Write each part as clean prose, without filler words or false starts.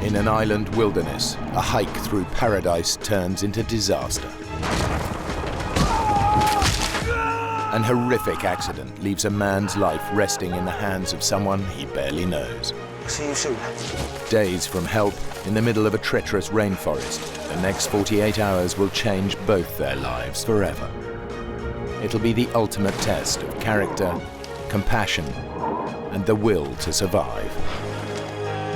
In an island wilderness, a hike through paradise turns into disaster. An horrific accident leaves a man's life resting in the hands of someone he barely knows. See you soon. Days from help in the middle of a treacherous rainforest, the next 48 hours will change both their lives forever. It'll be the ultimate test of character, compassion, and the will to survive.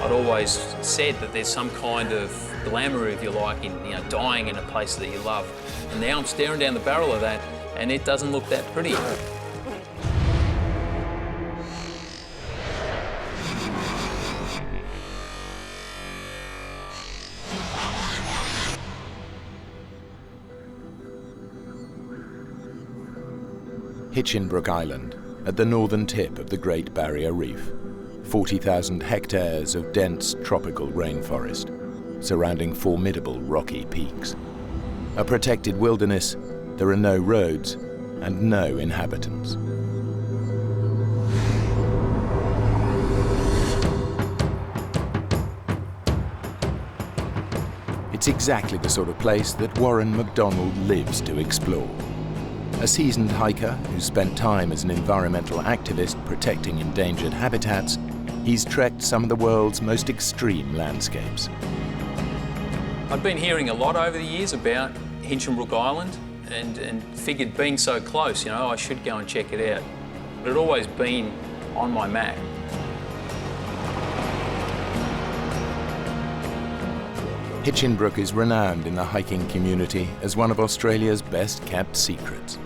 I'd always said that there's some kind of glamour, if you like, in dying in a place that you love. And now I'm staring down the barrel of that, and it doesn't look that pretty. Hinchinbrook Island, at the northern tip of the Great Barrier Reef. 40,000 hectares of dense tropical rainforest, surrounding formidable rocky peaks. A protected wilderness, there are no roads and no inhabitants. It's exactly the sort of place that Warren McDonald lives to explore. A seasoned hiker who spent time as an environmental activist protecting endangered habitats, he's trekked some of the world's most extreme landscapes. I've been hearing a lot over the years about Hinchinbrook Island and figured being so close, I should go and check it out. But it had always been on my map. Hinchinbrook is renowned in the hiking community as one of Australia's best-kept secrets.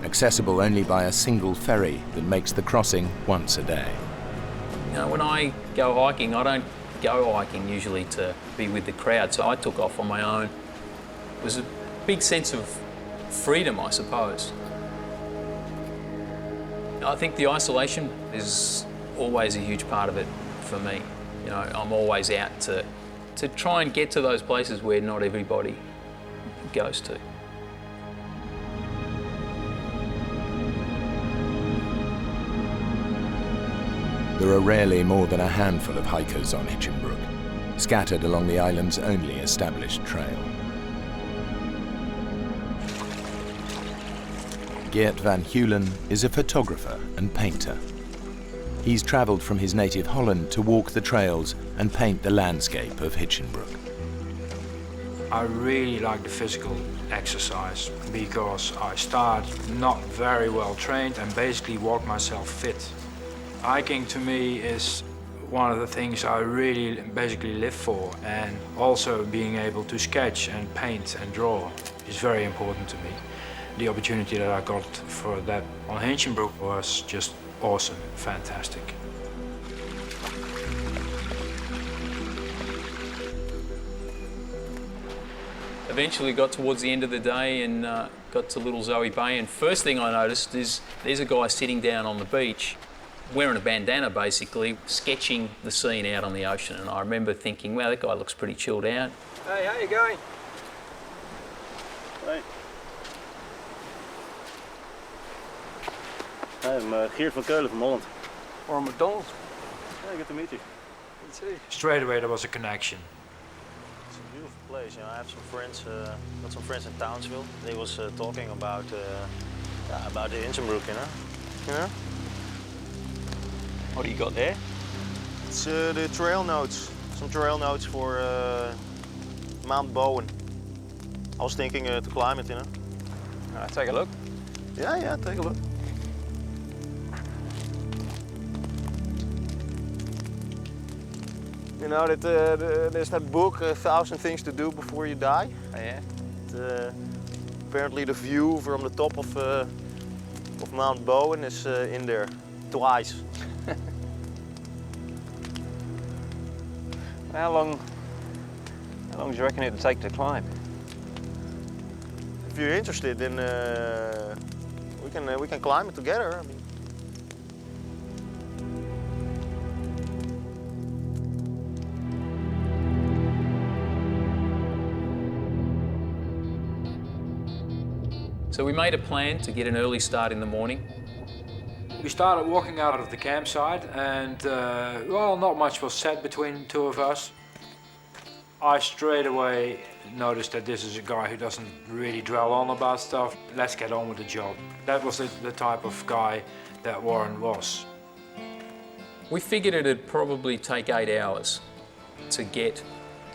Accessible only by a single ferry that makes the crossing once a day. When I go hiking, I don't go hiking usually to be with the crowd, so I took off on my own. It was a big sense of freedom, I suppose. I think the isolation is always a huge part of it for me. I'm always out to try and get to those places where not everybody goes to. There are rarely more than a handful of hikers on Hinchinbrook, scattered along the island's only established trail. Geert van Heulen is a photographer and painter. He's travelled from his native Holland to walk the trails and paint the landscape of Hinchinbrook. I really like the physical exercise because I start not very well trained and basically walk myself fit. Hiking to me is one of the things I really basically live for, and also being able to sketch and paint and draw is very important to me. The opportunity that I got for that on Hinchinbrook was just awesome, fantastic. Eventually got towards the end of the day and got to Little Zoe Bay, and first thing I noticed is there's a guy sitting down on the beach wearing a bandana basically, sketching the scene out on the ocean, and I remember thinking, wow, that guy looks pretty chilled out. Hey, how you going? Hey. I'm Geert van Keulen from Holland. Warren McDonald. Yeah, good to meet you. Good to see you. Straight away there was a connection. It's a beautiful place. I have some friends, got some friends in Townsville. They was talking about the Hinchinbrook, you know? What do you got there? It's the trail notes. Some trail notes for Mount Bowen. I was thinking to climb it, Take a look. Yeah, take a look. There's that book, 1,000 Things to Do Before You Die. Oh, yeah? Apparently the view from the top of Mount Bowen is in there twice. How long do you reckon it'd take to climb? If you're interested, then we can climb it together. I mean. So we made a plan to get an early start in the morning. We started walking out of the campsite and, well, not much was said between the two of us. I straight away noticed that this is a guy who doesn't really dwell on about stuff. Let's get on with the job. That was the type of guy that Warren was. We figured it'd probably take 8 hours to get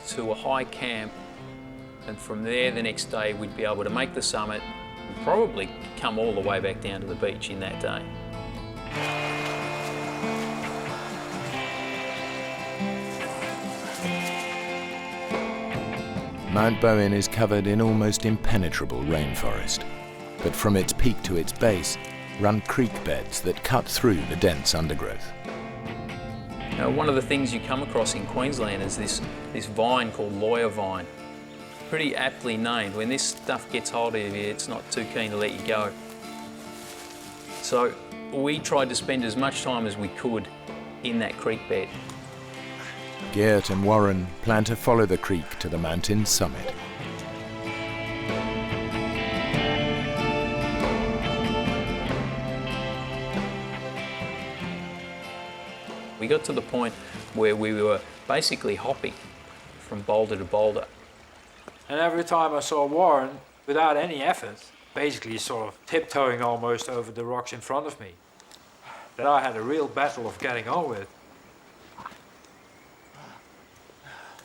to a high camp, and from there the next day we'd be able to make the summit and probably come all the way back down to the beach in that day. Mount Bowen is covered in almost impenetrable rainforest, but from its peak to its base run creek beds that cut through the dense undergrowth. Now, one of the things you come across in Queensland is this vine called lawyer vine. Pretty aptly named. When this stuff gets hold of you, it's not too keen to let you go. So we tried to spend as much time as we could in that creek bed. Geert and Warren plan to follow the creek to the mountain's summit. We got to the point where we were basically hopping from boulder to boulder. And every time I saw Warren, without any effort, basically sort of tiptoeing almost over the rocks in front of me, that I had a real battle of getting on with.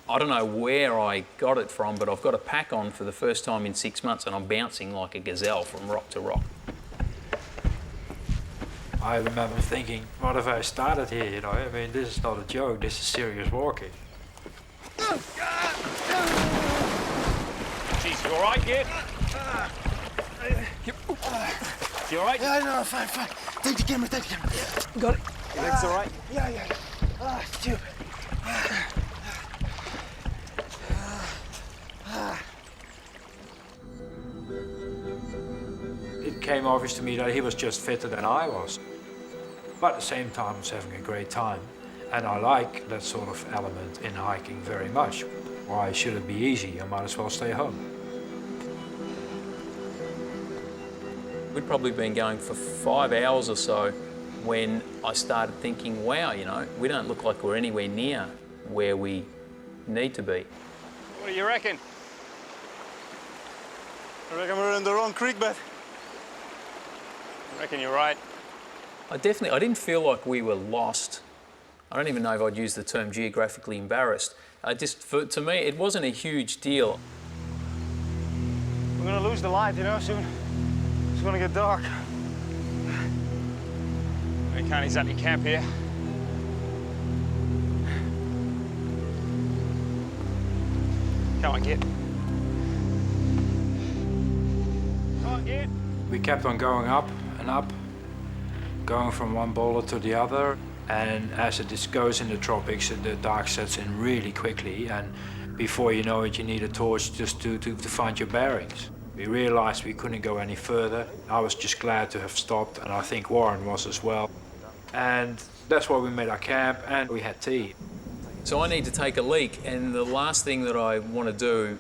I don't know where I got it from, but I've got a pack on for the first time in 6 months and I'm bouncing like a gazelle from rock to rock. I remember thinking, what if I started here, you know? I mean, this is not a joke, this is serious walking. Jeez, you all right, kid? You all right? Yeah, no, fine. Take the camera. Got it. Your legs all right? Yeah. Stupid. It came obvious to me that he was just fitter than I was. But at the same time, I was having a great time. And I like that sort of element in hiking very much. Why should it be easy? I might as well stay home. We'd probably been going for 5 hours or so when I started thinking, wow, you know, we don't look like we're anywhere near where we need to be. What do you reckon? I reckon we're in the wrong creek bed. I reckon you're right. I didn't feel like we were lost. I don't even know if I'd use the term geographically embarrassed. To me, it wasn't a huge deal. We're gonna lose the light, you know, soon. It's gonna get dark. We can't exactly camp here. Come on, kid. Come on, kid. We kept on going up and up, going from one boulder to the other. And as it just goes in the tropics, the dark sets in really quickly. And before you know it, you need a torch just to find your bearings. We realized we couldn't go any further. I was just glad to have stopped, and I think Warren was as well. And that's why we made our camp, and we had tea. So I need to take a leak, and the last thing that I want to do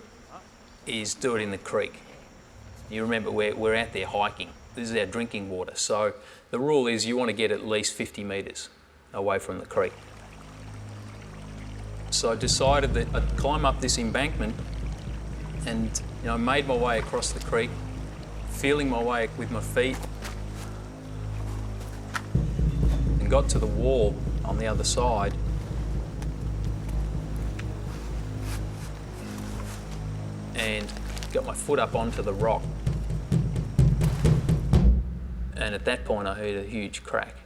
is do it in the creek. You remember, we're out there hiking. This is our drinking water. So the rule is you want to get at least 50 metres away from the creek. So I decided that I'd climb up this embankment and, you know, made my way across the creek, feeling my way with my feet, and got to the wall on the other side. And got my foot up onto the rock. And at that point I heard a huge crack.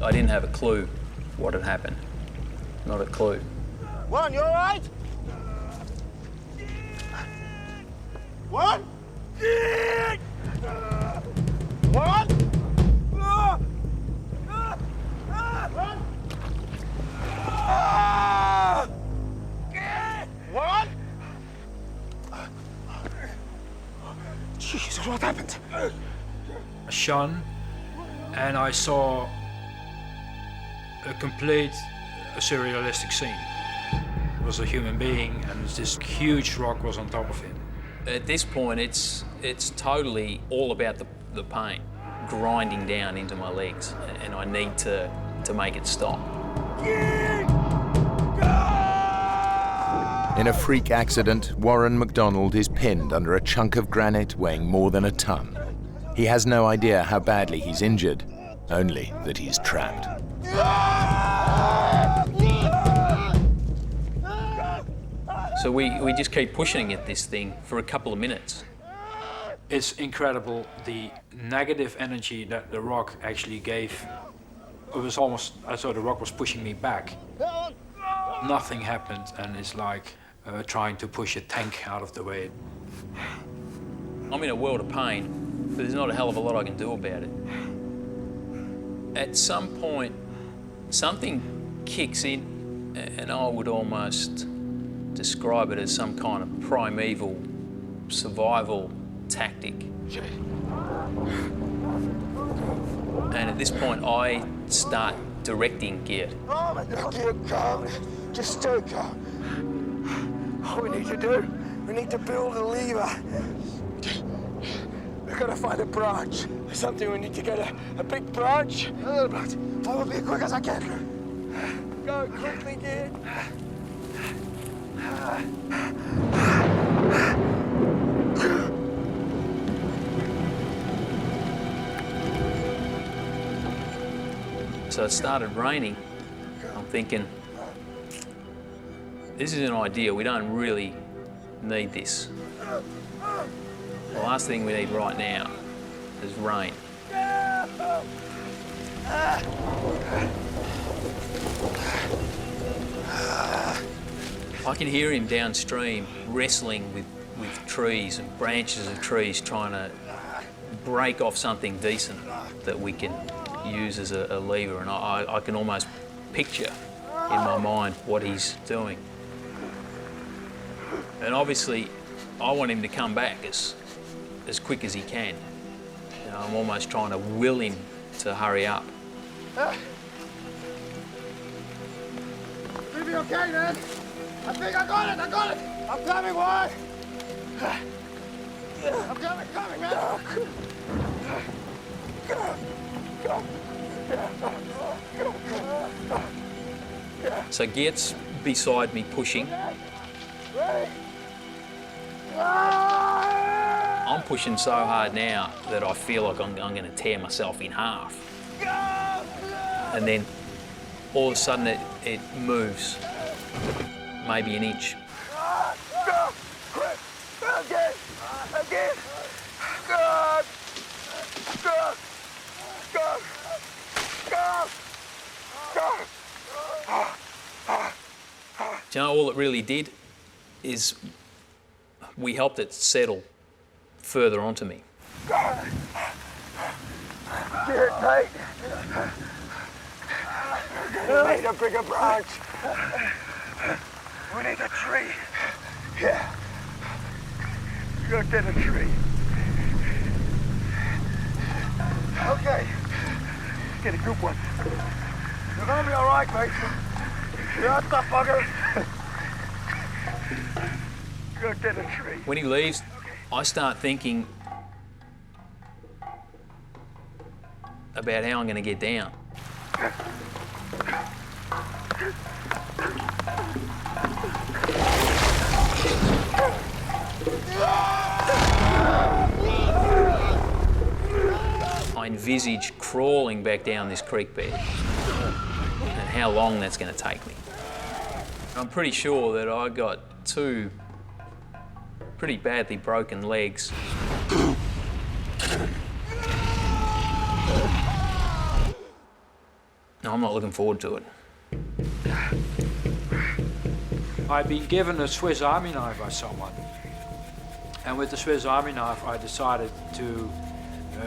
I didn't have a clue what had happened. Not a clue. Warren, you all right? Warren? Warren? Warren? Jesus, what happened? I shone, and I saw a complete surrealistic scene. It was a human being, and this huge rock was on top of him. At this point, it's totally all about the pain, grinding down into my legs, and I need to make it stop. In a freak accident, Warren McDonald is pinned under a chunk of granite weighing more than a ton. He has no idea how badly he's injured, only that he's trapped. So we just keep pushing at this thing for a couple of minutes. It's incredible the negative energy that the rock actually gave. It was almost as though the rock was pushing me back. Nothing happened, and it's like trying to push a tank out of the way. I'm in a world of pain, but there's not a hell of a lot I can do about it. At some point, something kicks in, and I would almost describe it as some kind of primeval survival tactic. And at this point, I start directing Geert. Oh my God, Geert, calm. Just stay calm. All we need to do, we need to build a lever. We've got to find a branch. Something we need to get a big branch. A little branch. I will be as quick as I can. Go quickly, Geert. So it started raining. I'm thinking, this isn't ideal. We don't really need this. The last thing we need right now is rain. I can hear him downstream wrestling with trees and branches of trees, trying to break off something decent that we can use as a lever, and I can almost picture in my mind what he's doing. And obviously, I want him to come back as quick as he can. You know, I'm almost trying to will him to hurry up. You'll be okay, man. I think I got it. I'm coming, Warren. I'm coming, man. So Geert's beside me pushing. I'm pushing so hard now that I feel like I'm going to tear myself in half. And then all of a sudden it moves, maybe an inch. Again. Do you know, all it really did is we helped it settle further onto me. Get it tight. We need a bigger branch. We need a tree. Yeah. Go get a tree. Okay. Get a good one. You're gonna be all right, mate. You're not that bugger. Go get a tree. When he leaves, I start thinking about how I'm going to get down. I envisage crawling back down this creek bed and how long that's going to take me. I'm pretty sure that I got two pretty badly broken legs. No, I'm not looking forward to it. I'd been given a Swiss Army knife by someone. And with the Swiss Army knife, I decided to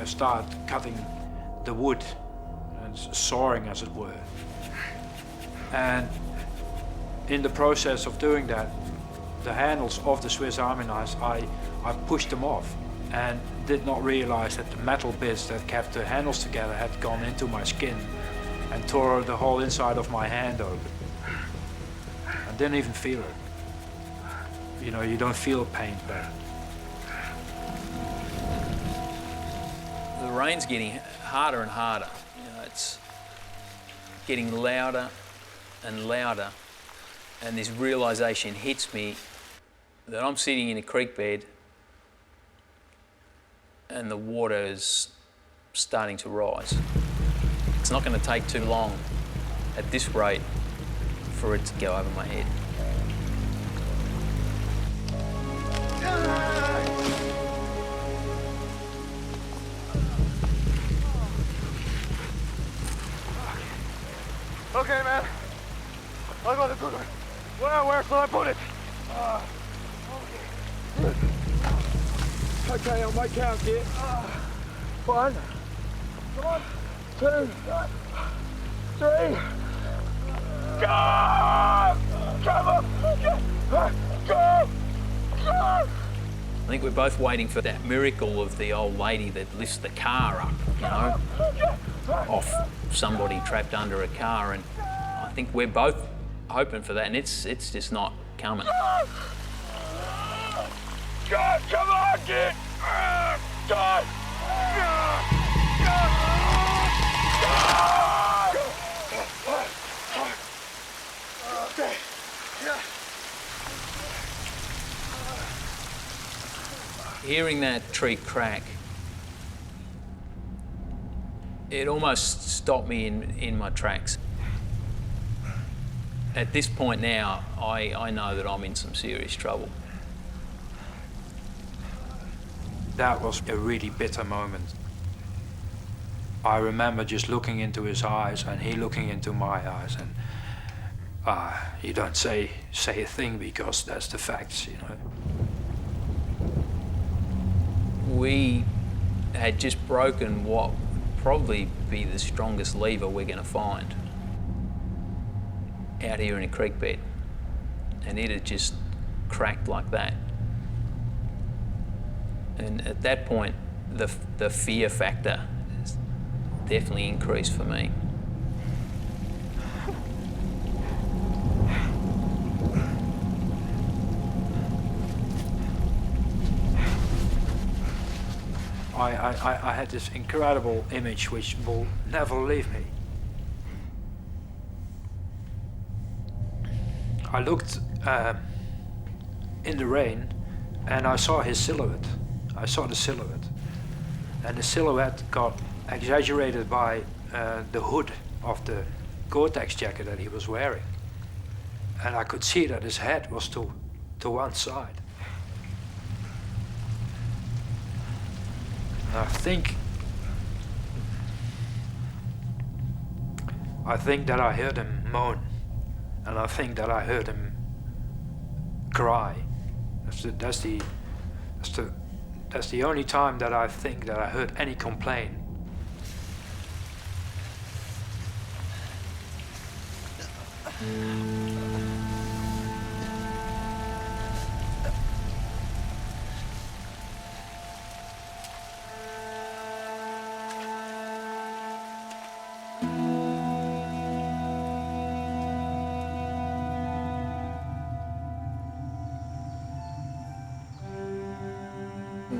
start cutting the wood and sawing, as it were. And in the process of doing that, the handles of the Swiss Army knives, I pushed them off and did not realize that the metal bits that kept the handles together had gone into my skin and tore the whole inside of my hand open. I didn't even feel it. You know, you don't feel pain, but The rain's getting harder and harder. You know, it's getting louder and louder, and this realisation hits me that I'm sitting in a creek bed and the water is starting to rise. It's not going to take too long at this rate for it to go over my head. Okay, man. I got a good one. Where shall I put it? Okay. Good. Okay, on my count here. 1, 2, 3. Go! Come on! Go! Go! I think we're both waiting for that miracle of the old lady that lifts the car up, you know, off somebody trapped under a car, and I think we're both hoping for that, and it's just not coming. God, come on, kid! God! Okay. Yeah. Hearing that tree crack, it almost stopped me in my tracks. At this point now, I know that I'm in some serious trouble. That was a really bitter moment. I remember just looking into his eyes and he looking into my eyes, and you don't say a thing because that's the facts, you know. We had just broken what would probably be the strongest lever we're going to find out here in a creek bed, and it had just cracked like that. And at that point, the fear factor has definitely increased for me. I had this incredible image which will never leave me. I looked in the rain and I saw his silhouette. I saw the silhouette. And the silhouette got exaggerated by the hood of the Gore-Tex jacket that he was wearing. And I could see that his head was to one side. I think that I heard him moan, and I think that I heard him cry. That's the only time that I think that I heard any complaint.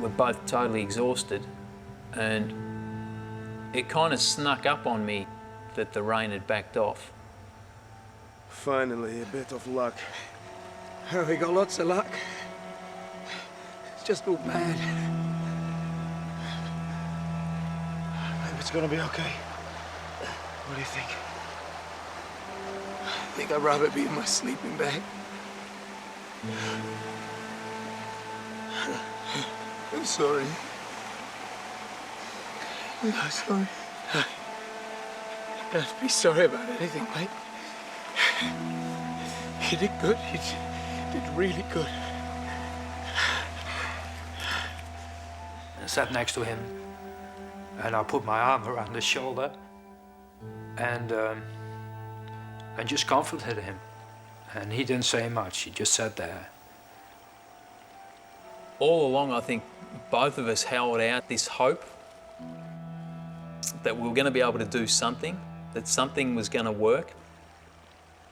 We're both totally exhausted, and it kind of snuck up on me that the rain had backed off. Finally, a bit of luck. Oh, we got lots of luck. It's just all bad. Maybe it's gonna be okay. What do you think? I think I'd rather be in my sleeping bag. I'm sorry. I'm sorry. You don't have to be sorry about anything, mate. You did good. You did really good. I sat next to him, and I put my arm around his shoulder, and just comforted him. And he didn't say much. He just sat there. All along, I think both of us held out this hope that we were going to be able to do something, that something was going to work.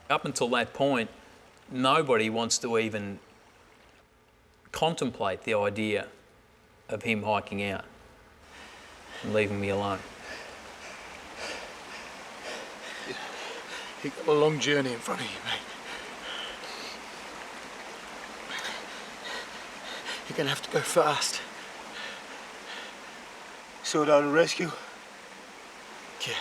Up until that point, nobody wants to even contemplate the idea of him hiking out. and leaving me alone. You've got a long journey in front of you, mate. You're gonna have to go fast. Sort out a rescue? Yeah.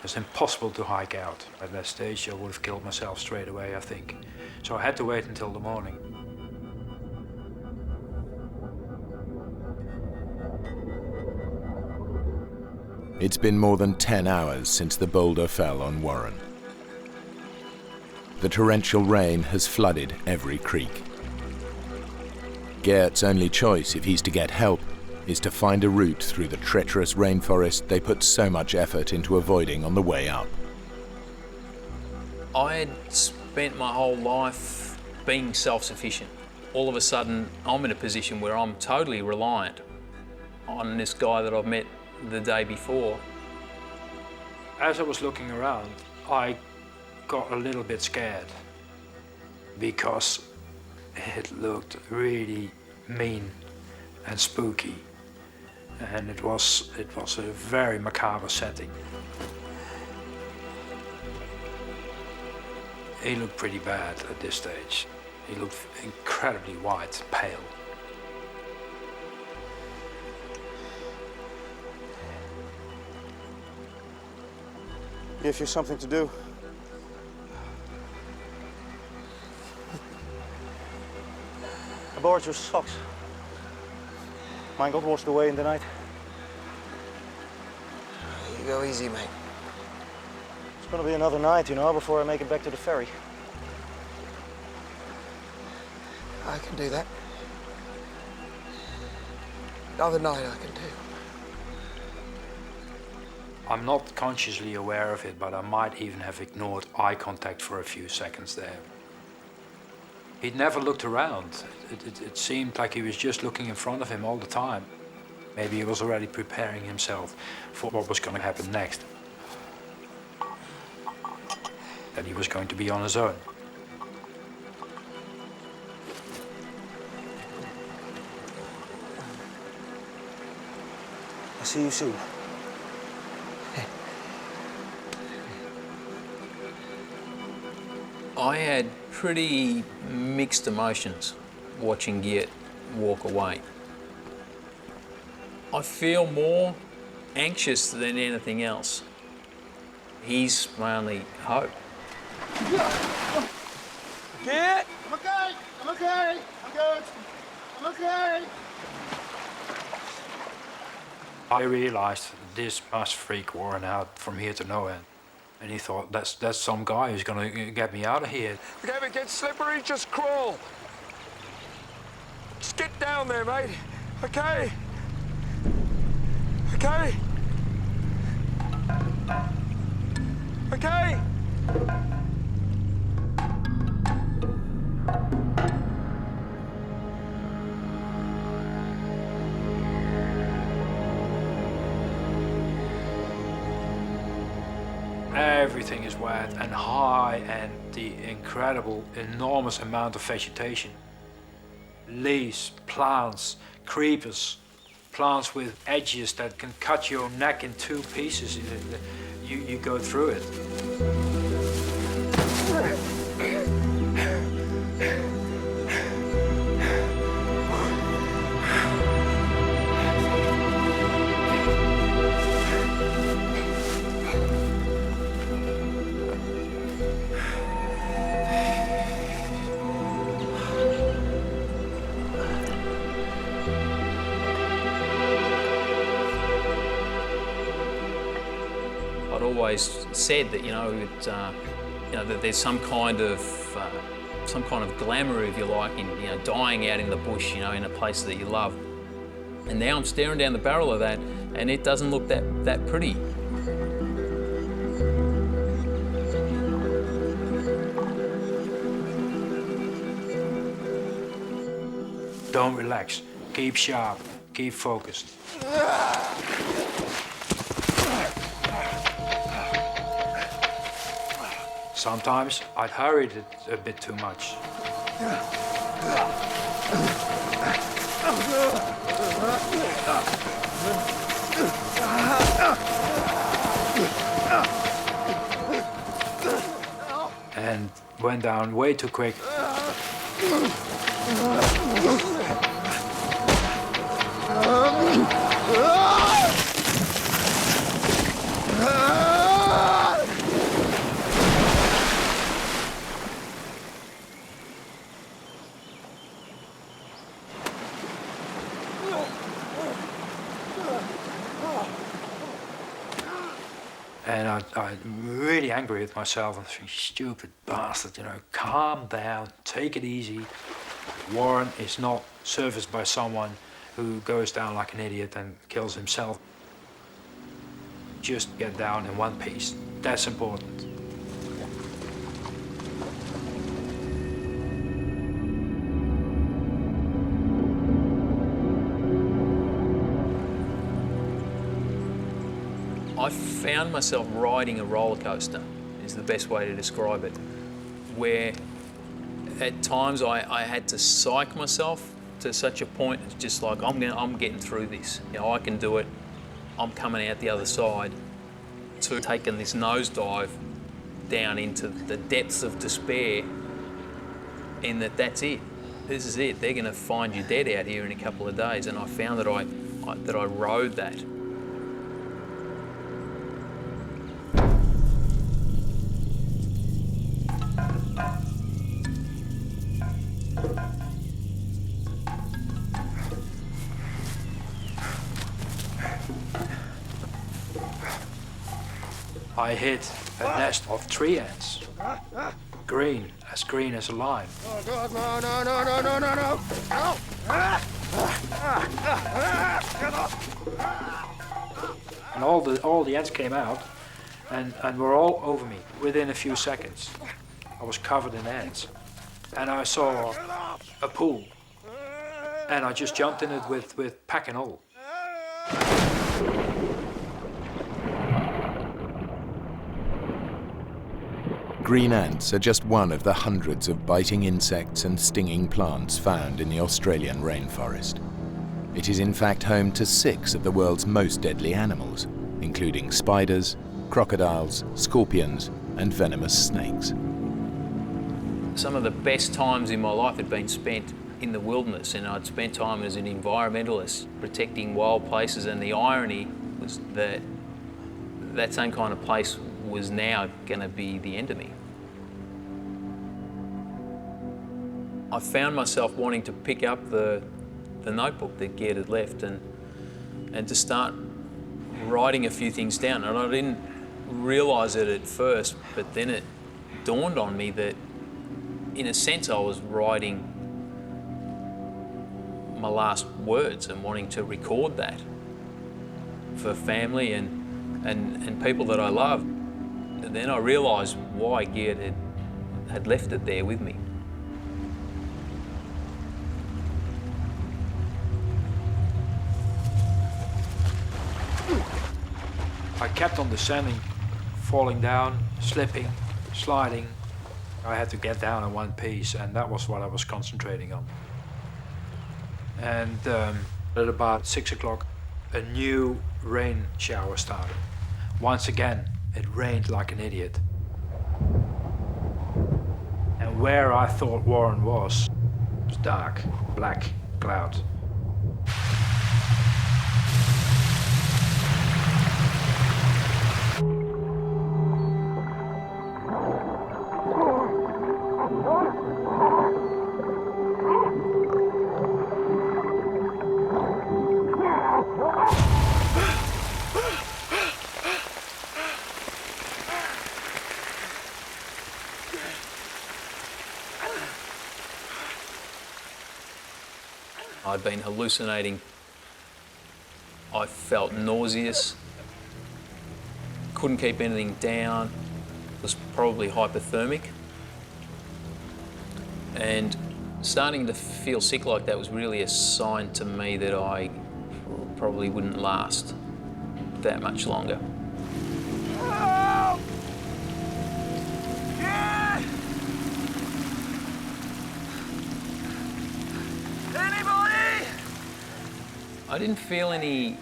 It's impossible to hike out. At that stage, I would have killed myself straight away, I think. So I had to wait until the morning. It's been more than 10 hours since the boulder fell on Warren. The torrential rain has flooded every creek. Geert's only choice, if he's to get help, is to find a route through the treacherous rainforest they put so much effort into avoiding on the way up. I had spent my whole life being self-sufficient. All of a sudden, I'm in a position where I'm totally reliant on this guy that I've met the day before. As I was looking around, I got a little bit scared because it looked really mean and spooky, and it was a very macabre setting. He looked pretty bad at this stage. He looked incredibly white, pale. Give you something to do. I borrowed your socks. Mine got washed away in the night. You go easy, mate. It's gonna be another night, you know, before I make it back to the ferry. I can do that. Another night I can do. I'm not consciously aware of it, but I might even have ignored eye contact for a few seconds there. He'd never looked around. It seemed like he was just looking in front of him all the time. Maybe he was already preparing himself for what was going to happen next. That he was going to be on his own. I'll see you soon. I had pretty mixed emotions watching Geert walk away. I feel more anxious than anything else. He's my only hope. Geert! I'm okay! I'm okay! I'm good! I'm okay! I realized this must freak Warren out from here to nowhere. And he thought, that's some guy who's going to get me out of here. Okay, if it gets slippery, just crawl. Just get down there, mate. Okay? Okay? Okay? Everything is wet and high, and the incredible, enormous amount of vegetation. Leaves, plants, creepers, plants with edges that can cut your neck in two pieces. You go through it. I'd always said that that there's some kind of glamour, if you like, in dying out in the bush, in a place that you love. And now I'm staring down the barrel of that, and it doesn't look that pretty. Don't relax. Keep sharp. Keep focused. Sometimes I'd hurried it a bit too much. And went down way too quick. And I'm really angry with myself. I'm thinking, stupid bastard, you know, calm down, take it easy. Warren is not serviced by someone who goes down like an idiot and kills himself. Just get down in one piece. That's important. I found myself riding a roller coaster, is the best way to describe it, where at times I had to psych myself to such a point, it's just like, I'm getting through this. You know, I can do it, I'm coming out the other side, to taking this nosedive down into the depths of despair, in that's it. This is it. They're going to find you dead out here in a couple of days, and I found that I rode that. I hit a nest of tree ants. Green as a lime. Oh God, no, no, no, no, no, no, no, no! Get off! And all the ants came out and were all over me within a few seconds. I was covered in ants. And I saw a pool. And I just jumped in it with pack and all. Green ants are just one of the hundreds of biting insects and stinging plants found in the Australian rainforest. It is in fact home to 6 of the world's most deadly animals, including spiders, crocodiles, scorpions, and venomous snakes. Some of the best times in my life had been spent in the wilderness, and I'd spent time as an environmentalist protecting wild places, and the irony was that that same kind of place was now going to be the end of me. I found myself wanting to pick up the notebook that Gerd had left and to start writing a few things down. And I didn't realise it at first, but then it dawned on me that in a sense I was writing my last words and wanting to record that for family and people that I love. And then I realised why Gerd had left it there with me. I kept on descending, falling down, slipping, sliding. I had to get down in one piece, and that was what I was concentrating on. And at about 6 o'clock, a new rain shower started. Once again, it rained like an idiot. And where I thought Warren was dark, black cloud. I'd been hallucinating. I felt nauseous, couldn't keep anything down, was probably hypothermic. And starting to feel sick like that was really a sign to me that I probably wouldn't last that much longer. Help! Yeah! I didn't feel any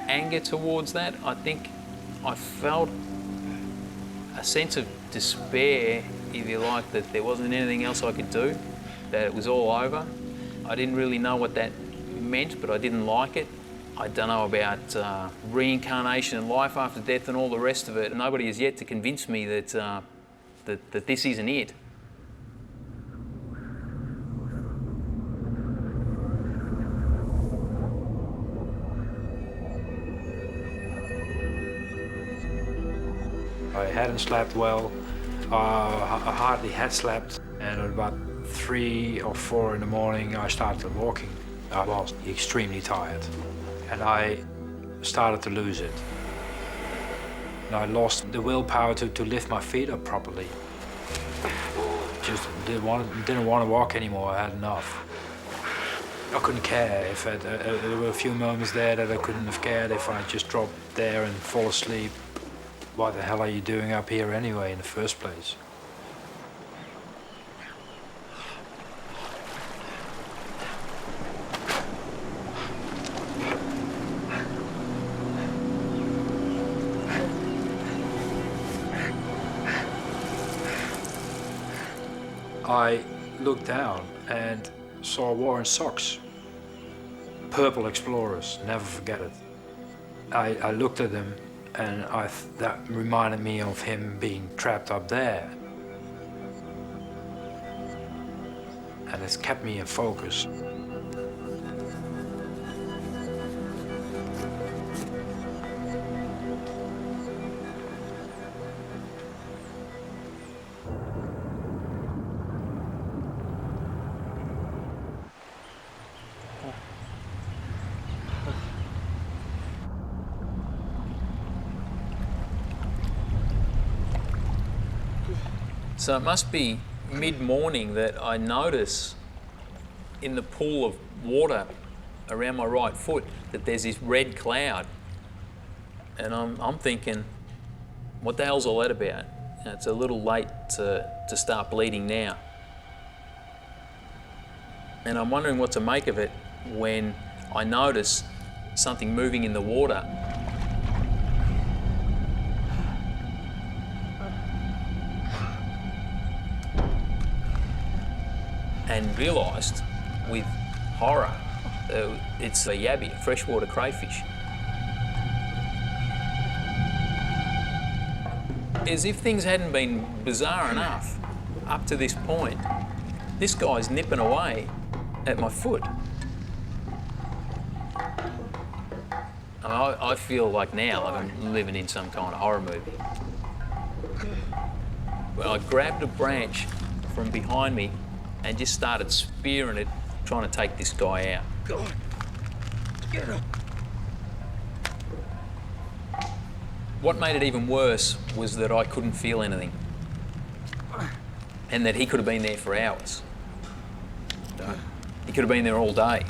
anger towards that. I think I felt a sense of despair, if you like, that there wasn't anything else I could do, that it was all over. I didn't really know what that meant, but I didn't like it. I don't know about reincarnation and life after death and all the rest of it. Nobody has yet to convince me that, that this isn't it. I hadn't slept well. I hardly had slept, and at about 3 or 4 in the morning I started walking. I was extremely tired, and I started to lose it. And I lost the willpower to lift my feet up properly. Just didn't want to walk anymore. I had enough. I couldn't care if there were a few moments there that I couldn't have cared if I just dropped there and fall asleep. What the hell are you doing up here anyway in the first place? I looked down and saw Warren's socks. Purple Explorers, never forget it. I looked at them, and that reminded me of him being trapped up there. And it's kept me in focus. So it must be mid-morning that I notice in the pool of water around my right foot that there's this red cloud. And I'm thinking, what the hell's all that about? You know, it's a little late to start bleeding now. And I'm wondering what to make of it when I notice something moving in the water. And realised with horror, it's a yabby, a freshwater crayfish. As if things hadn't been bizarre enough up to this point, this guy's nipping away at my foot. And I feel like now like I'm living in some kind of horror movie. Well, I grabbed a branch from behind me and just started spearing it, trying to take this guy out. Go on. Get him. What made it even worse was that I couldn't feel anything, and that he could have been there for hours. He could have been there all day.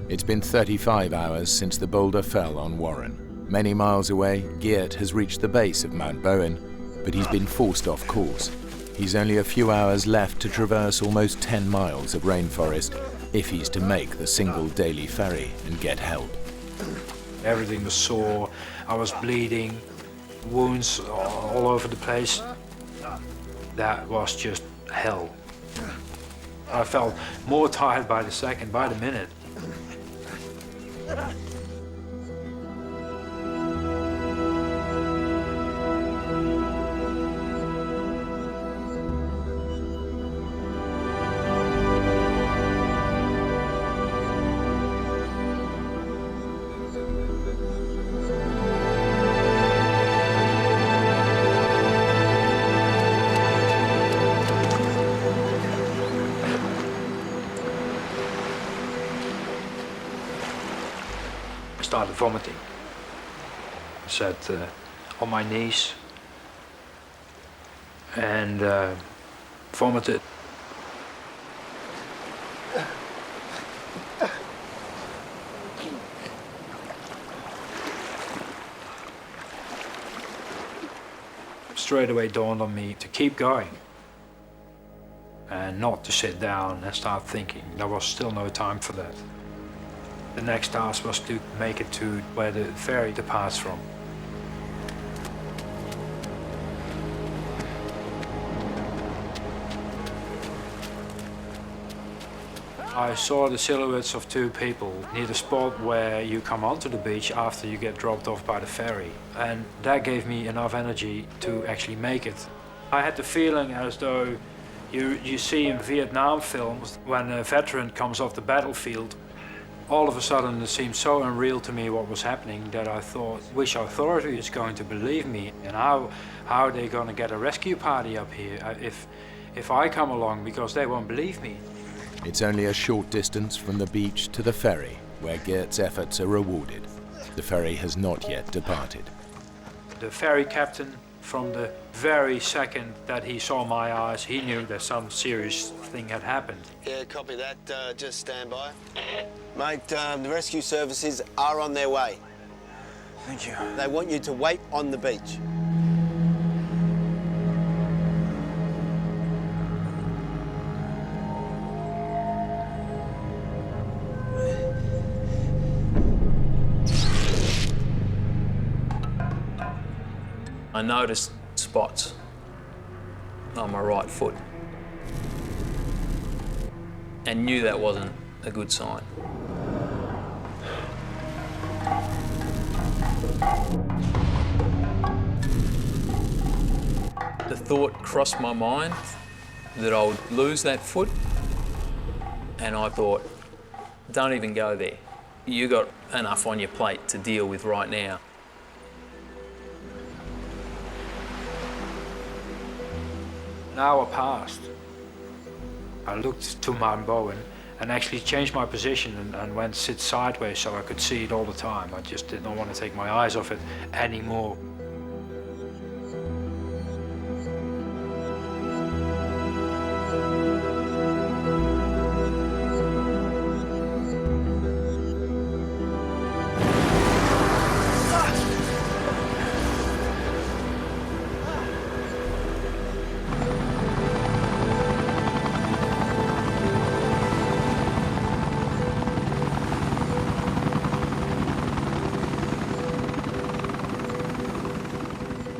It's been 35 hours since the boulder fell on Warren. Many miles away, Geert has reached the base of Mount Bowen, but he's been forced off course. He's only a few hours left to traverse almost 10 miles of rainforest if he's to make the single daily ferry and get help. Everything was sore, I was bleeding, wounds all over the place. That was just hell. I felt more tired by the second, by the minute. I started vomiting. I sat on my knees and vomited. Straight away dawned on me to keep going and not to sit down and start thinking. There was still no time for that. The next task was to make it to where the ferry departs from. I saw the silhouettes of two people near the spot where you come onto the beach after you get dropped off by the ferry. And that gave me enough energy to actually make it. I had the feeling as though you see in Vietnam films when a veteran comes off the battlefield. All of a sudden it seemed so unreal to me what was happening that I thought, which authority is going to believe me? And how are they going to get a rescue party up here if I come along, because they won't believe me? It's only a short distance from the beach to the ferry, where Geert's efforts are rewarded. The ferry has not yet departed. The ferry captain, from the very second that he saw my eyes, he knew that some serious thing had happened. Yeah, copy that. Just stand by. Mate, the rescue services are on their way. Thank you. They want you to wait on the beach. I noticed spots on my right foot and knew that wasn't a good sign. The thought crossed my mind that I would lose that foot, and I thought, don't even go there. You got enough on your plate to deal with right now. An hour passed. I looked to Mount Bowen and actually changed my position and went sit sideways so I could see it all the time. I just did not want to take my eyes off it anymore.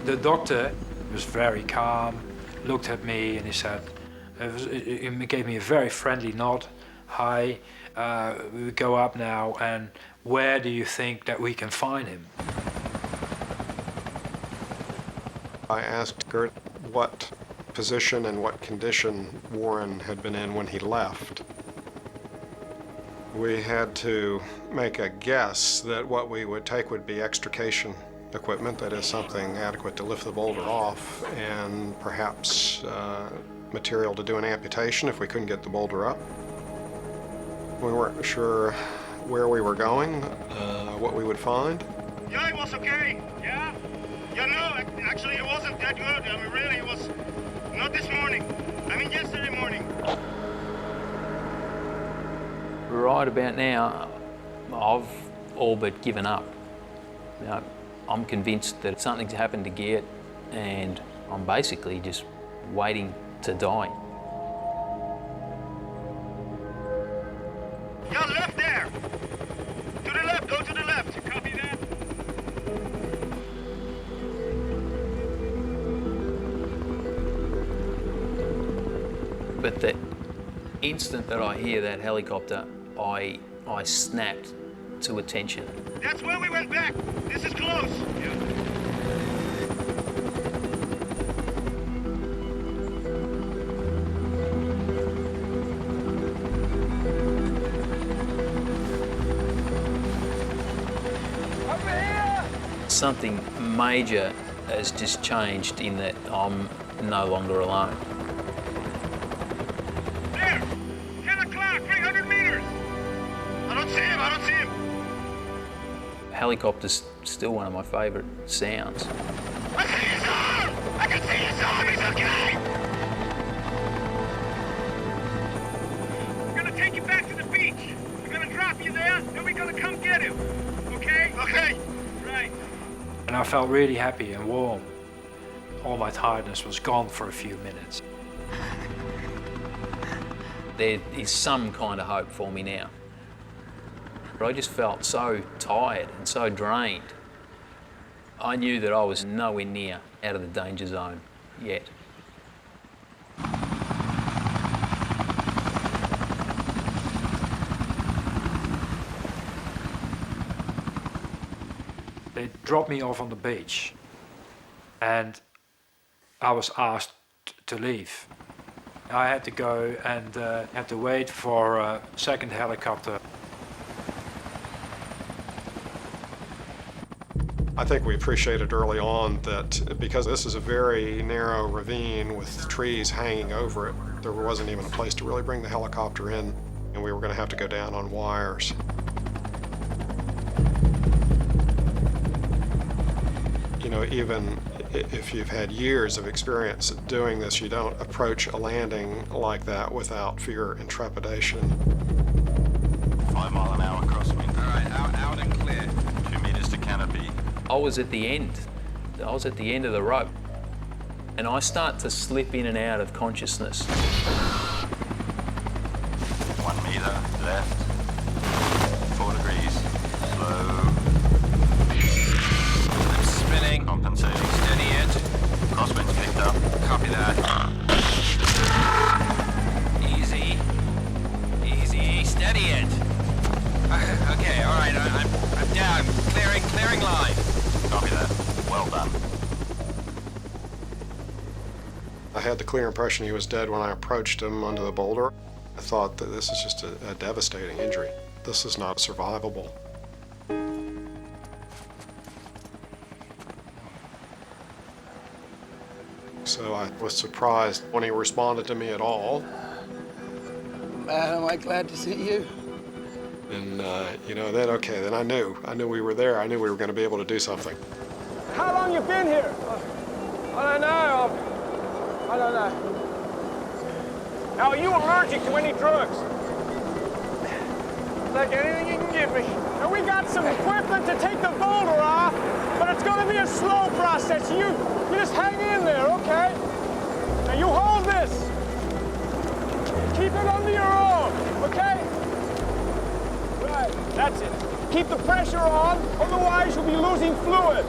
The doctor was very calm, looked at me and he said, he gave me a very friendly nod. Hi, we go up now, and where do you think that we can find him? I asked Geert what position and what condition Warren had been in when he left. We had to make a guess that what we would take would be extrication equipment, that is something adequate to lift the boulder off, and perhaps material to do an amputation if we couldn't get the boulder up. We weren't sure where we were going, what we would find. Yeah, it was okay. Yeah? Yeah, no, actually it wasn't that good. I mean, really, it was not this morning. I mean, yesterday morning. Right about now, I've all but given up. You know, I'm convinced that something's happened to Geert, and I'm basically just waiting to die. Yeah, left there. To the left, go to the left. Copy that. But the instant that I hear that helicopter, I snapped to attention. That's where we went back. This is close. Yeah. Something major has just changed in that I'm no longer alone. There! 10 o'clock, 300 meters! I don't see him, I don't see him! Helicopter's still one of my favourite sounds. I see his arm! I can see his arm, he's okay! We're gonna take you back to the beach. We're gonna drop you there, then we're gonna come get him. Okay? Okay. Right. And I felt really happy and warm. All my tiredness was gone for a few minutes. There is some kind of hope for me now. But I just felt so tired and so drained. I knew that I was nowhere near out of the danger zone yet. They dropped me off on the beach and I was asked to leave. I had to go and had to wait for a second helicopter. I think we appreciated early on that because this is a very narrow ravine with trees hanging over it, there wasn't even a place to really bring the helicopter in, and we were going to have to go down on wires. You know, even if you've had years of experience doing this, you don't approach a landing like that without fear and trepidation. 5 mile an hour crosswind. All right, out and clear. 2 meters to canopy. I was at the end. I was at the end of the rope. And I start to slip in and out of consciousness. 1 meter left. 4 degrees. Slow. I'm spinning. Compensating. Steady it. Crosswind's picked up. Copy that. Easy. Easy. Steady it. Okay, all right. I'm down. Clearing line. Copy that. Well done. I had the clear impression he was dead when I approached him under the boulder. I thought that this is just a devastating injury. This is not survivable. So I was surprised when he responded to me at all. Man, am I glad to see you. And, you know, then I knew we were there. I knew we were going to be able to do something. How long you been here? I don't know. I don't know. Now, are you allergic to any drugs? Like anything you can give me. Now, we got some equipment to take the boulder off, but it's going to be a slow process. You just hang in there, okay? Now, you hold this. Keep it under your arm, okay? Right, that's it. Keep the pressure on, otherwise you'll be losing fluid.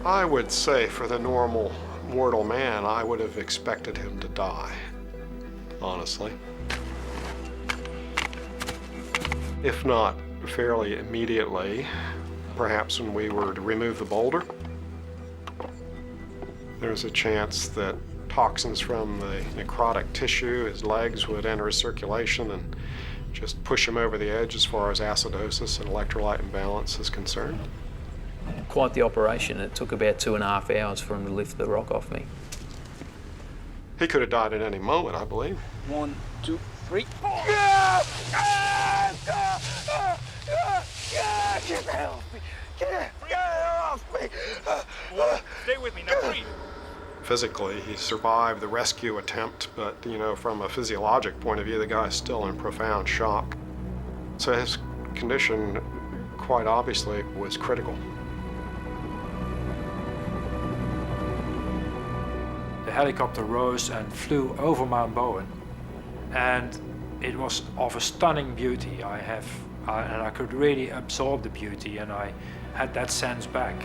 I would say for the normal mortal man, I would have expected him to die, honestly. If not fairly immediately, perhaps when we were to remove the boulder, there's a chance that toxins from the necrotic tissue, his legs, would enter his circulation and just push him over the edge as far as acidosis and electrolyte imbalance is concerned. Quite the operation. It took about 2.5 hours for him to lift the rock off me. He could have died at any moment, I believe. 1, 2, 3. Get that off me! Get it off me! Stay with me, now breathe. Physically, he survived the rescue attempt, but, you know, from a physiologic point of view, the guy's still in profound shock. So his condition, quite obviously, was critical. The helicopter rose and flew over Mount Bowen, and it was of a stunning beauty. And I could really absorb the beauty, and I had that sense back.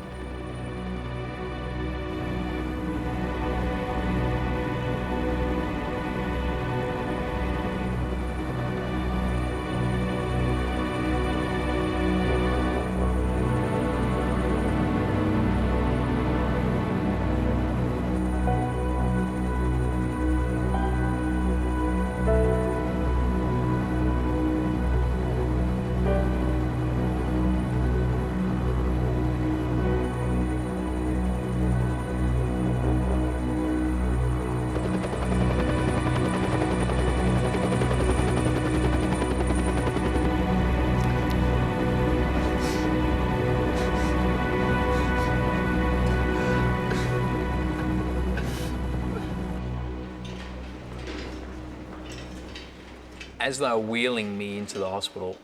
As they were wheeling me into the hospital,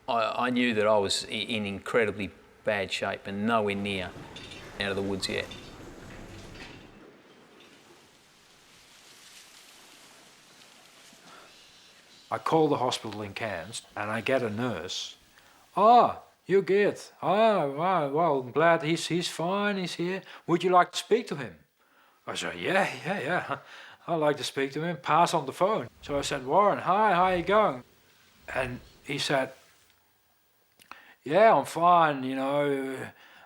I knew that I was in incredibly bad shape and nowhere near out of the woods yet. I call the hospital in Cairns and I get a nurse. "Ah, you're good. Ah, wow, well, I'm glad he's fine, he's here. Would you like to speak to him?" I said, yeah. I'd like to speak to him. Pass on the phone. So I said, "Warren, hi, how you going?" And he said, "Yeah, I'm fine, you know.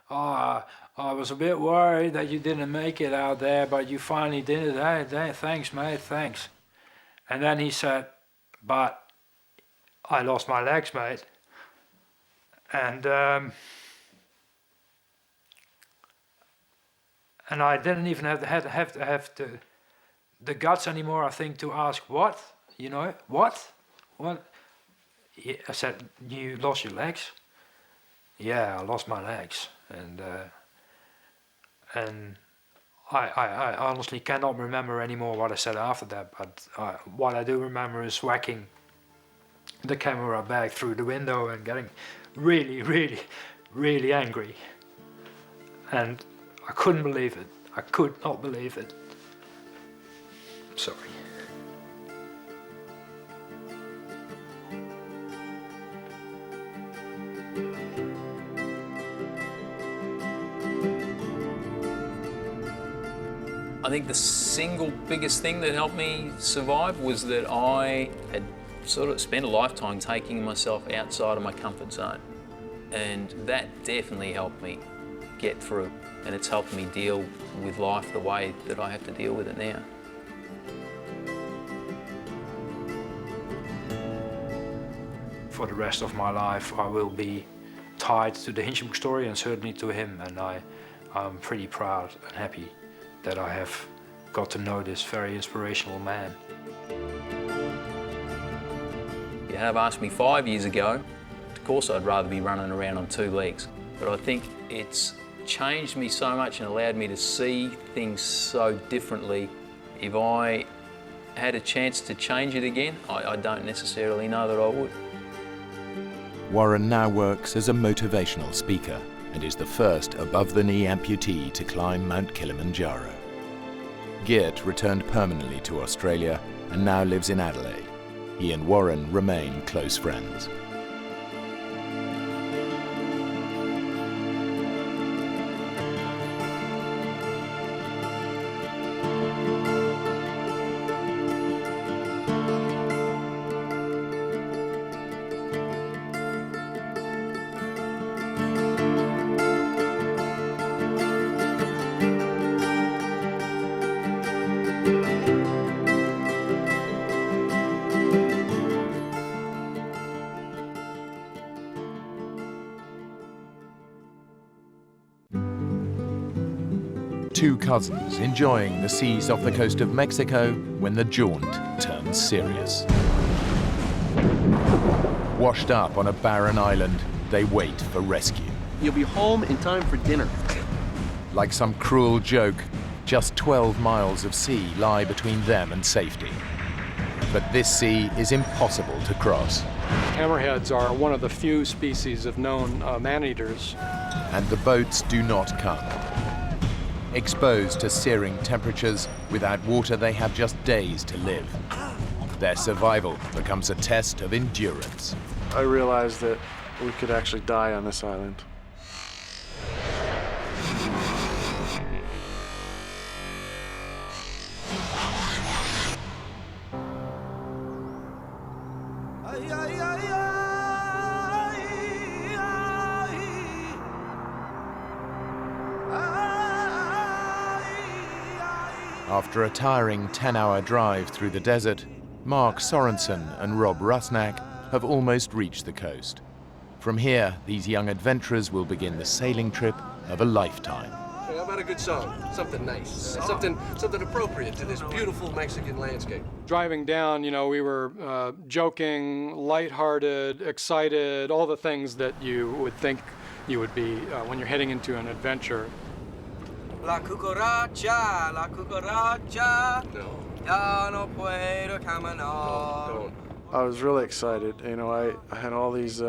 I was a bit worried that you didn't make it out there, but you finally did it. Hey, thanks, mate, thanks." And then he said, "But I lost my legs, mate. And I didn't even have the guts anymore, I think, to ask what, you know, what?" Yeah, I said, "You lost your legs?" "Yeah, I lost my legs." And I honestly cannot remember anymore what I said after that, but what I do remember is whacking the camera back through the window and getting really, really, really angry. And I couldn't believe it. I could not believe it. Sorry. I think the single biggest thing that helped me survive was that I had sort of spent a lifetime taking myself outside of my comfort zone. And that definitely helped me get through. And it's helped me deal with life the way that I have to deal with it now. For the rest of my life, I will be tied to the Hinchinbrook story and certainly to him. And I'm pretty proud and happy that I have got to know this very inspirational man. You have asked me 5 years ago, of course I'd rather be running around on 2 legs, but I think it's changed me so much and allowed me to see things so differently. If I had a chance to change it again, I don't necessarily know that I would. Warren now works as a motivational speaker and is the first above-the-knee amputee to climb Mount Kilimanjaro. Geert returned permanently to Australia and now lives in Adelaide. He and Warren remain close friends. Two cousins enjoying the seas off the coast of Mexico when the jaunt turns serious. Washed up on a barren island, they wait for rescue. You'll be home in time for dinner. Like some cruel joke, just 12 miles of sea lie between them and safety. But this sea is impossible to cross. Hammerheads are one of the few species of known man-eaters. And the boats do not come. Exposed to searing temperatures, without water they have just days to live. Their survival becomes a test of endurance. I realized that we could actually die on this island. After a tiring 10-hour drive through the desert, Mark Sorensen and Rob Rusnak have almost reached the coast. From here, these young adventurers will begin the sailing trip of a lifetime. Hey, how about a good song? Something nice. Something appropriate to this beautiful Mexican landscape. Driving down, you know, we were joking, lighthearted, excited, all the things that you would think you would be when you're heading into an adventure. La cucaracha, la cucaracha. No. Ya no puedo caminar. Don't. I was really excited. You know, I had all these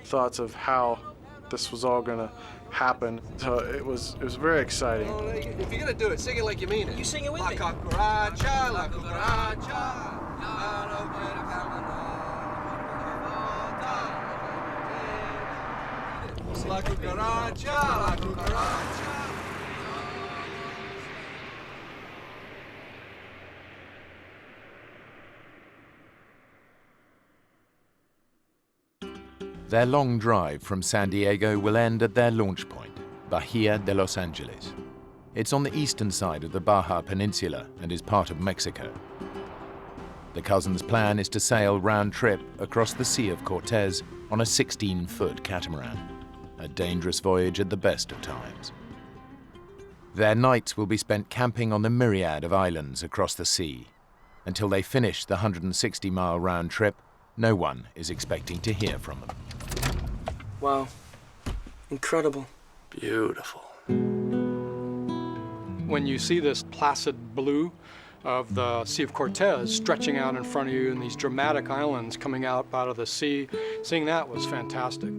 thoughts of how this was all gonna happen. So it was very exciting. Well, if you're gonna do it, sing it like you mean it. You sing it with La me. cucaracha, la cucaracha. Ya no puedo caminar. La cucaracha, la cucaracha. Their long drive from San Diego will end at their launch point, Bahia de Los Angeles. It's on the eastern side of the Baja Peninsula and is part of Mexico. The cousins' plan is to sail round-trip across the Sea of Cortez on a 16-foot catamaran, a dangerous voyage at the best of times. Their nights will be spent camping on the myriad of islands across the sea. Until they finish the 160-mile round trip, no one is expecting to hear from them. Wow. Incredible. Beautiful. When you see this placid blue of the Sea of Cortez stretching out in front of you and these dramatic islands coming out of the sea, seeing that was fantastic.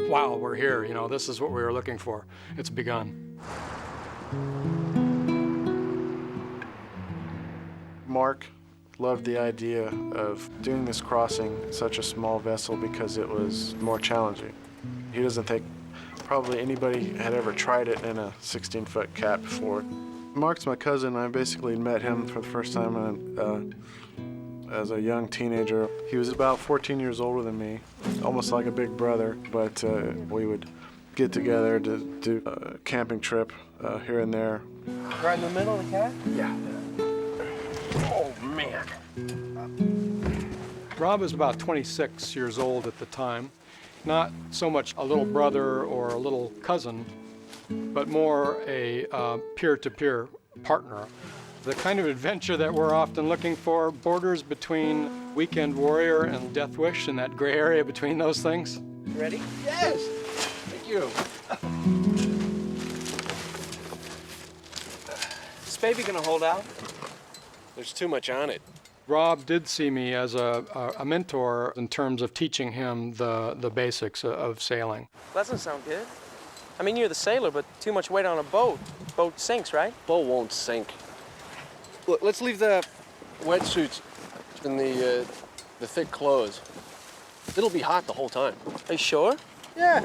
Wow, we're here, you know, this is what we were looking for. It's begun. Mark loved the idea of doing this crossing in such a small vessel because it was more challenging. He doesn't think probably anybody had ever tried it in a 16-foot cat before. Mark's my cousin. I basically met him for the first time as a young teenager. He was about 14 years older than me, almost like a big brother, but we would get together to do a camping trip here and there. Right in the middle of the cat? Yeah. Oh, man. Rob was about 26 years old at the time. Not so much a little brother or a little cousin, but more a peer-to-peer partner. The kind of adventure that we're often looking for borders between Weekend Warrior and Death Wish, and that gray area between those things. Ready? Yes! Thank you. Is this baby gonna hold out? There's too much on it. Rob did see me as a mentor in terms of teaching him the basics of sailing. That doesn't sound good. I mean, you're the sailor, but too much weight on a boat. Boat sinks, right? Boat won't sink. Look, let's leave the wetsuits and the thick clothes. It'll be hot the whole time. Are you sure? Yeah.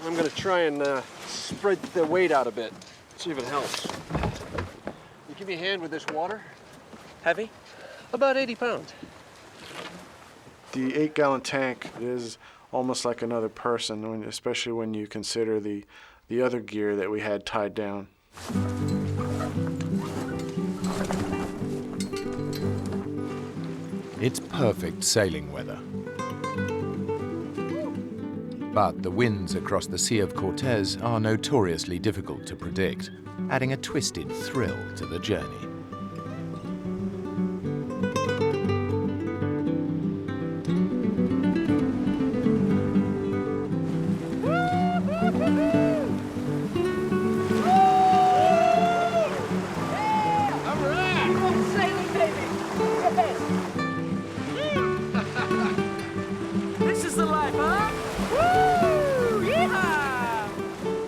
I'm gonna try and spread the weight out a bit, see if it helps. You give me a hand with this water? Heavy? About 80 pounds. The 8-gallon tank is almost like another person, especially when you consider the other gear that we had tied down. It's perfect sailing weather. But the winds across the Sea of Cortez are notoriously difficult to predict, adding a twisted thrill to the journey.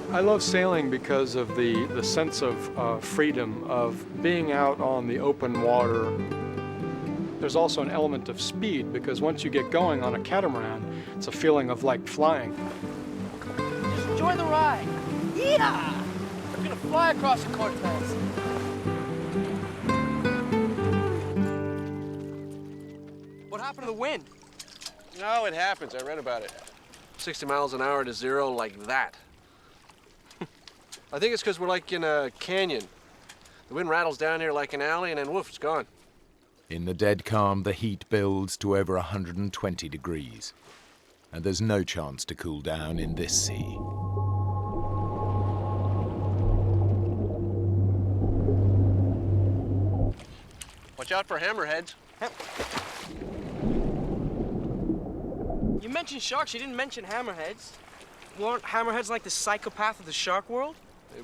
I love sailing because of the sense of freedom, of being out on the open water. There's also an element of speed because once you get going on a catamaran, it's a feeling of like flying. Just enjoy the ride. Yeah! I'm gonna fly across the Cortez. What happened to the wind? No, it happens. I read about it. 60 miles an hour to zero like that. I think it's because we're like in a canyon. The wind rattles down here like an alley and then woof, it's gone. In the dead calm, the heat builds to over 120 degrees. And there's no chance to cool down in this sea. Watch out for hammerheads. You mentioned sharks, you didn't mention hammerheads. Weren't hammerheads like the psychopath of the shark world?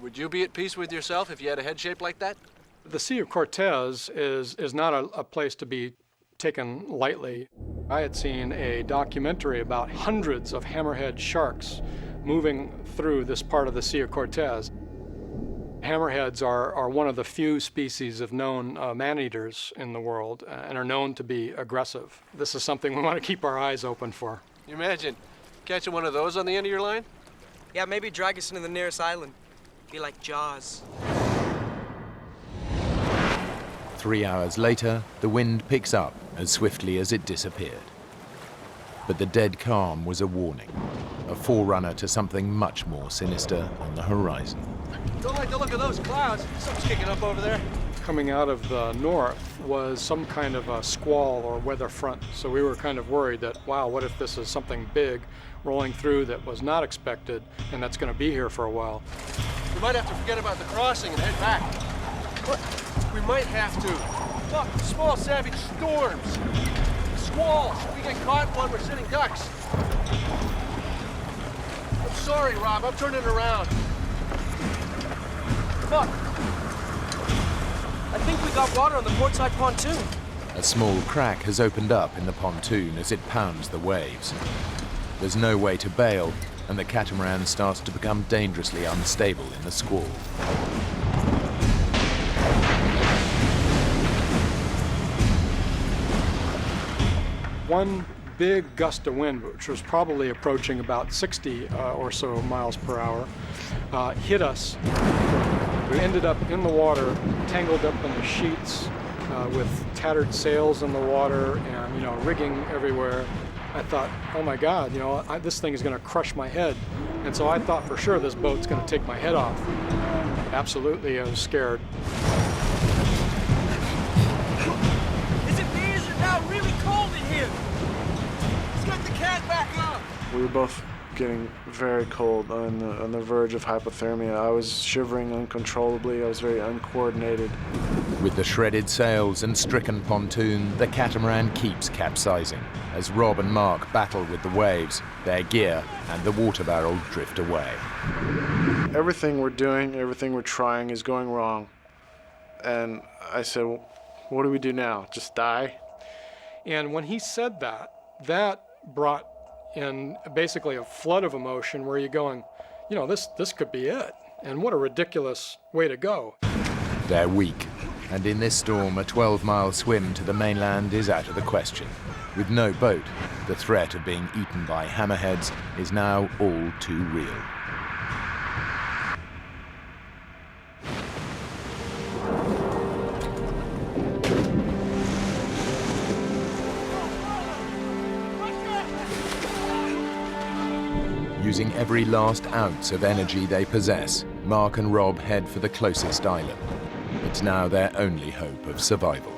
Would you be at peace with yourself if you had a head shaped like that? The Sea of Cortez is not a place to be taken lightly. I had seen a documentary about hundreds of hammerhead sharks moving through this part of the Sea of Cortez. Hammerheads are one of the few species of known man-eaters in the world and are known to be aggressive. This is something we want to keep our eyes open for. You imagine Catching one of those on the end of your line? Yeah, maybe drag us into the nearest island. Be like Jaws. 3 hours later, the wind picks up as swiftly as it disappeared. But the dead calm was a warning, a forerunner to something much more sinister on the horizon. Don't like the look of those clouds. Something's kicking up over there. Coming out of the north was some kind of a squall or weather front. So we were kind of worried that, wow, what if this is something big rolling through that was not expected and that's going to be here for a while. We might have to forget about the crossing and head back. What? We might have to. Look, small savage storms. Squalls. We get caught while we're sitting ducks. I'm sorry, Rob. I'm turning around. Look. I think we got water on the port side pontoon. A small crack has opened up in the pontoon as it pounds the waves. There's no way to bail, and the catamaran starts to become dangerously unstable in the squall. One big gust of wind, which was probably approaching about 60 or so miles per hour, hit us. We ended up in the water, tangled up in the sheets, with tattered sails in the water and, rigging everywhere. I thought, oh my God, this thing is going to crush my head. And so I thought for sure this boat's going to take my head off. Absolutely, I was scared. Is it me? Is it now really cold in here? Let's get the cat back up. We were both getting very cold, on the verge of hypothermia. I was shivering uncontrollably. I was very uncoordinated. With the shredded sails and stricken pontoon, the catamaran keeps capsizing as Rob and Mark battle with the waves, their gear and the water barrel drift away. Everything we're doing, everything we're trying is going wrong. And I said, well, what do we do now? Just die? And when he said that, that brought in basically a flood of emotion where you're going, this could be it. And what a ridiculous way to go. They're weak, and in this storm, a 12-mile swim to the mainland is out of the question. With no boat, the threat of being eaten by hammerheads is now all too real. Using every last ounce of energy they possess, Mark and Rob head for the closest island. It's now their only hope of survival.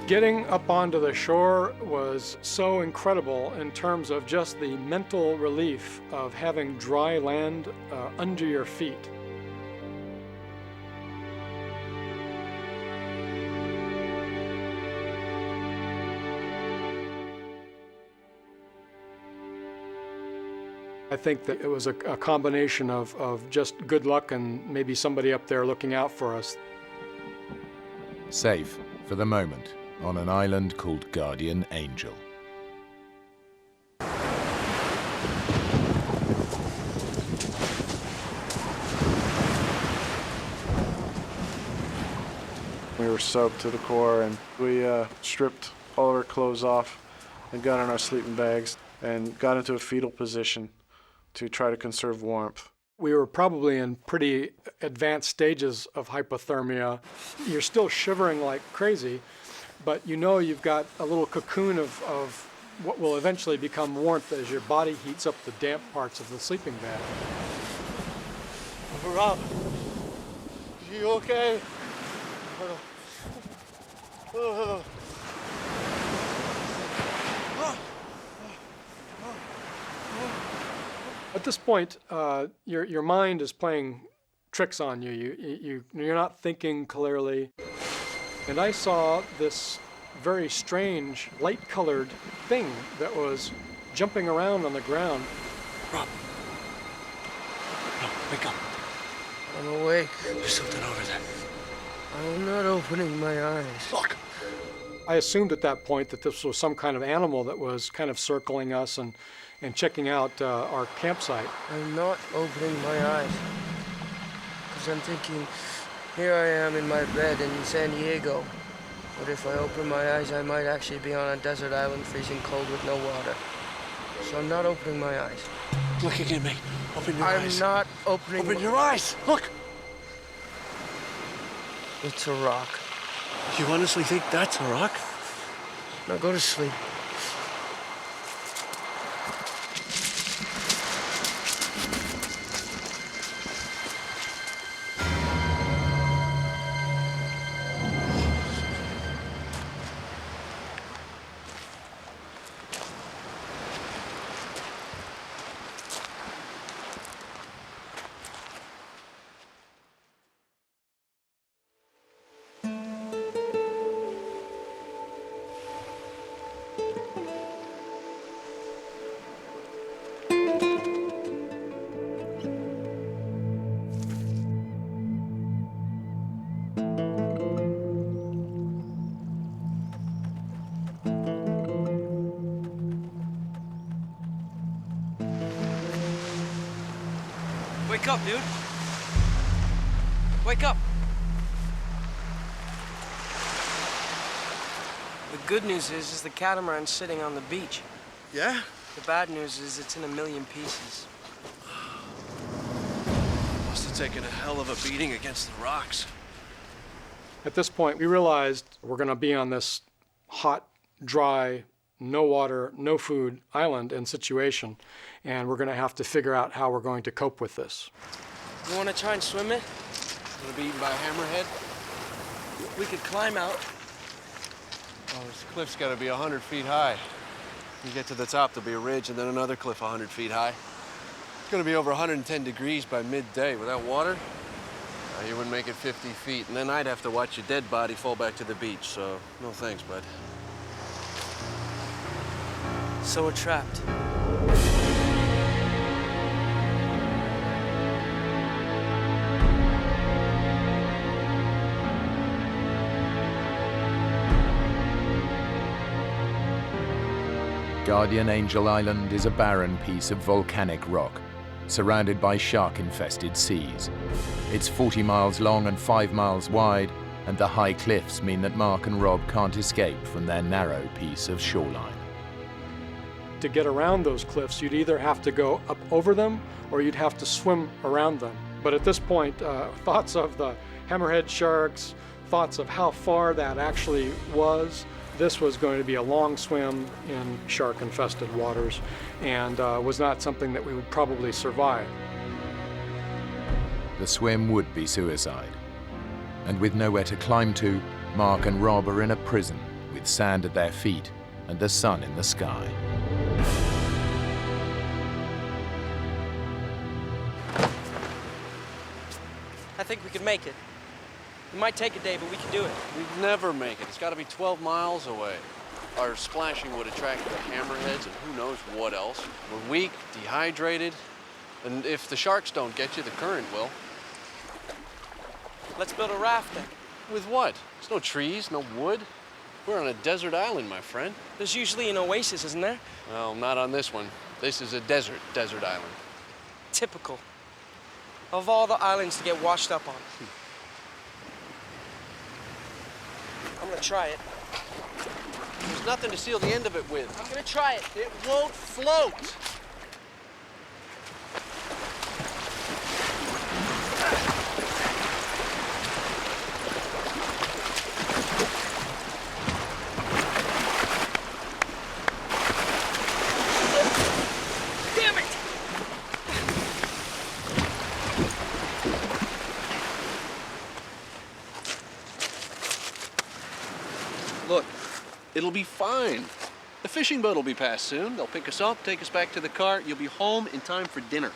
Getting up onto the shore was so incredible in terms of just the mental relief of having dry land under your feet. I think that it was a combination of just good luck and maybe somebody up there looking out for us. Safe, for the moment, on an island called Guardian Angel. We were soaked to the core, and we stripped all of our clothes off and got in our sleeping bags and got into a fetal position to try to conserve warmth. We were probably in pretty advanced stages of hypothermia. You're still shivering like crazy, but you've got a little cocoon of what will eventually become warmth as your body heats up the damp parts of the sleeping bag. Rob, are you okay? At this point, your mind is playing tricks on you. You're not thinking clearly. And I saw this very strange, light-colored thing that was jumping around on the ground. Rob, wake up. I'm awake. There's something over there. I'm not opening my eyes. Look. I assumed at that point that this was some kind of animal that was kind of circling us, and and checking out our campsite. I'm not opening my eyes. Because I'm thinking, here I am in my bed in San Diego. But if I open my eyes, I might actually be on a desert island freezing cold with no water. So I'm not opening my eyes. Looking at me. Open your eyes. I'm not opening. Open your eyes. Look. It's a rock. You honestly think that's a rock? Now go to sleep. Wake up, dude. Wake up. The good news is the catamaran's sitting on the beach. Yeah? The bad news is it's in a million pieces. Must have taken a hell of a beating against the rocks. At this point, we realized we're going to be on this hot, dry, no water, no food island and situation, and we're going to have to figure out how we're going to cope with this. You want to try and swim it? Gonna be eaten by a hammerhead? We could climb out. Oh, this cliff's gotta be 100 feet high. You get to the top, there'll be a ridge, and then another cliff 100 feet high. It's gonna be over 110 degrees by midday. Without water, you wouldn't make it 50 feet, and then I'd have to watch your dead body fall back to the beach, so no thanks, bud. So we're trapped. Guardian Angel Island is a barren piece of volcanic rock, surrounded by shark-infested seas. It's 40 miles long and 5 miles wide, and the high cliffs mean that Mark and Rob can't escape from their narrow piece of shoreline. To get around those cliffs, you'd either have to go up over them or you'd have to swim around them. But at this point, thoughts of the hammerhead sharks, thoughts of how far that actually was, this was going to be a long swim in shark-infested waters and was not something that we would probably survive. The swim would be suicide. And with nowhere to climb to, Mark and Rob are in a prison with sand at their feet and the sun in the sky. I think we could make it. It might take a day, but we can do it. We'd never make it. It's got to be 12 miles away. Our splashing would attract the hammerheads and who knows what else. We're weak, dehydrated, and if the sharks don't get you, the current will. Let's build a raft then. With what? There's no trees, no wood. We're on a desert island, my friend. There's usually an oasis, isn't there? Well, not on this one. This is a desert island. Typical. Of all the islands to get washed up on. I'm gonna try it. There's nothing to seal the end of it with. I'm gonna try it. It won't float. Damn it! Look, it'll be fine. The fishing boat will be past soon. They'll pick us up, take us back to the car. You'll be home in time for dinner.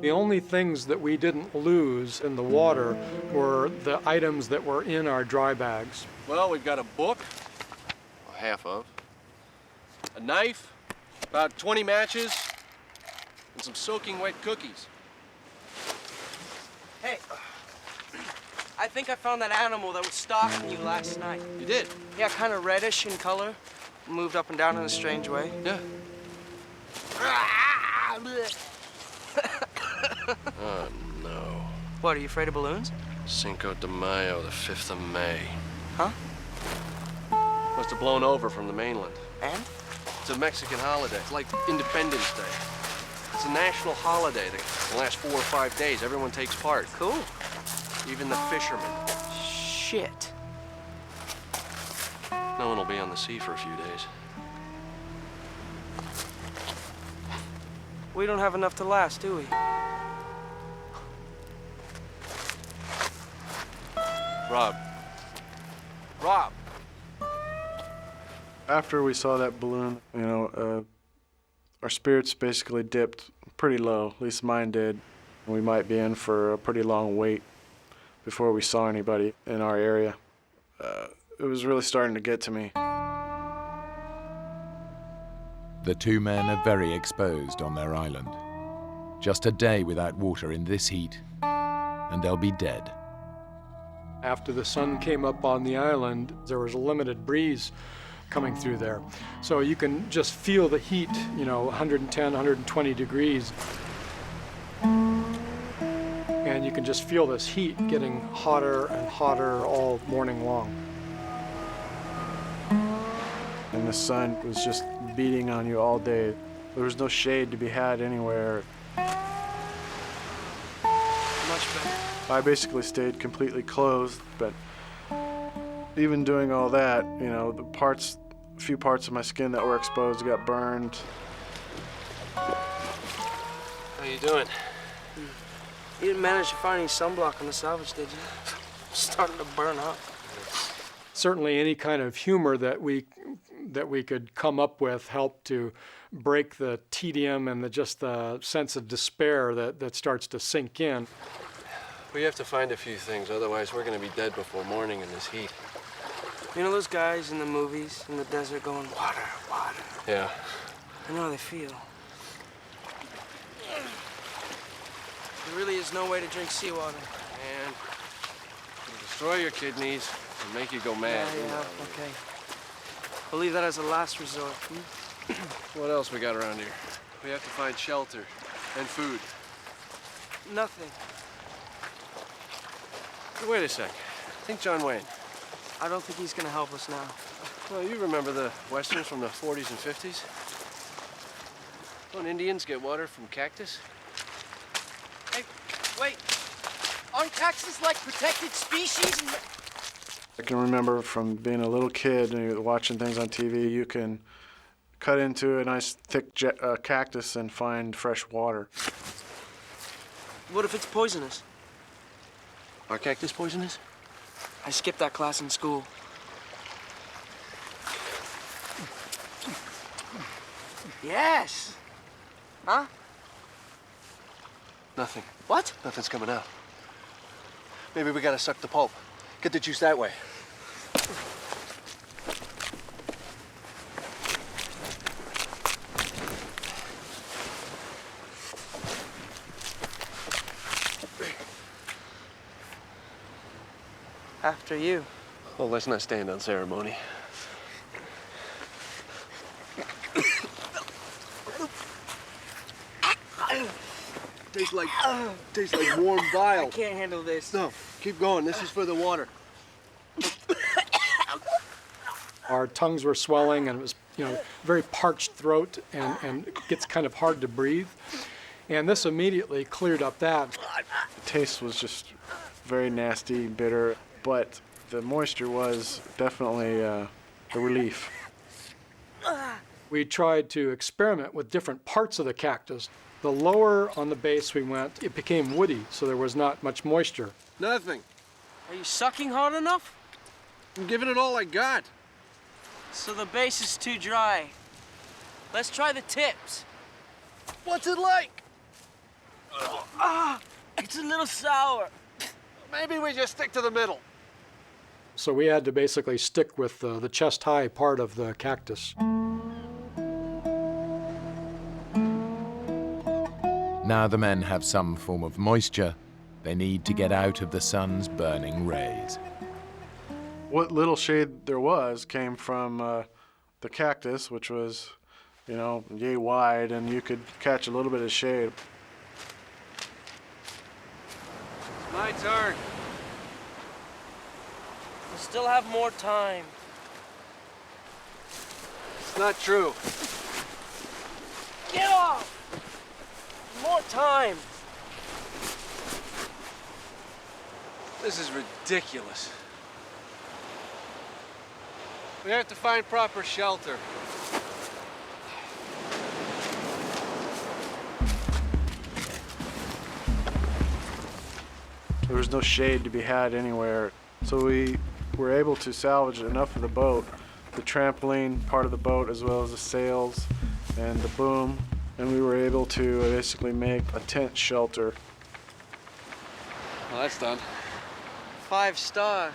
The only things that we didn't lose in the water were the items that were in our dry bags. Well, we've got a book, well, half of, a knife, about 20 matches, and some soaking wet cookies. Hey, I think I found that animal that was stalking you last night. You did? Yeah, kind of reddish in color. Moved up and down in a strange way. Yeah. Oh, no. What, are you afraid of balloons? Cinco de Mayo, the 5th of May. Huh? Must have blown over from the mainland. And? It's a Mexican holiday. It's like Independence Day. It's a national holiday that lasts 4 or 5 days. Everyone takes part. Cool. Even the fishermen. Shit. No one will be on the sea for a few days. We don't have enough to last, do we? Rob. Rob! After we saw that balloon, you know, our spirits basically dipped pretty low, at least mine did. We might be in for a pretty long wait before we saw anybody in our area. It was really starting to get to me. The two men are very exposed on their island. Just a day without water in this heat, and they'll be dead. After the sun came up on the island, there was a limited breeze coming through there. So you can just feel the heat, you know, 110, 120 degrees. And you can just feel this heat getting hotter and hotter all morning long. And the sun was just beating on you all day. There was no shade to be had anywhere. Much better. I basically stayed completely clothed, but even doing all that, you know, a few parts of my skin that were exposed got burned. How you doing? You didn't manage to find any sunblock on the salvage, did you? Starting to burn up. Certainly any kind of humor that we could come up with helped to break the tedium and just the sense of despair that starts to sink in. We have to find a few things, otherwise we're going to be dead before morning in this heat. You know those guys in the movies in the desert going, water, water? Yeah. I know how they feel. There really is no way to drink seawater. And it'll destroy your kidneys and make you go mad. Yeah, okay. We'll leave that as a last resort. What else we got around here? We have to find shelter and food. Nothing. Wait a sec. Think John Wayne. I don't think he's gonna help us now. Well, you remember the westerns from the 40s and 50s? Don't Indians get water from cactus? Hey, wait. Aren't cactus like protected species? I can remember from being a little kid and watching things on TV, you can cut into a nice thick cactus and find fresh water. What if it's poisonous? Are cactus poisonous? I skipped that class in school. Yes. Huh? Nothing. What? Nothing's coming out. Maybe we gotta suck the pulp. Get the juice that way. After you. Well, let's not stand on ceremony. Tastes like warm bile. I can't handle this. No, keep going. This is for the water. Our tongues were swelling, and it was, you know, very parched throat, and it gets kind of hard to breathe. And this immediately cleared up that. The taste was just very nasty, bitter, but the moisture was definitely a relief. We tried to experiment with different parts of the cactus. The lower on the base we went, it became woody, so there was not much moisture. Nothing. Are you sucking hard enough? I'm giving it all I got. So the base is too dry. Let's try the tips. What's it like? It's a little sour. Maybe we just stick to the middle. So we had to basically stick with the chest-high part of the cactus. Now the men have some form of moisture, they need to get out of the sun's burning rays. What little shade there was came from the cactus, which was, you know, yay wide, and you could catch a little bit of shade. My turn. We still have more time. It's not true. Get off! More time. This is ridiculous. We have to find proper shelter. There was no shade to be had anywhere, so we were able to salvage enough of the boat, the trampoline part of the boat, as well as the sails and the boom, and we were able to basically make a tent shelter. Well, that's done. 5-star.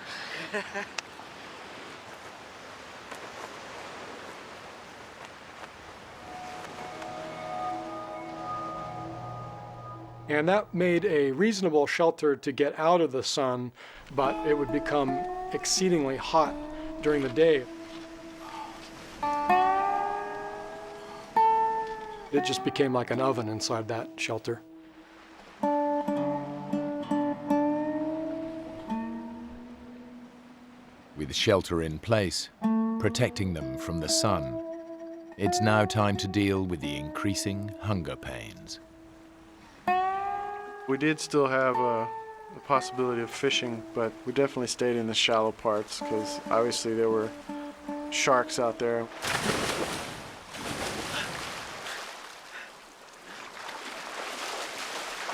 And that made a reasonable shelter to get out of the sun, but it would become exceedingly hot during the day. It just became like an oven inside that shelter. With shelter in place, protecting them from the sun, it's now time to deal with the increasing hunger pains. We did still have the possibility of fishing, but we definitely stayed in the shallow parts because obviously there were sharks out there.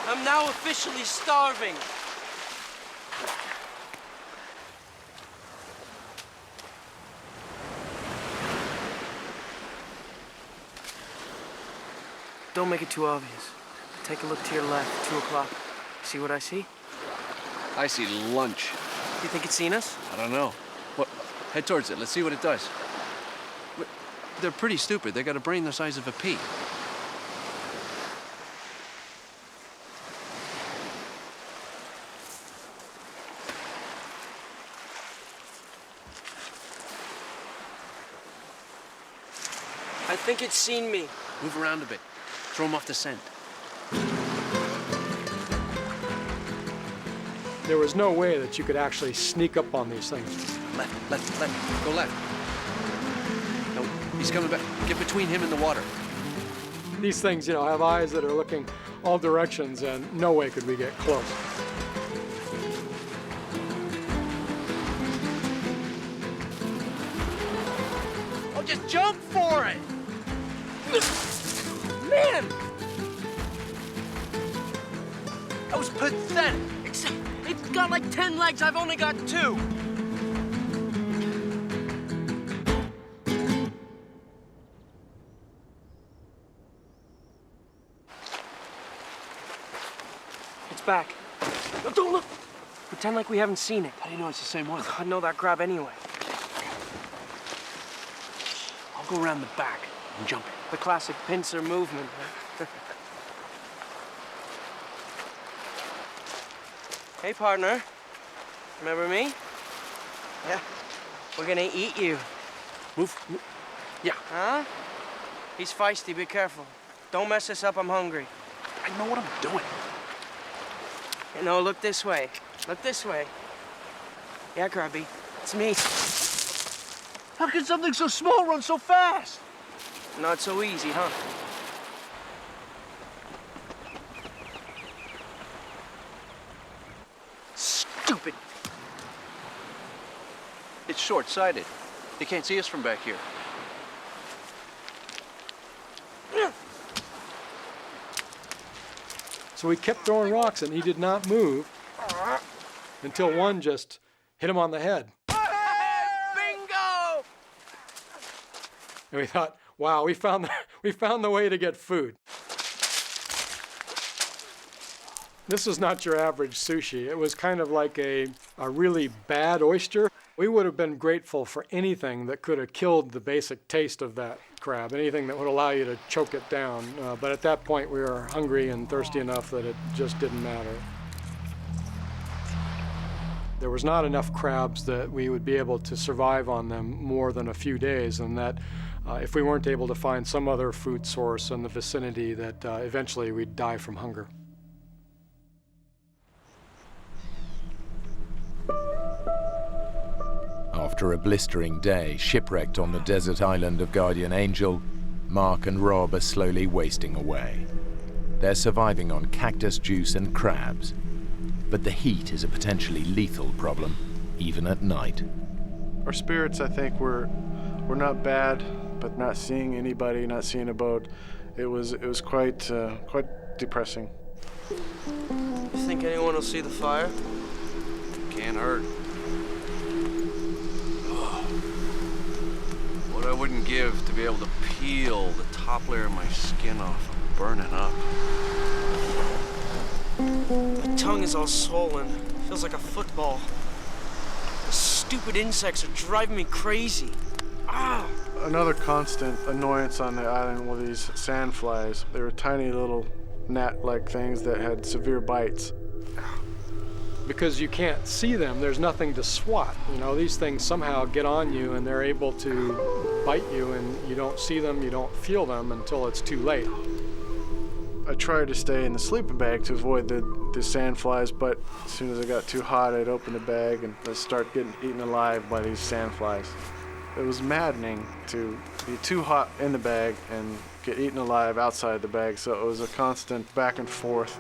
I'm now officially starving. Don't make it too obvious. Take a look to your left, 2 o'clock. See what I see? I see lunch. Do you think it's seen us? I don't know. What? Head towards it. Let's see what it does. They're pretty stupid. They got a brain the size of a pea. I think it's seen me. Move around a bit. Throw them off the scent. There was no way that you could actually sneak up on these things. Left, left, left. Go left. No, he's coming back. Get between him and the water. These things, you know, have eyes that are looking all directions, and no way could we get close. Oh, just jump for it! Man! That was pathetic. It's got like 10 legs, I've only got 2. It's back. No, don't look! Pretend like we haven't seen it. How do you know it's the same one? I know that grab anyway. I'll go around the back and jump it. The classic pincer movement. Hey, partner. Remember me? Yeah. We're gonna eat you. Move. Yeah. Huh? He's feisty, be careful. Don't mess this up, I'm hungry. I know what I'm doing. You know, look this way. Look this way. Yeah, Grubby. It's me. How can something so small run so fast? Not so easy, huh? Stupid. It's short-sighted. They can't see us from back here. So we kept throwing rocks, and he did not move until one just hit him on the head. Bingo! And we thought, wow, we found the way to get food. This is not your average sushi. It was kind of like a really bad oyster. We would have been grateful for anything that could have killed the basic taste of that crab, anything that would allow you to choke it down. But at that point, we were hungry and thirsty enough that it just didn't matter. There was not enough crabs that we would be able to survive on them more than a few days, and that if we weren't able to find some other food source in the vicinity, that eventually we'd die from hunger. After a blistering day shipwrecked on the desert island of Guardian Angel, Mark and Rob are slowly wasting away. They're surviving on cactus juice and crabs, but the heat is a potentially lethal problem, even at night. Our spirits, I think, were not bad, but not seeing anybody, not seeing a boat, it was quite depressing. You think anyone will see the fire? Can't hurt. Oh. What I wouldn't give to be able to peel the top layer of my skin off. I'm burning up. My tongue is all swollen. Feels like a football. The stupid insects are driving me crazy. Ah! Another constant annoyance on the island were these sandflies. They were tiny little gnat-like things that had severe bites. Because you can't see them, there's nothing to swat. You know, these things somehow get on you and they're able to bite you, and you don't see them, you don't feel them until it's too late. I tried to stay in the sleeping bag to avoid the sandflies, but as soon as it got too hot, I'd open the bag and I'd start getting eaten alive by these sandflies. It was maddening to be too hot in the bag and get eaten alive outside the bag, so it was a constant back and forth.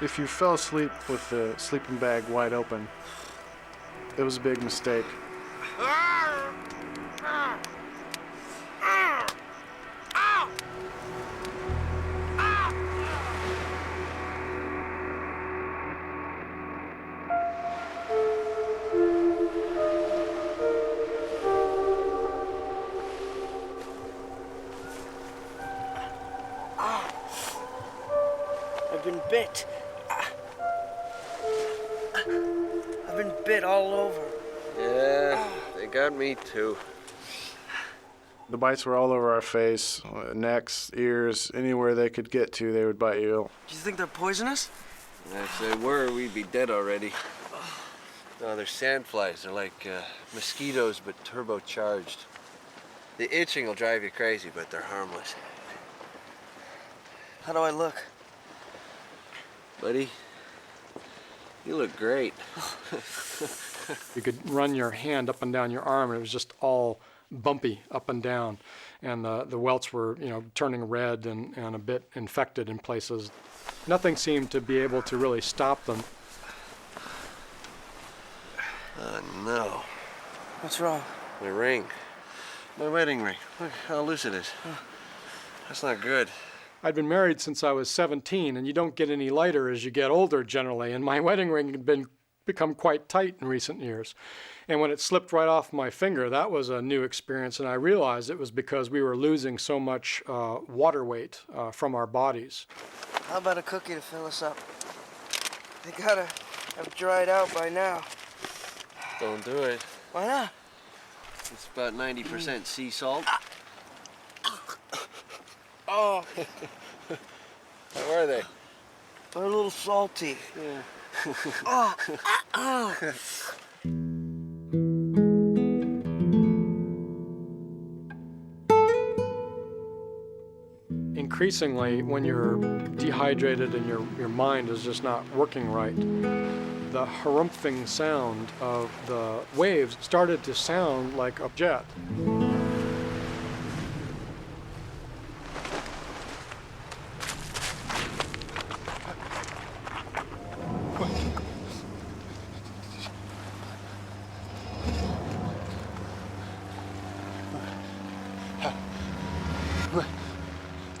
If you fell asleep with the sleeping bag wide open, it was a big mistake. I've been bit. I've been bit all over. Yeah, they got me too. The bites were all over our face, necks, ears, anywhere they could get to, they would bite you. Do you think they're poisonous? If they were, we'd be dead already. No, they're sandflies. They're like mosquitoes, but turbocharged. The itching will drive you crazy, but they're harmless. How do I look? Buddy, you look great. You could run your hand up and down your arm, and it was just all bumpy up and down. And the welts were, you know, turning red and a bit infected in places. Nothing seemed to be able to really stop them. Oh, no. What's wrong? My ring. My wedding ring. Look how loose it is. That's not good. I'd been married since I was 17, and you don't get any lighter as you get older generally, and my wedding ring had become quite tight in recent years. And when it slipped right off my finger, that was a new experience, and I realized it was because we were losing so much water weight from our bodies. How about a cookie to fill us up? They gotta have dried out by now. Don't do it. Why not? It's about 90% sea salt. Oh. How are they? They're a little salty. Yeah. Oh. Increasingly, when you're dehydrated and your mind is just not working right, the harumphing sound of the waves started to sound like a jet.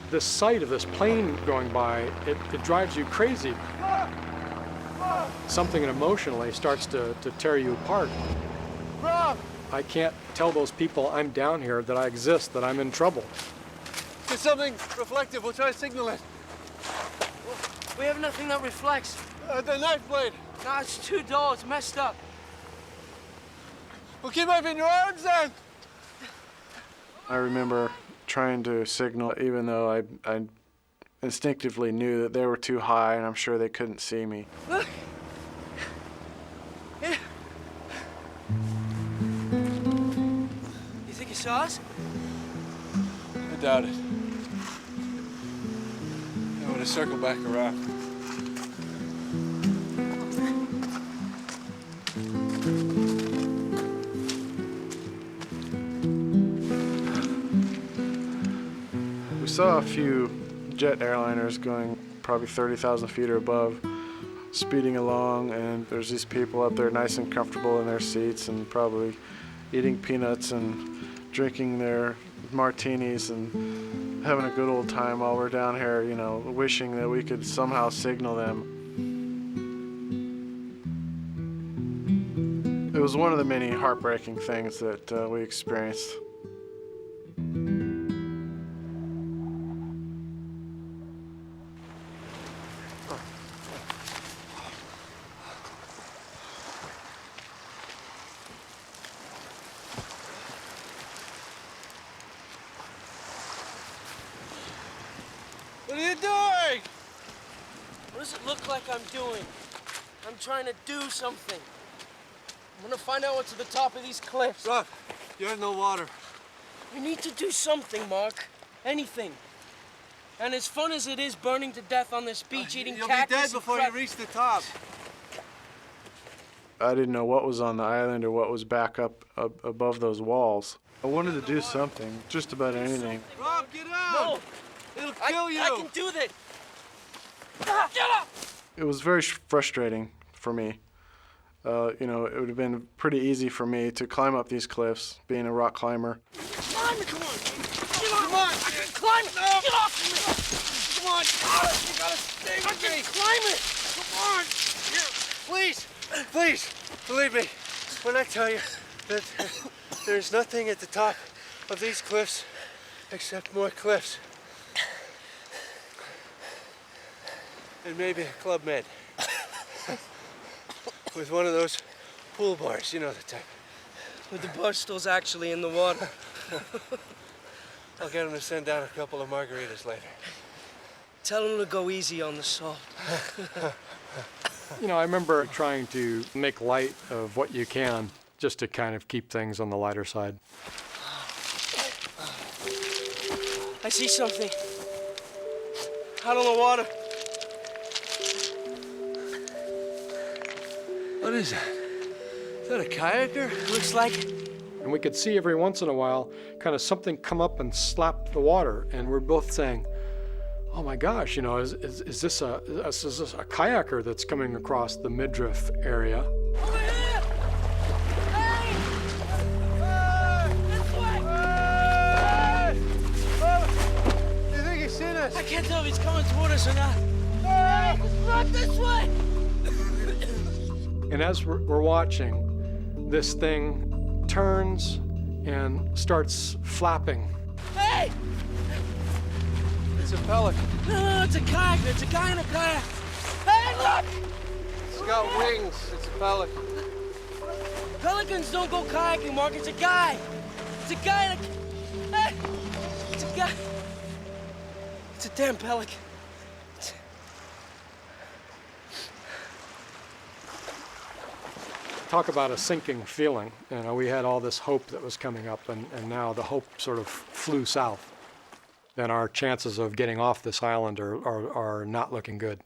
The sight of this plane going by, it drives you crazy. Something emotionally starts to tear you apart. Rob! I can't tell those people I'm down here that I exist, that I'm in trouble. There's something reflective. We'll try to signal it. We have nothing that reflects. The knife blade. Nah, it's too dull. It's messed up. Well, keep moving your arms then. I remember trying to signal, even though I instinctively knew that they were too high and I'm sure they couldn't see me. Look. Here. You think you saw us? I doubt it. I would have circled back around. We saw a few jet airliners going probably 30,000 feet or above, speeding along, and there's these people up there nice and comfortable in their seats and probably eating peanuts and drinking their martinis and having a good old time while we're down here, you know, wishing that we could somehow signal them. It was one of the many heartbreaking things that we experienced. What are you doing? What does it look like I'm doing? I'm trying to do something. I'm gonna find out what's at the top of these cliffs. Look, you have no water. We need to do something, Mark. Anything. And as fun as it is burning to death on this beach, eating You'll cactus be dead before you reach the top. I didn't know what was on the island or what was back up above those walls. I wanted to do something, just about anything. Rob, get out! No! It'll kill you! I can do this! Get up! It was very frustrating for me. You know, it would have been pretty easy for me to climb up these cliffs, being a rock climber. Climb it, come on! Get off! Come on! I can climb it! No. Get off of me! Come on! You gotta stay with me! I can climb it! Come on! Here, please, please, believe me when I tell you that there's nothing at the top of these cliffs except more cliffs. And maybe a Club Med. With one of those pool bars, you know the type. With the bar stools actually in the water. I'll get him to send down a couple of margaritas later. Tell him to go easy on the salt. You know, I remember trying to make light of what you can, just to kind of keep things on the lighter side. I see something. Out on the water. What is that? Is that a kayaker? Looks like. And we could see every once in a while kind of something come up and slap the water, and we're both saying, oh my gosh, you know, is this a kayaker that's coming across the midriff area? Over here! Hey! This way! Do you think he's seen us? I can't tell if he's coming toward us or not. Hey! It's not this way! And as we're watching, this thing turns and starts flapping. Hey! It's a pelican. No, it's a kayaker. It's a guy in a kayak. Hey, look! It's got wings. It's a pelican. Pelicans don't go kayaking, Mark. It's a guy. It's a guy in a... Hey! It's a guy. It's a damn pelican. Talk about a sinking feeling. You know, we had all this hope that was coming up, and now the hope sort of flew south. Then our chances of getting off this island are not looking good.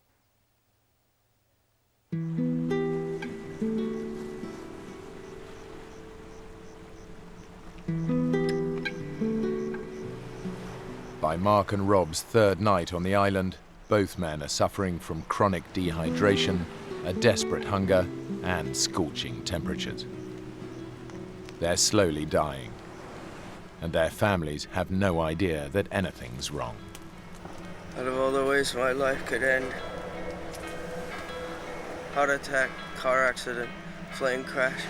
By Mark and Rob's third night on the island, both men are suffering from chronic dehydration, a desperate hunger, and scorching temperatures. They're slowly dying, and their families have no idea that anything's wrong. Out of all the ways my life could end, heart attack, car accident, plane crash,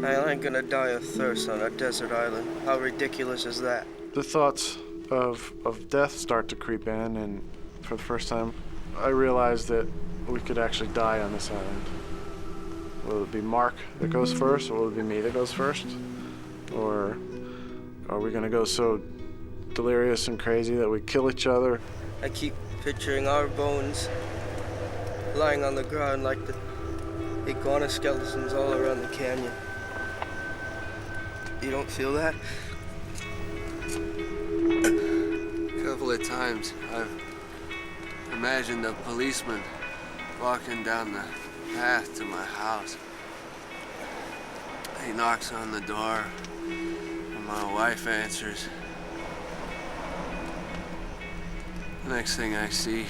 I ain't gonna die of thirst on a desert island. How ridiculous is that? The thoughts of death start to creep in, and for the first time, I realized that we could actually die on this island. Will it be Mark that goes first, or will it be me that goes first? Or Are we gonna go so delirious and crazy that we kill each other? I keep picturing our bones lying on the ground like the iguana skeletons all around the canyon. You don't feel that? A couple of times I've imagined a policeman walking down the path to my house. He knocks on the door, and my wife answers. The next thing I see,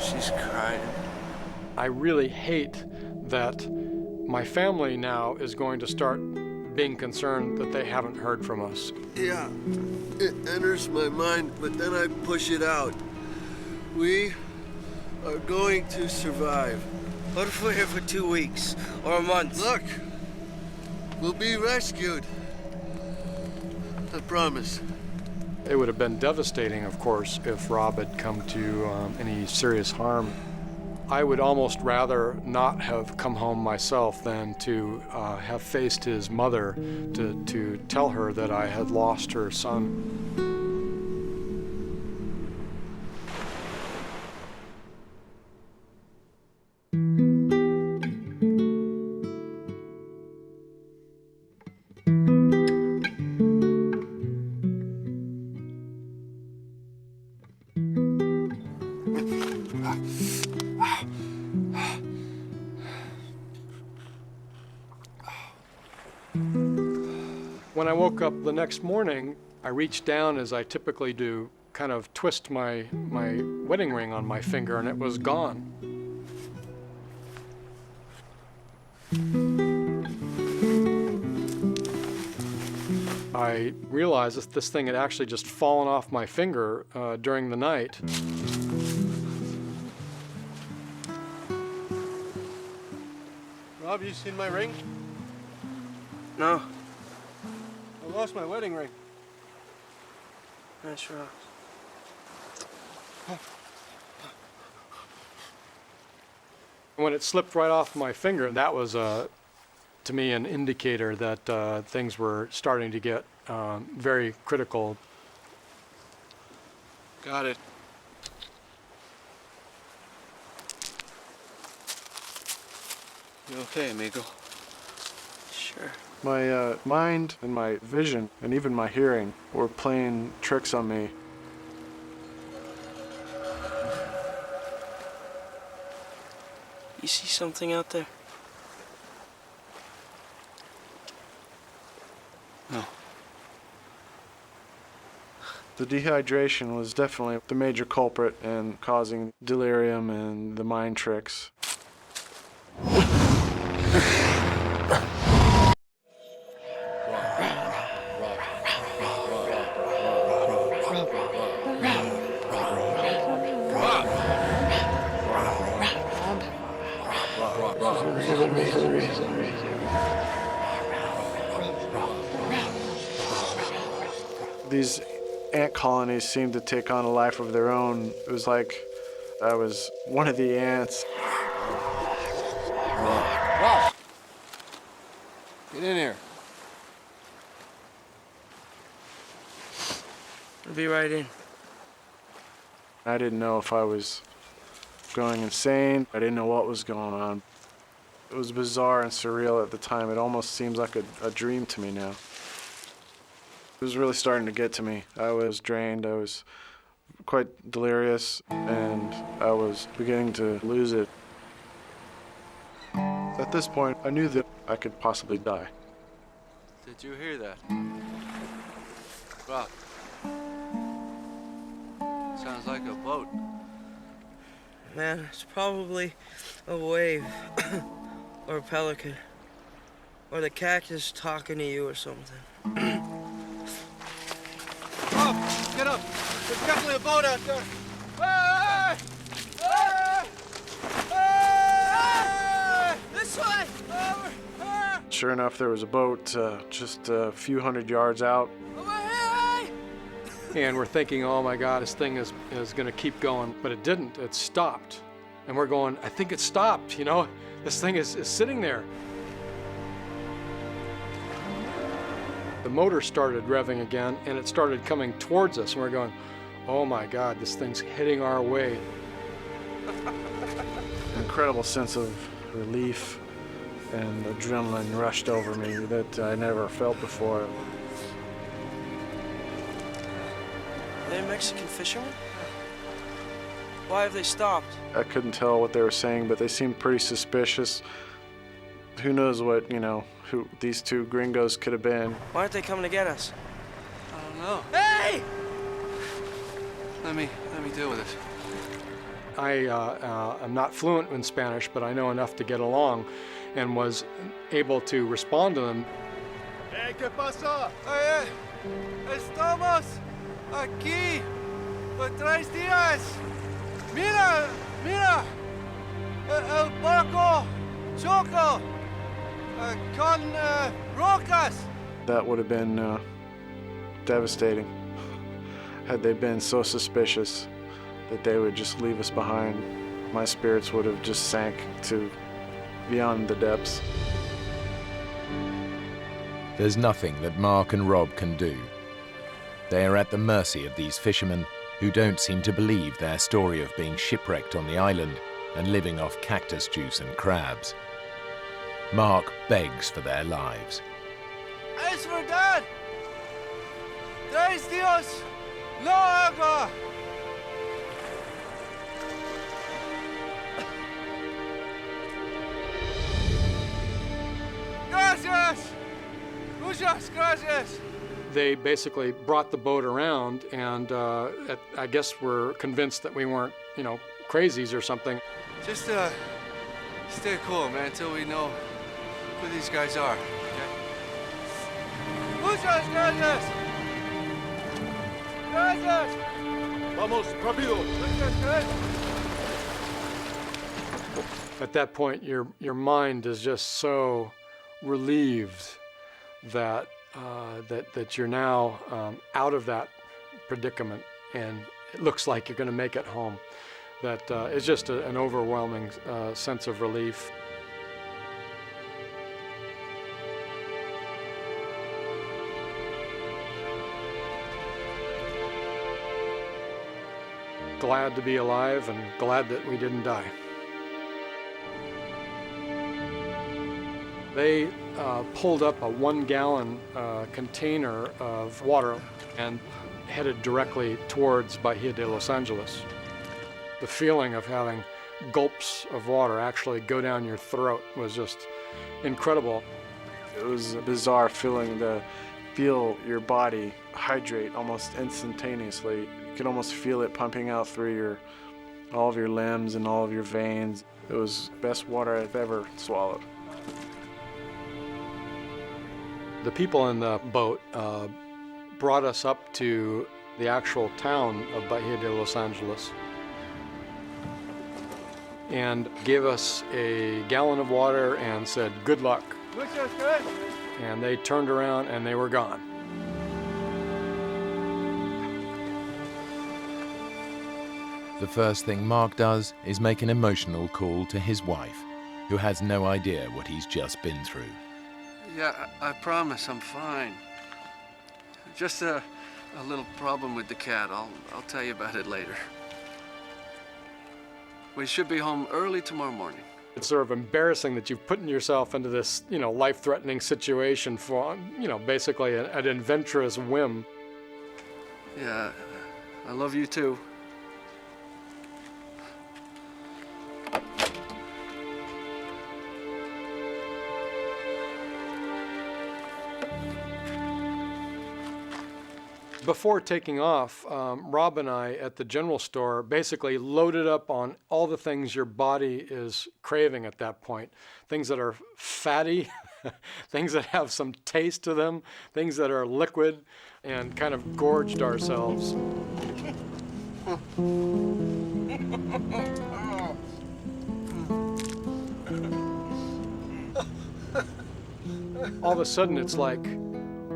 she's crying. I really hate that my family now is going to start being concerned that they haven't heard from us. Yeah, it enters my mind, but then I push it out. We are going to survive. What if we're here for 2 weeks or a month? Look, we'll be rescued. I promise. It would have been devastating, of course, if Rob had come to any serious harm. I would almost rather not have come home myself than to have faced his mother to tell her that I had lost her son. When I woke up the next morning, I reached down, as I typically do, kind of twist my wedding ring on my finger, and it was gone. I realized that this thing had actually just fallen off my finger during the night. Rob, you seen my ring? No. I lost my wedding ring. That's right. When it slipped right off my finger, that was, to me, an indicator that things were starting to get very critical. Got it. You okay, amigo? Sure. My mind and my vision and even my hearing were playing tricks on me. You see something out there? No. The dehydration was definitely the major culprit in causing delirium and the mind tricks. These ant colonies seemed to take on a life of their own. It was like I was one of the ants. Rob! Get in here. I'll be right in. I didn't know if I was going insane. I didn't know what was going on. It was bizarre and surreal at the time. It almost seems like a dream to me now. It was really starting to get to me. I was drained, I was quite delirious, and I was beginning to lose it. At this point, I knew that I could possibly die. Did you hear that? Rob. Sounds like a boat. Man, it's probably a wave or a pelican or the cactus talking to you or something. Rob, get up. There's definitely a boat out there. Hey! Hey! Hey! This way! Sure enough, there was a boat just a few hundred yards out. And we're thinking, oh my God, this thing is going to keep going. But it didn't. It stopped. And we're going, I think it stopped, you know? This thing is sitting there. The motor started revving again, and it started coming towards us, and we're going, oh my God, this thing's heading our way. An incredible sense of relief and adrenaline rushed over me that I never felt before. Are they Mexican fishermen? Why have they stopped? I couldn't tell what they were saying, but they seemed pretty suspicious. Who knows what, who these two gringos could have been. Why aren't they coming to get us? I don't know. Hey! Let me deal with it. I am not fluent in Spanish, but I know enough to get along and was able to respond to them. Hey, ¿qué pasó? Hey, estamos aquí por 3 días. Mira, el barco choco con rocas. That would have been devastating had they been so suspicious that they would just leave us behind. My spirits would have just sank to beyond the depths. There's nothing that Mark and Rob can do. They are at the mercy of these fishermen who don't seem to believe their story of being shipwrecked on the island and living off cactus juice and crabs. Mark begs for their lives. Es verdad. 3 días, no agua. Gracias. Muchas gracias. They basically brought the boat around, and I guess were convinced that we weren't, crazies or something. Just stay cool, man, until we know who these guys are, okay? Muchas gracias! Gracias! Vamos, rápido! Muchas gracias! At that point, your mind is just so relieved that that you're now out of that predicament, and it looks like you're going to make it home. That it's just an overwhelming sense of relief. Glad to be alive and glad that we didn't die. They pulled up a 1-gallon container of water and headed directly towards Bahia de Los Angeles. The feeling of having gulps of water actually go down your throat was just incredible. It was a bizarre feeling to feel your body hydrate almost instantaneously. You could almost feel it pumping out through all of your limbs and all of your veins. It was the best water I've ever swallowed. The people in the boat brought us up to the actual town of Bahia de Los Angeles and gave us a gallon of water and said, good luck. Muchas gracias. And they turned around and they were gone. The first thing Mark does is make an emotional call to his wife, who has no idea what he's just been through. Yeah, I promise I'm fine. Just a little problem with the cat. I'll tell you about it later. We should be home early tomorrow morning. It's sort of embarrassing that you've put yourself into this, life-threatening situation for, basically an adventurous whim. Yeah, I love you too. Before taking off, Rob and I at the general store basically loaded up on all the things your body is craving at that point. Things that are fatty, things that have some taste to them, things that are liquid, and kind of gorged ourselves. All of a sudden it's like,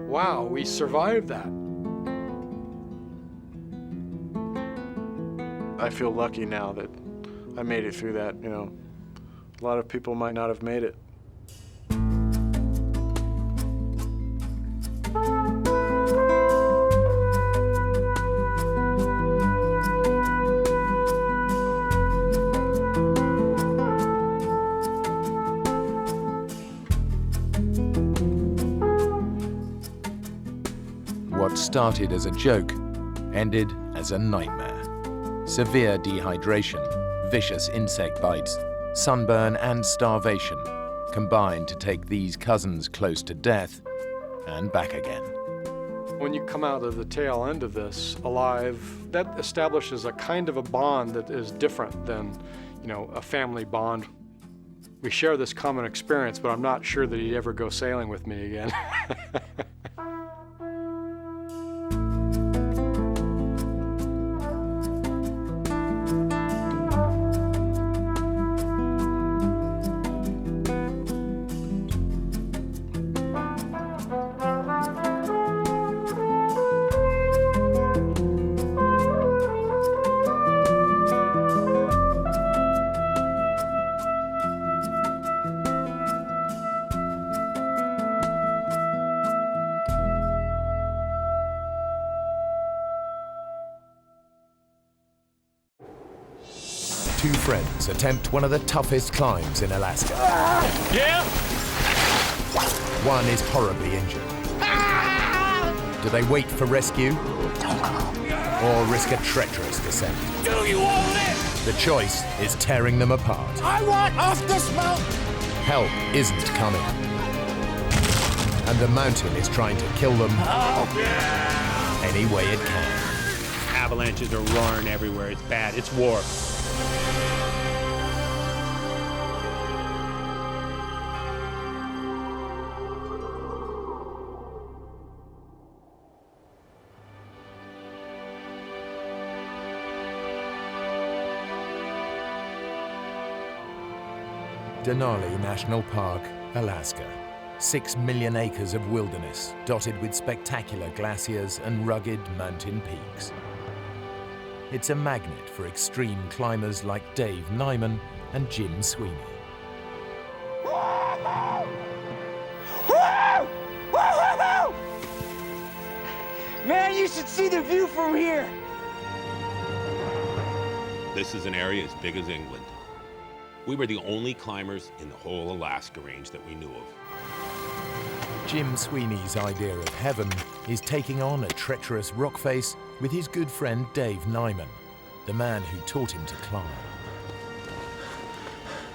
wow, we survived that. I feel lucky now that I made it through that, A lot of people might not have made it. started as a joke ended as a nightmare. Severe dehydration, vicious insect bites, sunburn and starvation combined to take these cousins close to death and back again. When you come out of the tail end of this alive, that establishes a kind of a bond that is different than, a family bond. We share this common experience, but I'm not sure that he'd ever go sailing with me again. Two friends attempt one of the toughest climbs in Alaska. Yeah? One is horribly injured. Do they wait for rescue or risk a treacherous descent? Do you want it? The choice is tearing them apart. I want off this mountain! Help isn't coming. And the mountain is trying to kill them any way it can. Avalanches are roaring everywhere. It's bad. It's war. Denali National Park, Alaska. 6 million acres of wilderness dotted with spectacular glaciers and rugged mountain peaks. It's a magnet for extreme climbers like Dave Nyman and Jim Sweeney. Man, you should see the view from here. This is an area as big as England. We were the only climbers in the whole Alaska range that we knew of. Jim Sweeney's idea of heaven is taking on a treacherous rock face with his good friend Dave Nyman, the man who taught him to climb.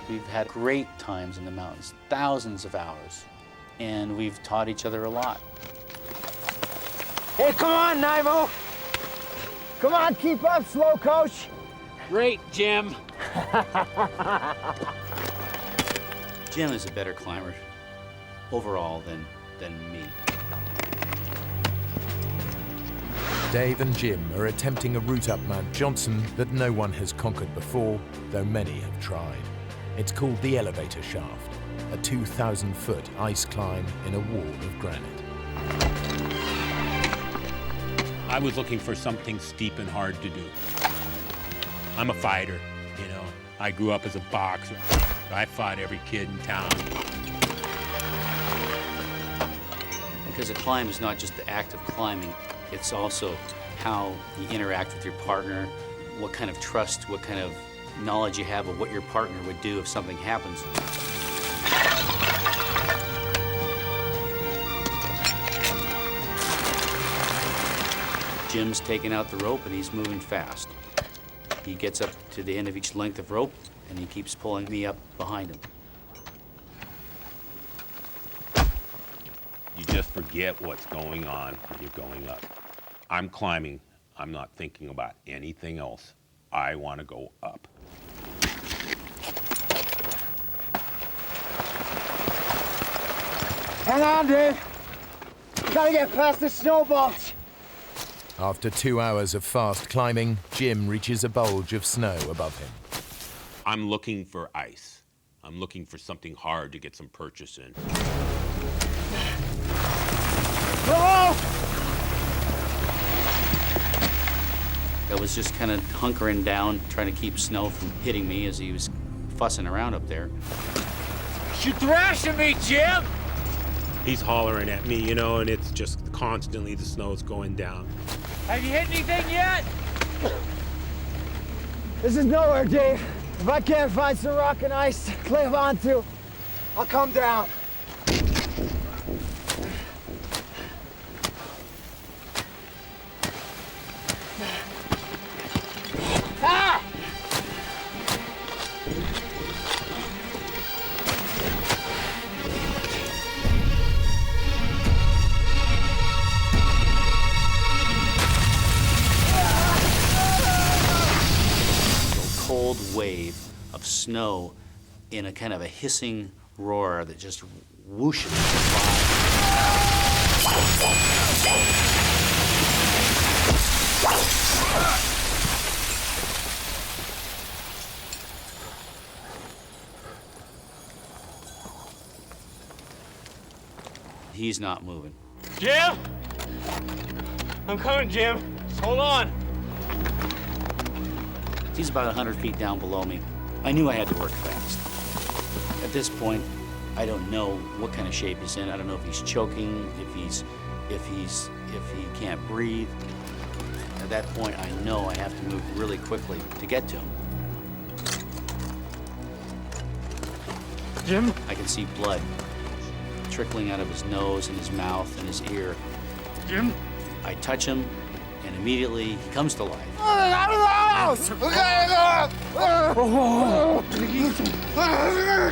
We've had great times in the mountains, thousands of hours, and we've taught each other a lot. Hey, come on, Nimo. Come on, keep up, slow coach. Great, Jim. Jim is a better climber overall than me. Dave and Jim are attempting a route up Mount Johnson that no one has conquered before, though many have tried. It's called the Elevator Shaft, a 2,000-foot ice climb in a wall of granite. I was looking for something steep and hard to do. I'm a fighter, I grew up as a boxer. I fought every kid in town. Because a climb is not just the act of climbing, it's also how you interact with your partner, what kind of trust, what kind of knowledge you have of what your partner would do if something happens. Jim's taking out the rope and he's moving fast. He gets up to the end of each length of rope and he keeps pulling me up behind him. You just forget what's going on when you're going up. I'm climbing. I'm not thinking about anything else. I want to go up. Hang on, Dave. Gotta get past the snowballs. After 2 hours of fast climbing, Jim reaches a bulge of snow above him. I'm looking for ice. I'm looking for something hard to get some purchase in. Hello? I was just kind of hunkering down, trying to keep snow from hitting me as he was fussing around up there. You thrashing me, Jim? He's hollering at me, and it's just constantly the snow's going down. Have you hit anything yet? This is nowhere, Dave. If I can't find some rock and ice to climb onto, I'll come down. Cold wave of snow in a kind of a hissing roar that just whooshes by. He's not moving. Jim! I'm coming, Jim. Just hold on. He's about 100 feet down below me. I knew I had to work fast. At this point, I don't know what kind of shape he's in. I don't know if he's choking, if he can't breathe. At that point, I know I have to move really quickly to get to him. Jim? I can see blood trickling out of his nose and his mouth and his ear. Jim? I touch him, and immediately he comes to life.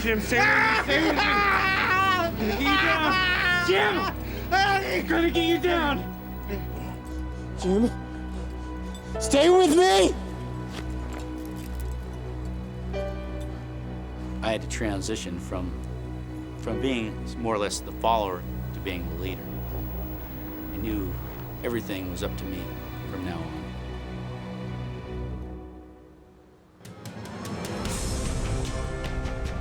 Jim, stay with me. Jim! I'm gonna get you down. Jim? Stay with me! I had to transition from being more or less the follower to being the leader. I knew everything was up to me from now on.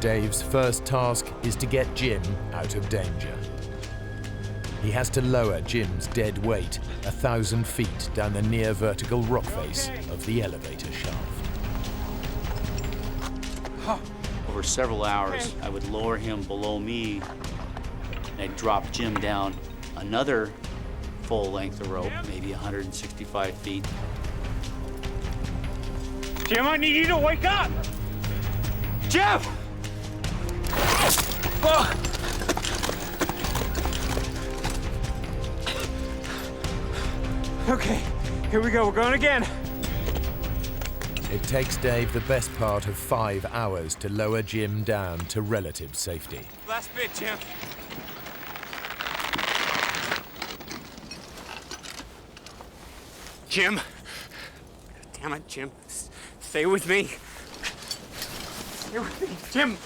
Dave's first task is to get Jim out of danger. He has to lower Jim's dead weight 1,000 feet down the near vertical rock face of the elevator shaft. Over several hours, I would lower him below me, and I'd drop Jim down another full length of rope, maybe 165 feet. Jim, I need you to wake up! Jim! Oh. Okay, here we go. We're going again. It takes Dave the best part of 5 hours to lower Jim down to relative safety. Last bit, Jim. Jim. Damn it, Jim. Stay with me. Stay with me, Jim.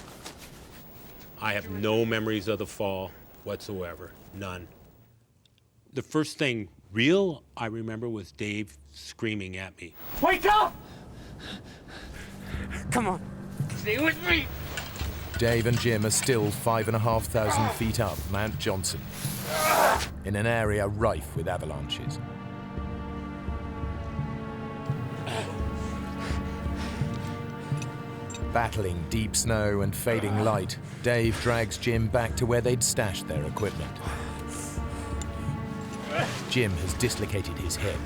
I have no memories of the fall whatsoever. None. The first thing real I remember was Dave screaming at me. Wake up! Come on. Stay with me. Dave and Jim are still 5,500 feet up Mount Johnson, in an area rife with avalanches. Battling deep snow and fading light, Dave drags Jim back to where they'd stashed their equipment. Jim has dislocated his hip.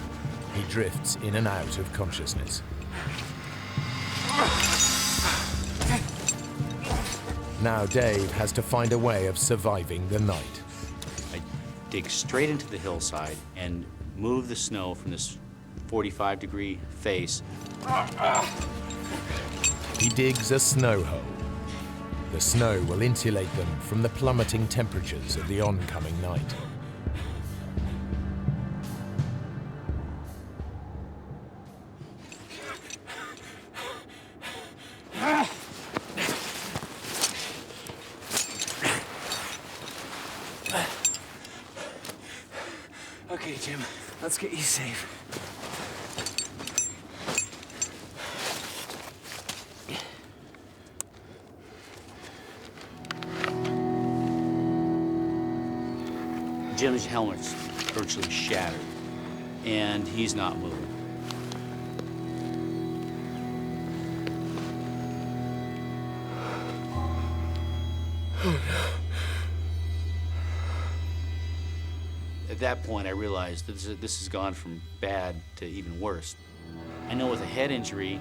He drifts in and out of consciousness. Now Dave has to find a way of surviving the night. I dig straight into the hillside and move the snow from this 45-degree face. He digs a snow hole. The snow will insulate them from the plummeting temperatures of the oncoming night. Okay, Jim, let's get you safe. Jim's helmet's virtually shattered, and he's not moving. Oh, no. At that point, I realized that this has gone from bad to even worse. I know with a head injury,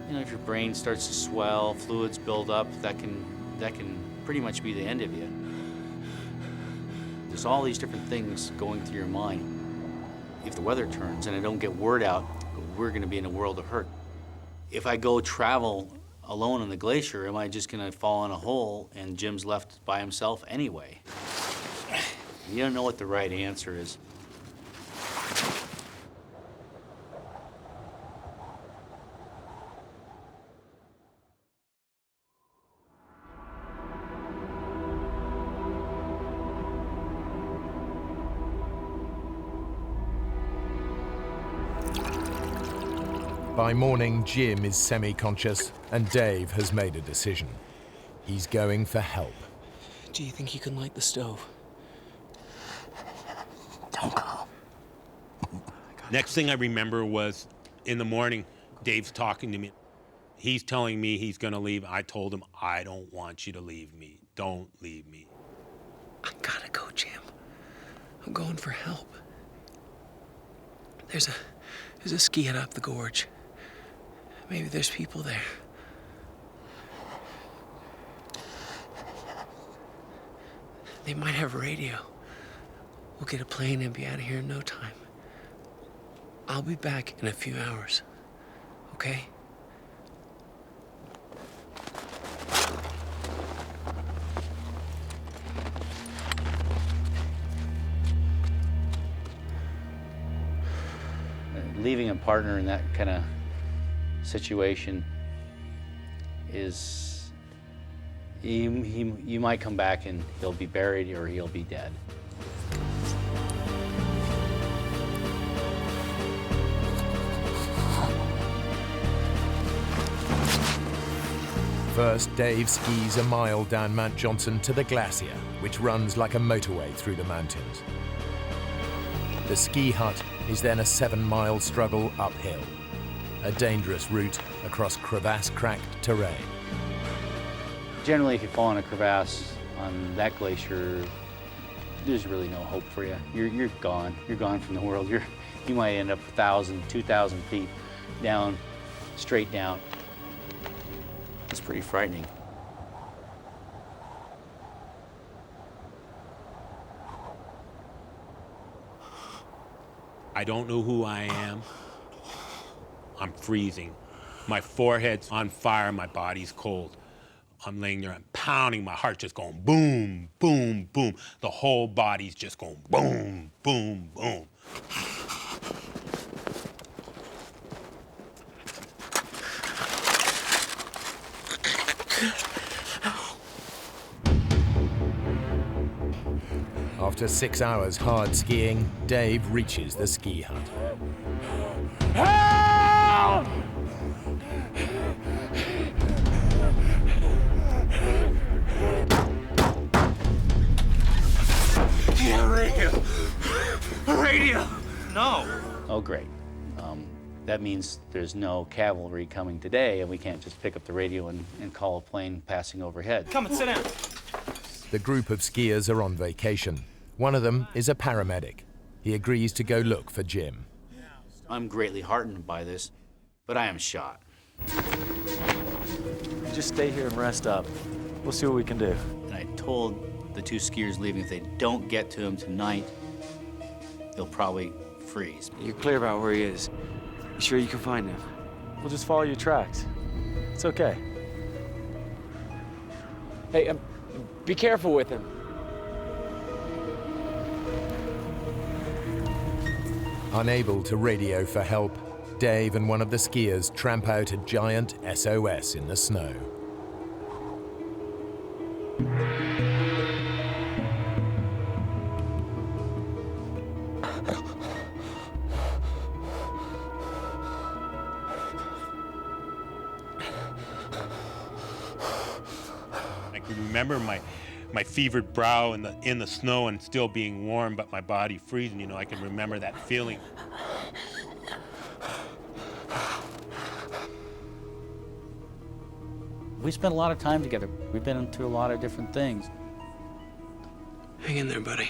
you know, if your brain starts to swell, fluids build up, that can pretty much be the end of you. There's all these different things going through your mind. If the weather turns and I don't get word out, we're going to be in a world of hurt. If I go travel alone on the glacier? Am I just going to fall in a hole and Jim's left by himself anyway? You don't know what the right answer is. By morning, Jim is semi-conscious and Dave has made a decision. He's going for help. Do you think you can light the stove? Don't go. Next thing I remember was in the morning, Dave's talking to me. He's telling me he's gonna leave. I told him, I don't want you to leave me. Don't leave me. I gotta go, Jim. I'm going for help. There's a ski hut up the gorge. Maybe there's people there. They might have a radio. We'll get a plane and be out of here in no time. I'll be back in a few hours, okay? Leaving a partner in that kind of situation is, you might come back and he'll be buried or he'll be dead. First, Dave skis a mile down Mount Johnson to the glacier, which runs like a motorway through the mountains. The ski hut is then a 7-mile struggle uphill, a dangerous route across crevasse-cracked terrain. Generally, if you fall in a crevasse on that glacier, there's really no hope for you. You're gone. You're gone from the world. You might end up 1,000, 2,000 feet down, straight down. It's pretty frightening. I don't know who I am. I'm freezing. My forehead's on fire, my body's cold. I'm laying there, I'm pounding, my heart's just going boom, boom, boom. The whole body's just going boom, boom, boom. After 6 hours hard skiing, Dave reaches the ski hut. Help! Yeah, radio! Radio! No! Oh, great. That means there's no cavalry coming today, and we can't just pick up the radio and call a plane passing overhead. Come and sit down. The group of skiers are on vacation. One of them is a paramedic. He agrees to go look for Jim. I'm greatly heartened by this, but I am shot. Just stay here and rest up. We'll see what we can do. And I told the 2 skiers leaving if they don't get to him tonight, they'll probably freeze. You're clear about where he is. You sure you can find him? We'll just follow your tracks. It's okay. Hey, be careful with him. Unable to radio for help, Dave and one of the skiers tramp out a giant SOS in the snow. I can remember my fevered brow in the snow and still being warm, but my body freezing. You know, I can remember that feeling. We spent a lot of time together. We've been through a lot of different things. Hang in there, buddy.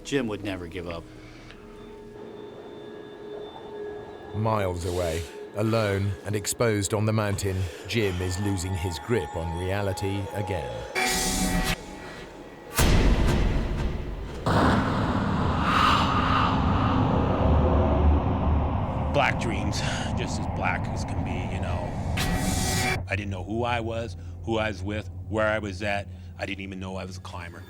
Jim would never give up. Miles away, alone and exposed on the mountain, Jim is losing his grip on reality again. Black dreams, just as black as can be, you know. I didn't know who I was with, where I was at. I didn't even know I was a climber.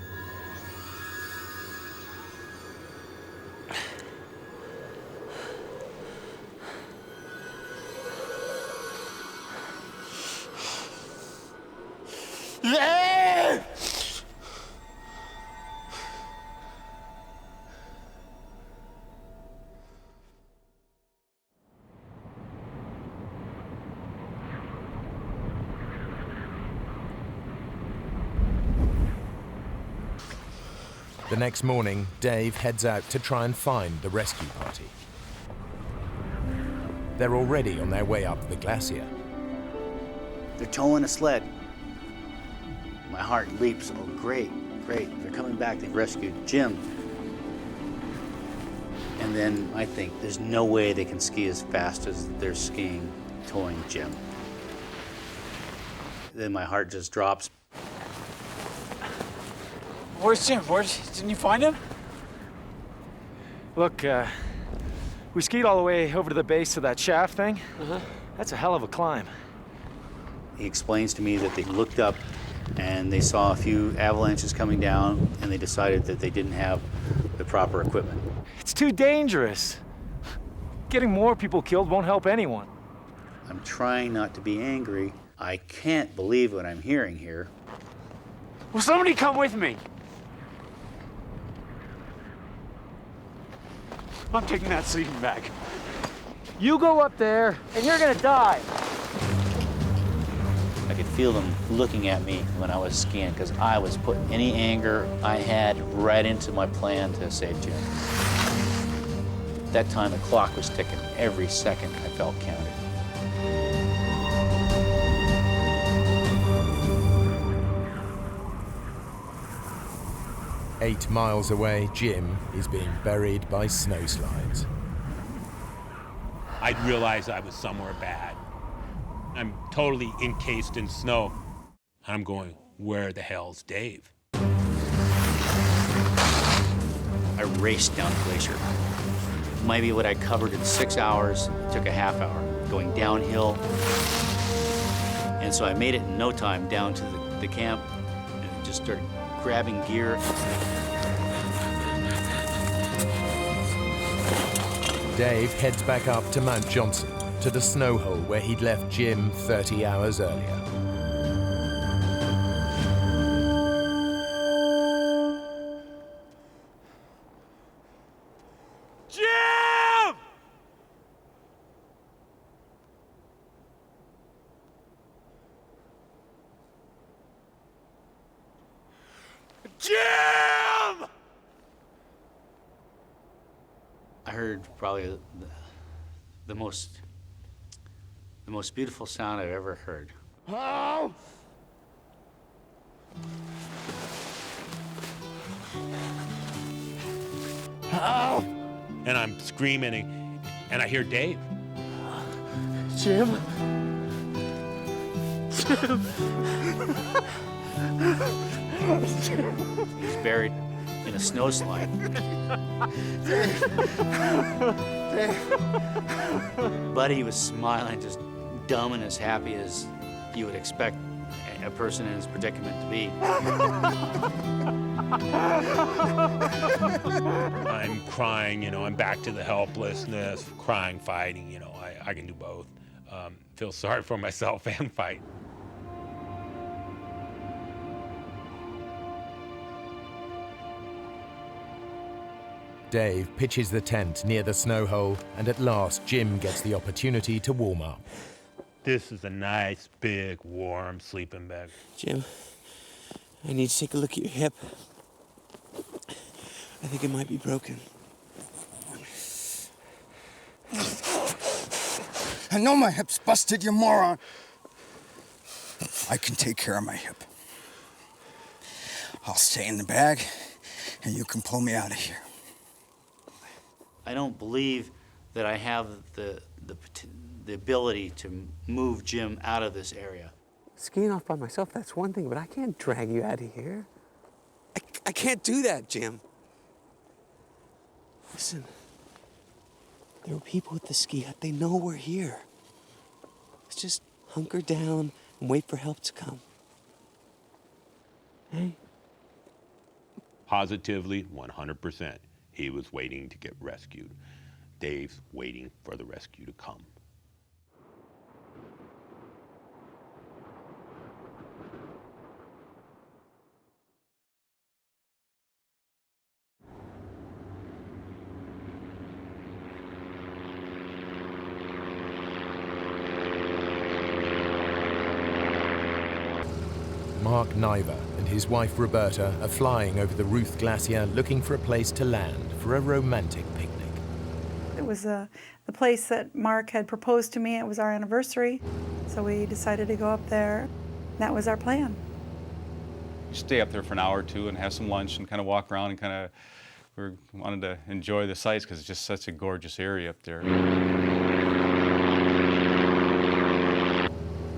The next morning, Dave heads out to try and find the rescue party. They're already on their way up the glacier. They're towing a sled. My heart leaps. Oh, great, great. They're coming back. They've rescued Jim. And then I think there's no way they can ski as fast as they're skiing towing Jim. Then my heart just drops. Where's Jim? Didn't you find him? Look, we skied all the way over to the base of that shaft thing. That's a hell of a climb. He explains to me that they looked up and they saw a few avalanches coming down and they decided that they didn't have the proper equipment. It's too dangerous. Getting more people killed won't help anyone. I'm trying not to be angry. I can't believe what I'm hearing here. Will somebody come with me? I'm taking that sleeping bag. You go up there, and you're gonna die. I could feel them looking at me when I was skiing because I was putting any anger I had right into my plan to save Jim. At that time, the clock was ticking. Every second I felt counted. Eight miles away, Jim is being buried by snowslides. I'd realized I was somewhere bad. I'm totally encased in snow. I'm going, where the hell's Dave? I raced down the glacier. Maybe what I covered in 6 hours took a half hour, going downhill. And so I made it in no time down to the camp and just started grabbing gear. Dave heads back up to Mount Johnson, to the snow hole where he'd left Jim 30 hours earlier. Jim! Jim! I heard probably the most beautiful sound I've ever heard. Oh! Oh! And I'm screaming, and I hear Dave. Jim? Jim? He's buried in a snowslide. Buddy was smiling, just dumb and as happy as you would expect a person in his predicament to be. I'm crying, you know, I'm back to the helplessness, crying, fighting, you know, I can do both. Feel sorry for myself and fight. Dave pitches the tent near the snow hole, and at last Jim gets the opportunity to warm up. This is a nice, big, warm sleeping bag. Jim, I need to take a look at your hip. I think it might be broken. I know my hip's busted, you moron. I can take care of my hip. I'll stay in the bag, and you can pull me out of here. I don't believe that I have the ability to move Jim out of this area. Skiing off by myself, that's one thing, but I can't drag you out of here. I can't do that, Jim. Listen, there are people at the ski hut. They know we're here. Let's just hunker down and wait for help to come. Hey? Positively, 100%, he was waiting to get rescued. Dave's waiting for the rescue to come. Mark Niver and his wife Roberta are flying over the Ruth Glacier looking for a place to land for a romantic picnic. It was the place that Mark had proposed to me. It was our anniversary, so we decided to go up there. That was our plan. We stay up there for an hour or two and have some lunch and kind of walk around and we wanted to enjoy the sights because it's just such a gorgeous area up there.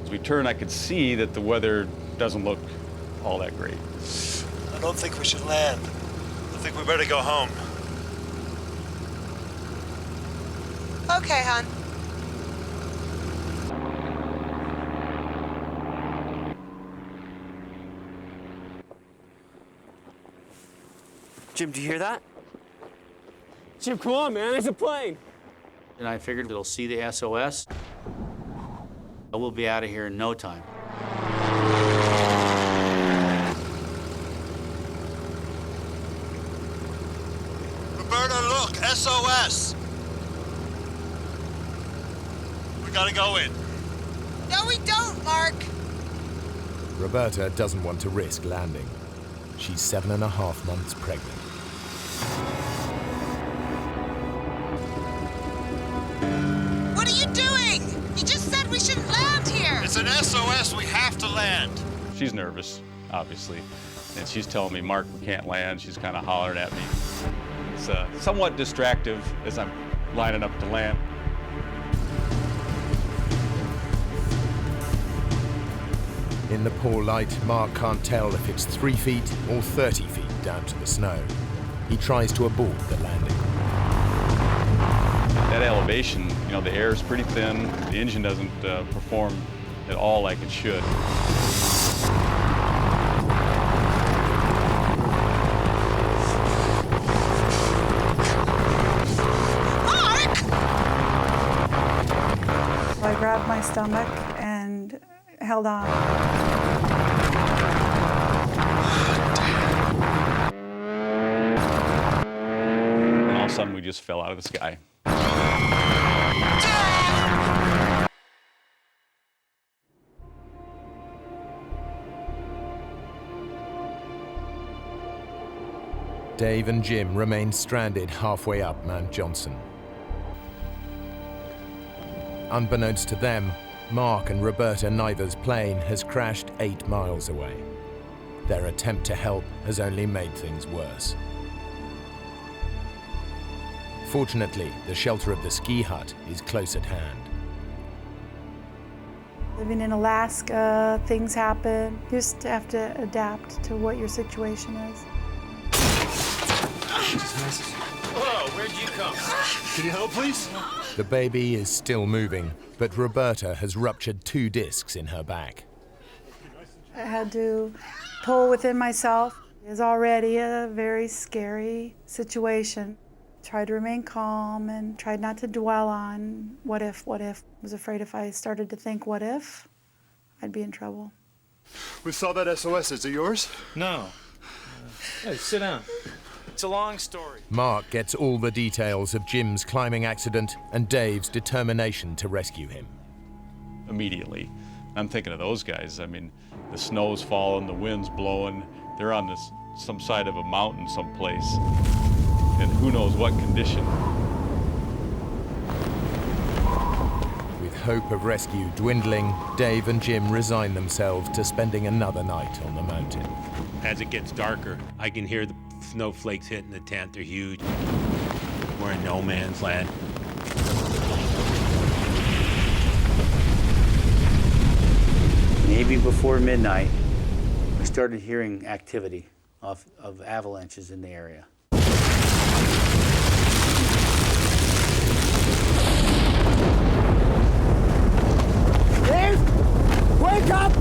As we turned, I could see that the weather doesn't look all that great. I don't think we should land. I think we better go home. Okay, hon. Jim, do you hear that? Jim, come on, man, there's a plane. And I figured it'll see the SOS. We'll be out of here in no time. Roberta, look, SOS! We gotta go in. No, we don't, Mark. Roberta doesn't want to risk landing. She's 7.5 months pregnant. What are you doing? You just said we shouldn't land here. It's an SOS, we have to land. She's nervous, obviously, and she's telling me, Mark, we can't land. She's kind of hollering at me. It's somewhat distractive as I'm lining up to land. In the poor light, Mark can't tell if it's 3 feet or 30 feet down to the snow. He tries to abort the landing. That elevation, the air is pretty thin. The engine doesn't perform at all like it should. Mark! So I grabbed my stomach and held on. And all of a sudden, we just fell out of the sky. Dave and Jim remain stranded halfway up Mount Johnson. Unbeknownst to them, Mark and Roberta Niver's plane has crashed 8 miles away. Their attempt to help has only made things worse. Fortunately, the shelter of the ski hut is close at hand. Living in Alaska, things happen. You just have to adapt to what your situation is. Whoa, where'd you come? Can you help, please? The baby is still moving, but Roberta has ruptured 2 discs in her back. I had to pull within myself. It's already a very scary situation. Tried to remain calm and tried not to dwell on what if. I was afraid if I started to think what if, I'd be in trouble. We saw that SOS. Is it yours? No. Hey, sit down. It's a long story. Mark gets all the details of Jim's climbing accident and Dave's determination to rescue him. Immediately. I'm thinking of those guys. I mean, the snow's falling, the wind's blowing. They're on some side of a mountain someplace. And who knows what condition. With hope of rescue dwindling, Dave and Jim resign themselves to spending another night on the mountain. As it gets darker, I can hear the snowflakes hitting the tent. They're huge. We're in no man's land. Maybe before midnight, we started hearing activity of avalanches in the area. Dave! Wake up!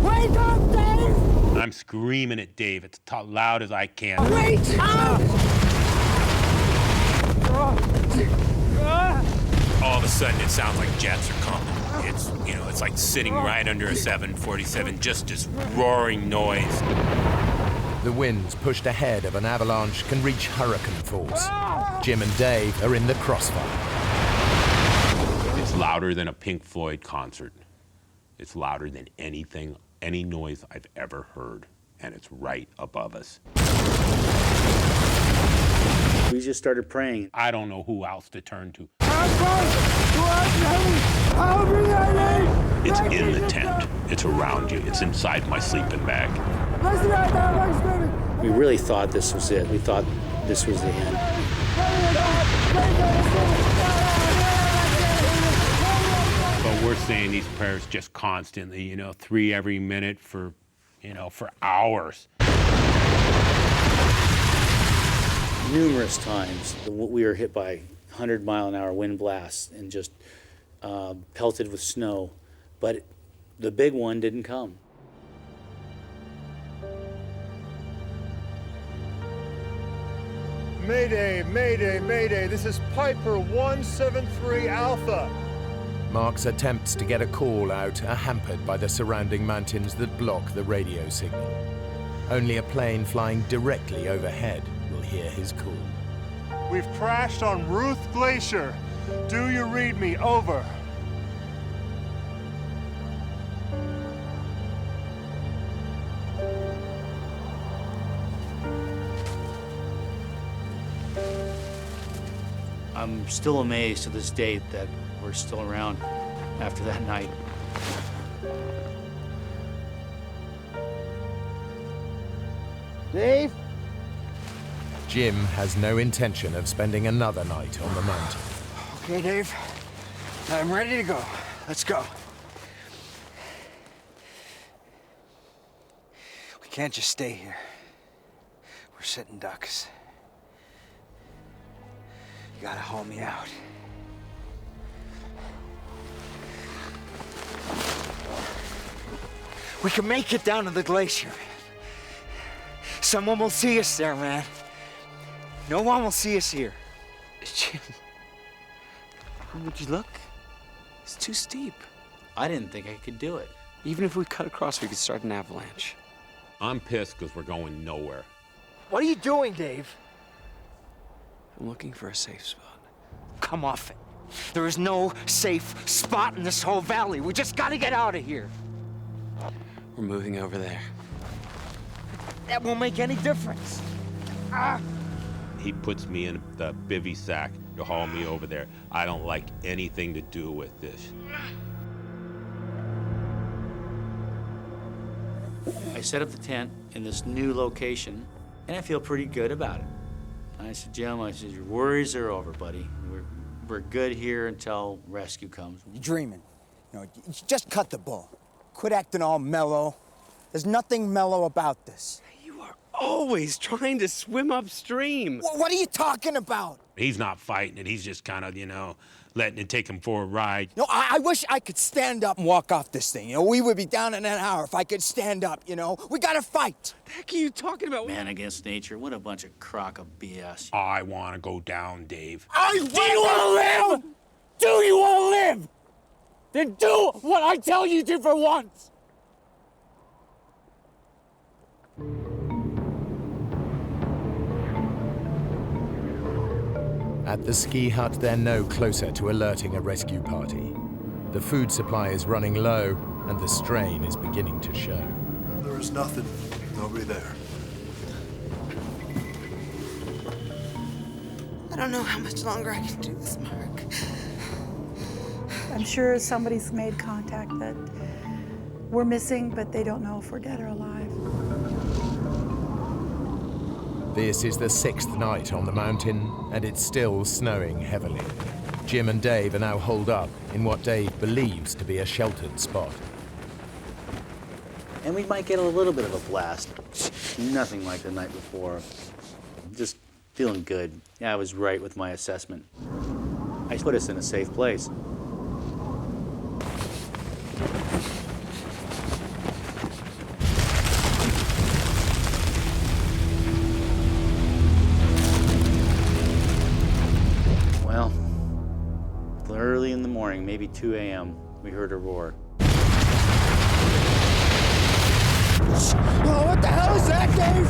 Wake up, Dave! I'm screaming at Dave as loud as I can. Wait up! All of a sudden, it sounds like jets are coming. It's, you know, it's like sitting right under a 747, just this roaring noise. The winds pushed ahead of an avalanche can reach hurricane force. Jim and Dave are in the crossfire. It's louder than a Pink Floyd concert. It's louder than anything, any noise I've ever heard, and it's right above us. We just started praying. I don't know who else to turn to. It's in the tent. It's around you. It's inside my sleeping bag. We really thought this was it. We thought this was the end. But we're saying these prayers just constantly, you know, 3 every minute for, you know, for hours. Numerous times we were hit by 100-mile-an-hour wind blasts and just pelted with snow, but the big one didn't come. Mayday, mayday, mayday. This is Piper 173 Alpha. Mark's attempts to get a call out are hampered by the surrounding mountains that block the radio signal. Only a plane flying directly overhead will hear his call. We've crashed on Ruth Glacier. Do you read me? Over. I'm still amazed to this day that we're still around after that night. Dave? Jim has no intention of spending another night on the mountain. Okay, Dave. I'm ready to go. Let's go. We can't just stay here. We're sitting ducks. You gotta haul me out. We can make it down to the glacier, man. Someone will see us there, man. No one will see us here. Jim, would you look? It's too steep. I didn't think I could do it. Even if we cut across, we could start an avalanche. I'm pissed because we're going nowhere. What are you doing, Dave? I'm looking for a safe spot. Come off it. There is no safe spot in this whole valley. We just gotta get out of here. We're moving over there. That won't make any difference. He puts me in the bivy sack to haul me over there. I don't like anything to do with this. I set up the tent in this new location, and I feel pretty good about it. I said, Jim, your worries are over, buddy. We're good here until rescue comes. You're dreaming. You know, just cut the bull. Quit acting all mellow. There's nothing mellow about this. You are always trying to swim upstream. What are you talking about? He's not fighting it. He's just kind of, you know, letting it take him for a ride. No, I wish I could stand up and walk off this thing. You know, we would be down in an hour if I could stand up, you know. We gotta fight. What the heck are you talking about? Man against nature, what a bunch of crock of BS. I want to go down, Dave. Do you want to live? Do you want to live? Then do what I tell you to for once. At the ski hut, they're no closer to alerting a rescue party. The food supply is running low, and the strain is beginning to show. There is nothing. Nobody there. I don't know how much longer I can do this, Mark. I'm sure somebody's made contact that we're missing, but they don't know if we're dead or alive. This is the 6th night on the mountain, and it's still snowing heavily. Jim and Dave are now holed up in what Dave believes to be a sheltered spot. And we might get a little bit of a blast. Nothing like the night before. Just feeling good. Yeah, I was right with my assessment. I put us in a safe place. maybe 2 a.m., we heard a roar. Oh, what the hell is that, Dave?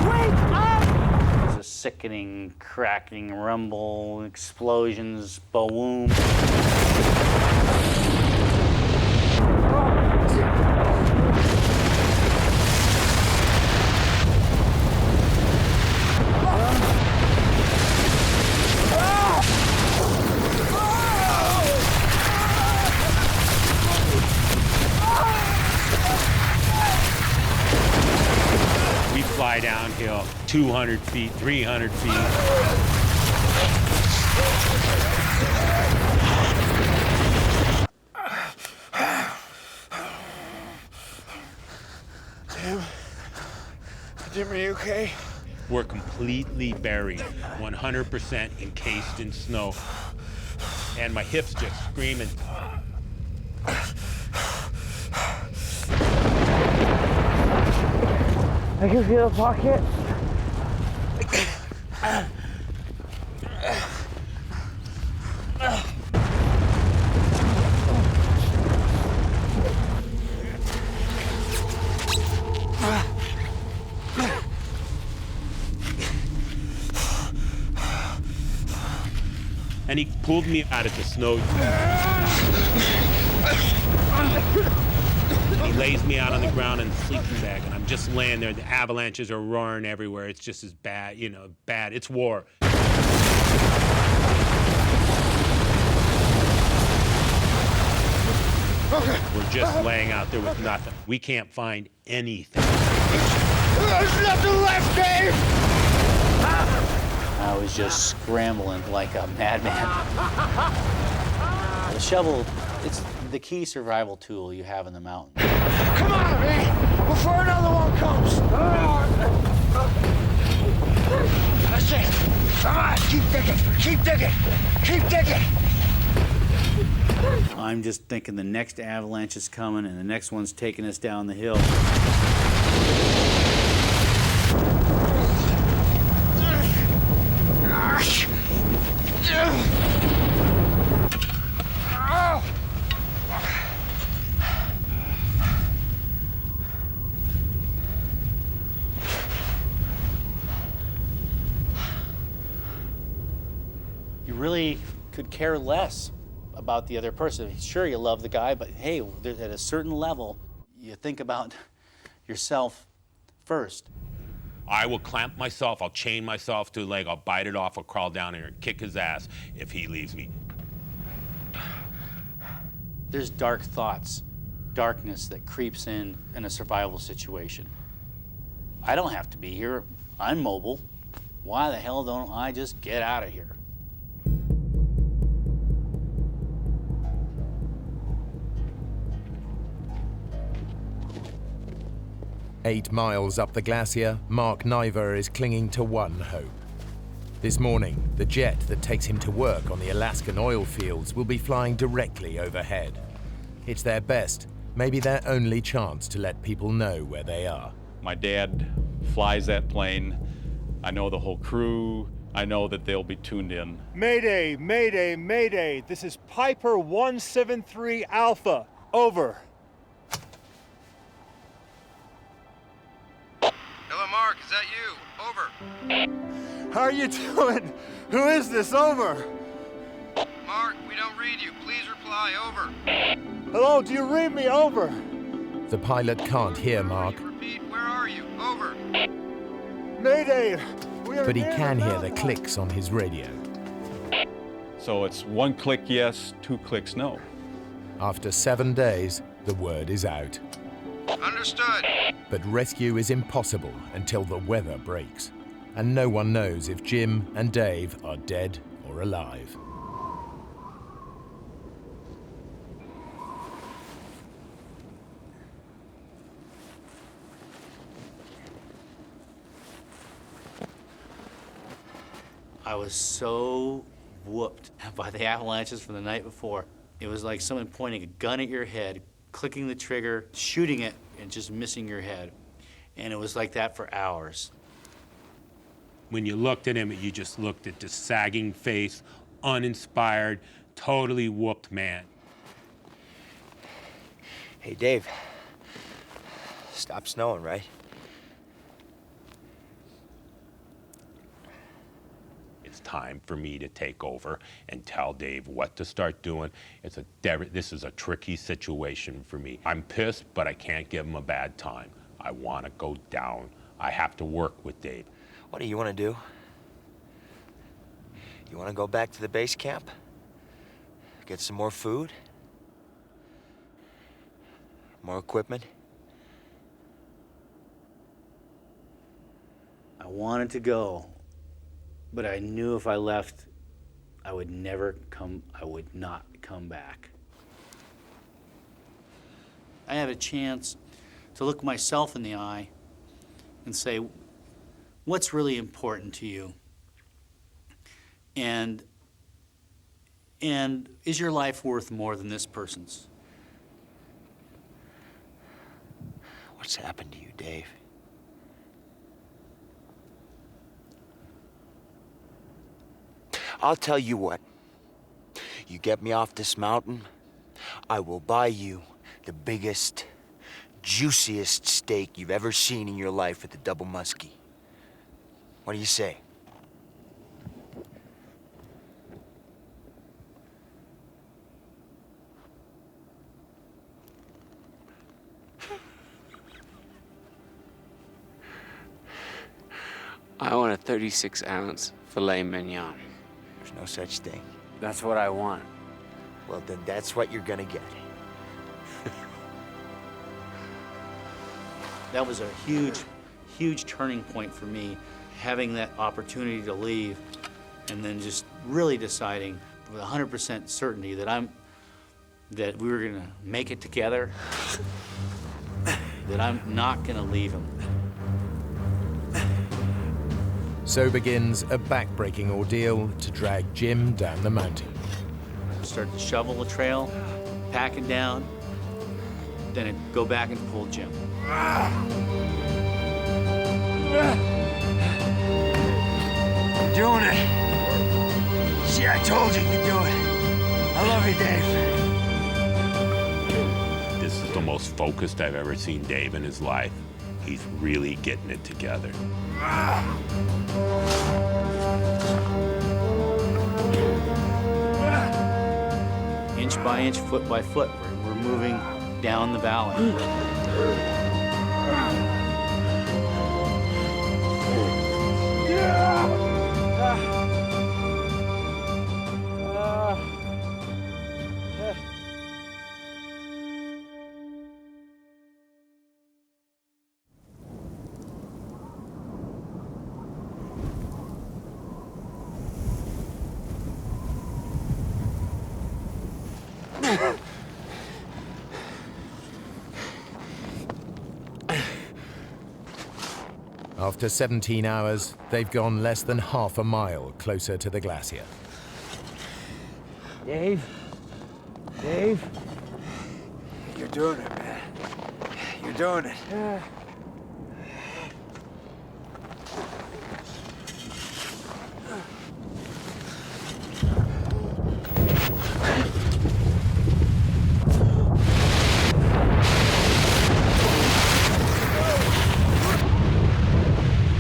Wake up! It was a sickening, cracking rumble, explosions, boom. Fly downhill 200 feet, 300 feet. Jim, are you okay? We're completely buried, 100% encased in snow. And my hips just screaming. I can feel a pocket. And he pulled me out of the snow. He lays me out on the ground in the sleeping bag, and I'm just laying there. The avalanches are roaring everywhere. It's just as bad, you know, bad. It's war. We're just laying out there with nothing. We can't find anything. There's nothing left, Dave! I was just scrambling like a madman. The shovel, it's the key survival tool you have in the mountains. Come on, man! Before another one comes! That's it! Come on, keep digging! Keep digging! Keep digging! I'm just thinking the next avalanche is coming and the next one's taking us down the hill. You really could care less about the other person. Sure, you love the guy, but hey, at a certain level, you think about yourself first. I will clamp myself, I'll chain myself to a leg, I'll bite it off, I'll crawl down here and kick his ass if he leaves me. There's dark thoughts, darkness that creeps in a survival situation. I don't have to be here. I'm mobile. Why the hell don't I just get out of here? 8 miles up the glacier, Mark Niver is clinging to one hope. This morning, the jet that takes him to work on the Alaskan oil fields will be flying directly overhead. It's their best, maybe their only chance to let people know where they are. My dad flies that plane. I know the whole crew. I know that they'll be tuned in. Mayday, mayday, mayday. This is Piper 173 Alpha. Over. Hello, Mark. Is that you? Over. How are you doing? Who is this? Over. Mark, we don't read you. Please reply. Over. Hello, do you read me? Over. The pilot can't hear Mark, Repeat, where are you? Over. Mayday. but he can hear the clicks on his radio. So it's 1 click yes, 2 clicks no. After 7 days, the word is out. Understood. But rescue is impossible until the weather breaks, and no one knows if Jim and Dave are dead or alive. I was so whooped by the avalanches from the night before. It was like someone pointing a gun at your head, clicking the trigger, shooting it, and just missing your head. And it was like that for hours. When you looked at him, you just looked at the sagging face, uninspired, totally whooped man. Hey, Dave. Stop snowing, right? It's time for me to take over and tell Dave what to start doing. This is a tricky situation for me. I'm pissed, but I can't give him a bad time. I want to go down. I have to work with Dave. What do you want to do? You want to go back to the base camp? Get some more food? More equipment? I wanted to go, but I knew if I left, I would not come back. I had a chance to look myself in the eye and say, what's really important to you? And is your life worth more than this person's? What's happened to you, Dave? I'll tell you what. You get me off this mountain, I will buy you the biggest, juiciest steak you've ever seen in your life at the Double Muskie. What do you say? I want a 36-ounce filet mignon. There's no such thing. That's what I want. Well, then that's what you're gonna get. That was a huge, huge turning point for me, having that opportunity to leave and then just really deciding with 100% certainty that we were gonna make it together, that I'm not gonna leave him. So begins a back-breaking ordeal to drag Jim down the mountain. Start to shovel the trail, pack it down, then I'd go back and pull Jim. You're doing it. See, I told you you'd do it. I love you, Dave. This is the most focused I've ever seen Dave in his life. He's really getting it together. Inch by inch, foot by foot, we're moving down the valley. After 17 hours, they've gone less than half a mile closer to the glacier. Dave? Dave? You're doing it, man. You're doing it.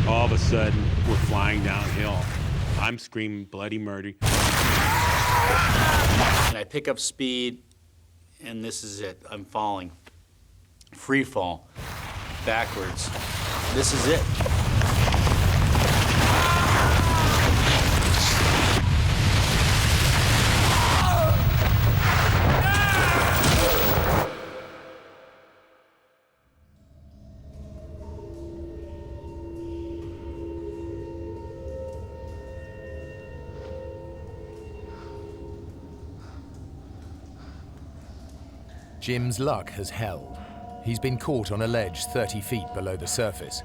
All of a sudden, we're flying downhill. I'm screaming bloody murder. And I pick up speed, and this is it. I'm falling. Free fall. Backwards. This is it. Jim's luck has held. He's been caught on a ledge 30 feet below the surface.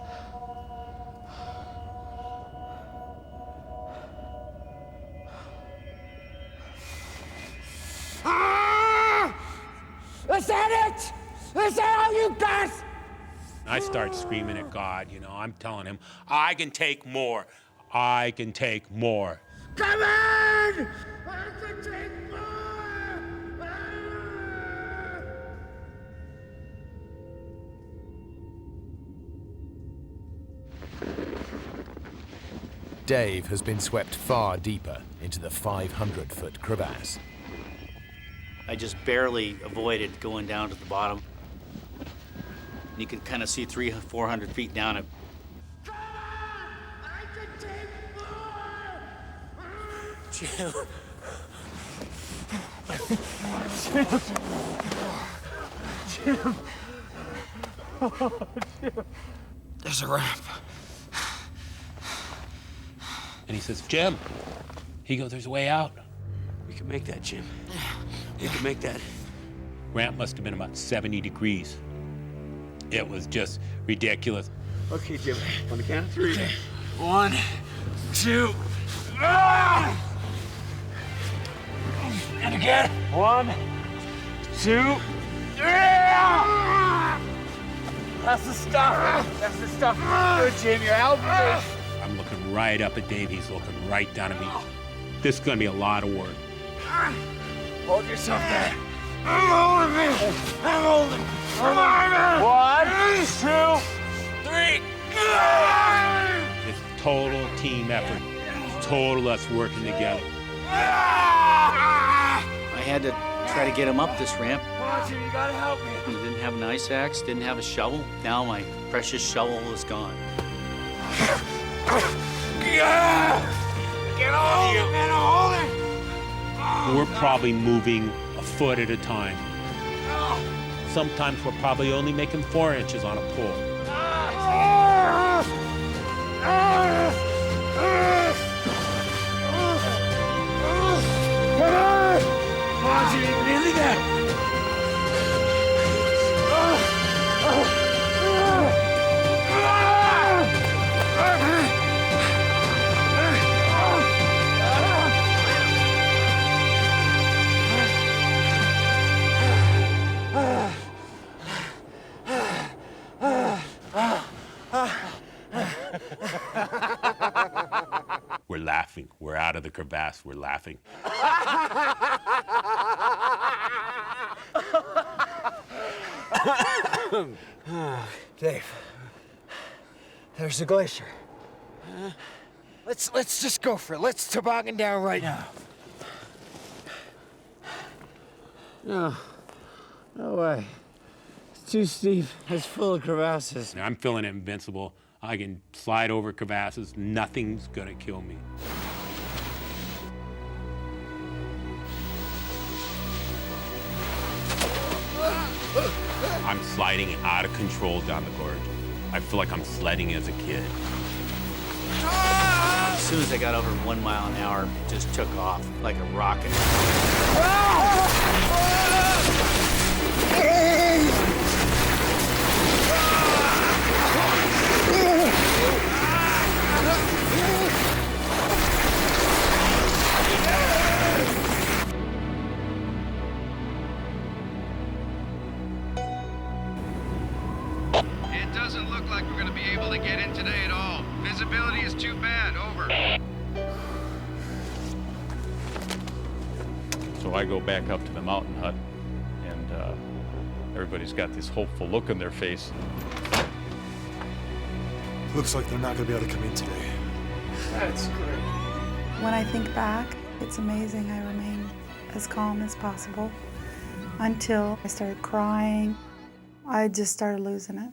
Is that it? Is that all you got? I start screaming at God, you know. I'm telling him, I can take more. I can take more. Come in! I have to take more! Dave has been swept far deeper into the 500-foot crevasse. I just barely avoided going down to the bottom. You could kind of see 300, 400 feet down it. Jim. Jim. Oh, Jim. There's a ramp. And he says, Jim. He goes, there's a way out. We can make that, Jim. You can make that. Ramp must have been about 70 degrees. It was just ridiculous. Okay, Jim. On the count of 3. 1, 2. Ah! And again. 1, 2. Ah! That's the stuff. That's the stuff. Good, Jim. You're helping me. I'm looking right up at Dave. He's looking right down at me. This is going to be a lot of work. Hold yourself there. I'm holding it. I'm holding it. Come on. 1, 2, 3. It's total team effort. Total us working together. I had to try to get him up this ramp. Jim, you gotta help me. I didn't have an ice axe, didn't have a shovel. Now my precious shovel is gone. Get on you, man. I'm holding. We're probably moving a foot at a time. Sometimes we're probably only making 4 inches on a pole. Come on, Jimmy, nearly there. We're laughing. We're out of the crevasse. We're laughing. Dave, there's the glacier. Let's just go for it. Let's toboggan down right now. No way. It's too steep. It's full of crevasses. I'm feeling invincible. I can slide over crevasses. Nothing's gonna kill me. I'm sliding out of control down the gorge. I feel like I'm sledding as a kid. As soon as I got over 1 mile an hour, it just took off like a rocket. It doesn't look like we're going to be able to get in today at all. Visibility is too bad. Over. So I go back up to the mountain hut, and everybody's got this hopeful look on their face. Looks like they're not going to be able to come in today. That's great. When I think back, it's amazing I remain as calm as possible until I started crying. I just started losing it.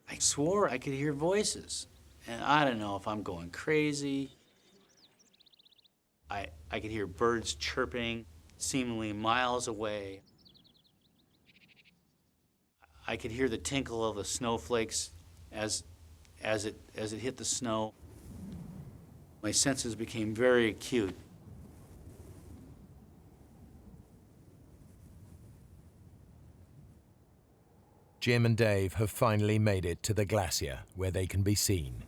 I swore I could hear voices. And I don't know if I'm going crazy. I could hear birds chirping, seemingly miles away. I could hear the tinkle of the snowflakes as it hit the snow. My senses became very acute. Jim and Dave have finally made it to the glacier where they can be seen.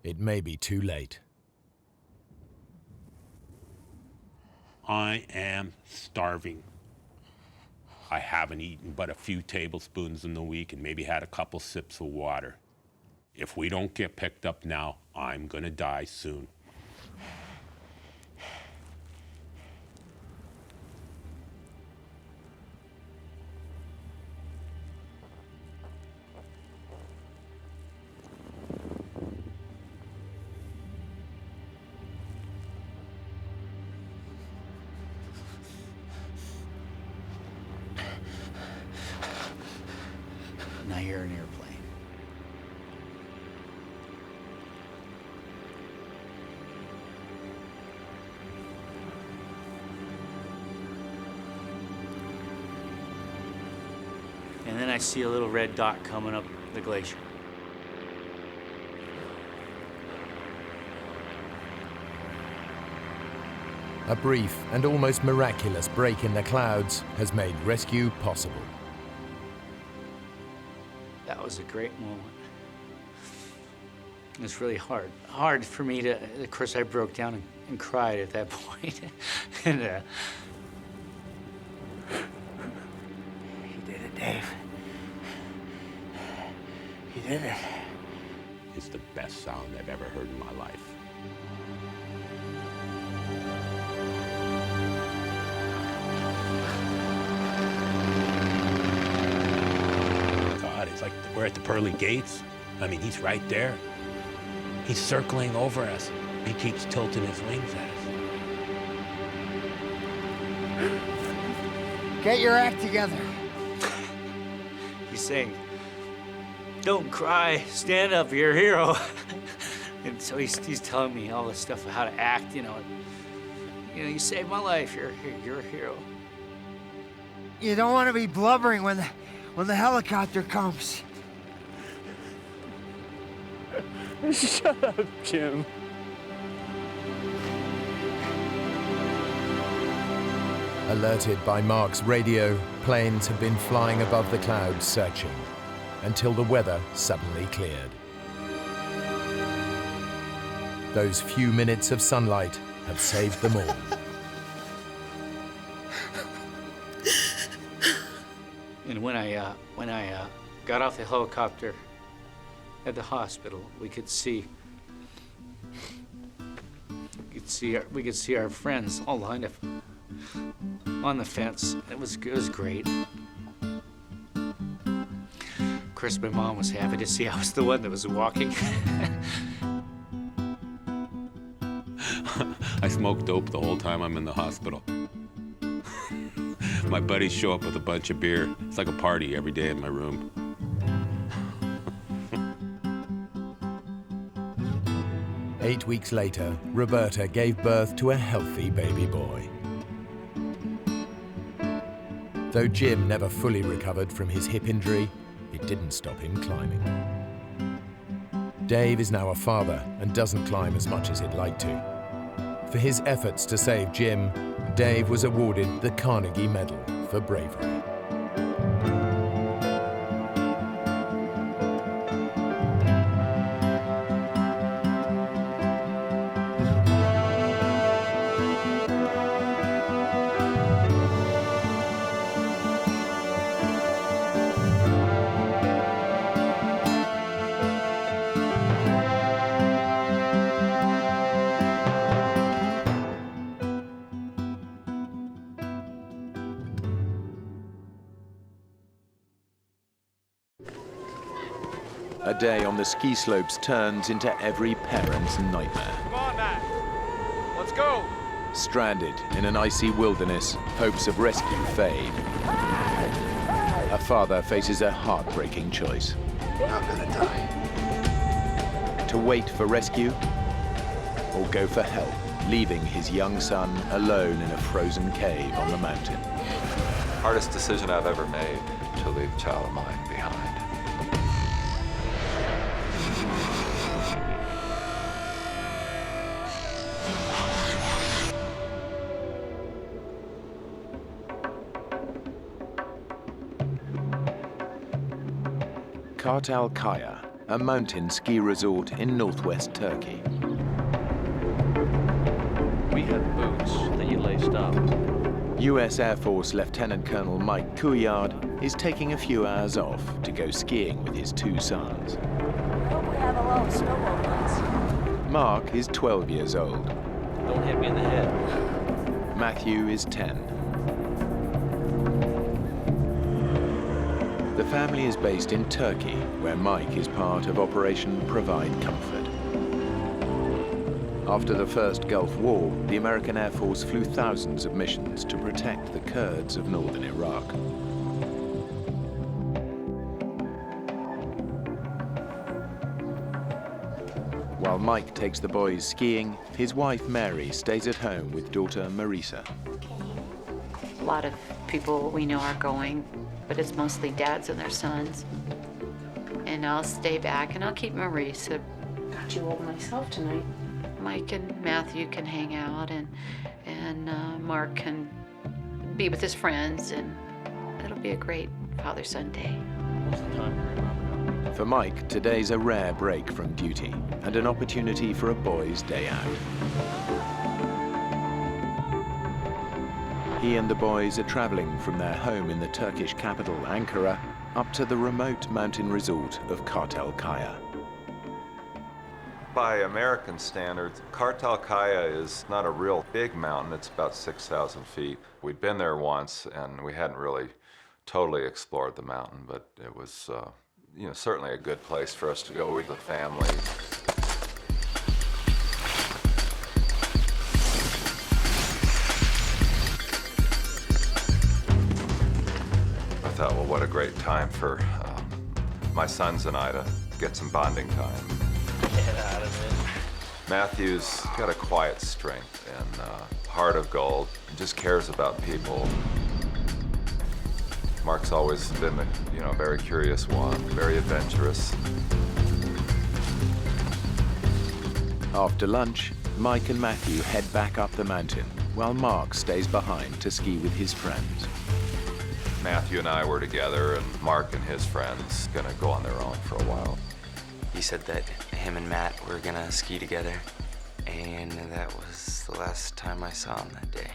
It may be too late. I am starving. I haven't eaten but a few tablespoons in the week and maybe had a couple sips of water. If we don't get picked up now, I'm gonna die soon. Now you're an airplane. And then I see a little red dot coming up the glacier. A brief and almost miraculous break in the clouds has made rescue possible. That was a great moment. It was really hard. Hard for me to, of course, I broke down and cried at that point. And You did it, Dave. You did it. It's the best sound I've ever heard in my life. God, it's like we're at the pearly gates. I mean, he's right there. He's circling over us. He keeps tilting his wings at us. Get your act together. he's saying, "Don't cry, stand up, you're a hero." And so he's telling me all this stuff of how to act, you know, you saved my life, you're a hero. You don't want to be blubbering when the helicopter comes. Shut up, Jim. Alerted by Mark's radio, planes have been flying above the clouds searching until the weather suddenly cleared. Those few minutes of sunlight have saved them all. And when I got off the helicopter at the hospital, we could see our friends all lined up on the fence. It was great. Of course, my mom was happy to see I was the one that was walking. I smoke dope the whole time I'm in the hospital. My buddies show up with a bunch of beer. It's like a party every day in my room. 8 weeks later, Roberta gave birth to a healthy baby boy. Though Jim never fully recovered from his hip injury, it didn't stop him climbing. Dave is now a father and doesn't climb as much as he'd like to. For his efforts to save Jim, Dave was awarded the Carnegie Medal for bravery. A day on the ski slopes turns into every parent's nightmare. Come on, Matt. Let's go. Stranded in an icy wilderness, hopes of rescue fade. A father faces a heartbreaking choice. I'm gonna die. To wait for rescue or go for help, leaving his young son alone in a frozen cave on the mountain. Hardest decision I've ever made, to leave a child of mine behind. Kartalkaya, a mountain ski resort in northwest Turkey. We had boots that you laced up. US Air Force Lieutenant Colonel Mike Couillard is taking a few hours off to go skiing with his two sons. I hope we have a lot of snowball fights. Mark is 12 years old. Don't hit me in the head. Matthew is 10. The family is based in Turkey, where Mike is part of Operation Provide Comfort. After the first Gulf War, the American Air Force flew thousands of missions to protect the Kurds of northern Iraq. While Mike takes the boys skiing, his wife Mary stays at home with daughter Marisa. A lot of people we know are going, but it's mostly dads and their sons. And I'll stay back and I'll keep Marisa. Got you old myself tonight. Mike and Matthew can hang out, and Mark can be with his friends, and it'll be a great father-son day. What's the time? For Mike, today's a rare break from duty and an opportunity for a boys' day out. He and the boys are traveling from their home in the Turkish capital, Ankara, up to the remote mountain resort of Kartalkaya. By American standards, Kartalkaya is not a real big mountain. It's about 6,000 feet. We'd been there once, and we hadn't really totally explored the mountain, but it was, certainly a good place for us to go with the family. I thought, well, what a great time for my sons and I to get some bonding time. Get out of it. Matthew's got a quiet strength and heart of gold, and just cares about people. Mark's always been a very curious one, very adventurous. After lunch, Mike and Matthew head back up the mountain, while Mark stays behind to ski with his friends. Matthew and I were together, and Mark and his friends gonna go on their own for a while. He said that him and Matt were gonna ski together, and that was the last time I saw him that day.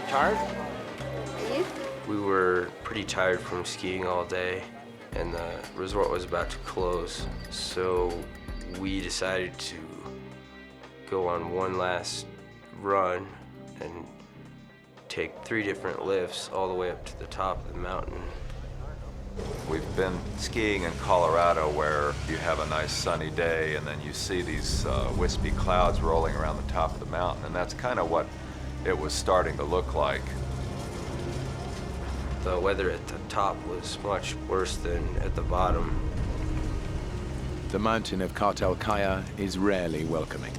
Tired? Are you? We were pretty tired from skiing all day, and the resort was about to close, so we decided to go on one last run and take 3 different lifts all the way up to the top of the mountain. We've been skiing in Colorado where you have a nice sunny day and then you see these wispy clouds rolling around the top of the mountain, and that's kind of what it was starting to look like. The weather at the top was much worse than at the bottom. The mountain of Kartalkaya is rarely welcoming,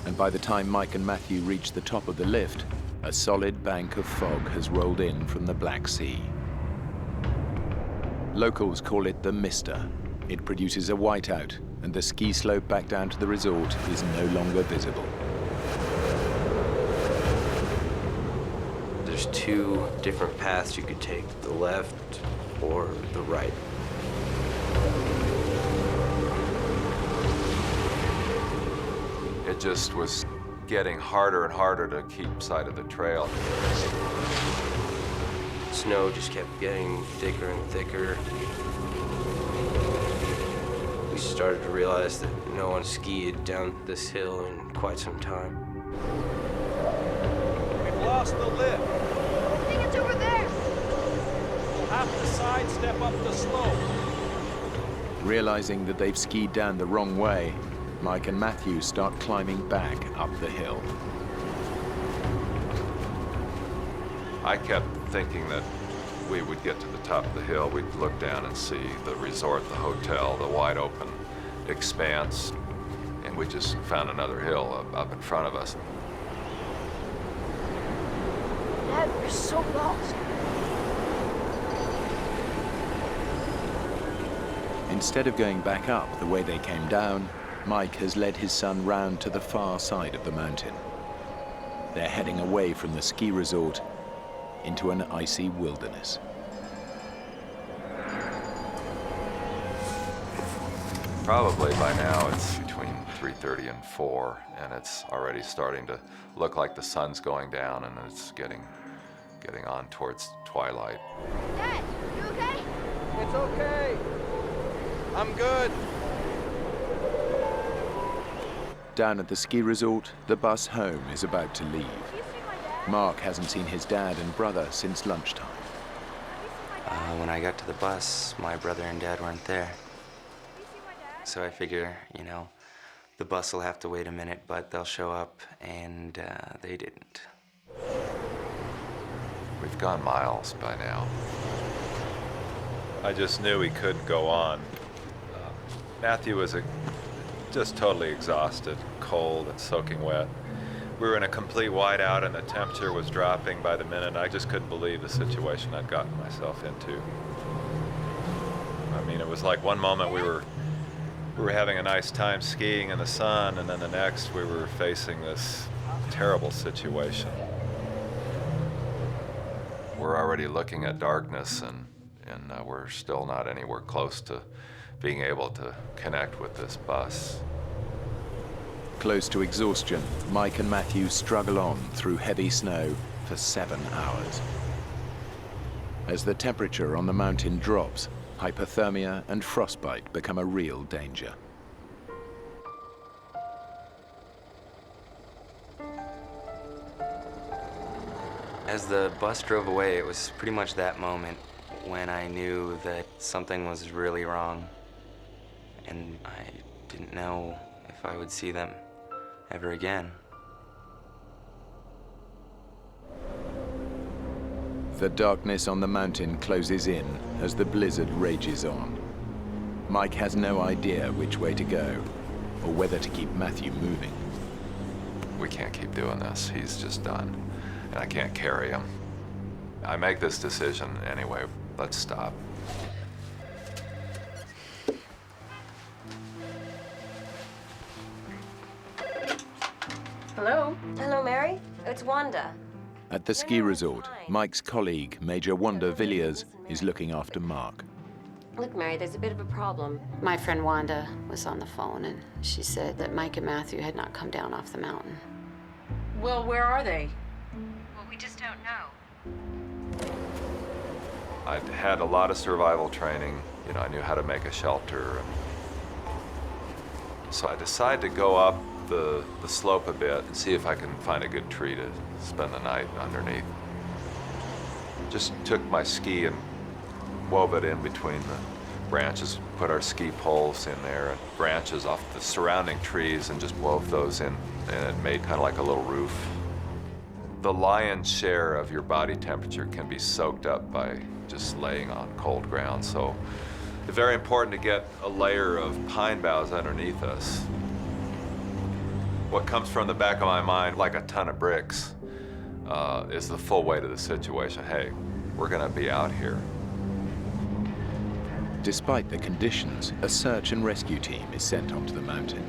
and by the time Mike and Matthew reach the top of the lift, a solid bank of fog has rolled in from the Black Sea. Locals call it the Mister. It produces a whiteout, and the ski slope back down to the resort is no longer visible. There's 2 different paths you could take, the left or the right. It just was getting harder and harder to keep sight of the trail. Snow just kept getting thicker and thicker. We started to realize that no one skied down this hill in quite some time. We've lost the lift. I think it's over there. We'll have to sidestep up the slope. Realizing that they've skied down the wrong way, Mike and Matthew start climbing back up the hill. I kept thinking that we would get to the top of the hill, we'd look down and see the resort, the hotel, the wide open expanse, and we just found another hill up in front of us. Dad, we're so lost. Instead of going back up the way they came down, Mike has led his son round to the far side of the mountain. They're heading away from the ski resort into an icy wilderness. Probably by now it's between 3:30 and 4, and it's already starting to look like the sun's going down, and it's getting on towards twilight. Dad, you okay? It's okay. I'm good. Down at the ski resort, the bus home is about to leave. Mark hasn't seen his dad and brother since lunchtime. When I got to the bus, my brother and dad weren't there. So I figure, you know, the bus will have to wait a minute, but they'll show up, and they didn't. We've gone miles by now. I just knew we couldn't go on. Matthew was just totally exhausted, cold and soaking wet. We were in a complete whiteout, and the temperature was dropping by the minute. I just couldn't believe the situation I'd gotten myself into. I mean, it was like one moment we were having a nice time skiing in the sun, and then the next we were facing this terrible situation. We're already looking at darkness, and we're still not anywhere close to being able to connect with this bus. Close to exhaustion, Mike and Matthew struggle on through heavy snow for 7 hours. As the temperature on the mountain drops, hypothermia and frostbite become a real danger. As the bus drove away, it was pretty much that moment when I knew that something was really wrong. And I didn't know if I would see them ever again. The darkness on the mountain closes in as the blizzard rages on. Mike has no idea which way to go or whether to keep Matthew moving. We can't keep doing this. He's just done, and I can't carry him. I make this decision anyway. Let's stop. Hello? Hello, Mary. It's Wanda. At the ski resort, Mike's colleague, Major Wanda Villiers, is looking after Mark. Look, Mary, there's a bit of a problem. My friend Wanda was on the phone, and she said that Mike and Matthew had not come down off the mountain. Well, where are they? Well, we just don't know. I'd had a lot of survival training. You know, I knew how to make a shelter. So I decided to go up the slope a bit and see if I can find a good tree to spend the night underneath. Just took my ski and wove it in between the branches, put our ski poles in there and branches off the surrounding trees and just wove those in, and it made kind of like a little roof. The lion's share of your body temperature can be soaked up by just laying on cold ground, so it's very important to get a layer of pine boughs underneath us. What comes from the back of my mind, like a ton of bricks, is the full weight of the situation. Hey, we're gonna be out here. Despite the conditions, a search and rescue team is sent onto the mountain.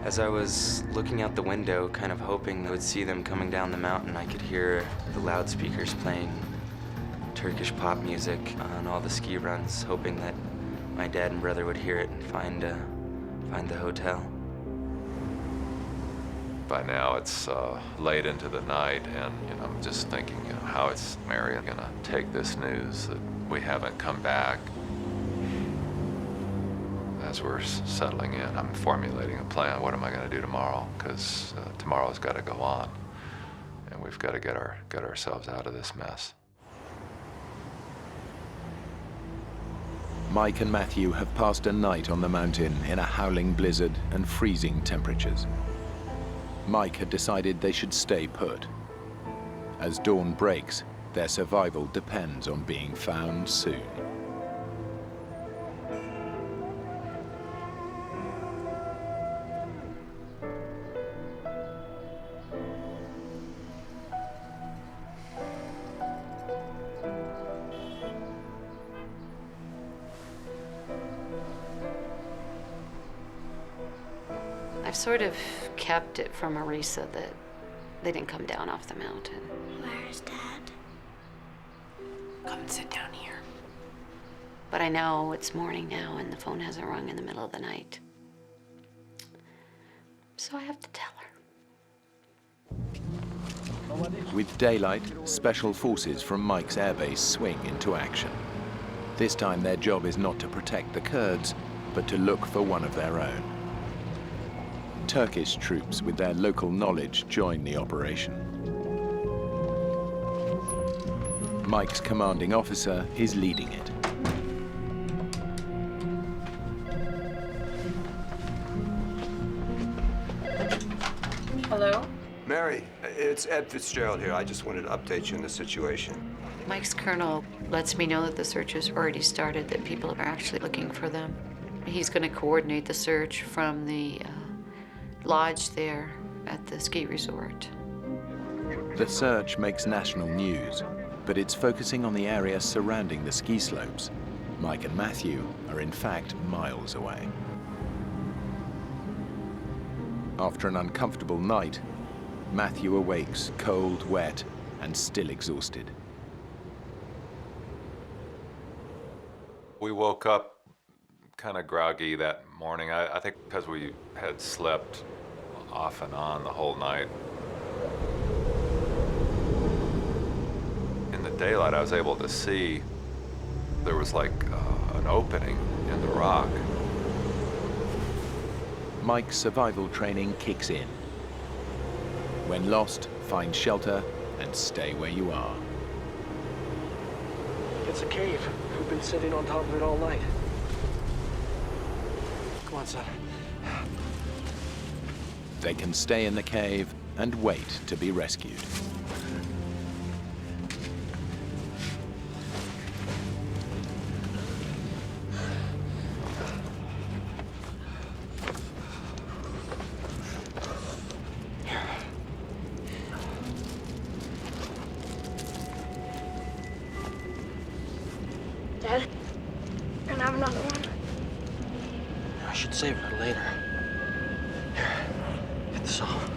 As I was looking out the window, kind of hoping I would see them coming down the mountain, I could hear the loudspeakers playing Turkish pop music on all the ski runs, hoping that my dad and brother would hear it and find the hotel. By now it's late into the night, and I'm just thinking, how is Mary gonna take this news that we haven't come back? As we're settling in, I'm formulating a plan. What am I gonna do tomorrow? Because tomorrow's got to go on, and we've got to get ourselves out of this mess. Mike and Matthew have passed a night on the mountain in a howling blizzard and freezing temperatures. Mike had decided they should stay put. As dawn breaks, their survival depends on being found soon. I've sort of kept it from Marisa that they didn't come down off the mountain. Where's Dad? Come and sit down here. But I know it's morning now and the phone hasn't rung in the middle of the night. So I have to tell her. With daylight, special forces from Mike's airbase swing into action. This time their job is not to protect the Kurds, but to look for one of their own. Turkish troops with their local knowledge join the operation. Mike's commanding officer is leading it. Hello? Mary, it's Ed Fitzgerald here. I just wanted to update you on the situation. Mike's colonel lets me know that the search has already started, that people are actually looking for them. He's going to coordinate the search from the lodge there at the ski resort. The search makes national news, but it's focusing on the area surrounding the ski slopes. Mike and Matthew are in fact miles away. After an uncomfortable night, Matthew awakes cold, wet, and still exhausted. We woke up kind of groggy that morning. I think because we had slept off and on the whole night. In the daylight, I was able to see there was like an opening in the rock. Mike's survival training kicks in. When lost, find shelter and stay where you are. It's a cave. We've been sitting on top of it all night. Come on, son. They can stay in the cave and wait to be rescued. Dad, can I have another one? I should save it for later. Here, get this off.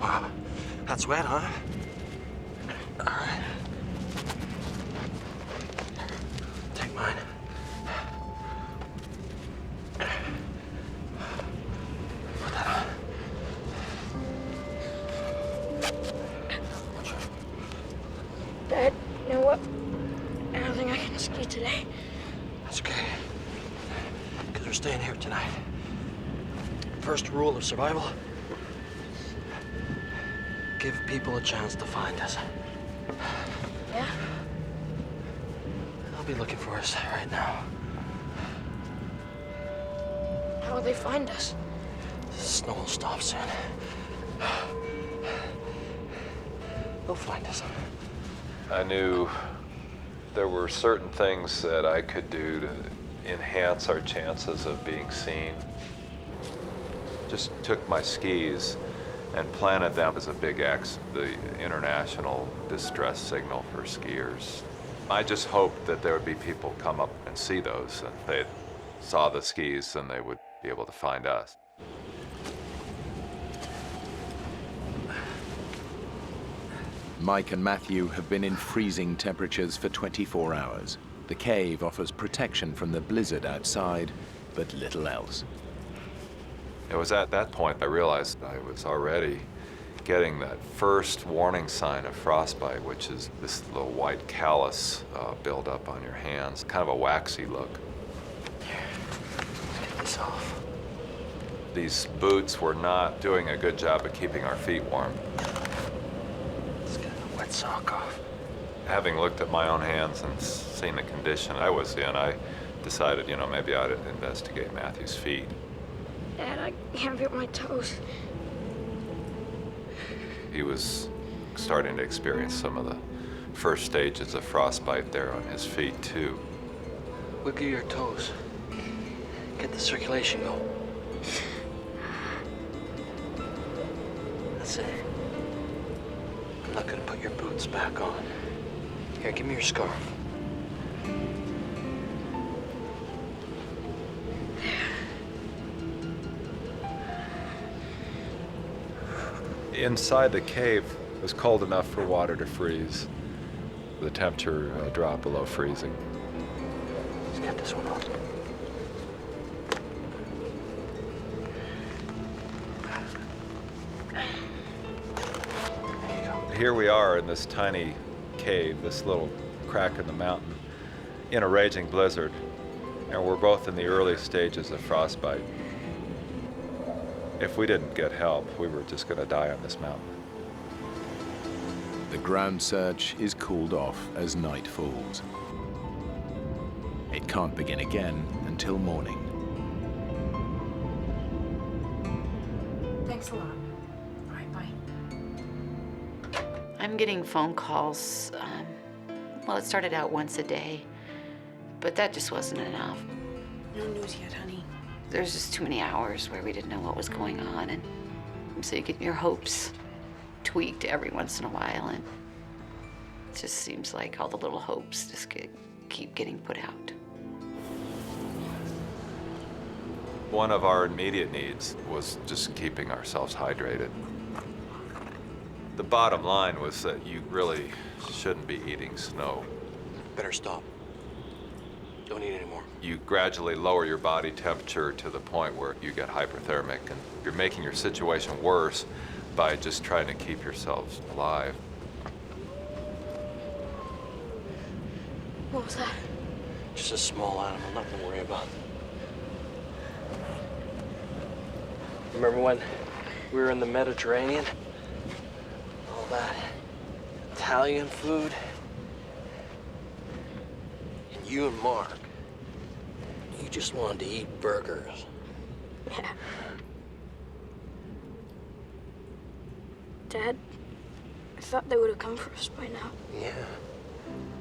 Wow, that's wet, huh? All right. Take mine. Put that on. Dad, you know what? I don't think I can ski today. That's okay. Because we're staying here tonight. First rule of survival: give people a chance to find us. Yeah? They'll be looking for us right now. How will they find us? The snow will stop soon. They'll find us. I knew there were certain things that I could do to enhance our chances of being seen. Just took my skis and planted them as a big X, the international distress signal for skiers. I just hoped that there would be people come up and see those, and if they saw the skis, then they would be able to find us. Mike and Matthew have been in freezing temperatures for 24 hours. The cave offers protection from the blizzard outside, but little else. It was at that point I realized I was already getting that first warning sign of frostbite, which is this little white callus buildup on your hands, kind of a waxy look. Get this off. These boots were not doing a good job of keeping our feet warm. Let's get a wet sock off. Having looked at my own hands and seen the condition I was in, I decided, maybe I'd investigate Matthew's feet. Dad, I can't feel my toes. He was starting to experience some of the first stages of frostbite there on his feet, too. Wiggle your toes. Get the circulation going. That's it. I'm not gonna put your boots back on. Here, give me your scarf. Inside the cave, it was cold enough for water to freeze. The temperature dropped below freezing. Let's get this one off. Here we are in this tiny cave, this little crack in the mountain, in a raging blizzard, and we're both in the early stages of frostbite. If we didn't get help, we were just going to die on this mountain. The ground search is called off as night falls. It can't begin again until morning. Thanks a lot. All right, bye. I'm getting phone calls. Well, it started out once a day, but that just wasn't enough. No news yet, honey. There's just too many hours where we didn't know what was going on, and so you get your hopes tweaked every once in a while, and it just seems like all the little hopes just keep getting put out. One of our immediate needs was just keeping ourselves hydrated. The bottom line was that you really shouldn't be eating snow. Better stop. Don't eat anymore. You gradually lower your body temperature to the point where you get hyperthermic, and you're making your situation worse by just trying to keep yourselves alive. What was that? Just a small animal, nothing to worry about. Remember when we were in the Mediterranean? All that Italian food? And you and Mark, you just wanted to eat burgers. Yeah. Dad, I thought they would have come for us by now. Yeah.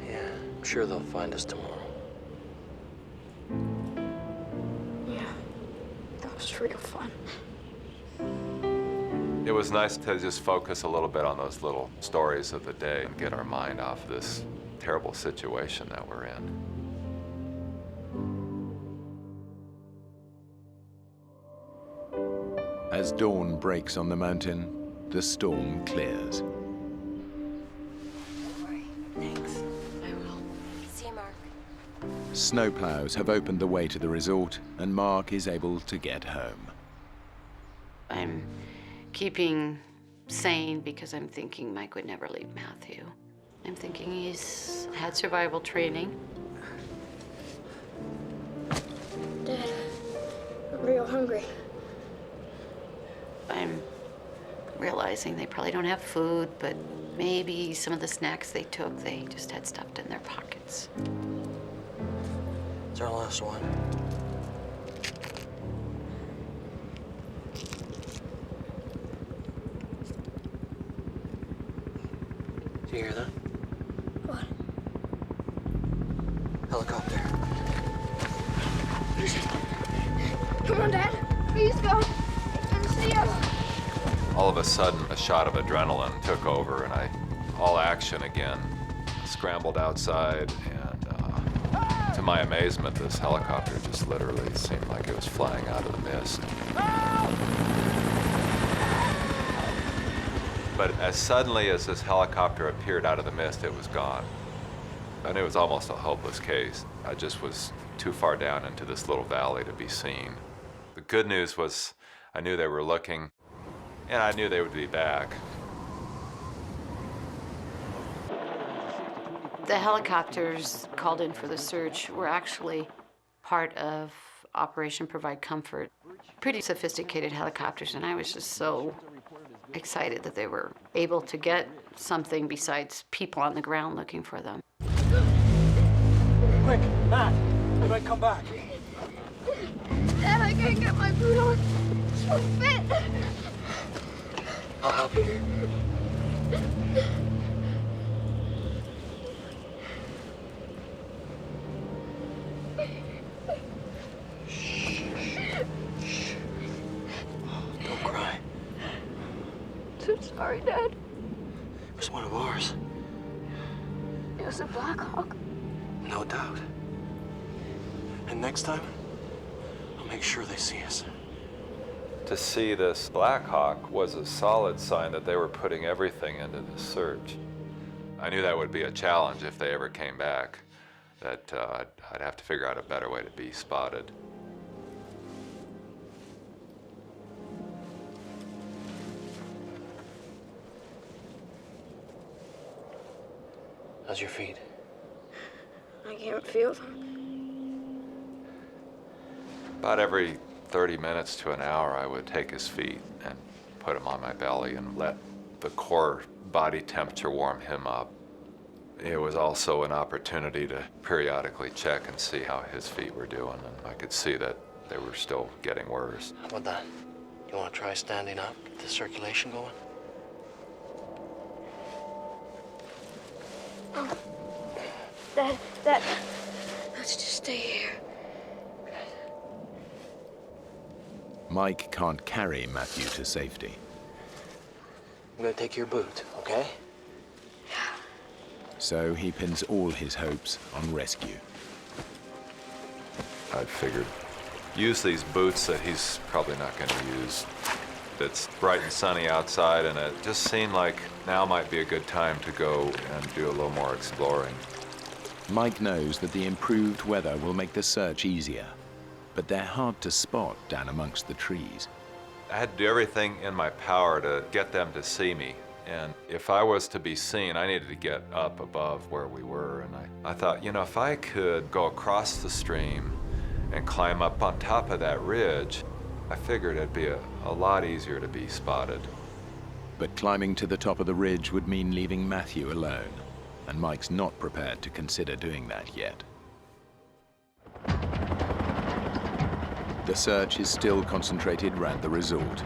I'm sure they'll find us tomorrow. Yeah. That was real fun. It was nice to just focus a little bit on those little stories of the day and get our mind off this terrible situation that we're in. As dawn breaks on the mountain, the storm clears. Thanks. I will. See you, Mark. Snowplows have opened the way to the resort, and Mark is able to get home. I'm keeping sane because I'm thinking Mike would never leave Matthew. I'm thinking he's had survival training. Dad, I'm real hungry. I'm realizing they probably don't have food, but maybe some of the snacks they took, they just had stuffed in their pockets. It's our last one. Do you hear that? What? Helicopter. Come on, Dad. Please go. And see us. All of a sudden, a shot of adrenaline took over, and all action again. Scrambled outside, and to my amazement, this helicopter just literally seemed like it was flying out of the mist. But as suddenly as this helicopter appeared out of the mist, it was gone. And it was almost a hopeless case. I just was too far down into this little valley to be seen. The good news was I knew they were looking, and I knew they would be back. The helicopters called in for the search were actually part of Operation Provide Comfort. Pretty sophisticated helicopters, and I was just so excited that they were able to get something besides people on the ground looking for them. Quick, Matt, they might come back. Dad, I can't get my boot on. It won't fit. I'll help you. Don't cry. I'm sorry, Dad. It was one of ours. It was a Black Hawk. No doubt. And next time, I'll make sure they see us. To see this Black Hawk was a solid sign that they were putting everything into the search. I knew that would be a challenge if they ever came back, that I'd have to figure out a better way to be spotted. How's your feet? I can't feel them. About every 30 minutes to an hour, I would take his feet and put him on my belly and let the core body temperature warm him up. It was also an opportunity to periodically check and see how his feet were doing, and I could see that they were still getting worse. How about that? You want to try standing up, get the circulation going? Oh, let's just stay here. Mike can't carry Matthew to safety. I'm gonna take your boot, okay? So he pins all his hopes on rescue. I figured, use these boots that he's probably not going to use. It's bright and sunny outside, and it just seemed like now might be a good time to go and do a little more exploring. Mike knows that the improved weather will make the search easier, but they're hard to spot down amongst the trees. I had to do everything in my power to get them to see me. And if I was to be seen, I needed to get up above where we were. And I thought, you know, if I could go across the stream and climb up on top of that ridge, I figured it'd be a lot easier to be spotted. But climbing to the top of the ridge would mean leaving Matthew alone, and Mike's not prepared to consider doing that yet. The search is still concentrated around the resort.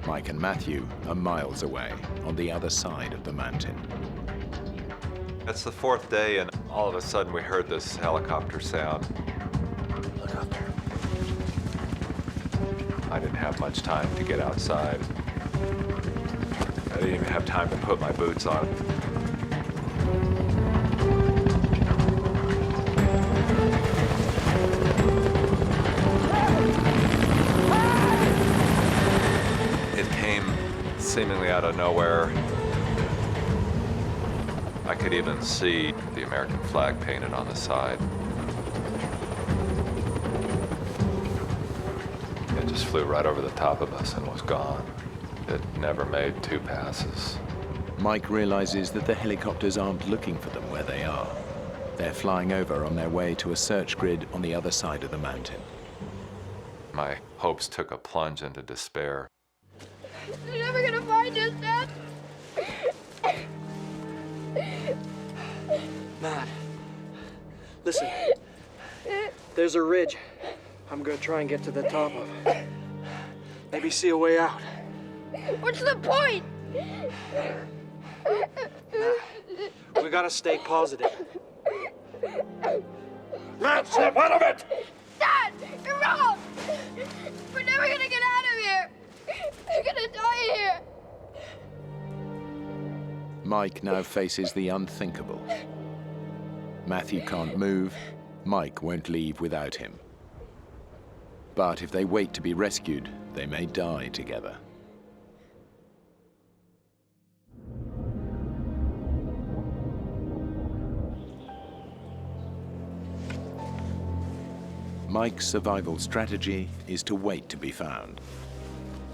Mike and Matthew are miles away, on the other side of the mountain. It's the fourth day, and all of a sudden we heard this helicopter sound. Helicopter. I didn't have much time to get outside. I didn't even have time to put my boots on. It came seemingly out of nowhere. I could even see the American flag painted on the side. It just flew right over the top of us and was gone. It never made 2 passes. Mike realizes that the helicopters aren't looking for them where they are. They're flying over on their way to a search grid on the other side of the mountain. My hopes took a plunge into despair. They're never gonna find us, Dad. Matt, listen. There's a ridge I'm gonna try and get to the top of. Maybe see a way out. What's the point? We gotta stay positive. Matt, snap out of it! Dad, you're wrong! We're never gonna get out of here! We're gonna die here! Mike now faces the unthinkable. Matthew can't move, Mike won't leave without him. But if they wait to be rescued, they may die together. Mike's survival strategy is to wait to be found.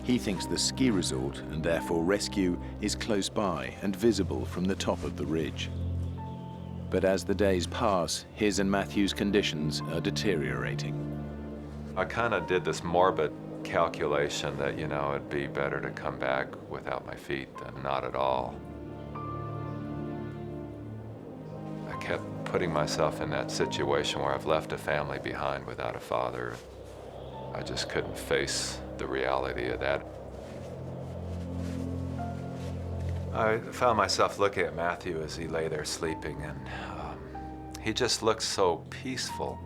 He thinks the ski resort, and therefore rescue, is close by and visible from the top of the ridge. But as the days pass, his and Matthew's conditions are deteriorating. I kind of did this morbid calculation that, you know, it'd be better to come back without my feet than not at all. I kept putting myself in that situation where I've left a family behind without a father. I just couldn't face the reality of that. I found myself looking at Matthew as he lay there sleeping, and he just looked so peaceful,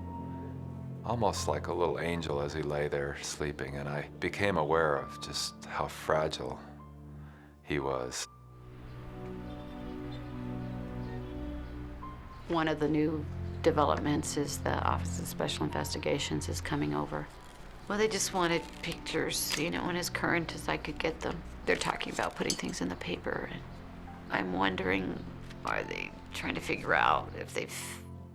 almost like a little angel as he lay there sleeping, and I became aware of just how fragile he was. One of the new developments is the Office of Special Investigations is coming over Well, they just wanted pictures, you know, and as current as I could get them. They're talking about putting things in the paper, and I'm wondering, are they trying to figure out if they've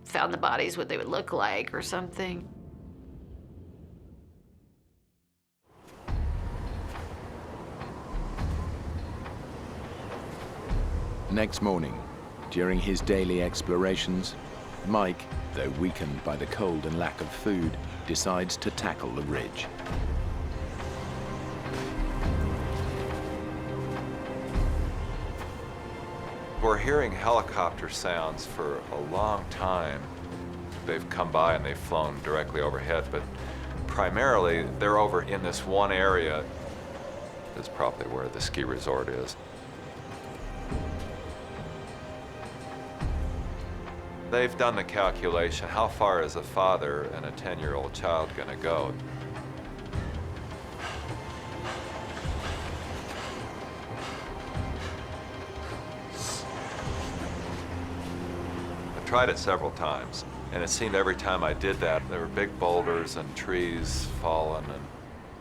found the bodies, what they would look like or something? Next morning, during his daily explorations, Mike, though weakened by the cold and lack of food, decides to tackle the ridge. We're hearing helicopter sounds for a long time. They've come by and they've flown directly overhead, but primarily they're over in this one area. This is probably where the ski resort is. They've done the calculation, how far is a father and a 10-year-old child gonna go? I tried it several times, and it seemed every time I did that, there were big boulders and trees falling, and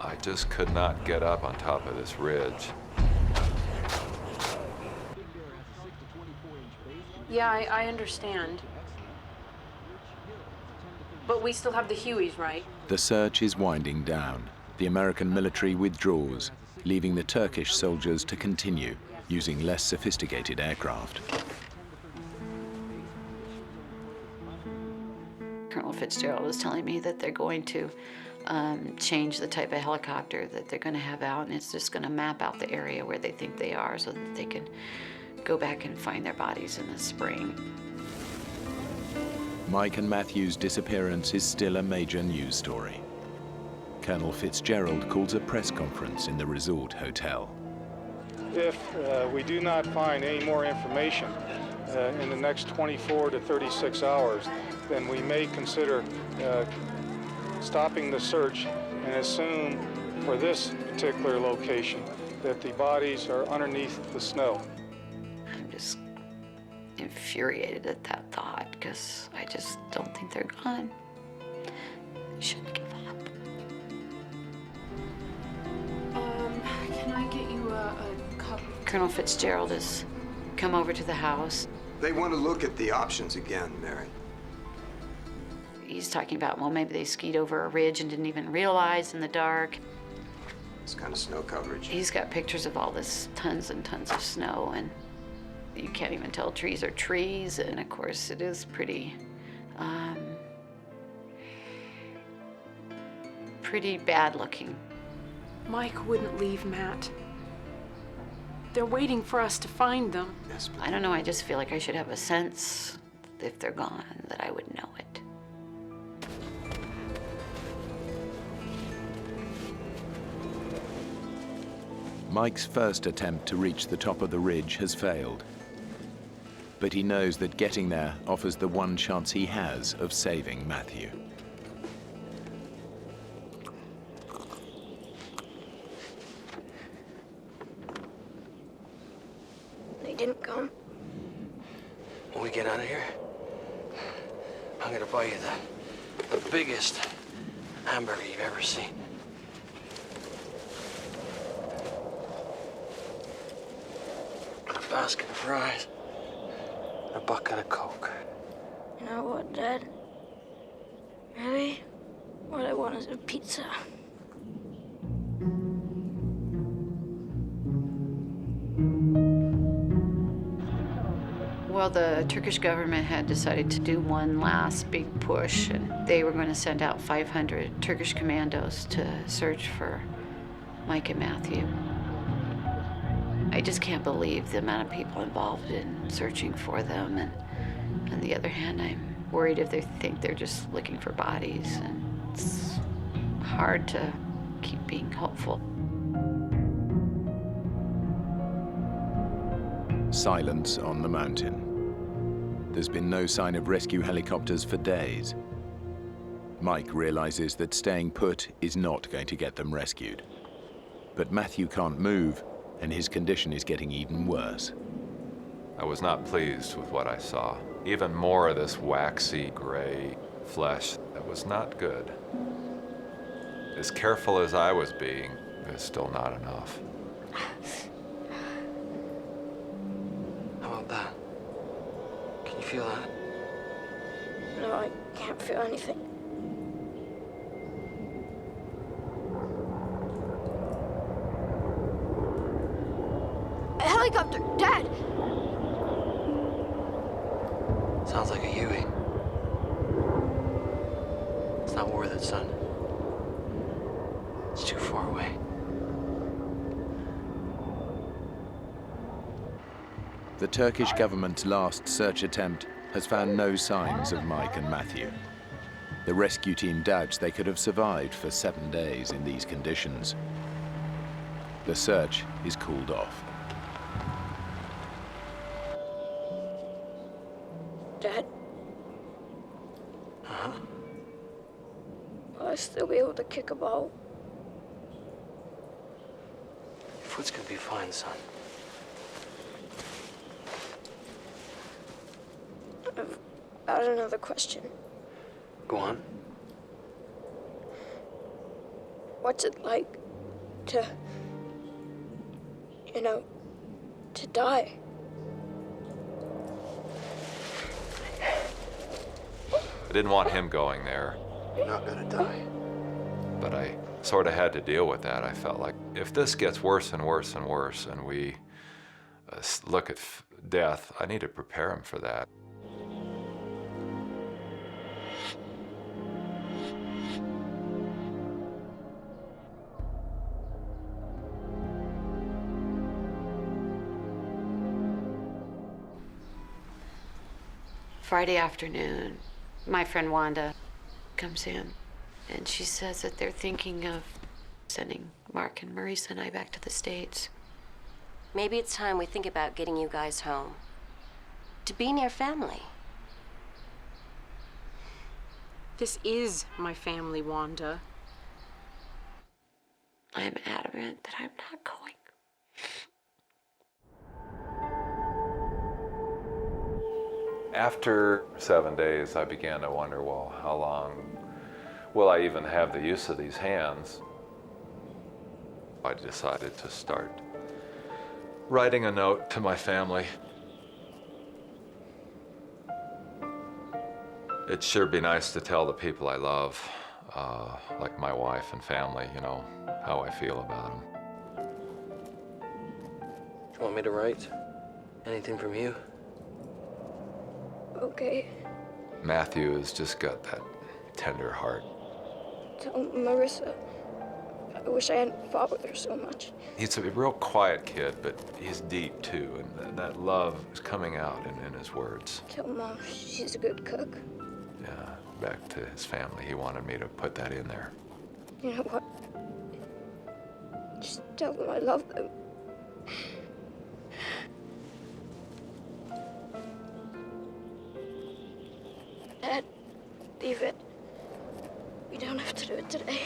I just could not get up on top of this ridge. Yeah, I understand. But we still have the Hueys, right? The search is winding down. The American military withdraws, leaving the Turkish soldiers to continue, using less sophisticated aircraft. Colonel Fitzgerald was telling me that they're going to change the type of helicopter that they're going to have out, and it's just going to map out the area where they think they are so that they can go back and find their bodies in the spring. Mike and Matthew's disappearance is still a major news story. Colonel Fitzgerald calls a press conference in the resort hotel. If we do not find any more information in the next 24 to 36 hours, then we may consider stopping the search and assume for this particular location that the bodies are underneath the snow. I'm just infuriated at that thought because I just don't think they're gone. I shouldn't give up. Can I get you a cup? Colonel Fitzgerald has come over to the house. They want to look at the options again, Mary. He's talking about, well, maybe they skied over a ridge and didn't even realize in the dark. This kind of snow coverage. He's got pictures of all this tons and tons of snow, and you can't even tell trees are trees. And of course, it is pretty bad looking. Mike wouldn't leave Matt. They're waiting for us to find them. Yes, I don't know, I just feel like I should have a sense, if they're gone, that I would know it. Mike's first attempt to reach the top of the ridge has failed. But he knows that getting there offers the one chance he has of saving Matthew. They didn't come. When we get out of here, I'm gonna buy you the biggest hamburger you've ever seen. And a basket of fries. And a bucket of Coke. You know what, Dad? Really? What I want is a pizza. Well, the Turkish government had decided to do one last big push, and they were going to send out 500 Turkish commandos to search for Mike and Matthew. I just can't believe the amount of people involved in searching for them, and on the other hand, I'm worried if they think they're just looking for bodies, and it's hard to keep being hopeful. Silence on the mountain. There's been no sign of rescue helicopters for days. Mike realizes that staying put is not going to get them rescued. But Matthew can't move, and his condition is getting even worse. I was not pleased with what I saw. Even more of this waxy gray flesh that was not good. As careful as I was being, it's still not enough. How about that? Can you feel that? No, I can't feel anything. A helicopter! Dad! Sounds like a Huey. It's not worth it, son. It's too far away. The Turkish government's last search attempt has found no signs of Mike and Matthew. The rescue team doubts they could have survived for 7 days in these conditions. The search is cooled off. Dad? Uh-huh. Will I still be able to kick a ball? Your foot's gonna be fine, son. I've got another question. Go on. What's it like to, to die? I didn't want him going there. You're not gonna die. But I sort of had to deal with that. I felt like if this gets worse and worse and worse and we look at death, I need to prepare him for that. Friday afternoon, my friend Wanda comes in, and she says that they're thinking of sending Mark and Marisa and I back to the States. Maybe it's time we think about getting you guys home. To be near family. This is my family, Wanda. I'm adamant that I'm not going. After 7 days, I began to wonder, well, how long will I even have the use of these hands? I decided to start writing a note to my family. It'd sure be nice to tell the people I love, like my wife and family, how I feel about them. Do you want me to write? Anything from you? Okay. Matthew has just got that tender heart. Tell Marissa. I wish I hadn't fought with her so much. He's a real quiet kid, but he's deep too, and that love is coming out in his words. Tell Mom she's a good cook. Yeah, back to his family. He wanted me to put that in there. You know what? Just tell them I love them. Dad, leave it. We don't have to do it today.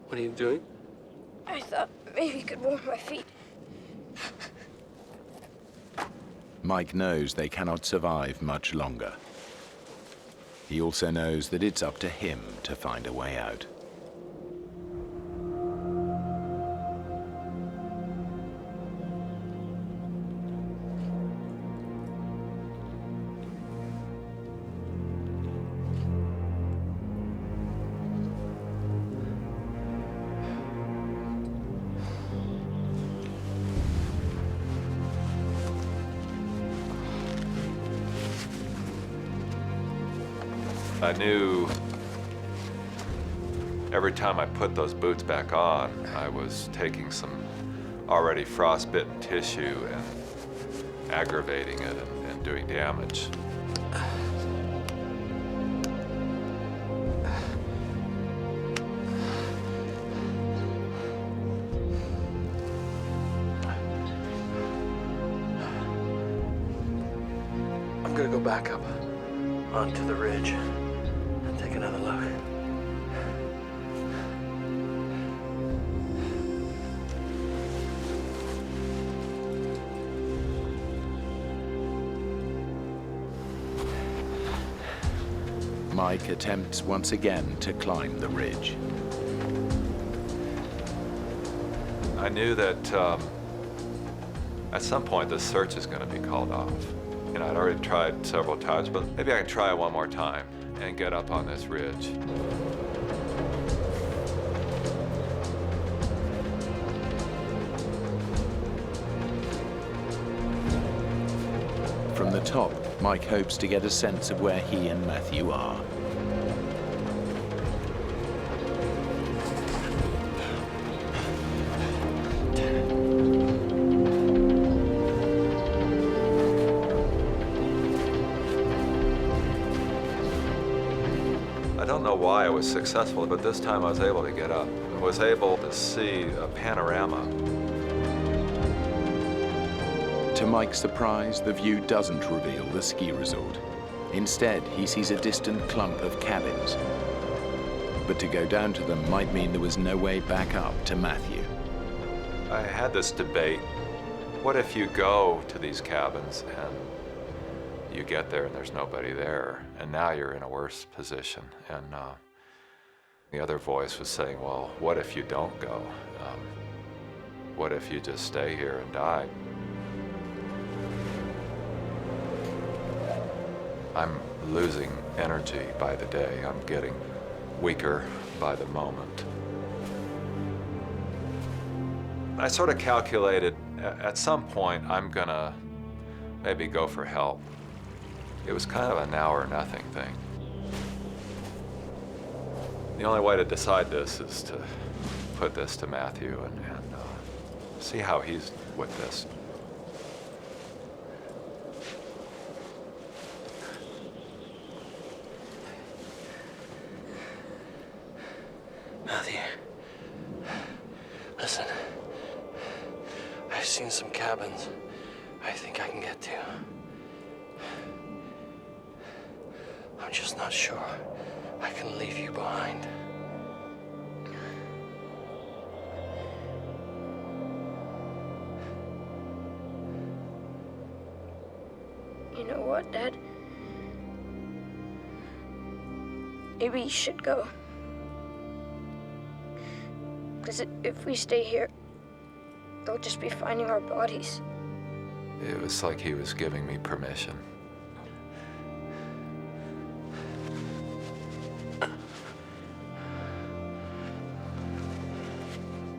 What are you doing? I thought maybe you could warm my feet. Mike knows they cannot survive much longer. He also knows that it's up to him to find a way out. I knew every time I put those boots back on, I was taking some already frostbitten tissue and aggravating it and doing damage. I'm gonna go back up onto the ridge and take another look. Mike attempts once again to climb the ridge. I knew that at some point the search is going to be called off. You know, I'd already tried several times, but maybe I can try one more time and get up on this ridge. From the top, Mike hopes to get a sense of where he and Matthew are. I don't know why I was successful, but this time I was able to get up. I was able to see a panorama. To Mike's surprise, the view doesn't reveal the ski resort. Instead, he sees a distant clump of cabins. But to go down to them might mean there was no way back up to Matthew. I had this debate. What if you go to these cabins and you get there and there's nobody there, and now you're in a worse position? And the other voice was saying, well, what if you don't go? What if you just stay here and die? I'm losing energy by the day. I'm getting weaker by the moment. I sort of calculated at some point I'm gonna maybe go for help. It was kind of a now or nothing thing. The only way to decide this is to put this to Matthew and see how he's with this. Matthew, listen. I've seen some cabins I think I can get to. I'm just not sure I can leave you behind. You know what, Dad? Maybe you should go. Because if we stay here, they'll just be finding our bodies. It was like he was giving me permission.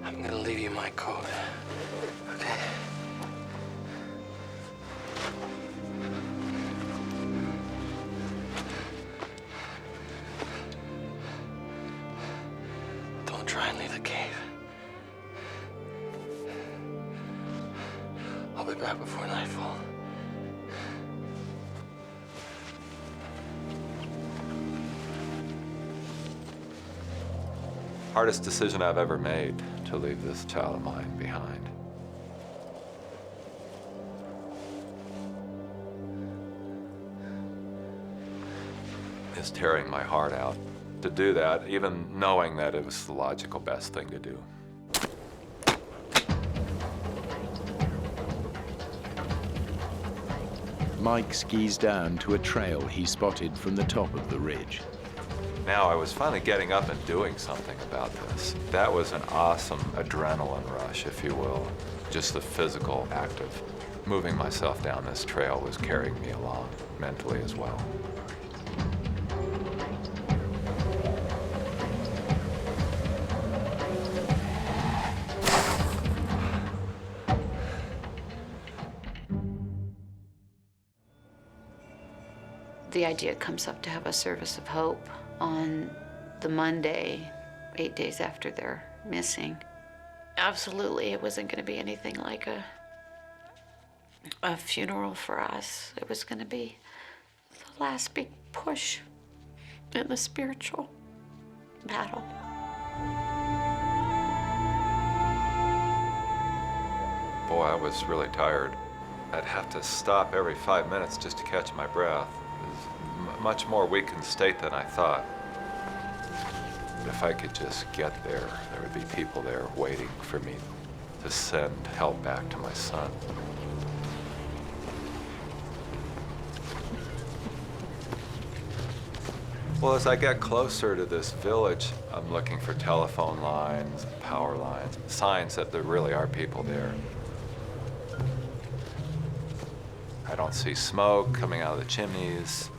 I'm gonna leave you my coat, okay? Don't try and leave the cave. I'll be back before nightfall. Hardest decision I've ever made, to leave this child of mine behind. It's tearing my heart out to do that, even knowing that it was the logical best thing to do. Mike skis down to a trail he spotted from the top of the ridge. Now I was finally getting up and doing something about this. That was an awesome adrenaline rush, if you will. Just the physical act of moving myself down this trail was carrying me along, mentally as well. The idea comes up to have a service of hope on the Monday, 8 days after they're missing. Absolutely, it wasn't going to be anything like a funeral for us. It was going to be the last big push in the spiritual battle. Boy, I was really tired. I'd have to stop every 5 minutes just to catch my breath. It was much more weakened state than I thought. If I could just get there, there would be people there waiting for me to send help back to my son. Well, as I get closer to this village, I'm looking for telephone lines, power lines, signs that there really are people there. I don't see smoke coming out of the chimneys.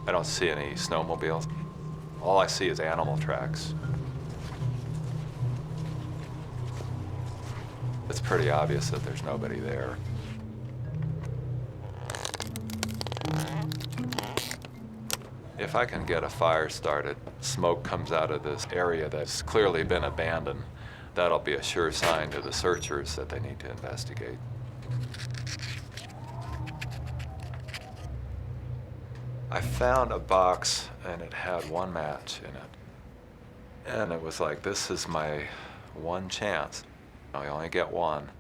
I don't see any snowmobiles. All I see is animal tracks. It's pretty obvious that there's nobody there. If I can get a fire started, smoke comes out of this area that's clearly been abandoned, that'll be a sure sign to the searchers that they need to investigate. I found a box and it had one match in it. And it was like, this is my one chance. I only get one.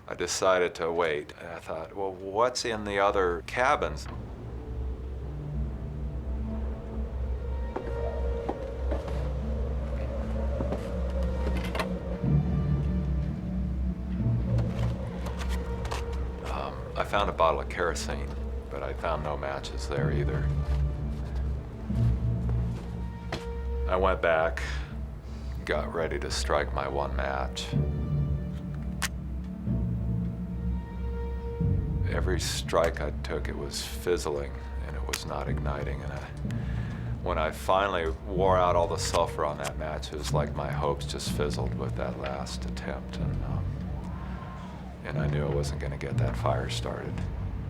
I decided to wait. And I thought, well, what's in the other cabins? I found a bottle of kerosene, but I found no matches there either. I went back, got ready to strike my one match. Every strike I took, it was fizzling and it was not igniting. And when I finally wore out all the sulfur on that match, it was like my hopes just fizzled with that last attempt. And I knew I wasn't going to get that fire started.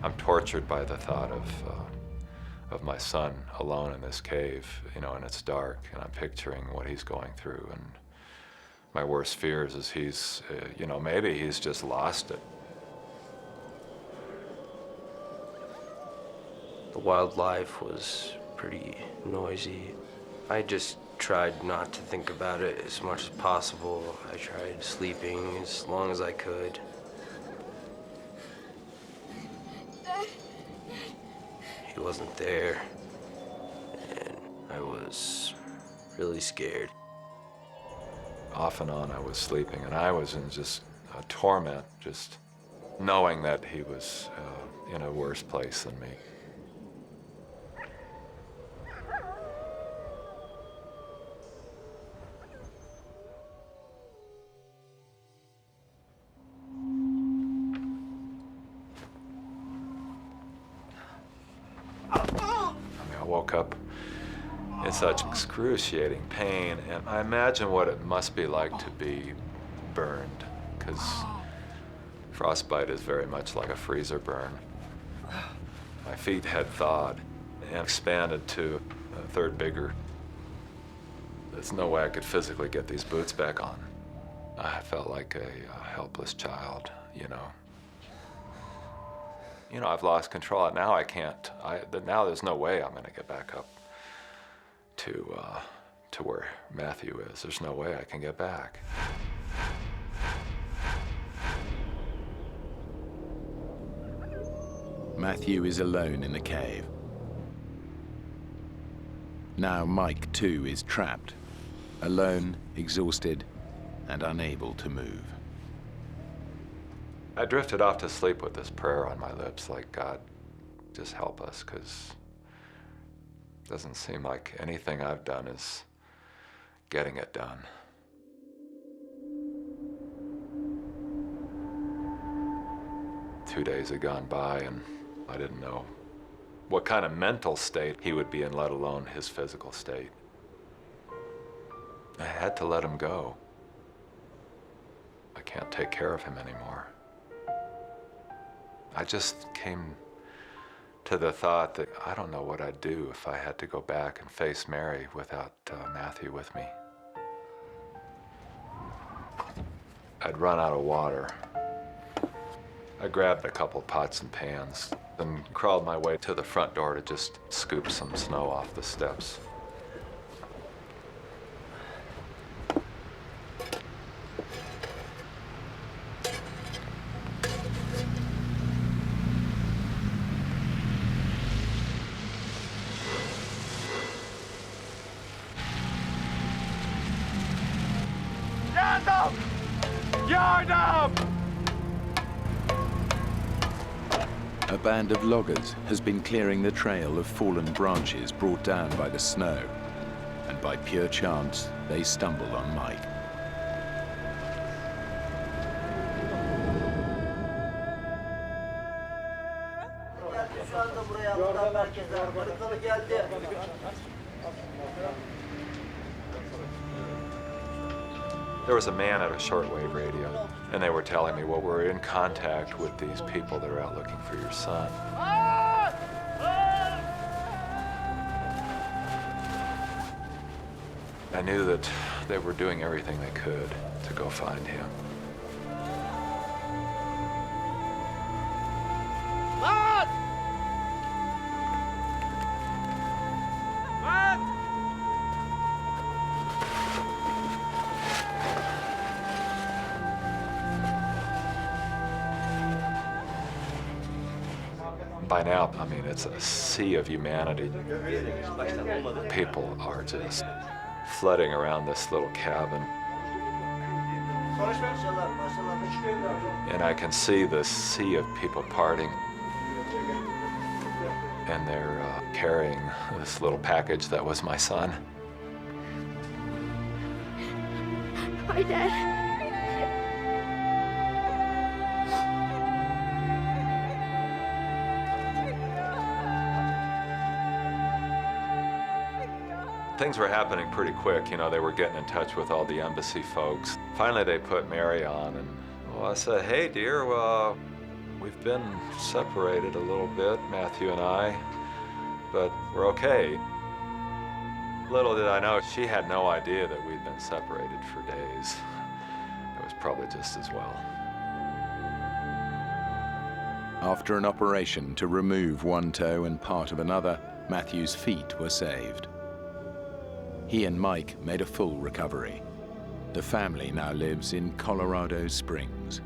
I'm tortured by the thought of my son alone in this cave, you know, and it's dark, and I'm picturing what he's going through. And my worst fears is he's, you know, maybe he's just lost it. The wildlife was pretty noisy. I just tried not to think about it as much as possible. I tried sleeping as long as I could. He wasn't there, and I was really scared. Off and on I was sleeping, and I was in just a torment, just knowing that he was in a worse place than me. I woke up in such excruciating pain, and I imagine what it must be like to be burned, because frostbite is very much like a freezer burn. My feet had thawed and expanded to a third bigger. There's no way I could physically get these boots back on. I felt like a helpless child, you know. You know, I've lost control. Now I can't. Now there's no way I'm going to get back up to where Matthew is. There's no way I can get back. Matthew is alone in the cave. Now Mike, too, is trapped, alone, exhausted, and unable to move. I drifted off to sleep with this prayer on my lips, like, God, just help us, because it doesn't seem like anything I've done is getting it done. Two days had gone by, and I didn't know what kind of mental state he would be in, let alone his physical state. I had to let him go. I can't take care of him anymore. I just came to the thought that I don't know what I'd do if I had to go back and face Mary without Matthew with me. I'd run out of water. I grabbed a couple pots and pans and crawled my way to the front door to just scoop some snow off the steps. Yard up! A band of loggers has been clearing the trail of fallen branches brought down by the snow, and by pure chance, they stumbled on Mike. There was a man at a shortwave radio, and they were telling me, well, we're in contact with these people that are out looking for your son. I knew that they were doing everything they could to go find him. By now, I mean, it's a sea of humanity. People are just flooding around this little cabin. And I can see the sea of people parting. And they're carrying this little package that was my son. Hi, Dad. Things were happening pretty quick. You know, they were getting in touch with all the embassy folks. Finally, they put Mary on, and well, I said, hey, dear, we've been separated a little bit, Matthew and I, but we're okay. Little did I know, she had no idea that we'd been separated for days. It was probably just as well. After an operation to remove one toe and part of another, Matthew's feet were saved. He and Mike made a full recovery. The family now lives in Colorado Springs.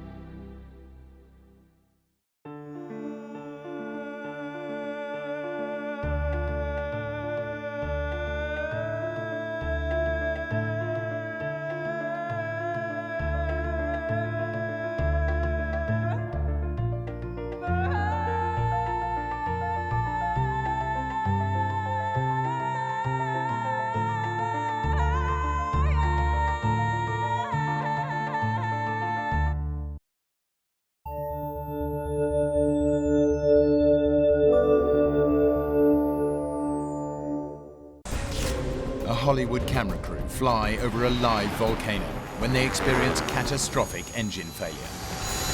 Hollywood camera crew fly over a live volcano when they experience catastrophic engine failure.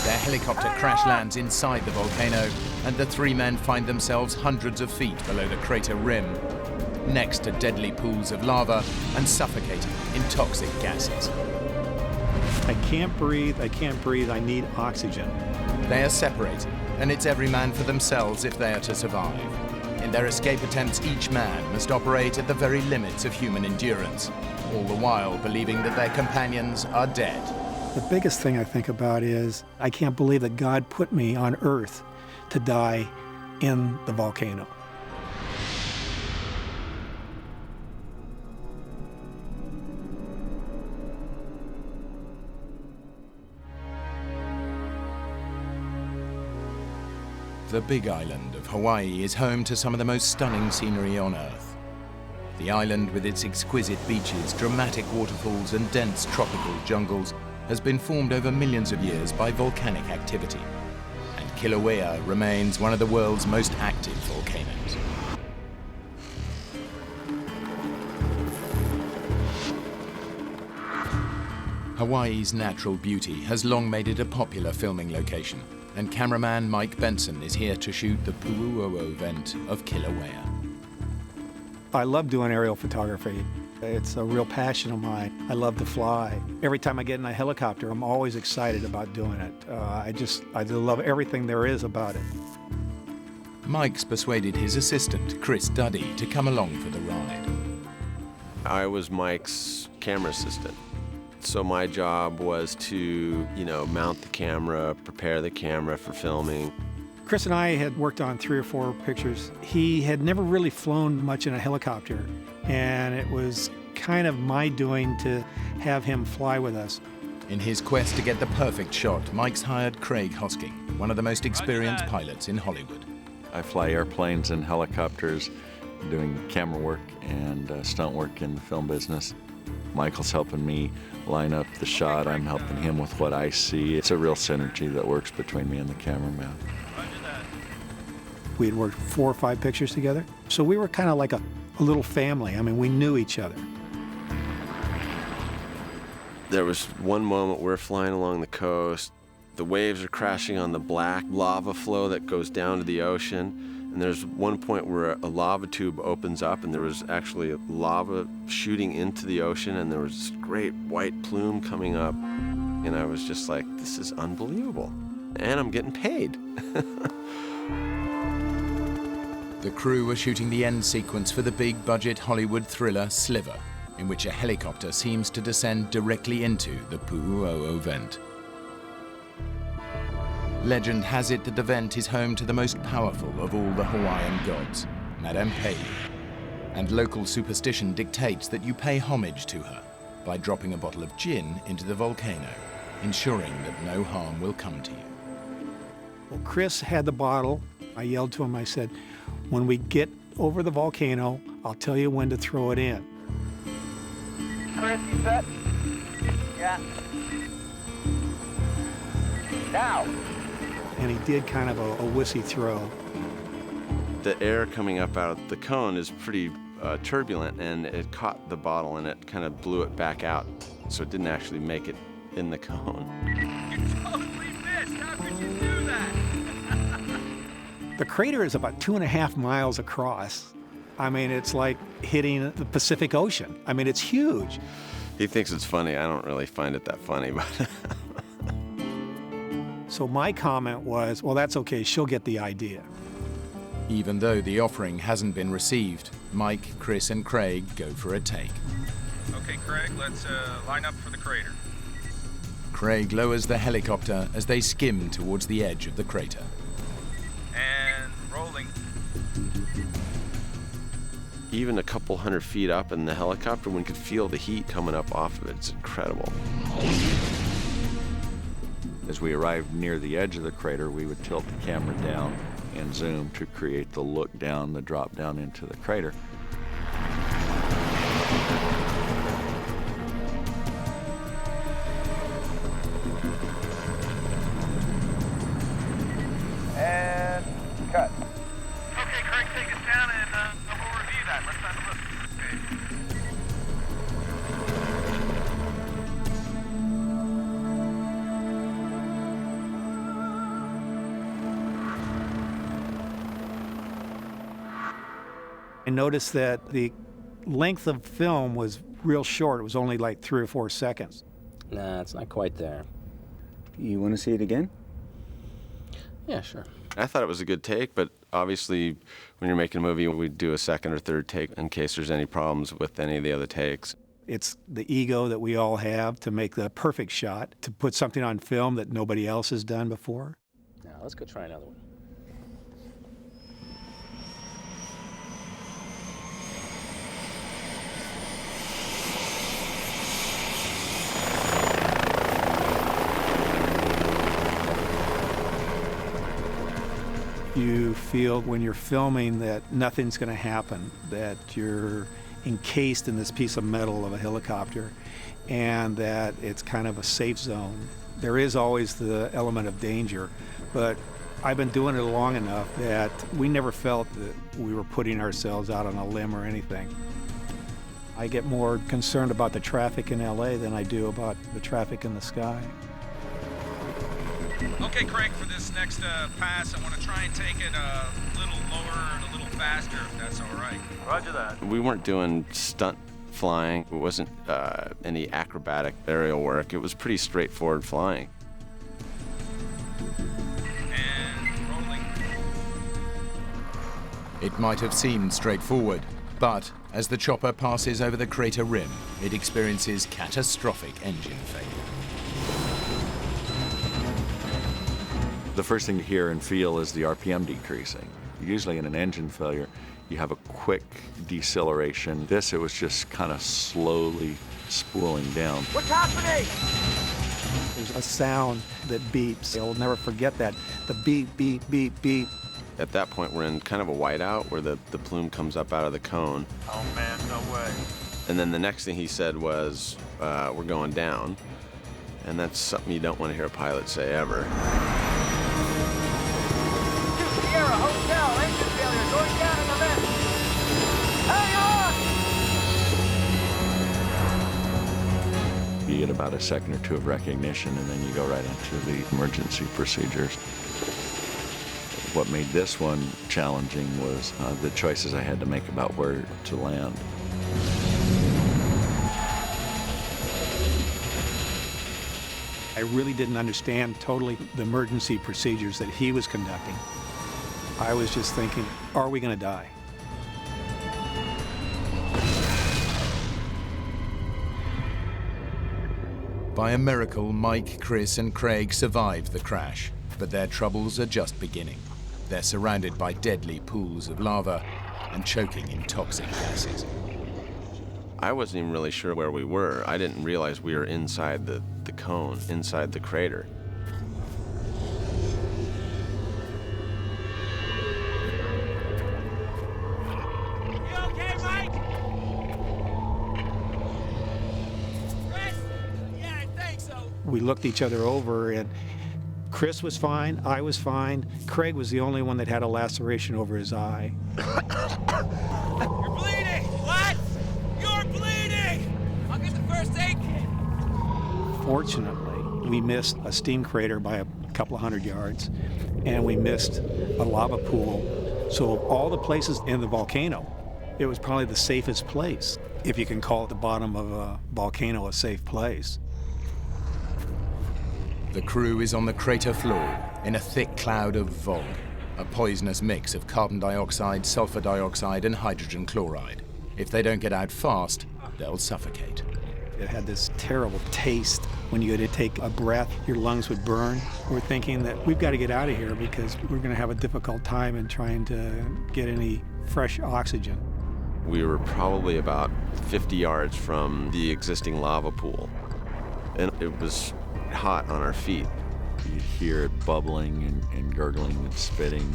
Their helicopter crash lands inside the volcano, and the three men find themselves hundreds of feet below the crater rim, next to deadly pools of lava and suffocating in toxic gases. I can't breathe, I need oxygen. They are separated, and it's every man for themselves if they are to survive. In their escape attempts, each man must operate at the very limits of human endurance, all the while believing that their companions are dead. The biggest thing I think about is I can't believe that God put me on Earth to die in the volcano. The Big Island of Hawaii is home to some of the most stunning scenery on Earth. The island, with its exquisite beaches, dramatic waterfalls, and dense tropical jungles, has been formed over millions of years by volcanic activity. And Kilauea remains one of the world's most active volcanoes. Hawaii's natural beauty has long made it a popular filming location, and cameraman Mike Benson is here to shoot the Pu'uo'o vent of Kilauea. I love doing aerial photography. It's a real passion of mine. I love to fly. Every time I get in a helicopter, I'm always excited about doing it. I love everything there is about it. Mike's persuaded his assistant, Chris Duddy, to come along for the ride. I was Mike's camera assistant. So my job was to, mount the camera, prepare the camera for filming. Chris and I had worked on 3 or 4 pictures. He had never really flown much in a helicopter, and it was kind of my doing to have him fly with us. In his quest to get the perfect shot, Mike's hired Craig Hosking, one of the most experienced pilots in Hollywood. I fly airplanes and helicopters, doing camera work and stunt work in the film business. Michael's helping me line up the shot. I'm helping him with what I see. It's a real synergy that works between me and the cameraman. We had worked 4 or 5 pictures together, so we were kind of like a little family. I mean, we knew each other. There was one moment we're flying along the coast. The waves are crashing on the black lava flow that goes down to the ocean. And there's one point where a lava tube opens up and there was actually lava shooting into the ocean and there was this great white plume coming up. And I was just like, this is unbelievable. And I'm getting paid. The crew were shooting the end sequence for the big-budget Hollywood thriller Sliver, in which a helicopter seems to descend directly into the Pu'u'o'o vent. Legend has it that the vent is home to the most powerful of all the Hawaiian gods, Madame Pele, and local superstition dictates that you pay homage to her by dropping a bottle of gin into the volcano, ensuring that no harm will come to you. Well, Chris had the bottle. I yelled to him, I said, when we get over the volcano, I'll tell you when to throw it in. Chris, you set? Yeah. Now. And he did kind of a wussy throw. The air coming up out of the cone is pretty turbulent, and it caught the bottle and it kind of blew it back out, so it didn't actually make it in the cone. You totally missed. How could you do that? The crater is about 2.5 miles across. I mean, it's like hitting the Pacific Ocean. I mean, it's huge. He thinks it's funny. I don't really find it that funny, but... So my comment was, well, that's okay, she'll get the idea. Even though the offering hasn't been received, Mike, Chris, and Craig go for a take. Okay, Craig, let's line up for the crater. Craig lowers the helicopter as they skim towards the edge of the crater. And rolling. Even a couple 100 feet up in the helicopter, one could feel the heat coming up off of it. It's incredible. As we arrived near the edge of the crater, we would tilt the camera down and zoom to create the look down, the drop down into the crater. And cut. Okay, Craig, take us down and we'll review that. Let's have a look. Okay. I noticed that the length of film was real short. It was only like 3 or 4 seconds. Nah, it's not quite there. You want to see it again? Yeah, sure. I thought it was a good take, but obviously when you're making a movie, we do a second or third take in case there's any problems with any of the other takes. It's the ego that we all have to make the perfect shot, to put something on film that nobody else has done before. Now, let's go try another one. You feel when you're filming that nothing's going to happen, that you're encased in this piece of metal of a helicopter, and that it's kind of a safe zone. There is always the element of danger, but I've been doing it long enough that we never felt that we were putting ourselves out on a limb or anything. I get more concerned about the traffic in LA than I do about the traffic in the sky. Okay, Craig, for this next pass, I want to try and take it a little lower and a little faster, if that's all right. Roger that. We weren't doing stunt flying. It wasn't any acrobatic aerial work. It was pretty straightforward flying. And rolling. It might have seemed straightforward, but as the chopper passes over the crater rim, it experiences catastrophic engine failure. The first thing to hear and feel is the RPM decreasing. Usually in an engine failure, you have a quick deceleration. This, it was just kind of slowly spooling down. What's happening? There's a sound that beeps. I'll never forget that. The beep, beep, beep, beep. At that point, we're in kind of a whiteout where the plume comes up out of the cone. Oh, man, no way. And then the next thing he said was, we're going down. And that's something you don't want to hear a pilot say ever. Sierra, hotel, engine failure, going down in the vent. Hang on! You get about a second or two of recognition, and then you go right into the emergency procedures. What made this one challenging was the choices I had to make about where to land. I really didn't understand totally the emergency procedures that he was conducting. I was just thinking, are we going to die? By a miracle, Mike, Chris, and Craig survived the crash, but their troubles are just beginning. They're surrounded by deadly pools of lava and choking in toxic gases. I wasn't even really sure where we were. I didn't realize we were inside the cone, inside the crater. You okay, Mike? Chris? Yeah, I think so. We looked each other over, and Chris was fine, I was fine. Craig was the only one that had a laceration over his eye. You're bleeding! What? You're bleeding! I'll get the first aid kit. Fortunately, we missed a steam crater by a couple of 100 yards, and we missed a lava pool. So of all the places in the volcano, it was probably the safest place, if you can call the bottom of a volcano a safe place. The crew is on the crater floor in a thick cloud of VOG, a poisonous mix of carbon dioxide, sulfur dioxide, and hydrogen chloride. If they don't get out fast, they'll suffocate. It had this terrible taste. When you had to take a breath, your lungs would burn. We're thinking that we've got to get out of here because we're going to have a difficult time in trying to get any fresh oxygen. We were probably about 50 yards from the existing lava pool, and it was hot on our feet. You'd hear it bubbling and gurgling and spitting.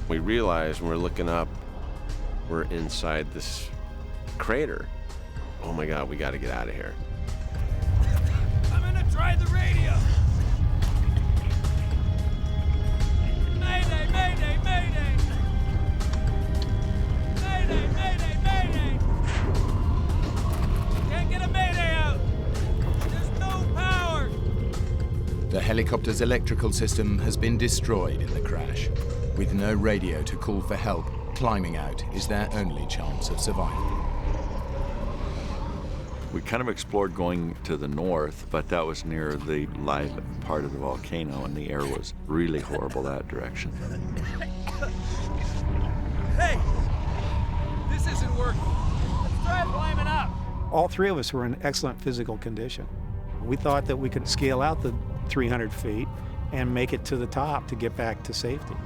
We realized when we're looking up, we're inside this crater. Oh my God, we got to get out of here. I'm gonna try the radio. Mayday, mayday, mayday. Mayday, mayday, mayday. Can't get a mayday out. There's no power. The helicopter's electrical system has been destroyed in the crash. With no radio to call for help, climbing out is their only chance of survival. We kind of explored going to the north, but that was near the live part of the volcano, and the air was really horrible that direction. Hey, this isn't working. Let's try climbing up. All three of us were in excellent physical condition. We thought that we could scale out the 300 feet and make it to the top to get back to safety.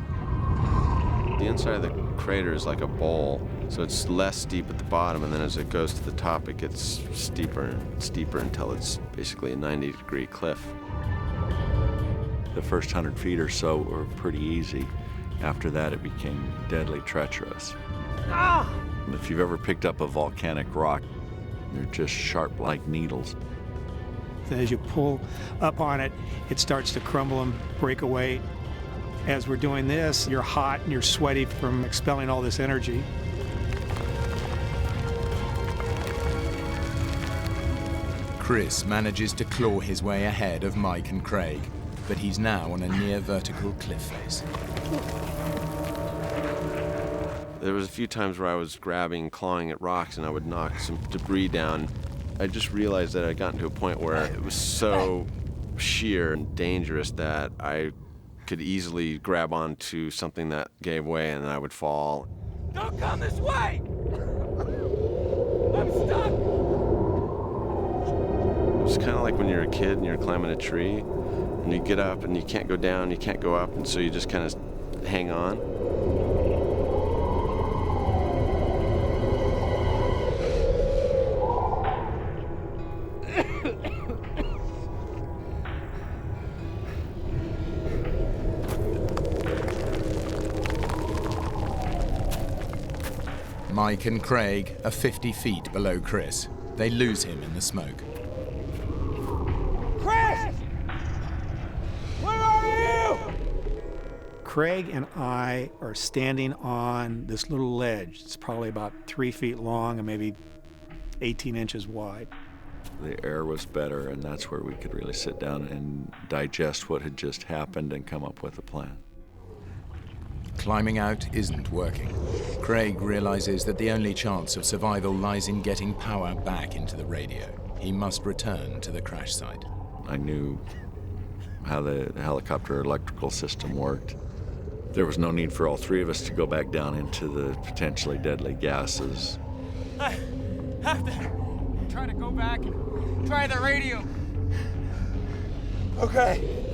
The inside of the crater is like a bowl, so it's less steep at the bottom, and then as it goes to the top, it gets steeper and steeper until it's basically a 90-degree cliff. The first 100 feet or so were pretty easy. After that, it became deadly treacherous. Ah! If you've ever picked up a volcanic rock, they're just sharp like needles. As you pull up on it, it starts to crumble and break away. As we're doing this, you're hot and you're sweaty from expelling all this energy. Chris manages to claw his way ahead of Mike and Craig, but he's now on a near vertical cliff face. There was a few times where I was grabbing, clawing at rocks, and I would knock some debris down. I just realized that I'd gotten to a point where it was so sheer and dangerous that I could easily grab onto something that gave way and I would fall. Don't come this way! I'm stuck! It's kind of like when you're a kid and you're climbing a tree and you get up and you can't go down, you can't go up, and so you just kind of hang on. Mike and Craig are 50 feet below Chris. They lose him in the smoke. Chris! Where are you? Craig and I are standing on this little ledge. It's probably about 3 feet long and maybe 18 inches wide. The air was better, and that's where we could really sit down and digest what had just happened and come up with a plan. Climbing out isn't working. Craig realizes that the only chance of survival lies in getting power back into the radio. He must return to the crash site. I knew how the helicopter electrical system worked. There was no need for all three of us to go back down into the potentially deadly gases. I have to try to go back and try the radio. Okay.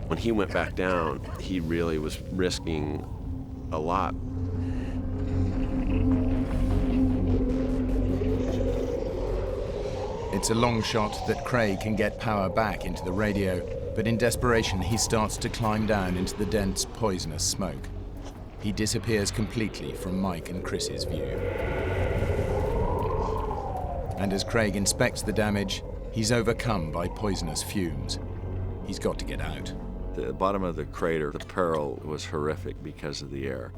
When he went back down, he really was risking a lot. It's a long shot that Craig can get power back into the radio, but in desperation he starts to climb down into the dense, poisonous smoke. He disappears completely from Mike and Chris's view. And as Craig inspects the damage, he's overcome by poisonous fumes. He's got to get out. The bottom of the crater, the peril was horrific because of the air.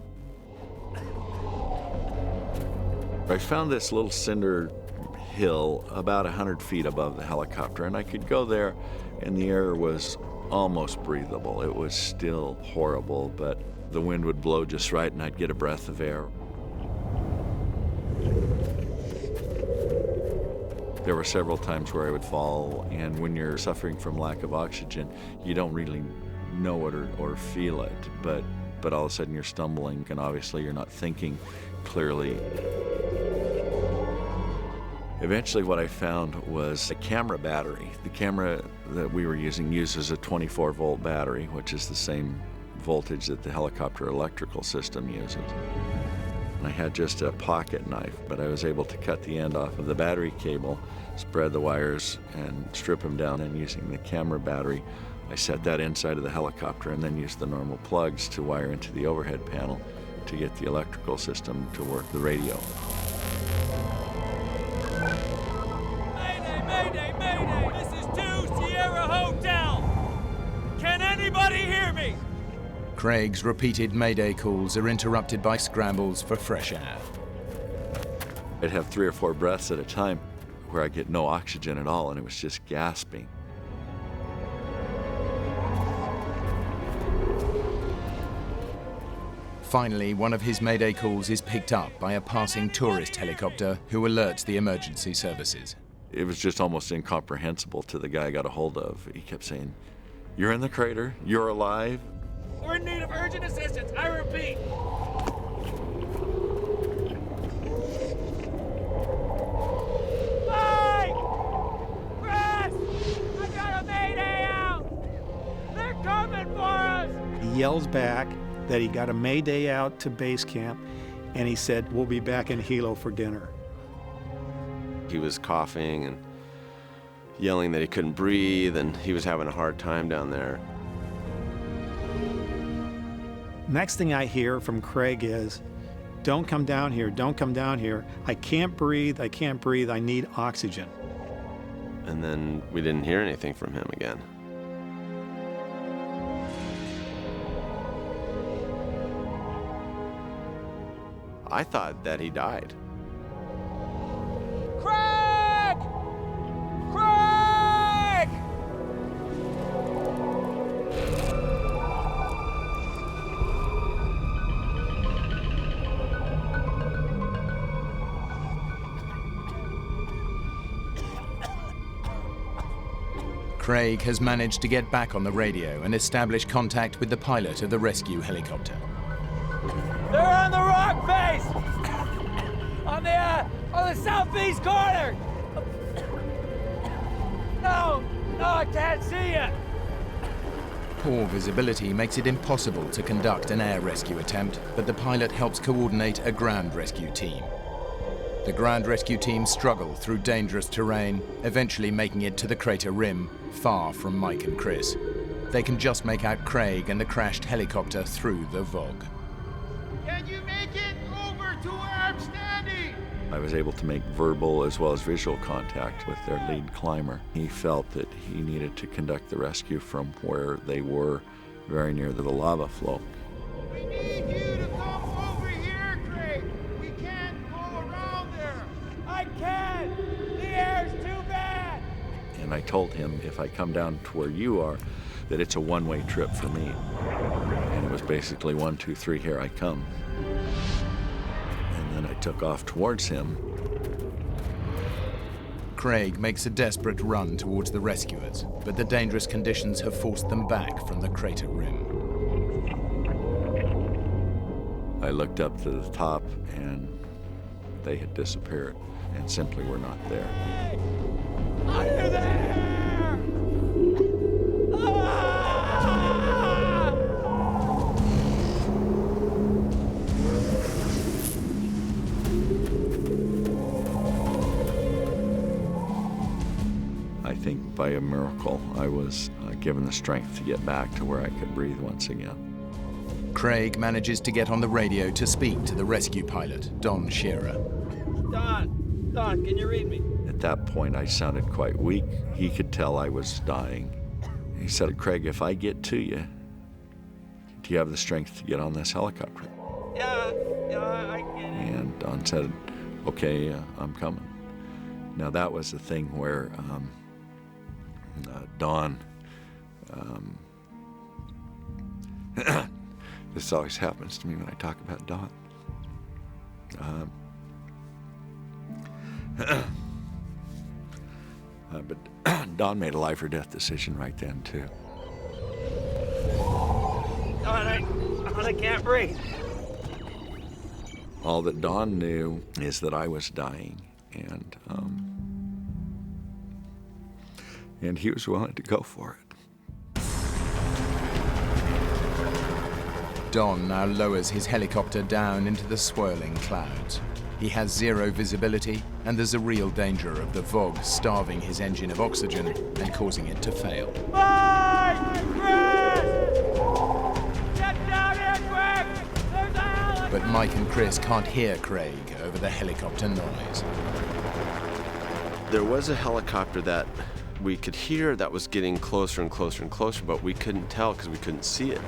I found this little cinder hill about 100 feet above the helicopter, and I could go there, and the air was almost breathable. It was still horrible, but the wind would blow just right, and I'd get a breath of air. There were several times where I would fall, and when you're suffering from lack of oxygen, you don't really know it or feel it, but all of a sudden you're stumbling, and obviously you're not thinking clearly. Eventually what I found was a camera battery. The camera that we were using uses a 24-volt battery, which is the same voltage that the helicopter electrical system uses. And I had just a pocket knife, but I was able to cut the end off of the battery cable, spread the wires, and strip them down, and using the camera battery, I set that inside of the helicopter and then used the normal plugs to wire into the overhead panel to get the electrical system to work the radio. Mayday, mayday, mayday! This is 2 Sierra Hotel! Can anybody hear me? Craig's repeated mayday calls are interrupted by scrambles for fresh air. I'd have 3 or 4 breaths at a time where I get no oxygen at all, and it was just gasping. Finally, one of his mayday calls is picked up by a passing tourist helicopter who alerts the emergency services. It was just almost incomprehensible to the guy I got a hold of. He kept saying, "You're in the crater, you're alive." We're in need of urgent assistance, I repeat. Mike! Chris! I got a mayday out! They're coming for us! He yells back that he got a mayday out to base camp, and he said, "We'll be back in Hilo for dinner." He was coughing and yelling that he couldn't breathe, and he was having a hard time down there. Next thing I hear from Craig is, "Don't come down here, don't come down here. I can't breathe, I can't breathe, I need oxygen." And then we didn't hear anything from him again. I thought that he died. Craig! Craig! Craig has managed to get back on the radio and establish contact with the pilot of the rescue helicopter. They're on the rock face! On the southeast corner! No, I can't see you! Poor visibility makes it impossible to conduct an air rescue attempt, but the pilot helps coordinate a ground rescue team. The ground rescue team struggle through dangerous terrain, eventually making it to the crater rim, far from Mike and Chris. They can just make out Craig and the crashed helicopter through the Vogue. Can you make it over to where I'm standing? I was able to make verbal as well as visual contact with their lead climber. He felt that he needed to conduct the rescue from where they were, very near the lava flow. We need you to come over here, Craig. We can't go around there. I can't. The air's too bad. And I told him, if I come down to where you are, that it's a one-way trip for me. And it was basically 1, 2, 3, here I come. And then I took off towards him. Craig makes a desperate run towards the rescuers, but the dangerous conditions have forced them back from the crater rim. I looked up to the top, and they had disappeared and simply were not there. Are you there? I think by a miracle, I was given the strength to get back to where I could breathe once again. Craig manages to get on the radio to speak to the rescue pilot, Don Shearer. Don, can you read me? At that point, I sounded quite weak. He could tell I was dying. He said, Craig, if I get to you, do you have the strength to get on this helicopter? Yeah, I get it. And Don said, okay, I'm coming. Now that was the thing where Don, this always happens to me when I talk about Don. But Don made a life or death decision right then, too. Don, I can't breathe. All that Don knew is that I was dying, and he was willing to go for it. Don now lowers his helicopter down into the swirling clouds. He has zero visibility, and there's a real danger of the Vogue starving his engine of oxygen and causing it to fail. Mike! Chris! Get down here quick! There's a helicopter! But Mike and Chris can't hear Craig over the helicopter noise. There was a helicopter that we could hear that was getting closer and closer and closer, but we couldn't tell because we couldn't see it.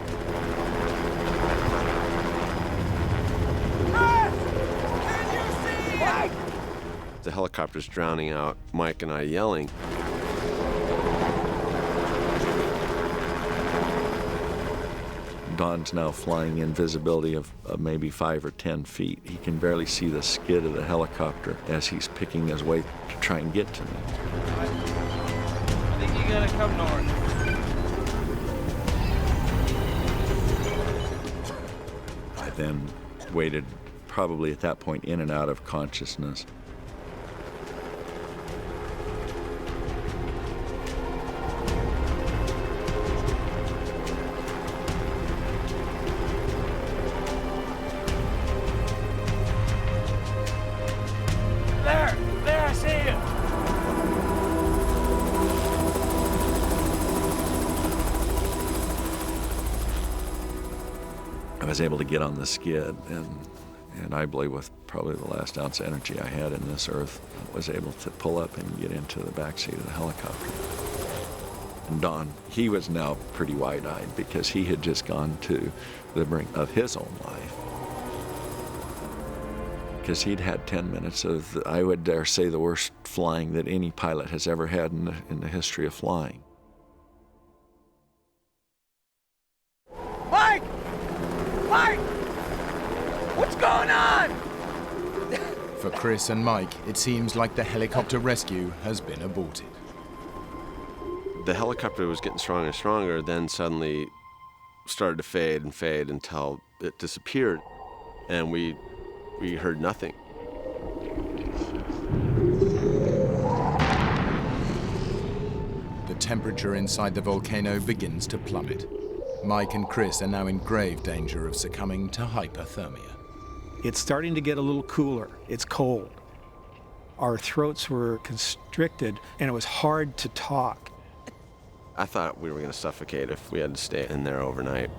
The helicopter's drowning out Mike and I yelling. Don's now flying in visibility of maybe 5 or 10 feet. He can barely see the skid of the helicopter as he's picking his way to try and get to me. I think you gotta come north. I then waited, probably at that point, in and out of consciousness. There, I see you. I was able to get on the skid, and I believe with probably the last ounce of energy I had in this earth, I was able to pull up and get into the backseat of the helicopter. And Don, he was now pretty wide-eyed because he had just gone to the brink of his own life. Because he'd had 10 minutes of, I would dare say, the worst flying that any pilot has ever had in the history of flying. Mike! Mike! What's going on? For Chris and Mike, it seems like the helicopter rescue has been aborted. The helicopter was getting stronger and stronger, then suddenly started to fade and fade until it disappeared, and we heard nothing. The temperature inside the volcano begins to plummet. Mike and Chris are now in grave danger of succumbing to hypothermia. It's starting to get a little cooler. It's cold. Our throats were constricted, and it was hard to talk. I thought we were going to suffocate if we had to stay in there overnight.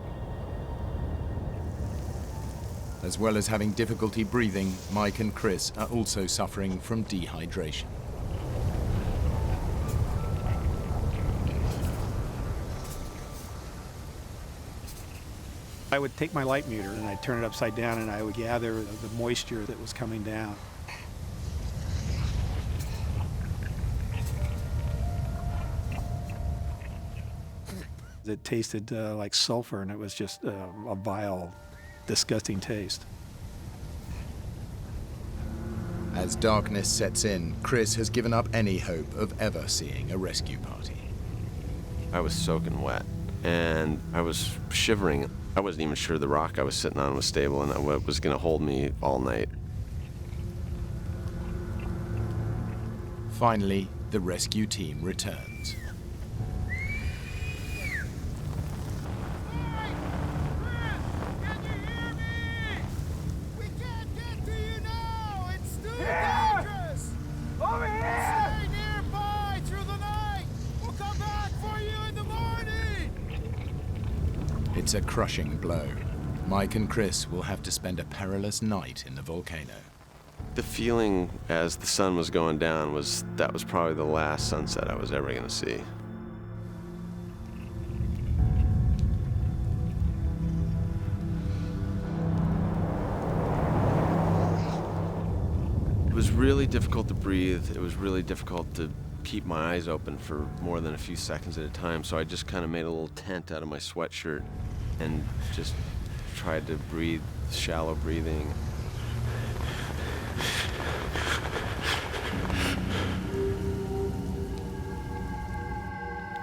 As well as having difficulty breathing, Mike and Chris are also suffering from dehydration. I would take my light meter and I'd turn it upside down and I would gather the moisture that was coming down. It tasted like sulfur, and it was just a vile, disgusting taste. As darkness sets in, Chris has given up any hope of ever seeing a rescue party. I was soaking wet, and I was shivering. I wasn't even sure the rock I was sitting on was stable and that was going to hold me all night. Finally, the rescue team returns. It's a crushing blow. Mike and Chris will have to spend a perilous night in the volcano. The feeling as the sun was going down was that was probably the last sunset I was ever going to see. It was really difficult to breathe. It was really difficult to keep my eyes open for more than a few seconds at a time, so I just kind of made a little tent out of my sweatshirt and just tried to breathe, shallow breathing.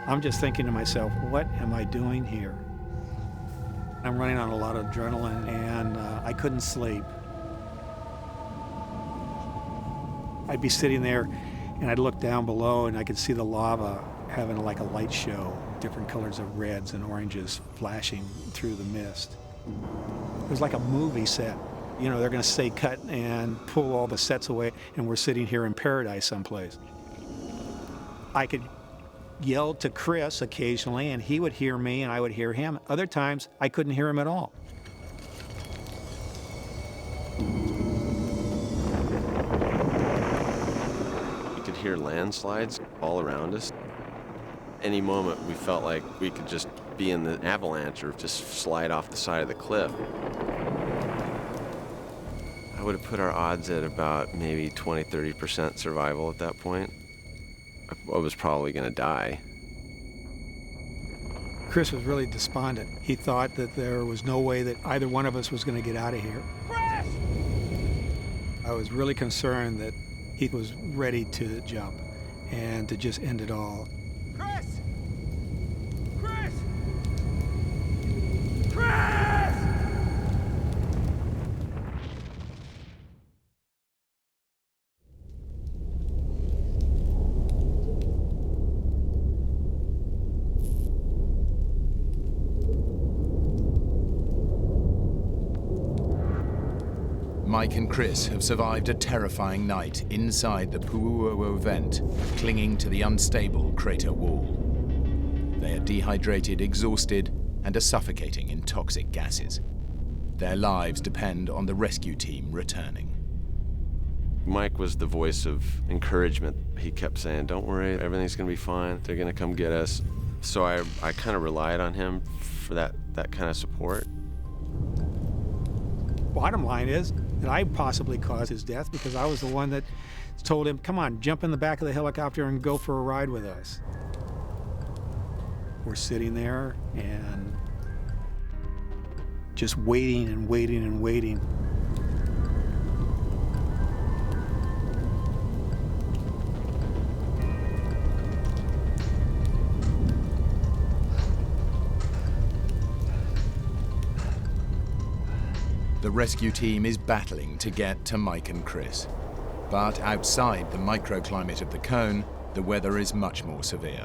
I'm just thinking to myself, what am I doing here? I'm running on a lot of adrenaline, and I couldn't sleep. I'd be sitting there, and I'd look down below, and I could see the lava having like a light show, different colors of reds and oranges flashing through the mist. It was like a movie set. You know, they're going to say cut and pull all the sets away, and we're sitting here in paradise someplace. I could yell to Chris occasionally, and he would hear me, and I would hear him. Other times, I couldn't hear him at all. You could hear landslides all around us. Any moment, we felt like we could just be in the avalanche or just slide off the side of the cliff. I would have put our odds at about maybe 20-30% survival at that point. I was probably going to die. Chris was really despondent. He thought that there was no way that either one of us was going to get out of here. Chris! I was really concerned that he was ready to jump and to just end it all. Chris! Chris! Chris! Mike and Chris have survived a terrifying night inside the Puuo vent, clinging to the unstable crater wall. They are dehydrated, exhausted, and are suffocating in toxic gases. Their lives depend on the rescue team returning. Mike was the voice of encouragement. He kept saying, "Don't worry, everything's going to be fine. They're going to come get us." So I kind of relied on him for that kind of support. Bottom line is that I possibly caused his death because I was the one that told him, "Come on, jump in the back of the helicopter and go for a ride with us." We're sitting there and just waiting and waiting and waiting. The rescue team is battling to get to Mike and Chris. But outside the microclimate of the cone, the weather is much more severe.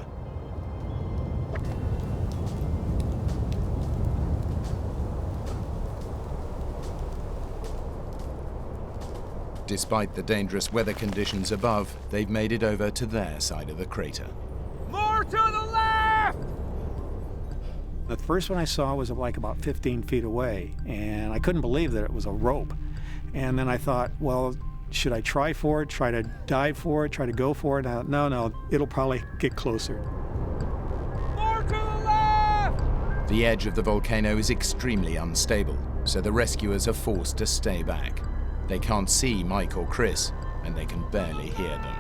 Despite the dangerous weather conditions above, they've made it over to their side of the crater. More to the left! The first one I saw was like about 15 feet away, and I couldn't believe that it was a rope. And then I thought, well, should I try for it, try to dive for it, try to go for it? No, it'll probably get closer. More to the left! The edge of the volcano is extremely unstable, so the rescuers are forced to stay back. They can't see Mike or Chris, and they can barely hear them.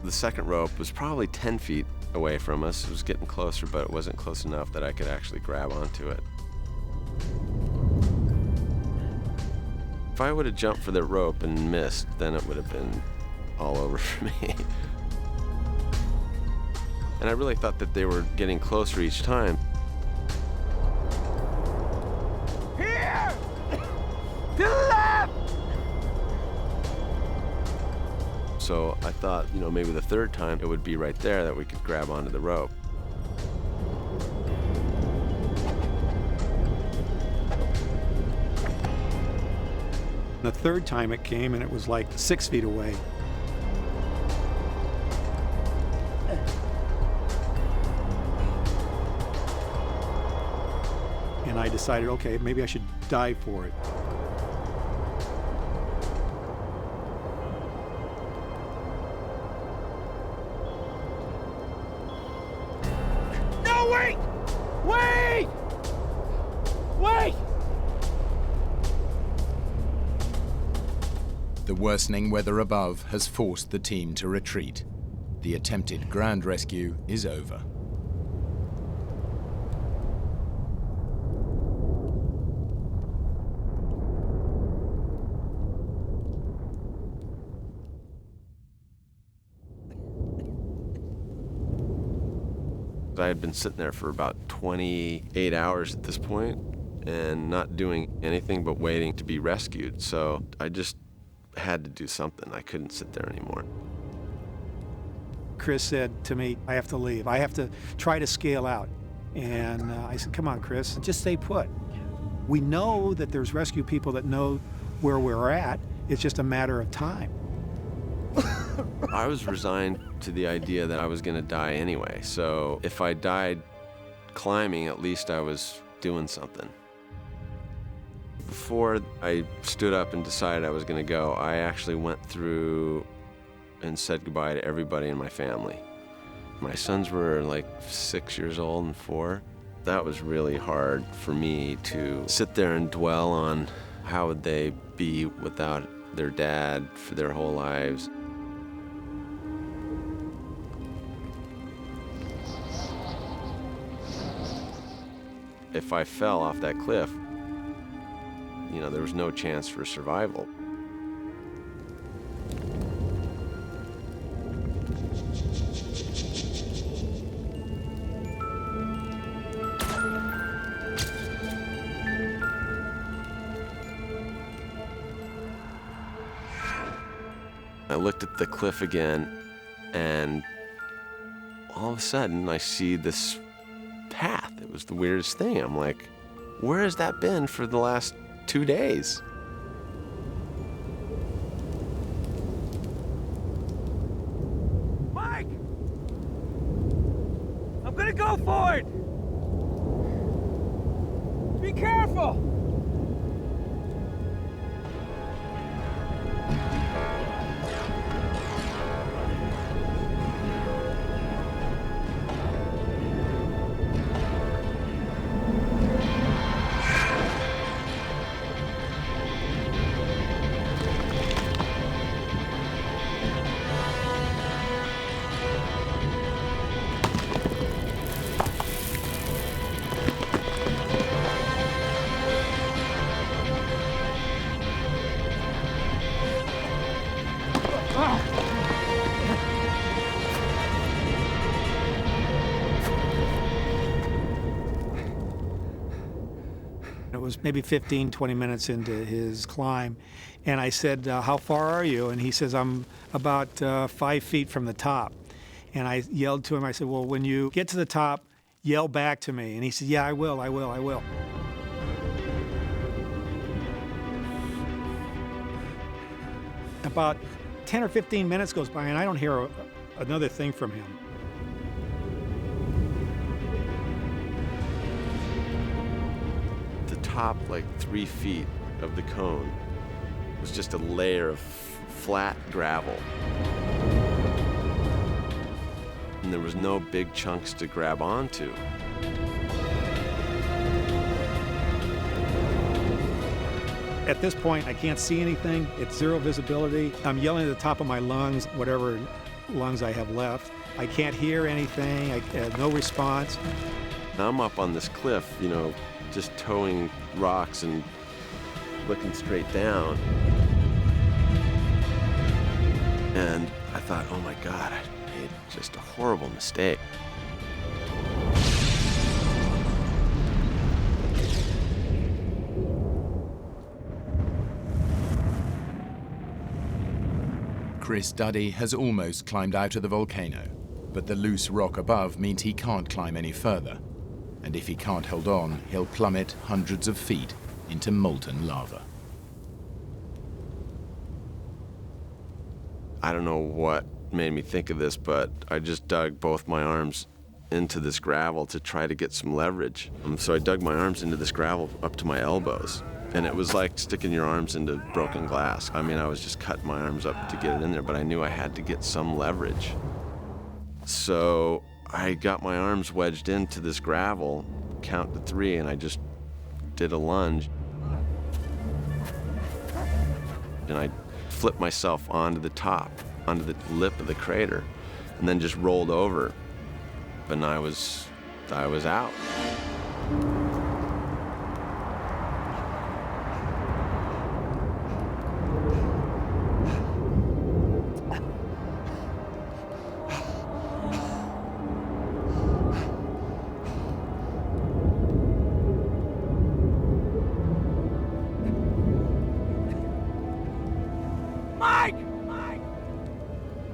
The second rope was probably 10 feet away from us. It was getting closer, but it wasn't close enough that I could actually grab onto it. If I would have jumped for the rope and missed, then it would have been all over for me. And I really thought that they were getting closer each time. Here! To the left! So I thought, maybe the third time it would be right there that we could grab onto the rope. The third time it came, and it was like 6 feet away. And I decided, okay, maybe I should dive for it. No, wait! Wait! Wait! The worsening weather above has forced the team to retreat. The attempted ground rescue is over. I had been sitting there for about 28 hours at this point and not doing anything but waiting to be rescued. So I just had to do something. I couldn't sit there anymore. Chris said to me, I have to leave. I have to try to scale out. And I said, come on, Chris, just stay put. We know that there's rescue people that know where we're at. It's just a matter of time. I was resigned to the idea that I was going to die anyway. So if I died climbing, at least I was doing something. Before I stood up and decided I was going to go, I actually went through and said goodbye to everybody in my family. My sons were like 6 years old and 4. That was really hard for me to sit there and dwell on how would they be without their dad for their whole lives. If I fell off that cliff, there was no chance for survival. I looked at the cliff again, and all of a sudden I see this path. It was the weirdest thing. I'm like, where has that been for the last 2 days? Mike! I'm gonna go for it! Be careful! It was maybe 15, 20 minutes into his climb. And I said, how far are you? And he says, I'm about 5 feet from the top. And I yelled to him, I said, well, when you get to the top, yell back to me. And he said, yeah, I will. About 10 or 15 minutes goes by, and I don't hear another thing from him. The top, like 3 feet of the cone, was just a layer of flat gravel. And there was no big chunks to grab onto. At this point, I can't see anything. It's zero visibility. I'm yelling at the top of my lungs, whatever lungs I have left. I can't hear anything. No response. I'm up on this cliff, you know, just towing rocks and looking straight down. And I thought, oh my God, I made just a horrible mistake. Chris Duddy has almost climbed out of the volcano, but the loose rock above means he can't climb any further. And if he can't hold on, he'll plummet hundreds of feet into molten lava. I don't know what made me think of this, but I just dug both my arms into this gravel to try to get some leverage. So I dug my arms into this gravel up to my elbows. And it was like sticking your arms into broken glass. I mean, I was just cutting my arms up to get it in there, but I knew I had to get some leverage. So I got my arms wedged into this gravel, count to 3, and I just did a lunge. And I flipped myself onto the top, onto the lip of the crater, and then just rolled over. And I was out.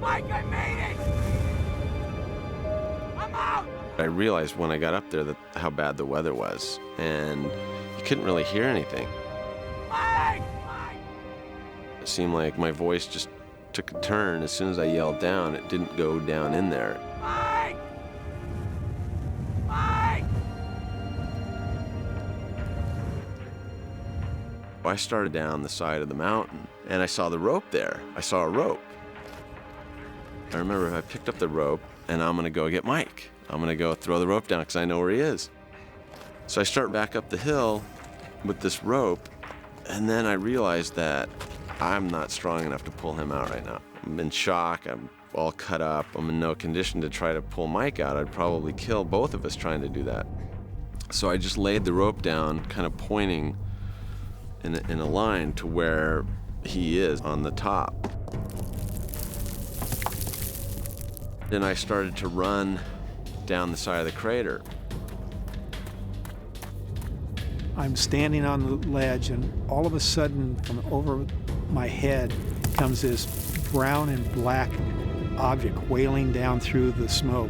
Mike, I made it! I'm out! I realized when I got up there that how bad the weather was, and you couldn't really hear anything. Mike! It seemed like my voice just took a turn. As soon as I yelled down, it didn't go down in there. Mike! Mike! I started down the side of the mountain, and I saw the rope there. I saw a rope. I remember I picked up the rope, and I'm gonna go get Mike. I'm gonna go throw the rope down because I know where he is. So I start back up the hill with this rope, and then I realized that I'm not strong enough to pull him out right now. I'm in shock, I'm all cut up, I'm in no condition to try to pull Mike out. I'd probably kill both of us trying to do that. So I just laid the rope down, kind of pointing in a line to where he is on the top. Then I started to run down the side of the crater. I'm standing on the ledge, and all of a sudden, from over my head comes this brown and black object wailing down through the smoke.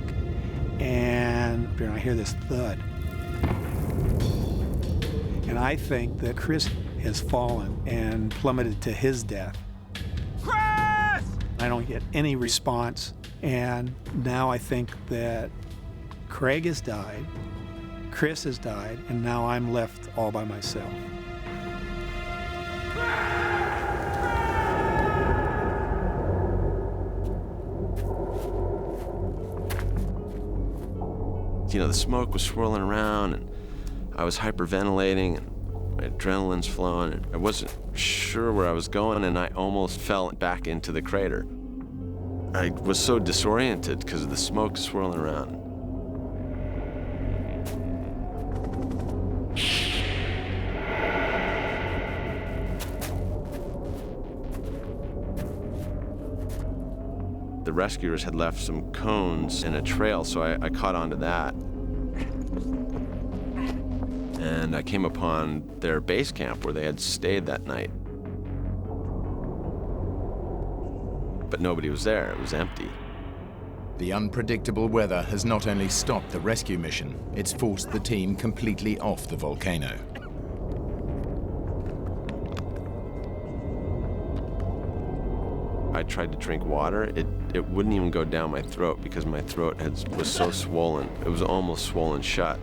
And I hear this thud. And I think that Chris has fallen and plummeted to his death. Chris! I don't get any response. And now I think that Craig has died, Chris has died, and now I'm left all by myself. You know, the smoke was swirling around, and I was hyperventilating, and my adrenaline's flowing, and I wasn't sure where I was going, and I almost fell back into the crater. I was so disoriented because of the smoke swirling around. The rescuers had left some cones in a trail, so I caught onto that. And and I came upon their base camp where they had stayed that night. But nobody was there, it was empty. The unpredictable weather has not only stopped the rescue mission, it's forced the team completely off the volcano. I tried to drink water. It wouldn't even go down my throat because my throat was so swollen. It was almost swollen shut.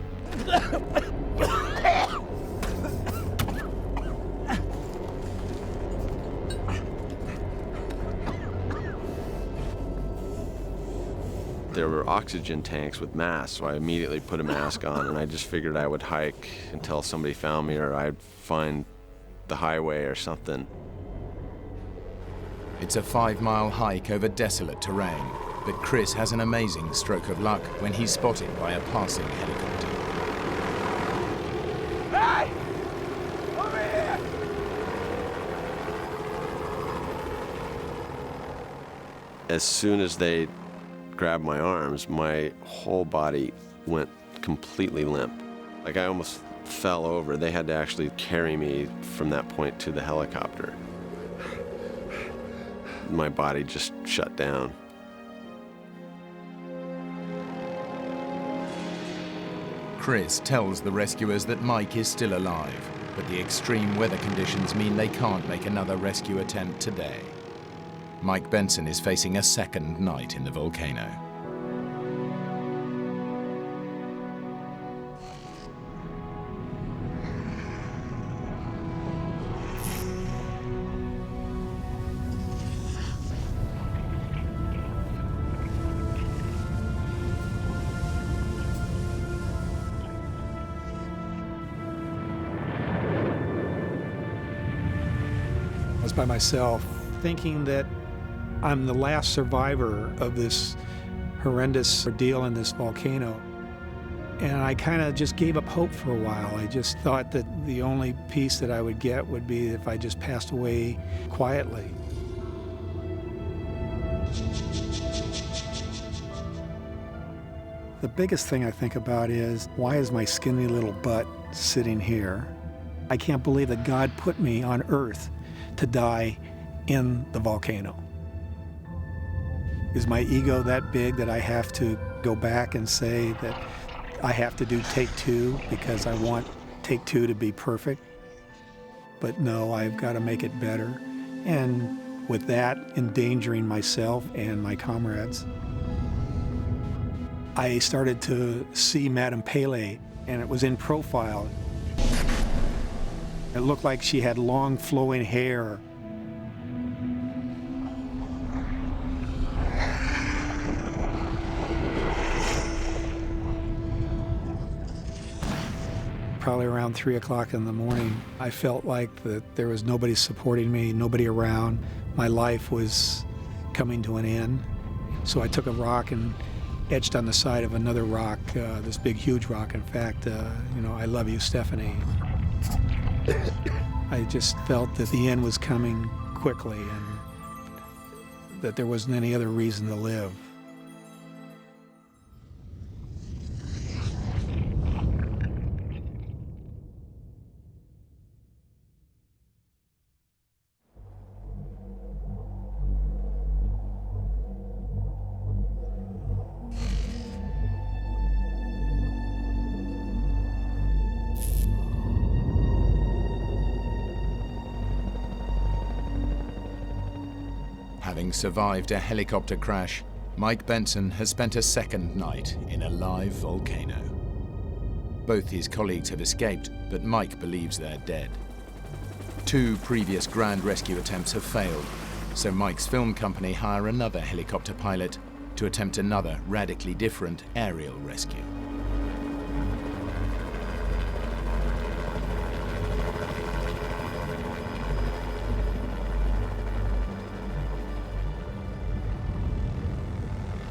There were oxygen tanks with masks, so I immediately put a mask on, and I just figured I would hike until somebody found me or I'd find the highway or something. It's a 5-mile hike over desolate terrain, but Chris has an amazing stroke of luck when he's spotted by a passing helicopter. Hey! Over here! As soon as they grabbed my arms, my whole body went completely limp. Like I almost fell over. They had to actually carry me from that point to the helicopter. My body just shut down. Chris tells the rescuers that Mike is still alive, but the extreme weather conditions mean they can't make another rescue attempt today. Mike Benson is facing a second night in the volcano. I was by myself, thinking that I'm the last survivor of this horrendous ordeal in this volcano. And I kind of just gave up hope for a while. I just thought that the only peace that I would get would be if I just passed away quietly. The biggest thing I think about is, why is my skinny little butt sitting here? I can't believe that God put me on Earth to die in the volcano. Is my ego that big that I have to go back and say that I have to do take two because I want take two to be perfect? But no, I've got to make it better. And with that, endangering myself and my comrades. I started to see Madame Pele, and it was in profile. It looked like she had long flowing hair. Probably around 3 o'clock in the morning, I felt like that there was nobody supporting me, nobody around. My life was coming to an end. So I took a rock and etched on the side of another rock, this big, huge rock, in fact, I love you, Stephanie. I just felt that the end was coming quickly and that there wasn't any other reason to live. Having survived a helicopter crash, Mike Benson has spent a second night in a live volcano. Both his colleagues have escaped, but Mike believes they're dead. 2 previous grand rescue attempts have failed, so Mike's film company hire another helicopter pilot to attempt another radically different aerial rescue.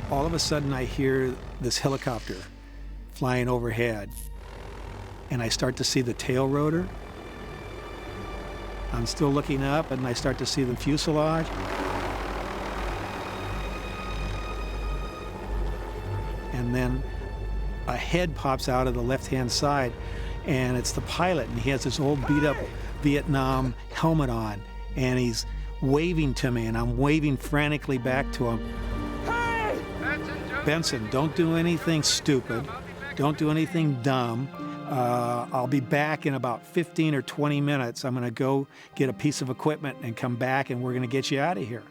All of a sudden I hear this helicopter flying overhead, and I start to see the tail rotor. I'm still looking up, and I start to see the fuselage. And then a head pops out of the left-hand side, and it's the pilot, and he has this old beat-up Vietnam helmet on, and he's waving to me, and I'm waving frantically back to him. Hey! Benson, don't do anything stupid. Don't do anything dumb. I'll be back in about 15 or 20 minutes. I'm going to go get a piece of equipment and come back, and we're going to get you out of here.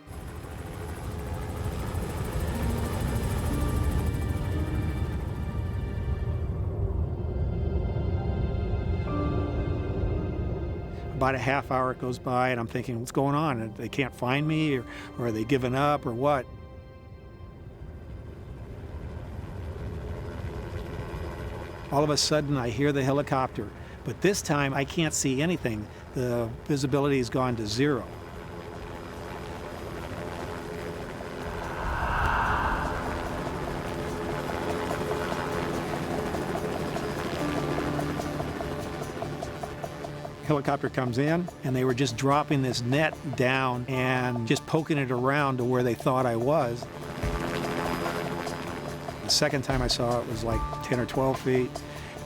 About a half hour goes by, and I'm thinking, what's going on? They can't find me, or are they giving up, or what? All of a sudden, I hear the helicopter, but this time I can't see anything. The visibility has gone to 0. Helicopter comes in, and they were just dropping this net down and just poking it around to where they thought I was. The second time I saw it was like 10 or 12 feet,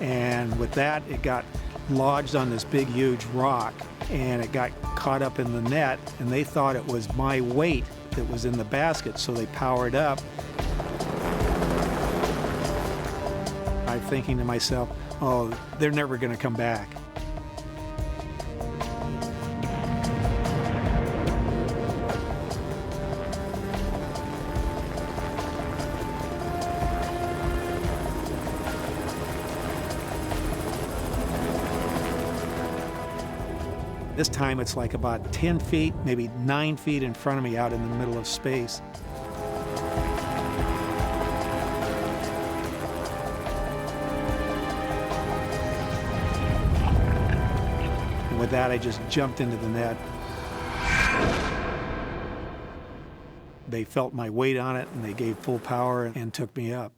and with that, it got lodged on this big, huge rock, and it got caught up in the net, and they thought it was my weight that was in the basket, so they powered up. I'm thinking to myself, oh, they're never going to come back. This time it's like about 10 feet, maybe 9 feet in front of me out in the middle of space. And with that, I just jumped into the net. They felt my weight on it, and they gave full power and took me up.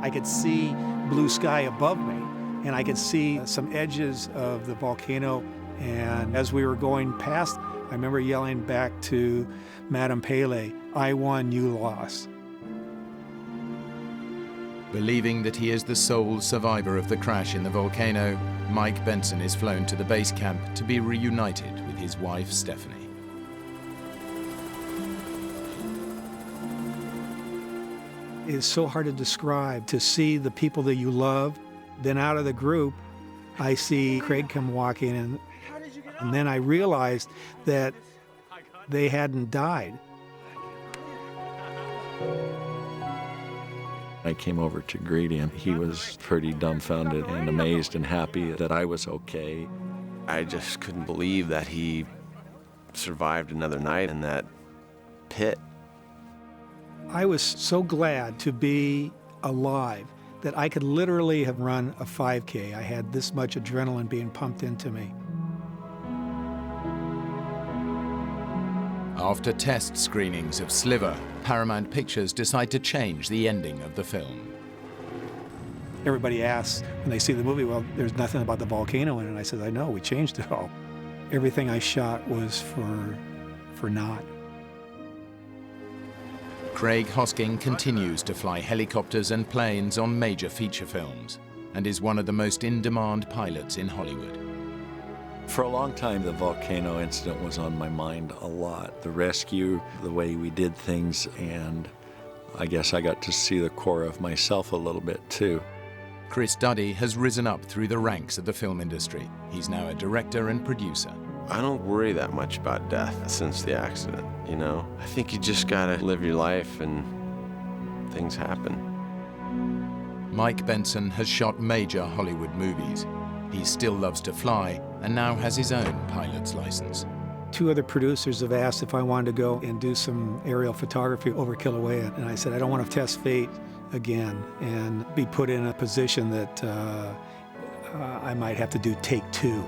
I could see blue sky above me, and I could see some edges of the volcano. And as we were going past, I remember yelling back to Madame Pele, "I won, you lost." Believing that he is the sole survivor of the crash in the volcano, Mike Benson is flown to the base camp to be reunited with his wife, Stephanie. It's so hard to describe, to see the people that you love. Then out of the group, I see Craig come walking in, and then I realized that they hadn't died. I came over to greet him. He was pretty dumbfounded and amazed and happy that I was okay. I just couldn't believe that he survived another night in that pit. I was so glad to be alive that I could literally have run a 5K. I had this much adrenaline being pumped into me. After test screenings of Sliver, Paramount Pictures decide to change the ending of the film. Everybody asks when they see the movie, well, there's nothing about the volcano in it. I said, I know, we changed it all. Everything I shot was for naught. Craig Hosking continues to fly helicopters and planes on major feature films and is one of the most in-demand pilots in Hollywood. For a long time, the volcano incident was on my mind a lot. The rescue, the way we did things, and I guess I got to see the core of myself a little bit too. Chris Duddy has risen up through the ranks of the film industry. He's now a director and producer. I don't worry that much about death since the accident, you know? I think you just gotta live your life and things happen. Mike Benson has shot major Hollywood movies. He still loves to fly and now has his own pilot's license. 2 other producers have asked if I wanted to go and do some aerial photography over Kilauea, and I said I don't want to test fate again and be put in a position that I might have to do take 2.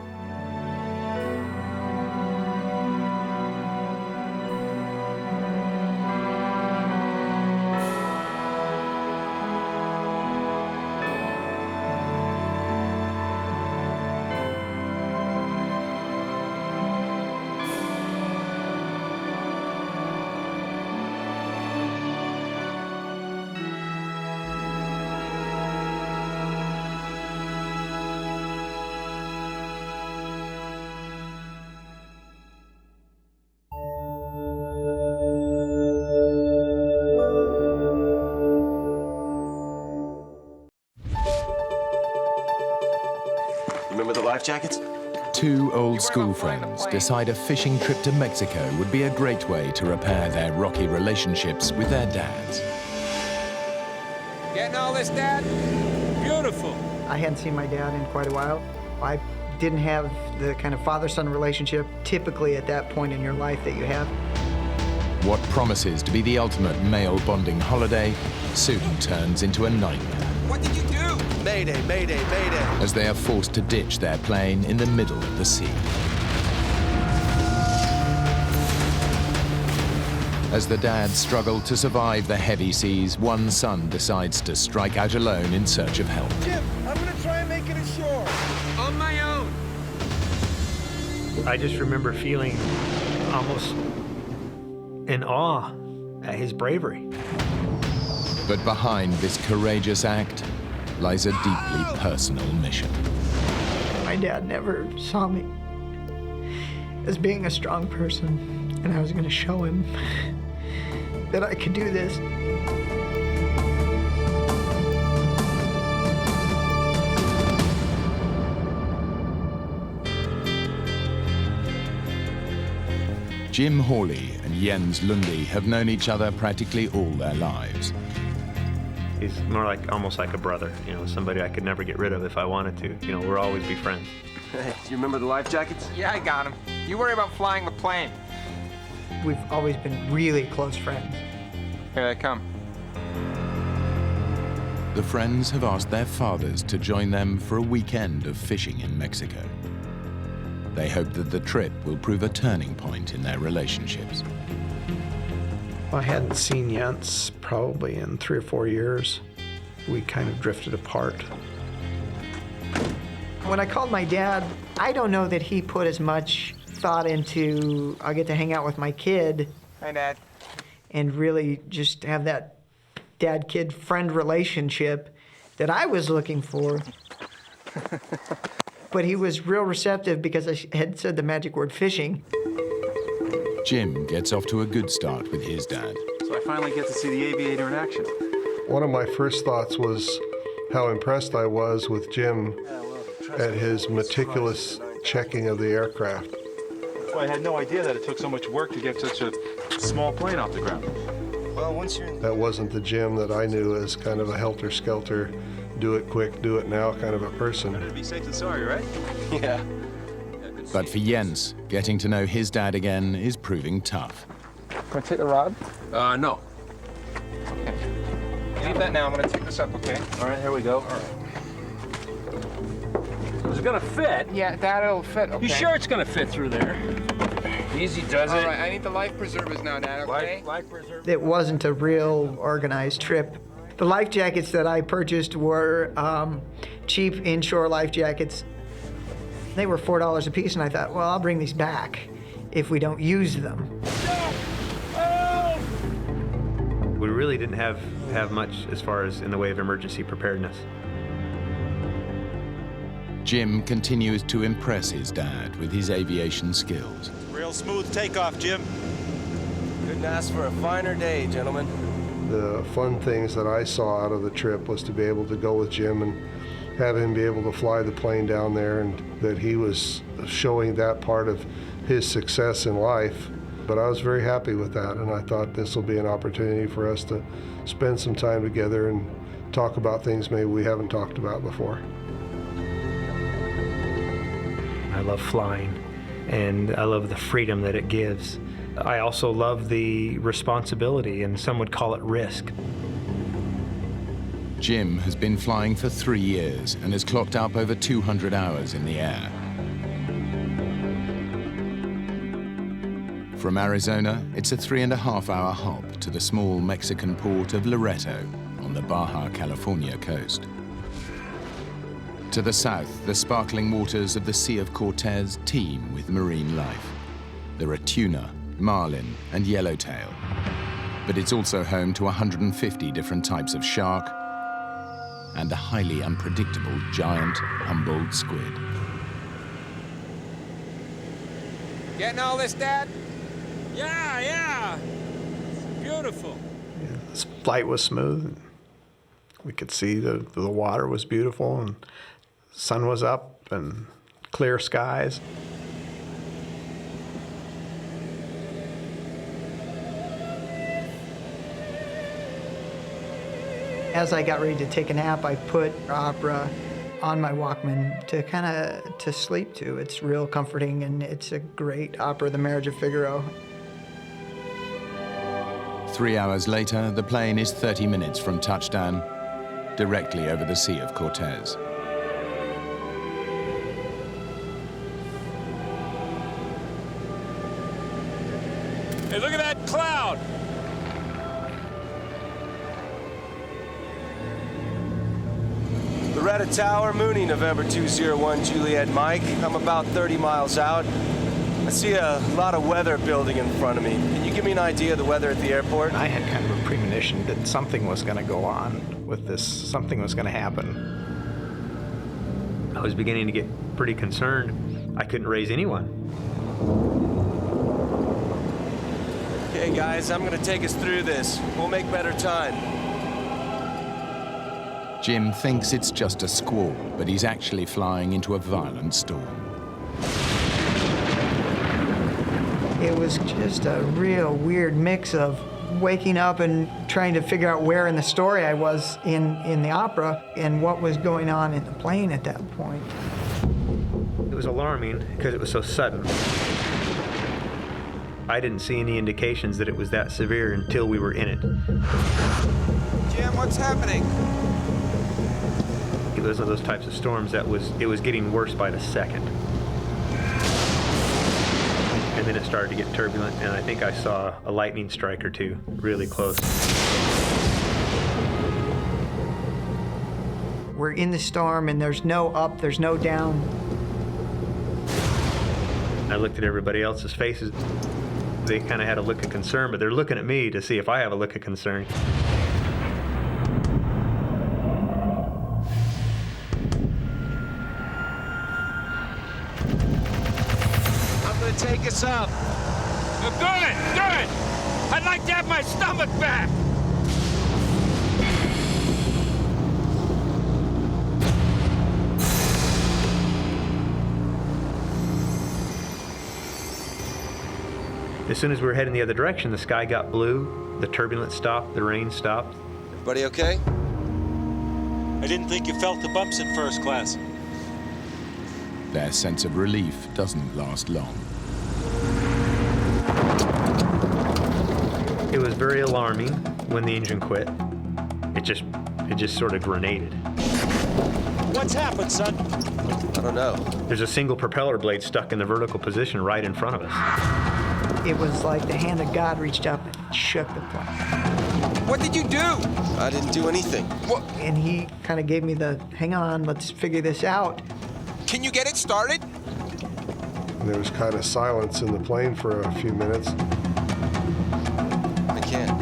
life jackets? Two old school friends decide a fishing trip to Mexico would be a great way to repair their rocky relationships with their dads. Getting all this, Dad? Beautiful. I hadn't seen my dad in quite a while. I didn't have the kind of father-son relationship typically at that point in your life that you have. What promises to be the ultimate male bonding holiday soon turns into a nightmare. What did you do? Mayday, mayday, mayday. As they are forced to ditch their plane in the middle of the sea. As the dads struggle to survive the heavy seas, one son decides to strike out alone in search of help. Jim, I'm gonna try and make it ashore. On my own. I just remember feeling almost in awe at his bravery. But behind this courageous act lies a deeply personal mission. My dad never saw me as being a strong person, and I was going to show him that I could do this. Jim Hawley and Jens Lundy have known each other practically all their lives. He's more like, almost like a brother, you know, somebody I could never get rid of if I wanted to. You know, we'll always be friends. Hey, do you remember the life jackets? Yeah, I got him. You worry about flying the plane. We've always been really close friends. Here they come. The friends have asked their fathers to join them for a weekend of fishing in Mexico. They hope that the trip will prove a turning point in their relationships. I hadn't seen Jens probably in 3 or 4 years. We kind of drifted apart. When I called my dad, I don't know that he put as much thought into, I'll get to hang out with my kid. Hi, Dad. And really just have that dad-kid friend relationship that I was looking for. But he was real receptive because I had said the magic word fishing. Jim gets off to a good start with his dad. So I finally get to see the aviator in action. One of my first thoughts was how impressed I was with Jim at his meticulous checking of the aircraft. That's why I had no idea that it took so much work to get such a small plane off the ground. Well, once you're in... That wasn't the Jim that I knew as kind of a helter-skelter, do it quick, do it now kind of a person. Better to be safe than sorry, right? Yeah. But for Jens, getting to know his dad again is proving tough. Can I take the rod? No. Okay. Leave that now. I'm going to take this up, okay? All right, here we go. All right. Is it going to fit? Yeah, that'll fit, okay. You sure it's going to fit through there? Easy does it. All right, I need the life preservers now, Dad, okay? Life preservers. It wasn't a real organized trip. The life jackets that I purchased were cheap inshore life jackets. They were $4 a piece, and I thought, well, I'll bring these back if we don't use them. We really didn't have much as far as in the way of emergency preparedness. Jim continues to impress his dad with his aviation skills. Real smooth takeoff, Jim. Couldn't ask for a finer day, gentlemen. The fun things that I saw out of the trip was to be able to go with Jim and have him be able to fly the plane down there, and that he was showing that part of his success in life. But I was very happy with that, and I thought this will be an opportunity for us to spend some time together and talk about things maybe we haven't talked about before. I love flying, and I love the freedom that it gives. I also love the responsibility, and some would call it risk. Jim has been flying for 3 years and has clocked up over 200 hours in the air. From Arizona, it's a 3.5-hour hop to the small Mexican port of Loreto on the Baja California coast. To the south, the sparkling waters of the Sea of Cortez teem with marine life. There are tuna, marlin, and yellowtail. But it's also home to 150 different types of shark and a highly unpredictable giant Humboldt squid. Getting all this, Dad? Yeah. It's beautiful. Yeah, this flight was smooth. We could see the water was beautiful, and the sun was up, and clear skies. As I got ready to take a nap, I put opera on my Walkman to sleep to. It's real comforting, and it's a great opera, The Marriage of Figaro. 3 hours later, the plane is 30 minutes from touchdown, directly over the Sea of Cortez. Hey, look at that cloud! Loretta Tower, Mooney, November 201, Juliet Mike. I'm about 30 miles out. I see a lot of weather building in front of me. Can you give me an idea of the weather at the airport? I had kind of a premonition that something was going to go on with this, something was going to happen. I was beginning to get pretty concerned. I couldn't raise anyone. Okay, guys, I'm going to take us through this. We'll make better time. Jim thinks it's just a squall, but he's actually flying into a violent storm. It was just a real weird mix of waking up and trying to figure out where in the story I was in the opera and what was going on in the plane at that point. It was alarming because it was so sudden. I didn't see any indications that it was that severe until we were in it. Jim, what's happening? It was one of those types of storms that it was getting worse by the second. And then it started to get turbulent, and I think I saw a lightning strike or two really close. We're in the storm, and there's no up, there's no down. I looked at everybody else's faces. They kind of had a look of concern, but they're looking at me to see if I have a look of concern. Take us up. Good, good. I'd like to have my stomach back. As soon as we were heading the other direction, the sky got blue, the turbulence stopped, the rain stopped. Everybody okay? I didn't think you felt the bumps in first class. Their sense of relief doesn't last long. It was very alarming when the engine quit. It just sort of grenaded. What's happened, son? I don't know. There's a single propeller blade stuck in the vertical position right in front of us. It was like the hand of God reached up and shook the plane. What did you do? I didn't do anything. What? And he kind of gave me the, hang on, let's figure this out. Can you get it started? And there was kind of silence in the plane for a few minutes. I can't.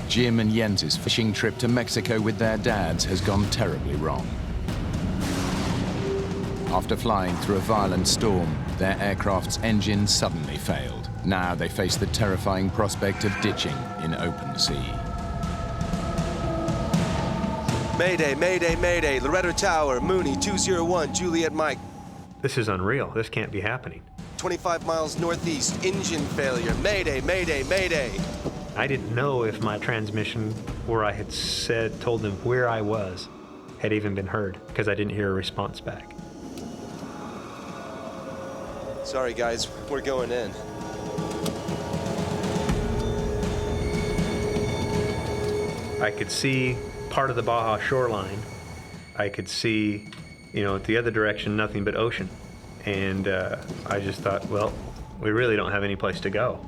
Jim and Jens's fishing trip to Mexico with their dads has gone terribly wrong. After flying through a violent storm, their aircraft's engine suddenly failed. Now they face the terrifying prospect of ditching in open sea. Mayday, mayday, mayday. Loretta Tower, Mooney, 201, Juliet Mike. This is unreal. This can't be happening. 25 miles northeast, engine failure. Mayday, mayday, mayday. I didn't know if my transmission, where I had told them where I was, had even been heard, because I didn't hear a response back. Sorry, guys, we're going in. I could see part of the Baja shoreline. I could see, the other direction, nothing but ocean. And I just thought, well, we really don't have any place to go.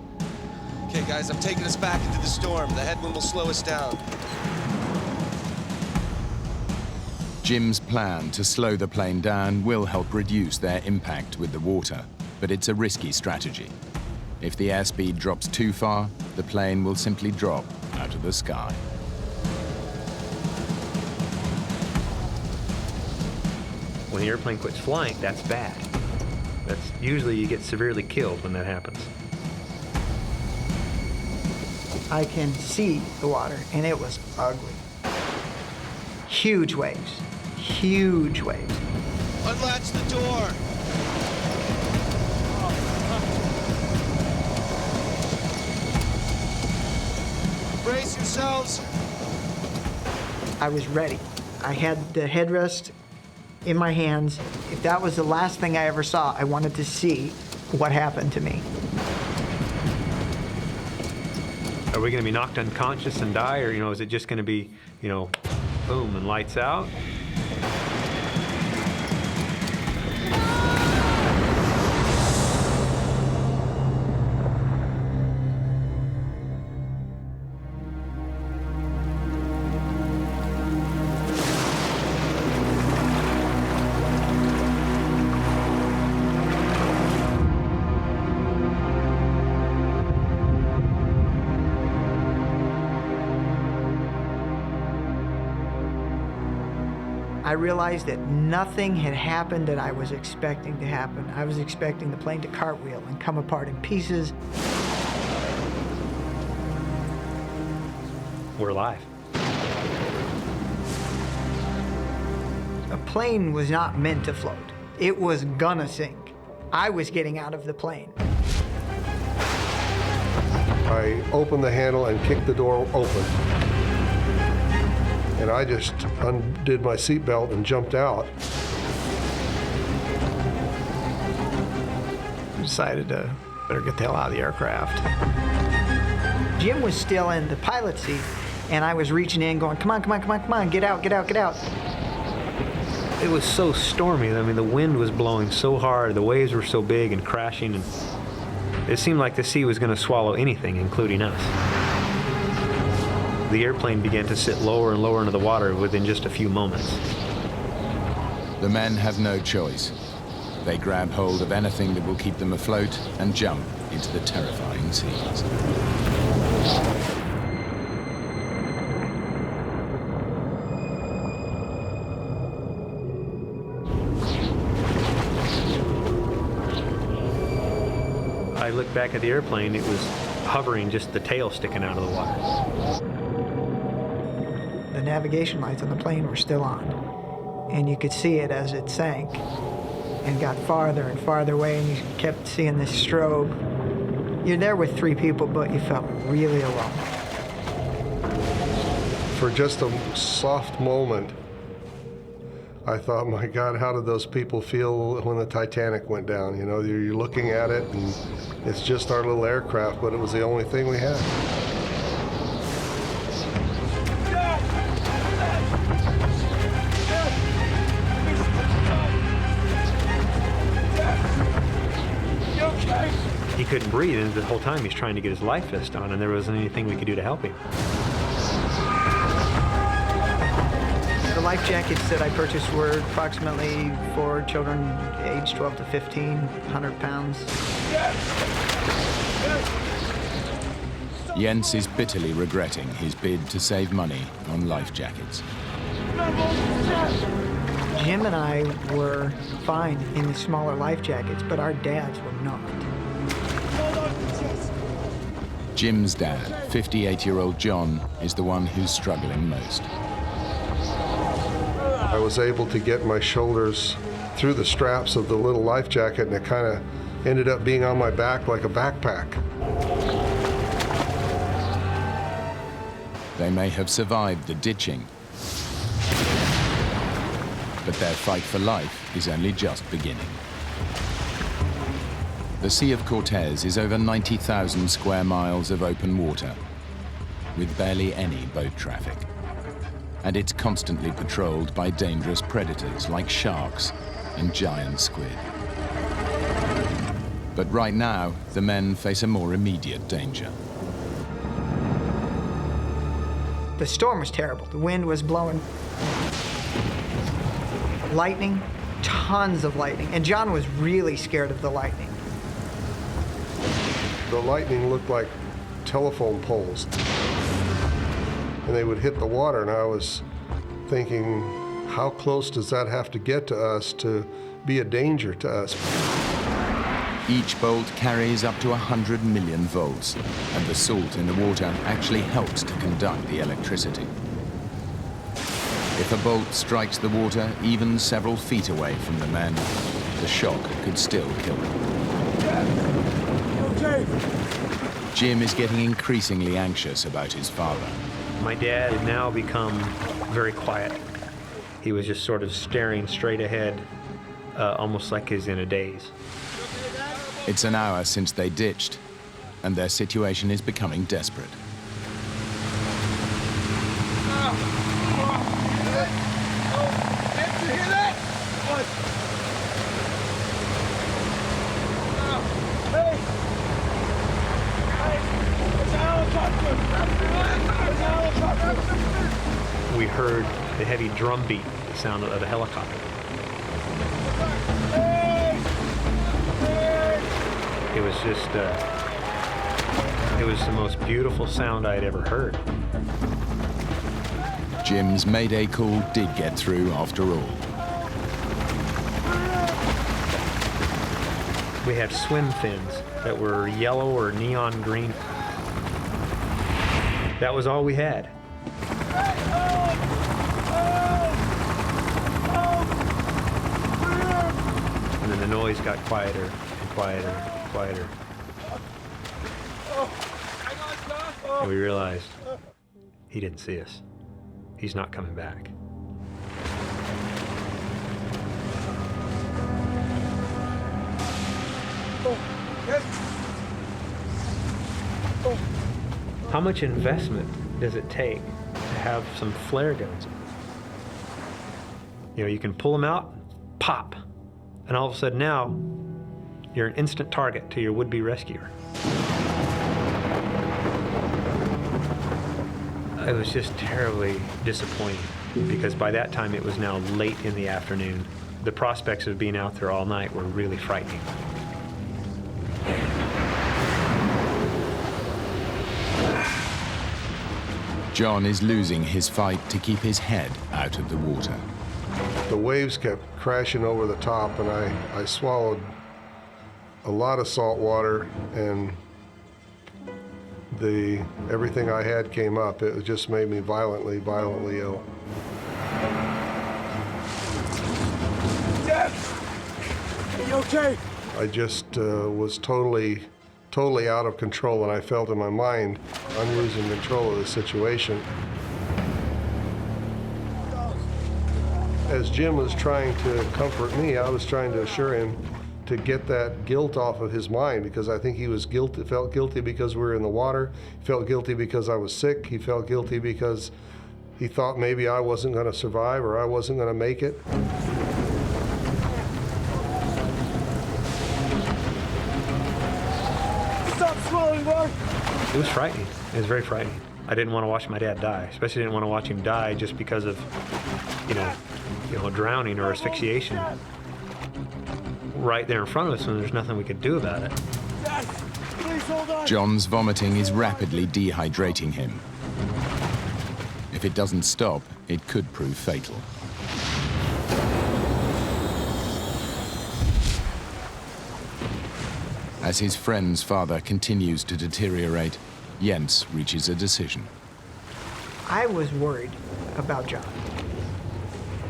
Okay, guys, I'm taking us back into the storm. The headwind will slow us down. Jim's plan to slow the plane down will help reduce their impact with the water, but it's a risky strategy. If the airspeed drops too far, the plane will simply drop out of the sky. When the airplane quits flying, that's bad. That's usually you get severely killed when that happens. I can see the water, and it was ugly. Huge waves, huge waves. Unlatch the door. Brace yourselves. I was ready. I had the headrest in my hands. If that was the last thing I ever saw, I wanted to see what happened to me. Are we going to be knocked unconscious and die, or, is it just going to be, boom and lights out? I realized that nothing had happened that I was expecting to happen. I was expecting the plane to cartwheel and come apart in pieces. We're alive. A plane was not meant to float. It was gonna sink. I was getting out of the plane. I opened the handle and kicked the door open. And I just undid my seatbelt and jumped out. Decided to better get the hell out of the aircraft. Jim was still in the pilot seat, and I was reaching in going, come on, come on, come on, come on, get out, get out, get out. It was so stormy. I mean, the wind was blowing so hard, the waves were so big and crashing, and it seemed like the sea was going to swallow anything, including us. The airplane began to sit lower and lower into the water within just a few moments. The men have no choice. They grab hold of anything that will keep them afloat and jump into the terrifying seas. I looked back at the airplane, it was hovering, just the tail sticking out of the water. The navigation lights on the plane were still on, and you could see it as it sank and got farther and farther away, and you kept seeing this strobe. You're there with 3 people, but you felt really alone. For just a soft moment, I thought, my God, how did those people feel when the Titanic went down? You're looking at it, and it's just our little aircraft, but it was the only thing we had. He couldn't breathe, and the whole time he's trying to get his life vest on, and there wasn't anything we could do to help him. The life jackets that I purchased were approximately for children aged 12 to 15, 100 pounds. Jens is bitterly regretting his bid to save money on life jackets. Jim and I were fine in the smaller life jackets, but our dads were not. Jim's dad, 58-year-old John, is the one who's struggling most. I was able to get my shoulders through the straps of the little life jacket, and it kind of ended up being on my back like a backpack. They may have survived the ditching, but their fight for life is only just beginning. The Sea of Cortez is over 90,000 square miles of open water, with barely any boat traffic. And it's constantly patrolled by dangerous predators like sharks and giant squid. But right now, the men face a more immediate danger. The storm was terrible. The wind was blowing. Lightning, tons of lightning. And John was really scared of the lightning. The lightning looked like telephone poles. And they would hit the water, and I was thinking, how close does that have to get to us to be a danger to us? Each bolt carries up to 100 million volts, and the salt in the water actually helps to conduct the electricity. If a bolt strikes the water even several feet away from the men, the shock could still kill them. Okay. Jim is getting increasingly anxious about his father. My dad had now become very quiet. He was just sort of staring straight ahead, almost like he's in a daze. It's an hour since they ditched, and their situation is becoming desperate. We heard the heavy drum beat, the sound of the helicopter. It was just, it was the most beautiful sound I'd ever heard. Jim's mayday call did get through after all. We had swim fins that were yellow or neon green. That was all we had. And then the noise got quieter and quieter and quieter. And we realized he didn't see us. He's not coming back. How much investment does it take to have some flare guns? You know, you can pull them out, pop, and all of a sudden now, you're an instant target to your would-be rescuer. It was just terribly disappointing because by that time it was now late in the afternoon. The prospects of being out there all night were really frightening. John is losing his fight to keep his head out of the water. The waves kept crashing over the top, and I swallowed a lot of salt water, and everything I had came up. It just made me violently ill. Dad! Are you okay? I just was totally out of control, and I felt in my mind I'm losing control of the situation. As Jim was trying to comfort me, I was trying to assure him to get that guilt off of his mind, because I think he was guilty, felt guilty because we were in the water, he felt guilty because I was sick, he felt guilty because he thought maybe I wasn't going to survive or I wasn't going to make it. Stop swallowing, Mark! It was frightening. It was very frightening. I didn't want to watch my dad die, especially didn't want to watch him die just because of, you know, drowning or asphyxiation right there in front of us, and there's nothing we could do about it. Dad, please hold on! John's vomiting is rapidly dehydrating him. If it doesn't stop, it could prove fatal. As his friend's father continues to deteriorate, Jens reaches a decision. I was worried about John.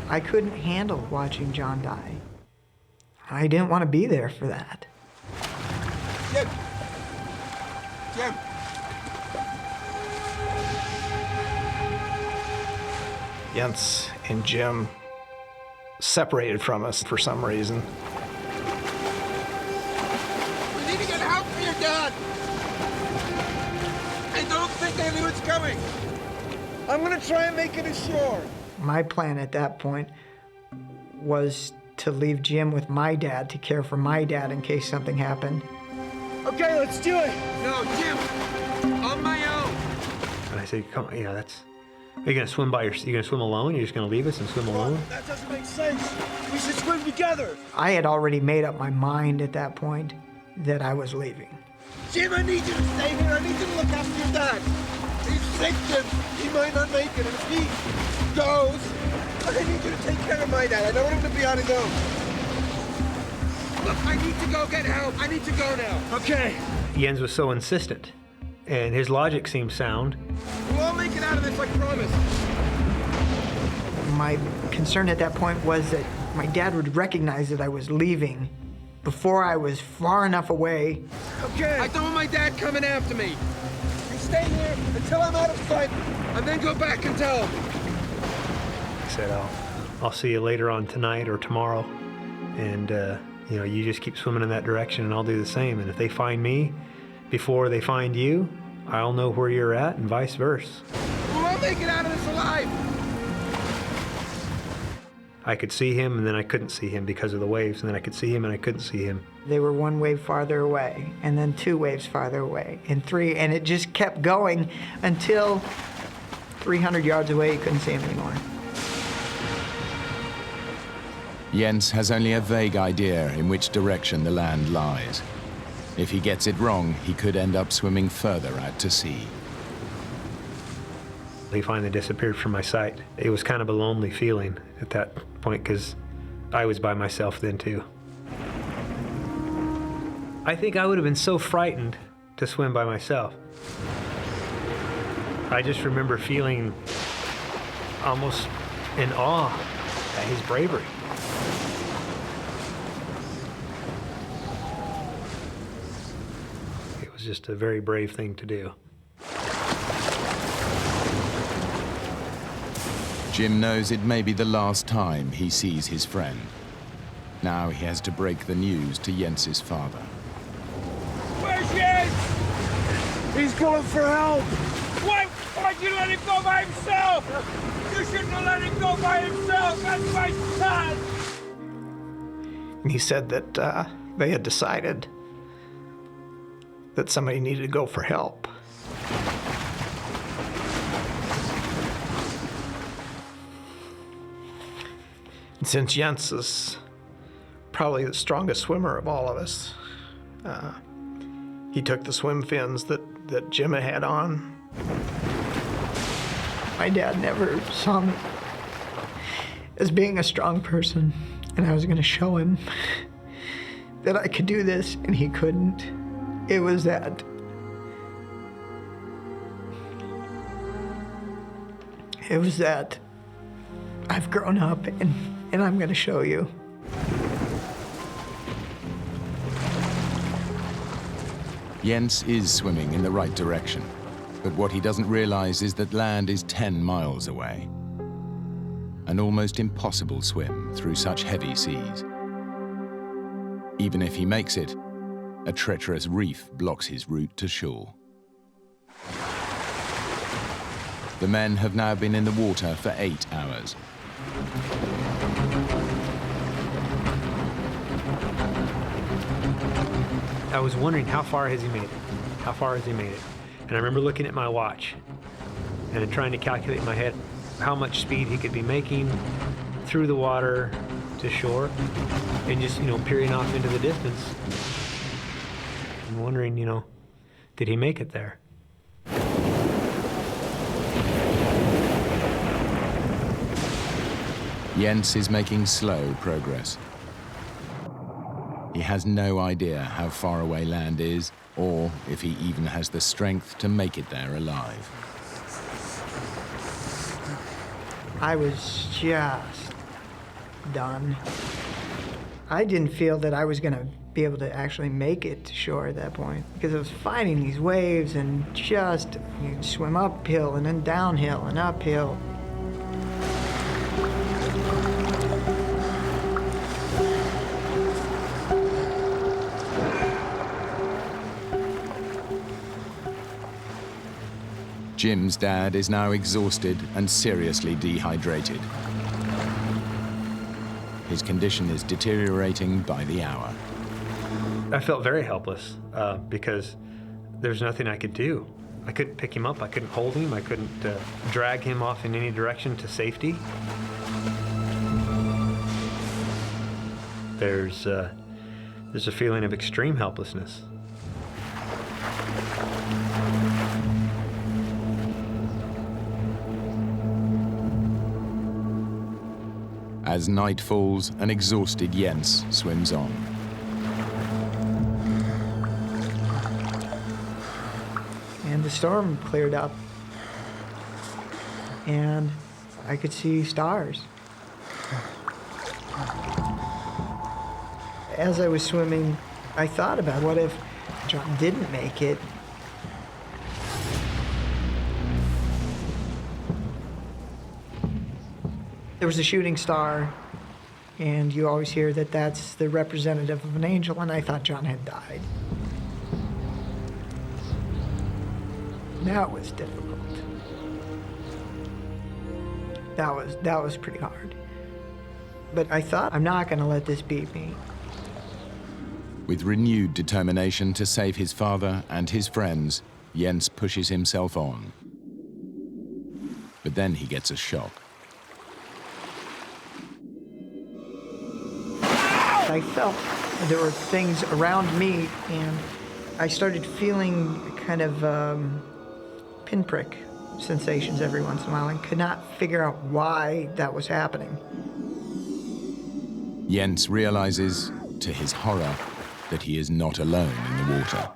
I couldn't handle watching John die. I didn't want to be there for that. Jim! Jim! Jens and Jim separated from us for some reason. We need to get help for your dad! I don't think anyone's coming! I'm gonna try and make it ashore. My plan at that point was to leave Jim with my dad to care for my dad in case something happened. Okay, let's do it! No, Jim! On my own! And I said, come on, that's... Are you gonna swim you gonna swim alone? You're just gonna leave us and swim alone? That doesn't make sense. We should swim together. I had already made up my mind at that point that I was leaving. Jim, I need you to stay here. I need you to look after your dad. He's sick, Jim. He might not make it. And if he goes, I need you to take care of my dad. I don't want him to be on his own. Look, I need to go get help. I need to go now. Okay. Jens was so insistent, and his logic seemed sound. We'll all make it out of this, I promise. My concern at that point was that my dad would recognize that I was leaving before I was far enough away. Okay. I don't want my dad coming after me. You stay here until I'm out of sight, and then go back and tell him. He said, I'll see you later on tonight or tomorrow, and you know, you just keep swimming in that direction, and I'll do the same. And if they find me before they find you, I'll know where you're at, and vice versa. We'll all make it out of this alive. I could see him, and then I couldn't see him because of the waves, and then I could see him, and I couldn't see him. They were 1 wave farther away, and then 2 waves farther away, and 3, and it just kept going until 300 yards away, you couldn't see him anymore. Jens has only a vague idea in which direction the land lies. If he gets it wrong, he could end up swimming further out to sea. He finally disappeared from my sight. It was kind of a lonely feeling at that point because I was by myself then too. I think I would have been so frightened to swim by myself. I just remember feeling almost in awe at his bravery. It was just a very brave thing to do. Jim knows it may be the last time he sees his friend. Now he has to break the news to Jens's father. Where's Jens? He's going for help. Why'd you let him go by himself? You shouldn't have let him go by himself. That's my son. And he said that they had decided that somebody needed to go for help. And since Jens is probably the strongest swimmer of all of us, he took the swim fins that Jim had on. My dad never saw me as being a strong person, and I was going to show him that I could do this, and he couldn't. It was that. It was that I've grown up, and I'm going to show you. Jens is swimming in the right direction, but what he doesn't realize is that land is 10 miles away. An almost impossible swim through such heavy seas. Even if he makes it, a treacherous reef blocks his route to shore. The men have now been in the water for 8 hours. I was wondering how far has he made it? How far has he made it? And I remember looking at my watch and trying to calculate in my head how much speed he could be making through the water to shore and just, peering off into the distance and wondering, did he make it there? Jens is making slow progress. He has no idea how far away land is, or if he even has the strength to make it there alive. I was just done. I didn't feel that I was going to be able to actually make it to shore at that point, because I was fighting these waves and just, you'd swim uphill and then downhill and uphill. Jim's dad is now exhausted and seriously dehydrated. His condition is deteriorating by the hour. I felt very helpless because there's nothing I could do. I couldn't pick him up, I couldn't hold him, I couldn't drag him off in any direction to safety. There's a feeling of extreme helplessness. As night falls, an exhausted Jens swims on. the storm cleared up, and I could see stars. As I was swimming, I thought about what if John didn't make it. There was a shooting star, and you always hear that that's the representative of an angel, and I thought John had died. That was difficult. That was pretty hard. But I thought, I'm not going to let this beat me. With renewed determination to save his father and his friends, Jens pushes himself on. But then he gets a shock. I felt there were things around me, and I started feeling kind of pinprick sensations every once in a while and could not figure out why that was happening. Jens realizes, to his horror, that he is not alone in the water.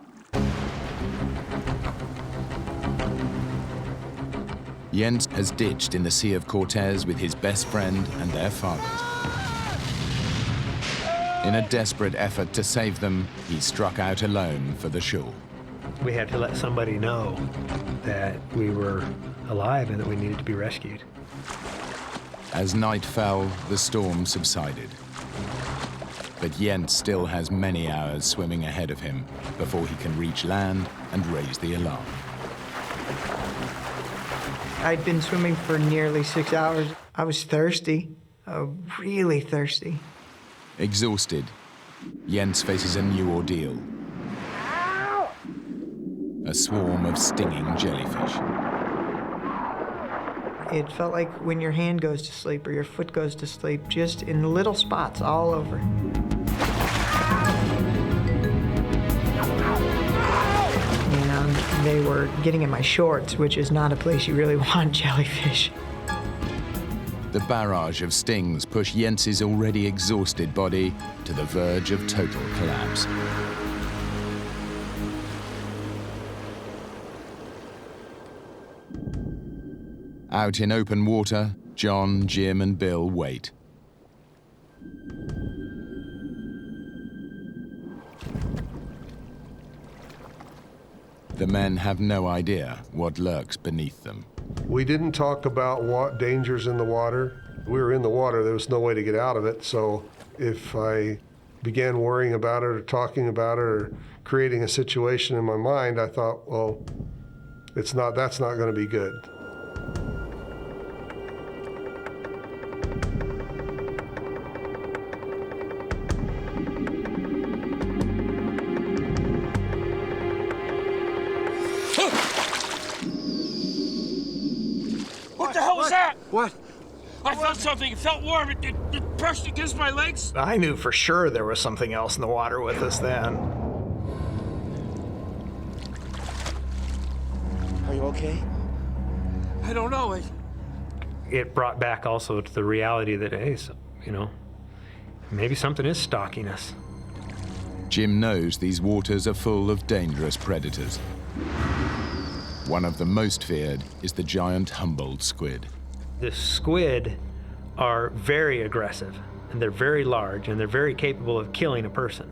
Jens has ditched in the Sea of Cortez with his best friend and their fathers. In a desperate effort to save them, he struck out alone for the shore. We had to let somebody know that we were alive and that we needed to be rescued. As night fell, the storm subsided. But Jens still has many hours swimming ahead of him before he can reach land and raise the alarm. I'd been swimming for nearly 6 hours. I was thirsty, really thirsty. Exhausted, Jens faces a new ordeal. A swarm of stinging jellyfish. It felt like when your hand goes to sleep or your foot goes to sleep, just in little spots all over. And they were getting in my shorts, which is not a place you really want jellyfish. The barrage of stings push Jens's already exhausted body to the verge of total collapse. Out in open water, John, Jim, and Bill wait. The men have no idea what lurks beneath them. We didn't talk about what dangers in the water. We were in the water, there was no way to get out of it, so if I began worrying about it or talking about it or creating a situation in my mind, I thought, well, that's not going to be good. What the hell was that? What? I felt something. It felt warm. It brushed against my legs. I knew for sure there was something else in the water with us then. Are you okay? I don't know. It brought back also to the reality that, hey, maybe something is stalking us. Jim knows these waters are full of dangerous predators. One of the most feared is the giant Humboldt squid. The squid are very aggressive, and they're very large, and they're very capable of killing a person.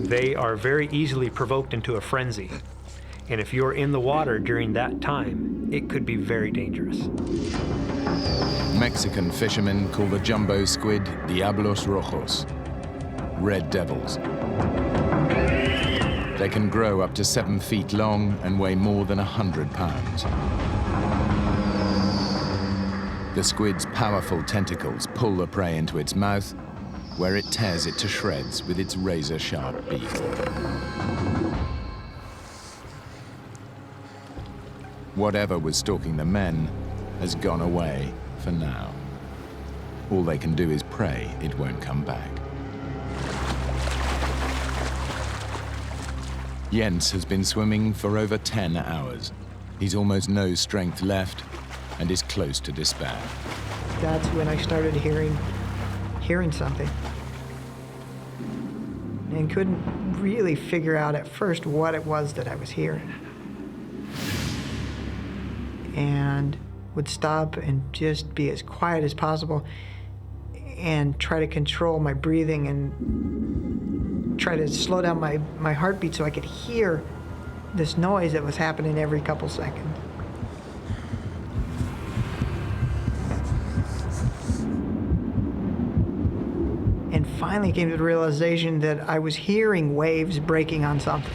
They are very easily provoked into a frenzy. And if you're in the water during that time, it could be very dangerous. Mexican fishermen call the jumbo squid Diablos Rojos, red devils. They can grow up to 7 feet long and weigh more than 100 pounds. The squid's powerful tentacles pull the prey into its mouth, where it tears it to shreds with its razor-sharp beak. Whatever was stalking the men has gone away for now. All they can do is pray it won't come back. Jens has been swimming for over 10 hours. He's almost no strength left and is close to despair. That's when I started hearing something. And couldn't really figure out at first what it was that I was hearing. and would stop and just be as quiet as possible and try to control my breathing and try to slow down my heartbeat so I could hear this noise that was happening every couple seconds. And finally came to the realization that I was hearing waves breaking on something.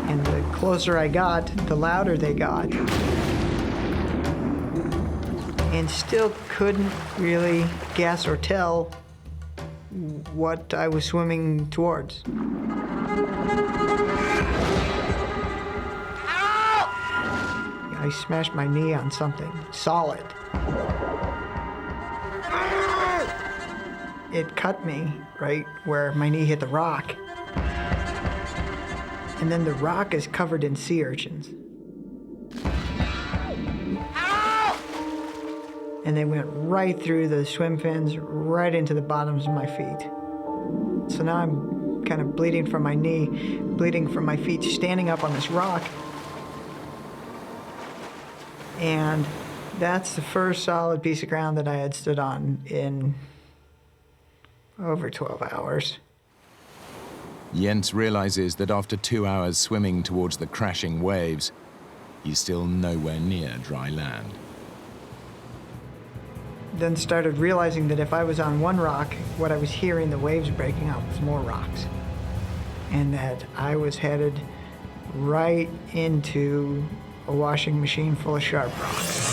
And the closer I got, the louder they got. And still couldn't really guess or tell what I was swimming towards. I smashed my knee on something solid. It cut me right where my knee hit the rock. And then the rock is covered in sea urchins. And they went right through the swim fins, right into the bottoms of my feet. So now I'm kind of bleeding from my knee, bleeding from my feet, standing up on this rock. And that's the first solid piece of ground that I had stood on in over 12 hours. Jens realizes that after 2 hours swimming towards the crashing waves, he's still nowhere near dry land. Then started realizing that if I was on one rock, what I was hearing the waves breaking up was more rocks. And that I was headed right into a washing machine full of sharp rocks.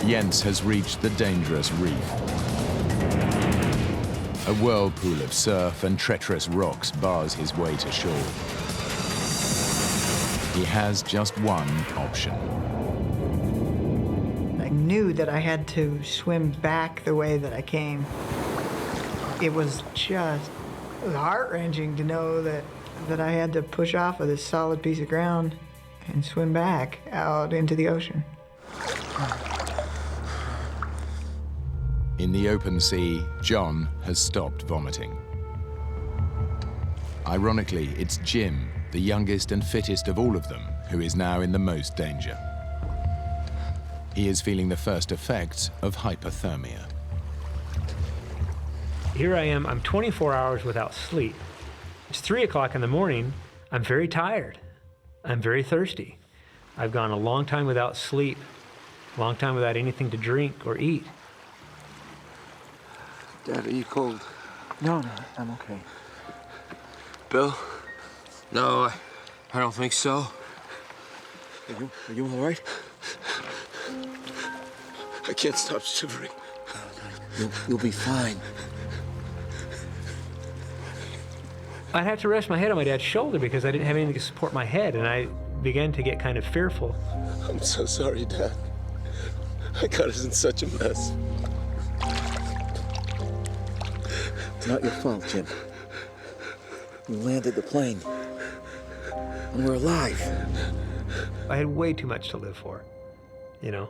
Jens has reached the dangerous reef. A whirlpool of surf and treacherous rocks bars his way to shore. He has just one option. I knew that I had to swim back the way that I came. It was heart-wrenching to know that I had to push off of this solid piece of ground and swim back out into the ocean. In the open sea, John has stopped vomiting. Ironically, it's Jim, the youngest and fittest of all of them, who is now in the most danger. He is feeling the first effects of hypothermia. Here I am, I'm 24 hours without sleep. It's 3 o'clock in the morning. I'm very tired. I'm very thirsty. I've gone a long time without sleep, a long time without anything to drink or eat. Dad, are you cold? No, I'm okay. Bill? No, I don't think so. Are you all right? I can't stop shivering. You'll be fine. I'd have to rest my head on my dad's shoulder because I didn't have anything to support my head, and I began to get kind of fearful. I'm so sorry, Dad. I got us in such a mess. It's not your fault, Jim. You landed the plane, and we're alive. I had way too much to live for, you know?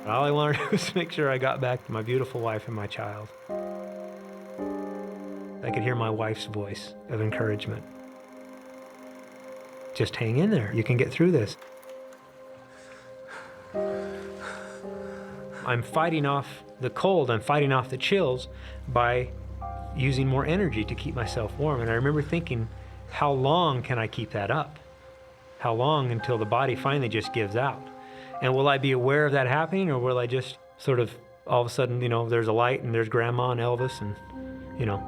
All I wanted to do was make sure I got back to my beautiful wife and my child. I could hear my wife's voice of encouragement. Just hang in there. You can get through this. I'm fighting off the cold. I'm fighting off the chills by using more energy to keep myself warm. And I remember thinking, how long can I keep that up? How long until the body finally just gives out? And will I be aware of that happening, or will I just sort of, all of a sudden, you know, there's a light and there's Grandma and Elvis and, you know.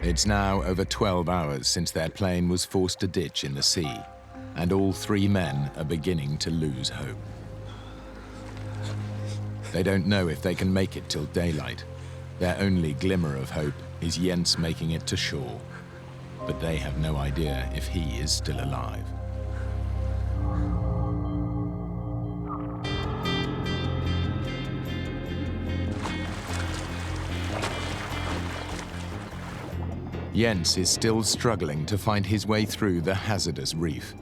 It's now over 12 hours since their plane was forced to ditch in the sea, and all 3 men are beginning to lose hope. They don't know if they can make it till daylight. Their only glimmer of hope is Jens making it to shore, but they have no idea if he is still alive. Jens is still struggling to find his way through the hazardous reef.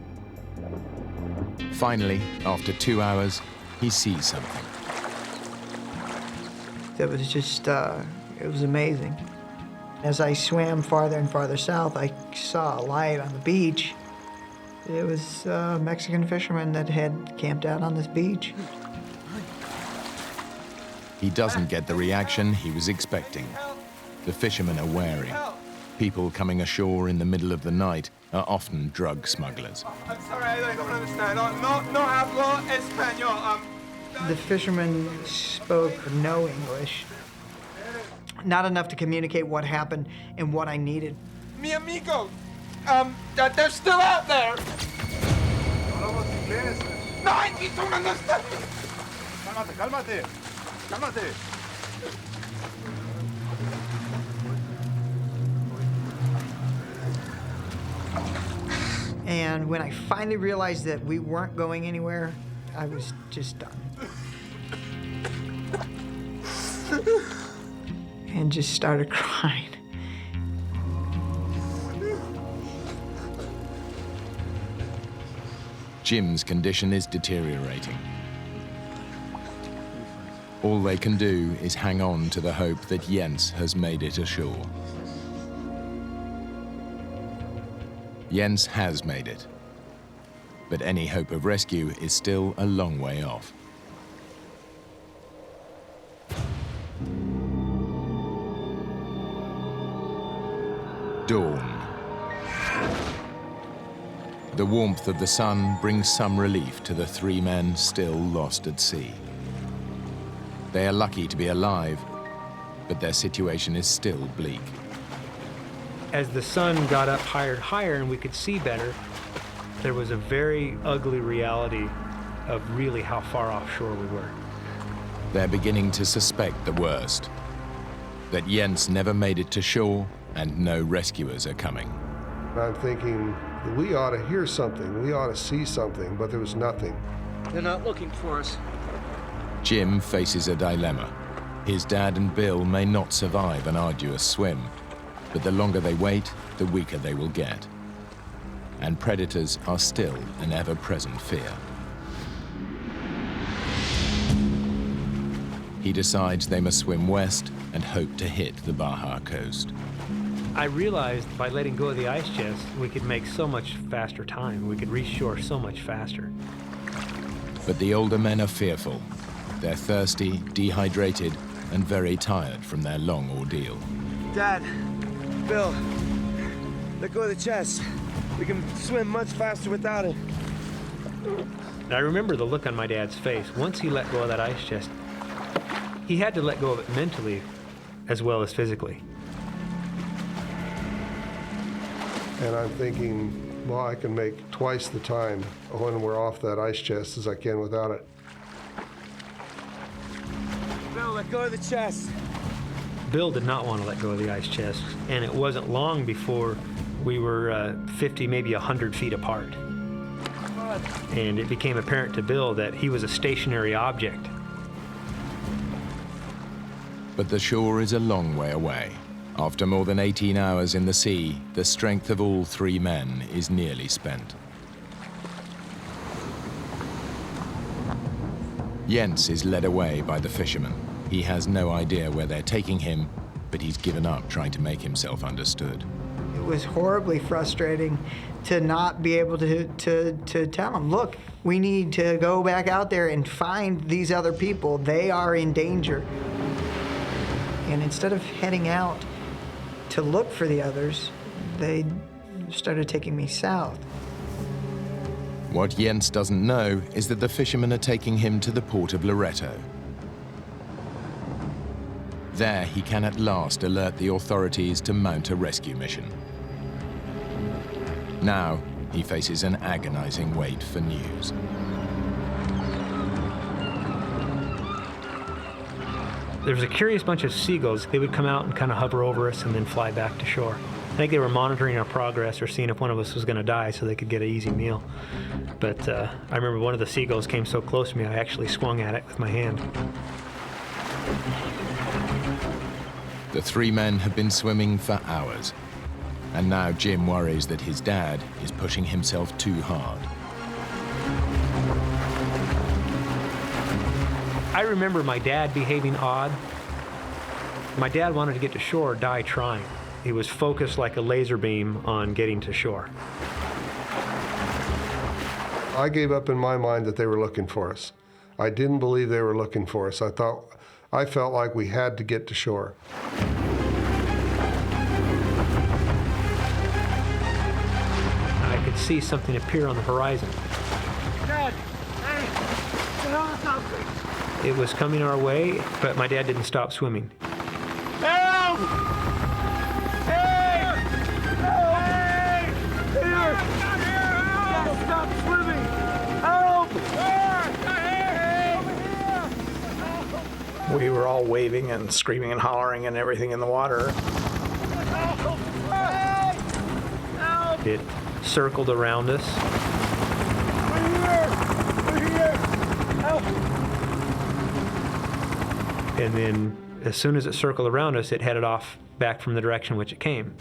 Finally, after 2 hours, he sees something. It was just, it was amazing. As I swam farther and farther south, I saw a light on the beach. It was a Mexican fisherman that had camped out on this beach. He doesn't get the reaction he was expecting. The fishermen are wary. People coming ashore in the middle of the night are often drug smugglers. I'm sorry, I don't understand. No hablo español. The fisherman spoke no English. Not enough to communicate what happened and what I needed. Mi amigo, they're still out there. No, I don't understand. Cálmate, cálmate. And when I finally realized that we weren't going anywhere, I was just done. And just started crying. Jim's condition is deteriorating. All they can do is hang on to the hope that Jens has made it ashore. Jens has made it, but any hope of rescue is still a long way off. Dawn. The warmth of the sun brings some relief to the 3 men still lost at sea. They are lucky to be alive, but their situation is still bleak. As the sun got up higher and higher and we could see better, there was a very ugly reality of really how far offshore we were. They're beginning to suspect the worst, that Jens never made it to shore and no rescuers are coming. I'm thinking, we ought to hear something, we ought to see something, but there was nothing. They're not looking for us. Jim faces a dilemma. His dad and Bill may not survive an arduous swim, but the longer they wait, the weaker they will get. And predators are still an ever-present fear. He decides they must swim west and hope to hit the Baja coast. I realized by letting go of the ice chest, we could make so much faster time. We could reach shore so much faster. But the older men are fearful. They're thirsty, dehydrated, and very tired from their long ordeal. Dad, Bill, let go of the chest. We can swim much faster without it. And I remember the look on my dad's face. Once he let go of that ice chest, he had to let go of it mentally as well as physically. And I'm thinking, well, I can make twice the time when we're off that ice chest as I can without it. Bill, let go of the chest. Bill did not want to let go of the ice chest, and it wasn't long before we were 50, maybe 100 feet apart. And it became apparent to Bill that he was a stationary object. But the shore is a long way away. After more than 18 hours in the sea, the strength of all 3 men is nearly spent. Jens is led away by the fishermen. He has no idea where they're taking him, but he's given up trying to make himself understood. It was horribly frustrating to not be able to tell them, look, we need to go back out there and find these other people. They are in danger. And instead of heading out to look for the others, they started taking me south. What Jens doesn't know is that the fishermen are taking him to the port of Loreto. There, he can at last alert the authorities to mount a rescue mission. Now, he faces an agonizing wait for news. There was a curious bunch of seagulls. They would come out and kind of hover over us and then fly back to shore. I think they were monitoring our progress or seeing if one of us was going to die so they could get an easy meal. But I remember one of the seagulls came so close to me, I actually swung at it with my hand. The 3 men have been swimming for hours, and now Jim worries that his dad is pushing himself too hard. I remember my dad behaving odd. My dad wanted to get to shore or die trying. He was focused like a laser beam on getting to shore. I gave up in my mind that they were looking for us. I didn't believe they were looking for us. I felt like we had to get to shore. I could see something appear on the horizon. Dad, hey, it's a helicopter. It was coming our way, but my dad didn't stop swimming. Help! Hey! Hey! Here! Not here! Help! Stop swimming! Help! We were all waving and screaming and hollering and everything in the water. Help! Hey! Help! It circled around us. We're here! We're here! Help! And then as soon as it circled around us, it headed off back from the direction which it came.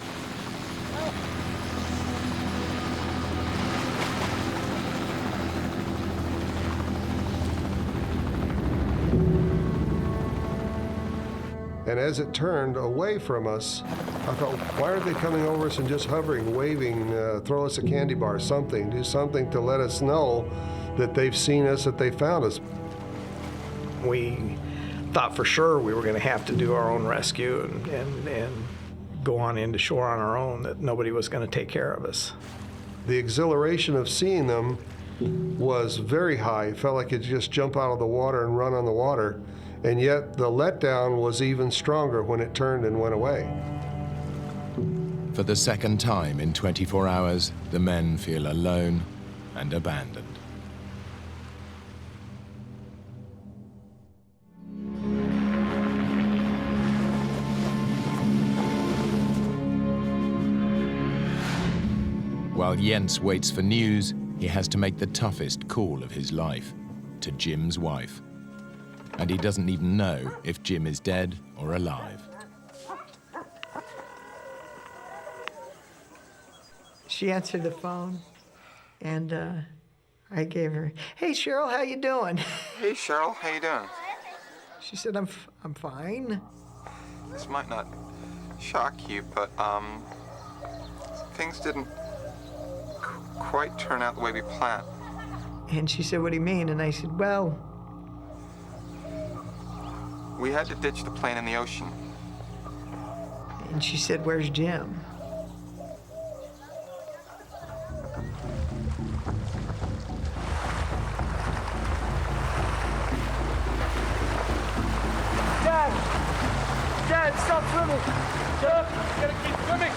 And as it turned away from us, I thought, why aren't they coming over us and just hovering, waving, throw us a candy bar, something, do something to let us know that they've seen us, that they found us. We thought for sure we were going to have to do our own rescue and go on into shore on our own, that nobody was going to take care of us. The exhilaration of seeing them was very high. It felt like you'd just jump out of the water and run on the water. And yet the letdown was even stronger when it turned and went away. For the second time in 24 hours, the men feel alone and abandoned. While Jens waits for news, he has to make the toughest call of his life, to Jim's wife. And he doesn't even know if Jim is dead or alive. She answered the phone, and I gave her, "Hey, Cheryl, how you doing?" Hey, Cheryl, how you doing? She said, I'm fine." This might not shock you, but things didn't quite turn out the way we planned. And she said, "What do you mean?" And I said, "Well, we had to ditch the plane in the ocean." And she said, "Where's Jim?" Dad, stop swimming! Dad, you gotta keep swimming!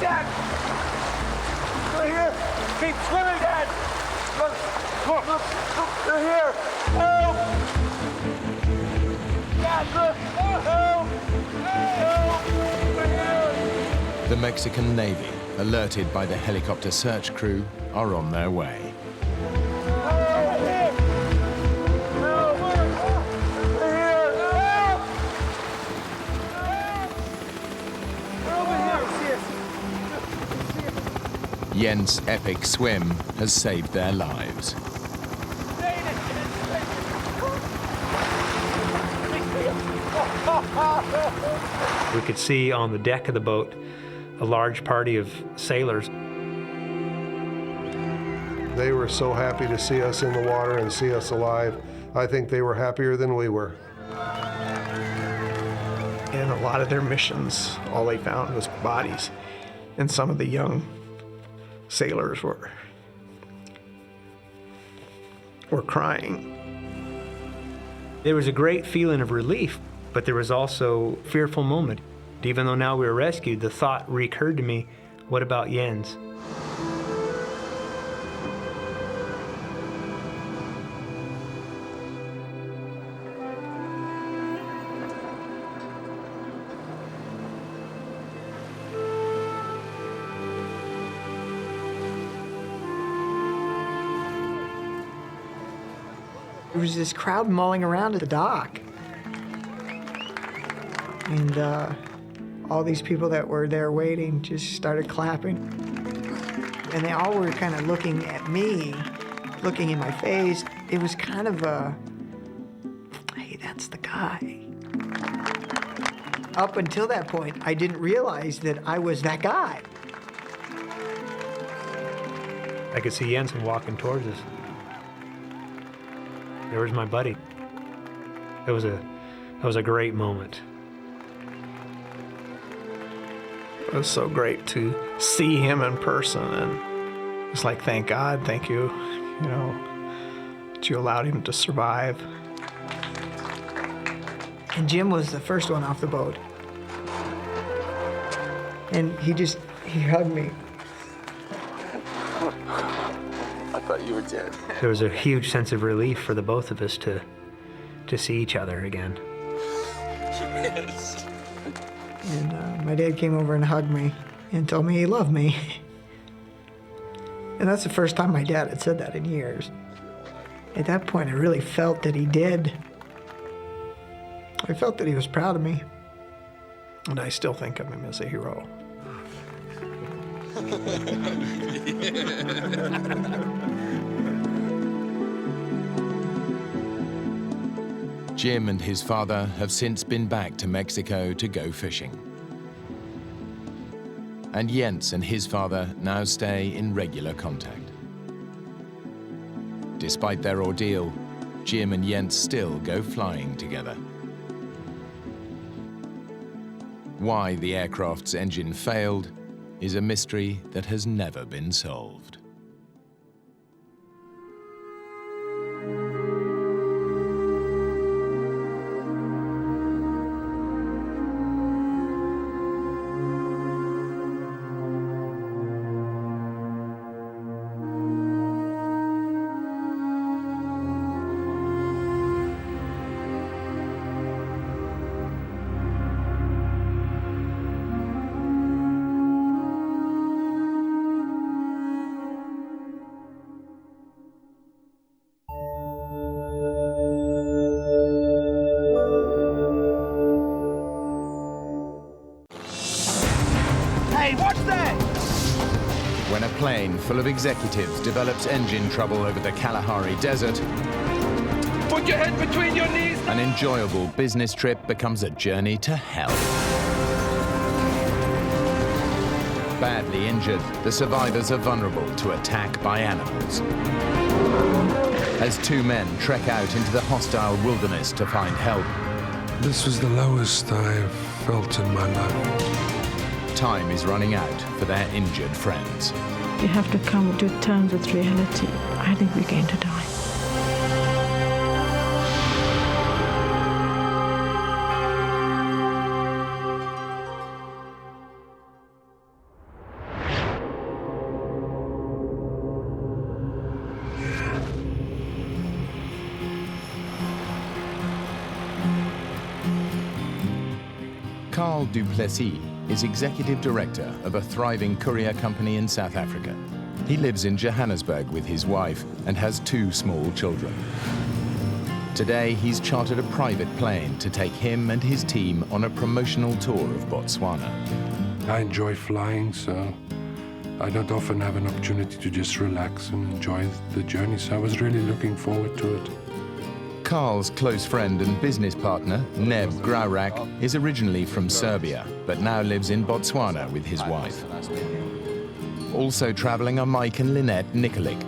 Dad! They're here! Keep swimming, Dad! Look! Look! They're here! Help! Dad, look! Help! Help! They're here! The Mexican Navy, alerted by the helicopter search crew, are on their way. Jens' epic swim has saved their lives. We could see on the deck of the boat a large party of sailors. They were so happy to see us in the water and see us alive. I think they were happier than we were. And a lot of their missions, all they found was bodies. And some of the young sailors were crying. There was a great feeling of relief, but there was also a fearful moment. Even though now we were rescued, the thought recurred to me, what about Jens? There was this crowd mulling around at the dock. And all these people that were there waiting just started clapping. And they all were kind of looking at me, looking in my face. It was kind of that's the guy. Up until that point, I didn't realize that I was that guy. I could see Jensen walking towards us. There was my buddy. It was a great moment. It was so great to see him in person, and it's like, thank God, thank you, you know, that you allowed him to survive. And Jim was the first one off the boat. And he hugged me. I thought you were dead. There was a huge sense of relief for the both of us to see each other again. Yes. And my dad came over and hugged me and told me he loved me. And that's the first time my dad had said that in years. At that point, I really felt that he did. I felt that he was proud of me. And I still think of him as a hero. Jim and his father have since been back to Mexico to go fishing. And Jens and his father now stay in regular contact. Despite their ordeal, Jim and Jens still go flying together. Why the aircraft's engine failed is a mystery that has never been solved. Hey, watch that! When a plane full of executives develops engine trouble over the Kalahari Desert, Put your head between your knees! an enjoyable business trip becomes a journey to hell. Badly injured, the survivors are vulnerable to attack by animals. As two men trek out into the hostile wilderness to find help, this was the lowest I've felt in my life. Time is running out for their injured friends. You have to come to terms with reality. I think we're going to die. Carl Duplessis is executive director of a thriving courier company in South Africa. He lives in Johannesburg with his wife and has two small children. Today, he's chartered a private plane to take him and his team on a promotional tour of Botswana. I enjoy flying, so I don't often have an opportunity to just relax and enjoy the journey, so I was really looking forward to it. Carl's close friend and business partner, Neb Graurak, is originally from Serbia, but now lives in Botswana with his wife. Also traveling are Mike and Lynette Nikolic.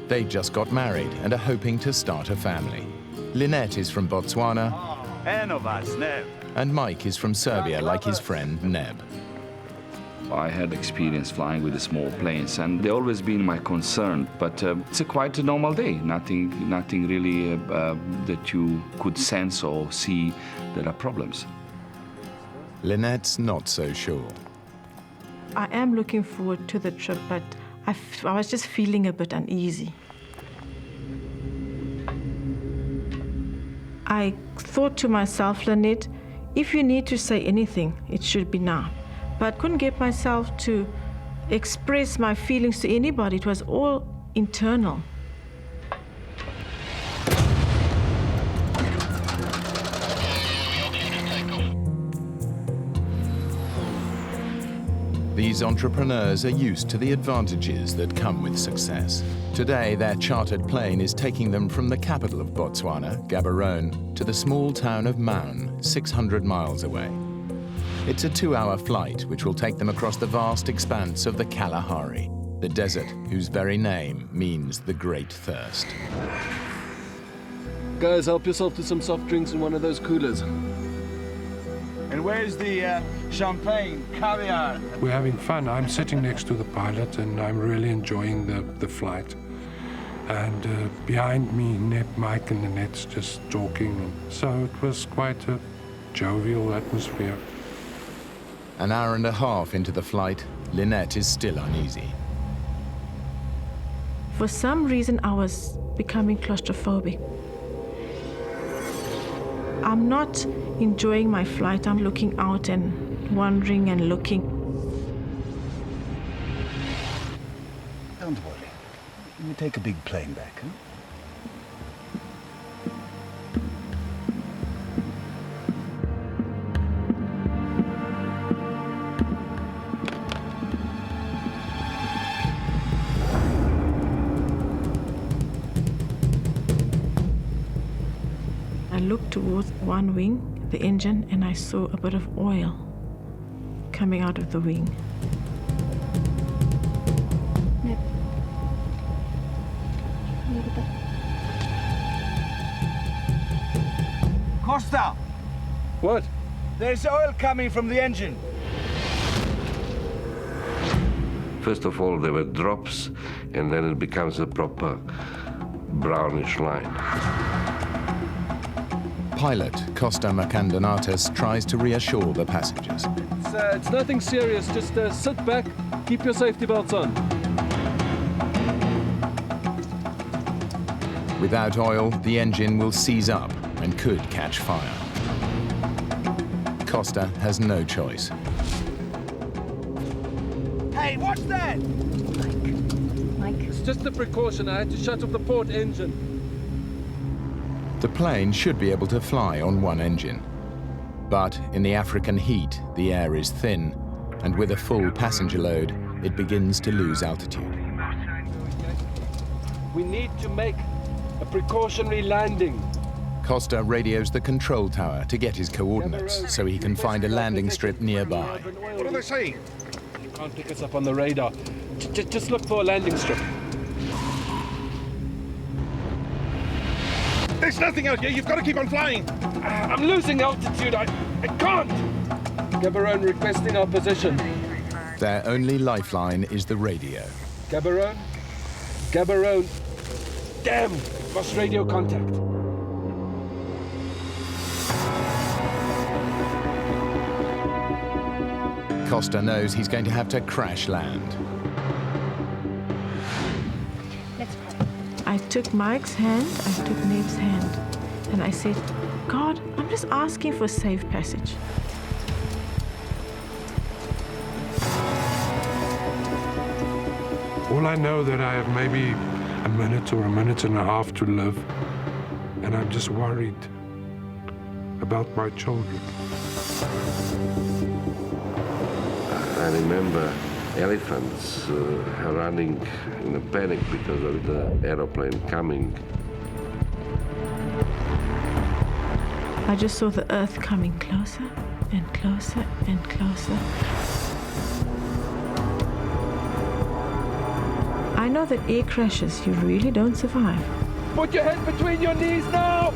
They just got married and are hoping to start a family. Lynette is from Botswana, and Mike is from Serbia like his friend Neb. I had experience flying with the small planes, and they always been my concern. But it's quite a normal day. Nothing really that you could sense or see there are problems. Lynette's not so sure. I am looking forward to the trip, but I was just feeling a bit uneasy. I thought to myself, Lynette, if you need to say anything, it should be now. But I couldn't get myself to express my feelings to anybody. It was all internal. The These entrepreneurs are used to the advantages that come with success. Today, their chartered plane is taking them from the capital of Botswana, Gaborone, to the small town of Maun, 600 miles away. It's a 2-hour flight which will take them across the vast expanse of the Kalahari, the desert whose very name means the Great Thirst. Guys, help yourself to some soft drinks in one of those coolers. And where's the champagne, caviar? We're having fun. I'm sitting next to the pilot and I'm really enjoying the flight. And behind me, Mike and Nanette's just talking. So it was quite a jovial atmosphere. An hour and a half into the flight, Lynette is still uneasy. For some reason, I was becoming claustrophobic. I'm not enjoying my flight. I'm looking out and wandering and looking. Don't worry. We take a big plane back, huh? I looked towards one wing, the engine, and I saw a bit of oil coming out of the wing. Costa! What? There's oil coming from the engine. First of all, there were drops, and then it becomes a proper brownish line. Pilot Costa Macandonatus tries to reassure the passengers. It's nothing serious. Just sit back, keep your safety belts on. Without oil, the engine will seize up and could catch fire. Costa has no choice. Hey, what's that? Mike. It's just a precaution. I had to shut off the port engine. The plane should be able to fly on one engine. But in the African heat, the air is thin, and with a full passenger load, it begins to lose altitude. We need to make a precautionary landing. Costa radios the control tower to get his coordinates so he can find a landing strip nearby. What are they saying? You can't pick us up on the radar. Just look for a landing strip. There's nothing out here. You've got to keep on flying. I'm losing altitude. I can't. Gaborone requesting our position. Their only lifeline is the radio. Gaborone? Gaborone. Damn! Lost radio contact. Costa knows he's going to have to crash land. I took Mike's hand, I took Ned's hand, and I said, God, I'm just asking for safe passage. All I know that I have maybe a minute or a minute and a half to live, and I'm just worried about my children. I remember elephants running in a panic because of the aeroplane coming. I just saw the earth coming closer and closer and closer. I know that air crashes, you really don't survive. Put your head between your knees now!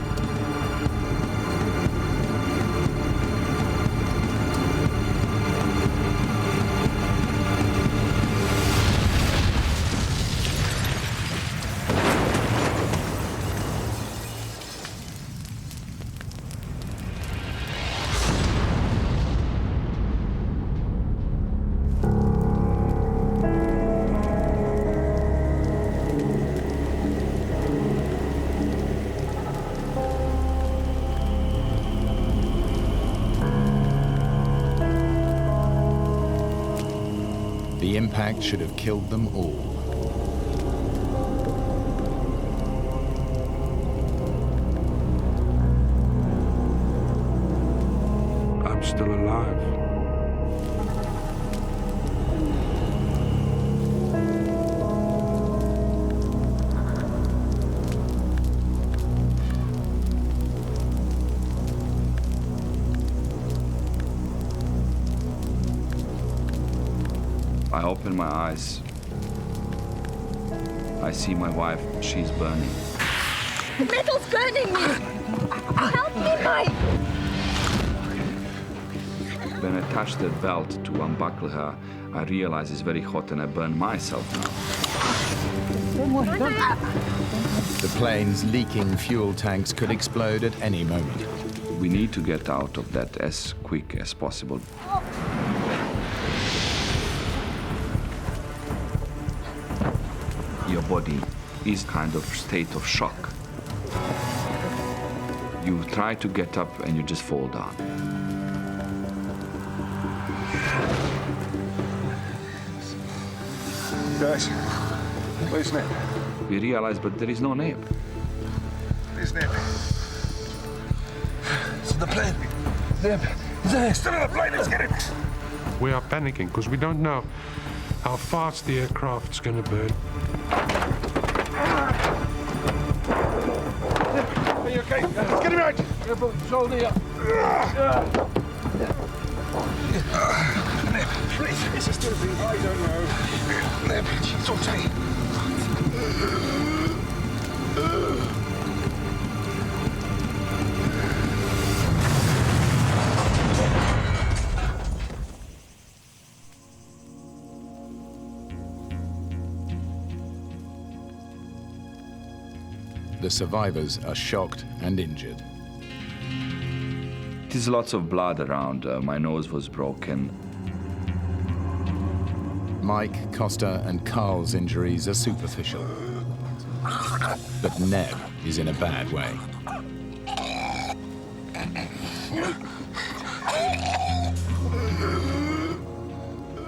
The impact should have killed them all. I'm still alive. I open my eyes. I see my wife, she's burning. The metal's burning me! Help me, Mike! When I touch that belt to unbuckle her, I realize it's very hot and I burn myself now. The plane's leaking fuel tanks could explode at any moment. We need to get out of that as quick as possible. Your body is kind of state of shock. You try to get up and you just fall down. Guys, where's Neb? We realize, but there is no Neb. Where's Neb? It's in the plane. Neb, he's there. Still in the plane, let's get him. We are panicking because we don't know how fast the aircraft's going to burn. Are you okay? Let's get him out. Careful, shoulder up. Neb, please. Is he still breathing? I don't know. Neb, it's okay. The survivors are shocked and injured. There's lots of blood around. My nose was broken. Mike, Costa, and Carl's injuries are superficial. But Neb is in a bad way.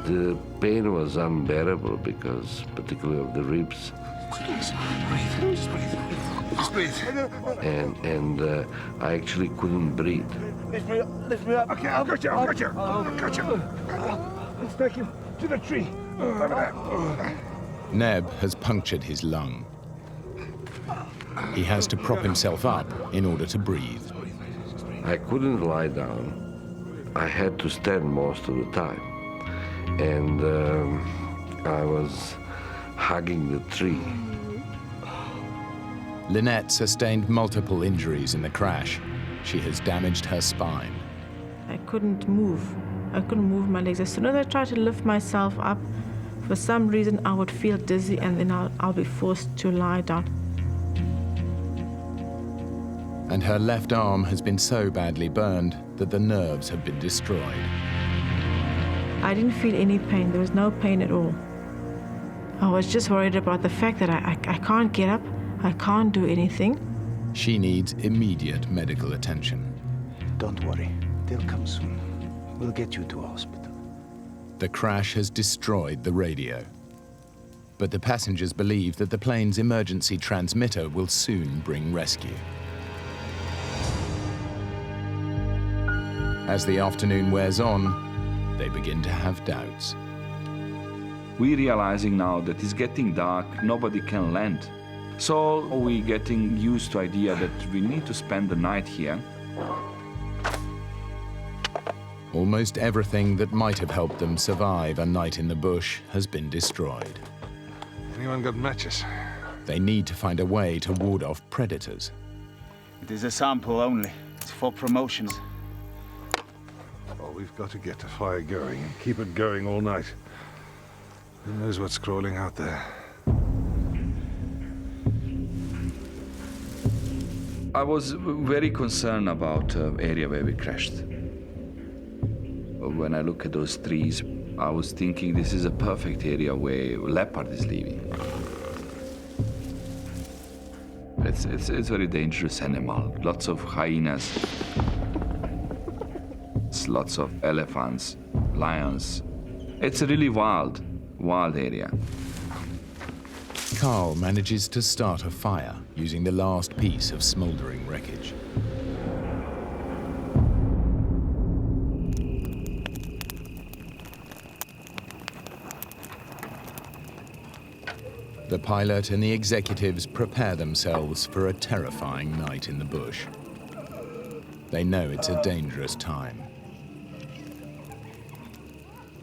The pain was unbearable because, particularly of the ribs. Please, breathe. Just breathe. Just breathe. And I actually couldn't breathe. Lift me up. Lift me up. Okay, I've got you. I've got you. I've got you. Let's take him to the tree. Over there. Neb has punctured his lung. He has to prop himself up in order to breathe. I couldn't lie down. I had to stand most of the time. And I was hugging the tree. Lynette sustained multiple injuries in the crash. She has damaged her spine. I couldn't move. I couldn't move my legs. As soon as I tried to lift myself up, for some reason I would feel dizzy and then I'll be forced to lie down. And her left arm has been so badly burned that the nerves have been destroyed. I didn't feel any pain. There was no pain at all. I was just worried about the fact that I can't get up. I can't do anything. She needs immediate medical attention. Don't worry. They'll come soon. We'll get you to a hospital. The crash has destroyed the radio. But the passengers believe that the plane's emergency transmitter will soon bring rescue. As the afternoon wears on, they begin to have doubts. We're realizing now that it's getting dark, nobody can land. So we're getting used to the idea that we need to spend the night here. Almost everything that might have helped them survive a night in the bush has been destroyed. Anyone got matches? They need to find a way to ward off predators. It is a sample only. It's for promotions. Oh, we've got to get the fire going and keep it going all night. Who knows what's crawling out there? I was very concerned about the area where we crashed. When I look at those trees, I was thinking this is a perfect area where leopard is living. It's a very dangerous animal. Lots of hyenas, lots of elephants, lions. It's a really wild area. Carl manages to start a fire using the last piece of smoldering wreckage. The pilot and the executives prepare themselves for a terrifying night in the bush. They know it's a dangerous time.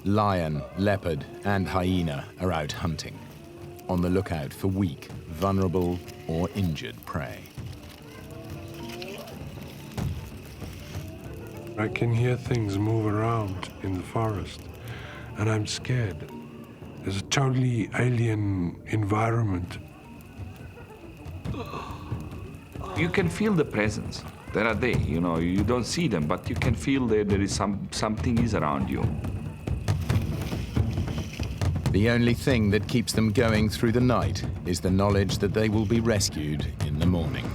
Lion, leopard, and hyena are out hunting, on the lookout for weak, vulnerable, or injured prey. I can hear things move around in the forest, and I'm scared. There's a totally alien environment. You can feel the presence. There are they, you know, you don't see them, but you can feel that there is something is around you. The only thing that keeps them going through the night is the knowledge that they will be rescued in the morning.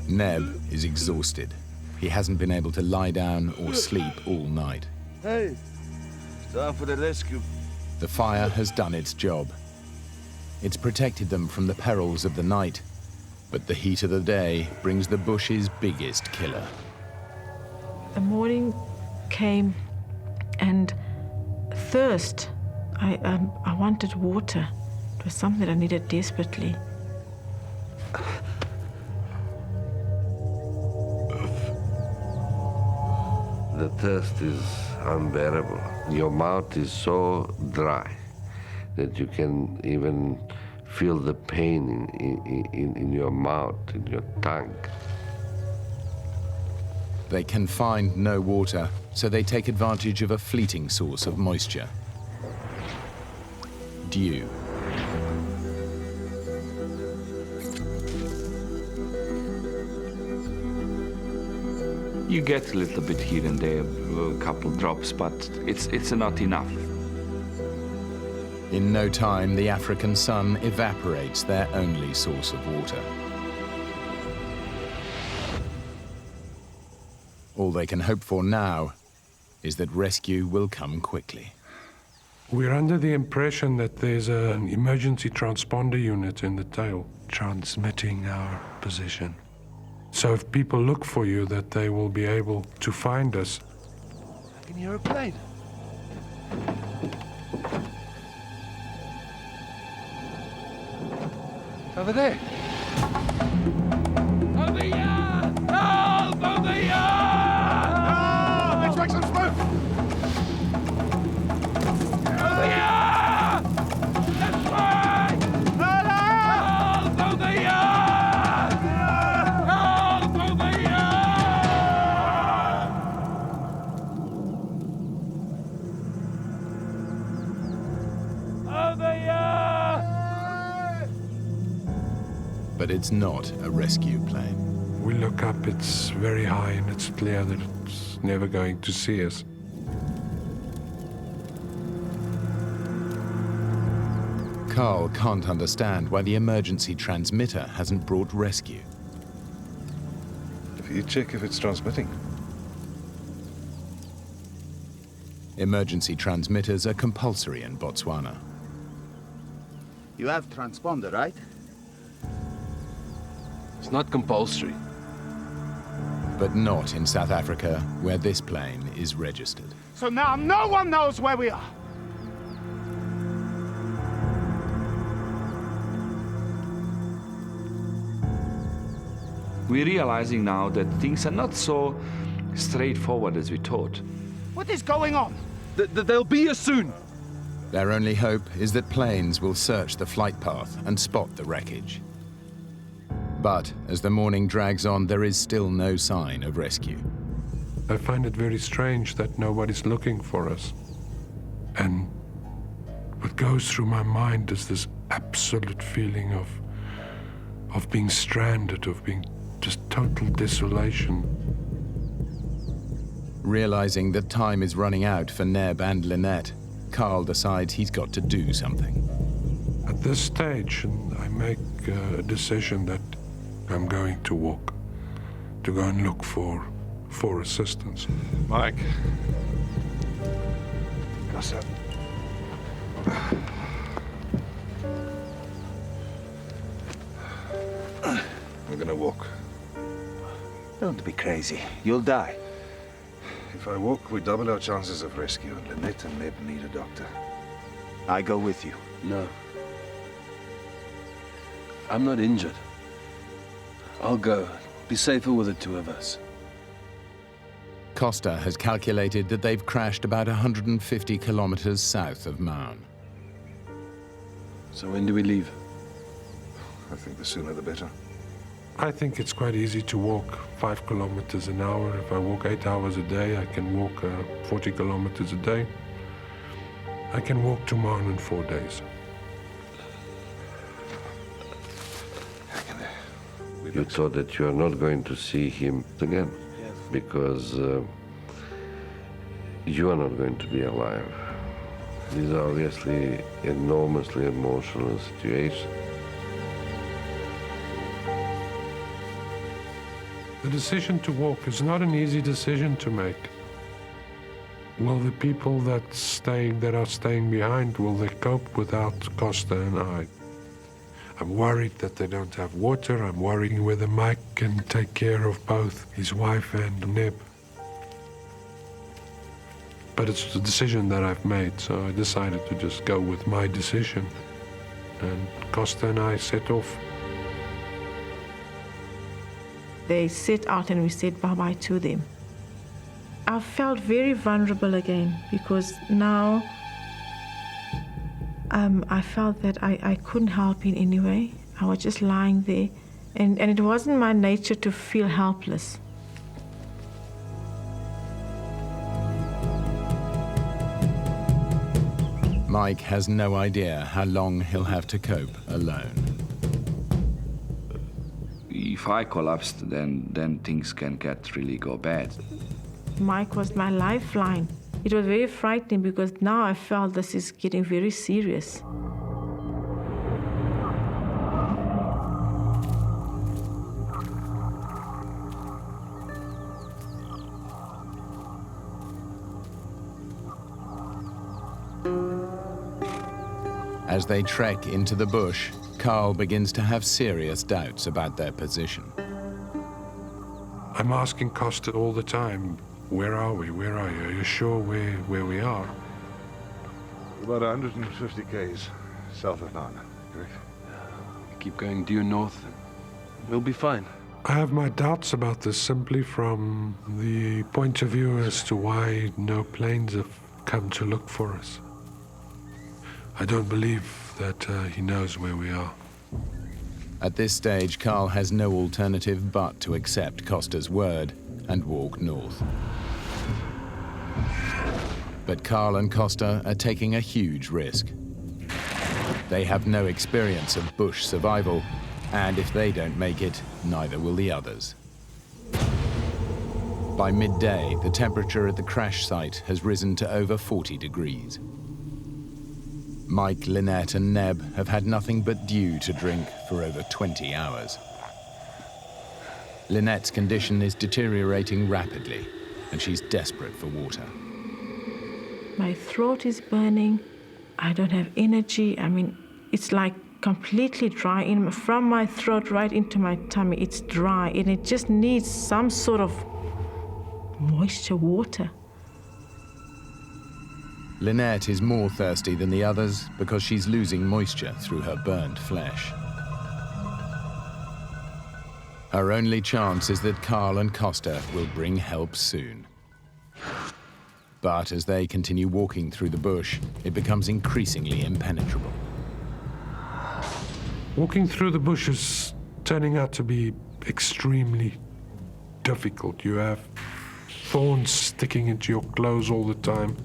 Neb is exhausted. He hasn't been able to lie down or sleep all night. Hey, it's time for the rescue. The fire has done its job. It's protected them from the perils of the night, but the heat of the day brings the bush's biggest killer. The morning came, and thirst. I wanted water. It was something that I needed desperately. The thirst is unbearable. Your mouth is so dry that you can even feel the pain in your mouth, in your tongue. They can find no water, so they take advantage of a fleeting source of moisture. Dew. You get a little bit here and there, a couple drops, but it's not enough. In no time, the African sun evaporates their only source of water. All they can hope for now is that rescue will come quickly. We're under the impression that there's an emergency transponder unit in the tail transmitting our position. So if people look for you, that they will be able to find us. I can hear a plane. Over there. Over here! Help! Over here! Oh, let's make some smoke! Over here! That's right! Help! Over here! Help! Over here! Over here! But it's not a rescue plane. We look up, it's very high, and it's clear that it's never going to see us. Carl can't understand why the emergency transmitter hasn't brought rescue. If you check if it's transmitting. Emergency transmitters are compulsory in Botswana. You have transponder, right? It's not compulsory. But not in South Africa, where this plane is registered. So now no one knows where we are. We're realizing now that things are not so straightforward as we thought. What is going on? They'll be here soon. Their only hope is that planes will search the flight path and spot the wreckage. But as the morning drags on, there is still no sign of rescue. I find it very strange that nobody's looking for us. And what goes through my mind is this absolute feeling of being stranded, of being just total desolation. Realizing that time is running out for Neb and Lynette, Carl decides he's got to do something. At this stage, I make a decision that I'm going to walk, to go and look for assistance. Mike. What's up? I'm gonna walk. Don't be crazy. You'll die. If I walk, we double our chances of rescue, and Lynette and Neb need a doctor. I go with you. No. I'm not injured. I'll go. Be safer with the two of us. Costa has calculated that they've crashed about 150 kilometers south of Maun. So when do we leave? I think the sooner the better. I think it's quite easy to walk 5 kilometers an hour. If I walk 8 hours a day, I can walk 40 kilometers a day. I can walk to Maun in 4 days. You thought that you are not going to see him again, because you are not going to be alive. These are obviously enormously emotional situations. The decision to walk is not an easy decision to make. Will the people that are staying behind, will they cope without Costa and I? I'm worried that they don't have water. I'm worrying whether Mike can take care of both his wife and Neb. But it's the decision that I've made, so I decided to just go with my decision. And Costa and I set off. They set out and we said bye-bye to them. I felt very vulnerable again because now I felt that I couldn't help in any way. I was just lying there, and it wasn't my nature to feel helpless. Mike has no idea how long he'll have to cope alone. If I collapsed, then things can go bad. Mike was my lifeline. It was very frightening because now I felt this is getting very serious. As they trek into the bush, Carl begins to have serious doubts about their position. I'm asking Costa all the time, where are we? Where are you? Are you sure where we are? About 150 k's south of Maun, correct? Keep going due north, and we'll be fine. I have my doubts about this simply from the point of view as to why no planes have come to look for us. I don't believe that he knows where we are. At this stage, Carl has no alternative but to accept Costa's word and walk north. But Carl and Costa are taking a huge risk. They have no experience of bush survival, and if they don't make it, neither will the others. By midday, the temperature at the crash site has risen to over 40 degrees. Mike, Lynette and Neb have had nothing but dew to drink for over 20 hours. Lynette's condition is deteriorating rapidly, and she's desperate for water. My throat is burning. I don't have energy. I mean, it's like completely dry. From my throat right into my tummy, it's dry, and it just needs some sort of moisture, water. Lynette is more thirsty than the others because she's losing moisture through her burned flesh. Her only chance is that Carl and Costa will bring help soon. But as they continue walking through the bush, it becomes increasingly impenetrable. Walking through the bush is turning out to be extremely difficult. You have thorns sticking into your clothes all the time.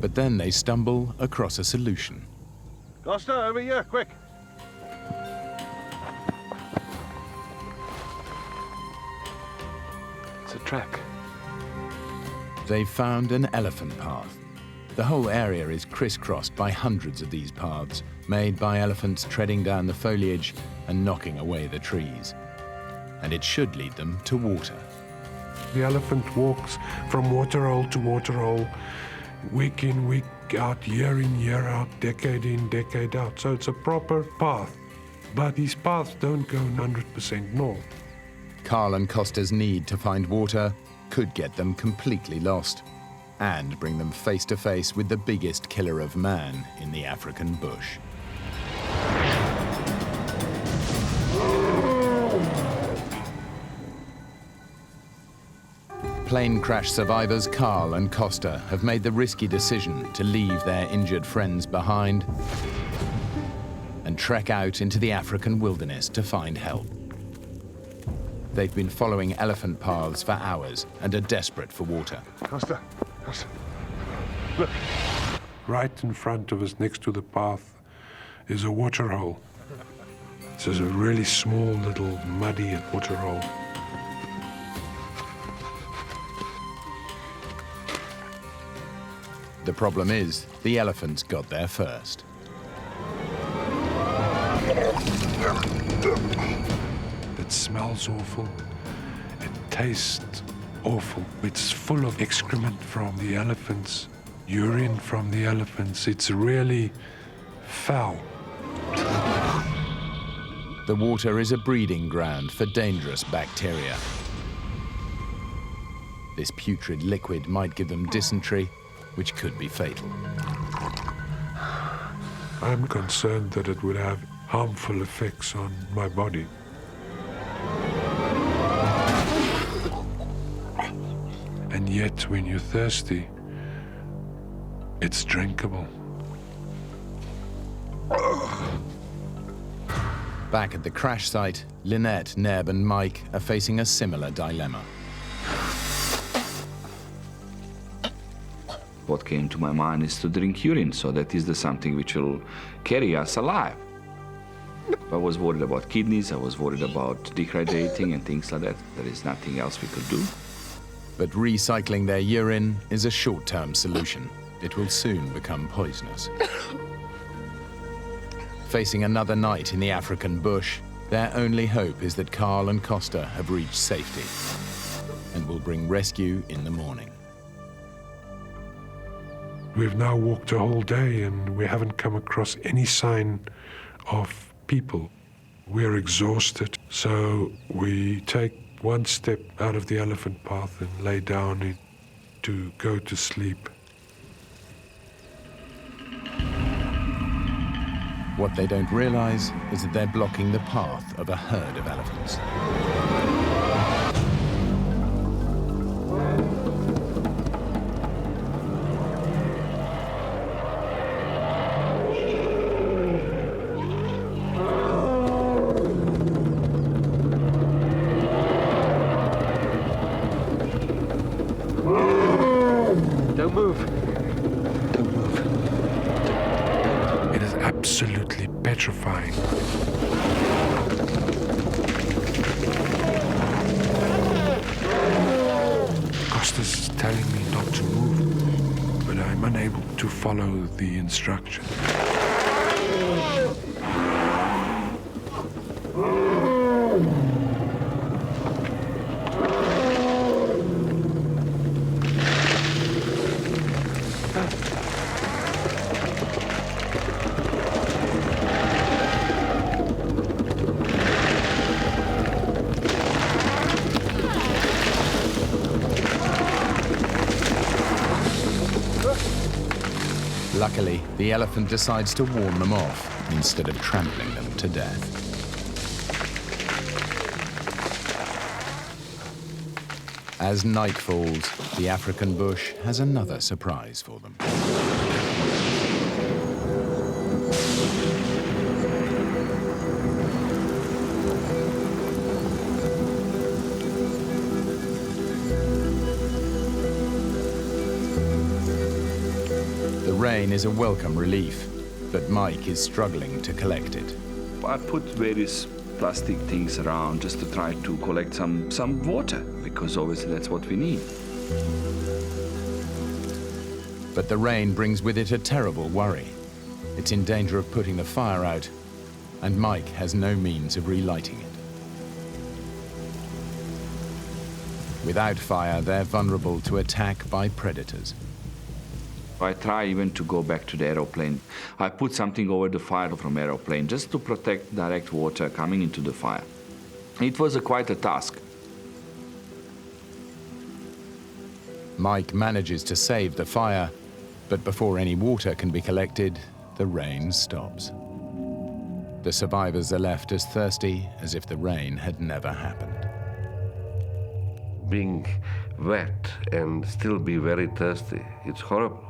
But then they stumble across a solution. Costa, over here, quick! It's a track. They've found an elephant path. The whole area is crisscrossed by hundreds of these paths, made by elephants treading down the foliage and knocking away the trees. And it should lead them to water. The elephant walks from waterhole to waterhole, week in, week out, year in, year out, decade in, decade out. So it's a proper path. But these paths don't go 100% north. Carl and Costa's need to find water could get them completely lost and bring them face to face with the biggest killer of man in the African bush. plane crash survivors Carl and Costa have made the risky decision to leave their injured friends behind and trek out into the African wilderness to find help. They've been following elephant paths for hours and are desperate for water. Costa, look. Right in front of us, next to the path, is a water hole. It's just a really small, little, muddy water hole. The problem is, the elephants got there first. It smells awful. It tastes awful. It's full of excrement from the elephants, urine from the elephants. It's really foul. The water is a breeding ground for dangerous bacteria. This putrid liquid might give them dysentery, which could be fatal. I'm concerned that it would have harmful effects on my body. And yet, when you're thirsty, it's drinkable. Back at the crash site, Lynette, Neb and Mike are facing a similar dilemma. What came to my mind is to drink urine, so that is something which will carry us alive. I was worried about kidneys, I was worried about dehydrating and things like that. There is nothing else we could do. But recycling their urine is a short-term solution. It will soon become poisonous. Facing another night in the African bush, their only hope is that Carl and Costa have reached safety and will bring rescue in the morning. We've now walked a whole day and we haven't come across any sign of people. We're exhausted, so we take one step out of the elephant path and lay down to go to sleep. What they don't realize is that they're blocking the path of a herd of elephants. Don't move. Don't move. It is absolutely petrifying. Costa's telling me not to move, but I'm unable to follow the instruction. Luckily, the elephant decides to warn them off instead of trampling them to death. As night falls, the African bush has another surprise for them. The rain is a welcome relief, but Mike is struggling to collect it. I put various plastic things around just to try to collect some water, because obviously that's what we need. But the rain brings with it a terrible worry. It's in danger of putting the fire out, and Mike has no means of relighting it. Without fire, they're vulnerable to attack by predators. I try even to go back to the aeroplane. I put something over the fire from aeroplane just to protect direct water coming into the fire. It was quite a task. Mike manages to save the fire, but before any water can be collected, the rain stops. The survivors are left as thirsty as if the rain had never happened. Being wet and still be very thirsty. It's horrible.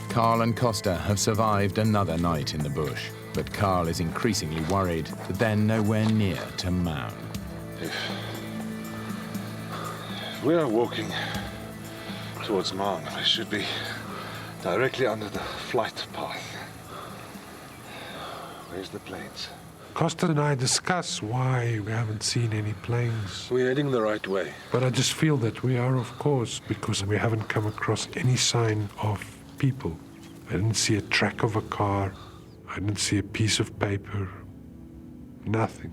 Carl and Costa have survived another night in the bush, but Carl is increasingly worried that they're nowhere near to Mound. If we are walking towards Mound, we should be directly under the flight path. Where's the planes? Costa and I discuss why we haven't seen any planes. We're heading the right way. But I just feel that we are, of course, because we haven't come across any sign of people. I didn't see a track of a car. I didn't see a piece of paper. Nothing.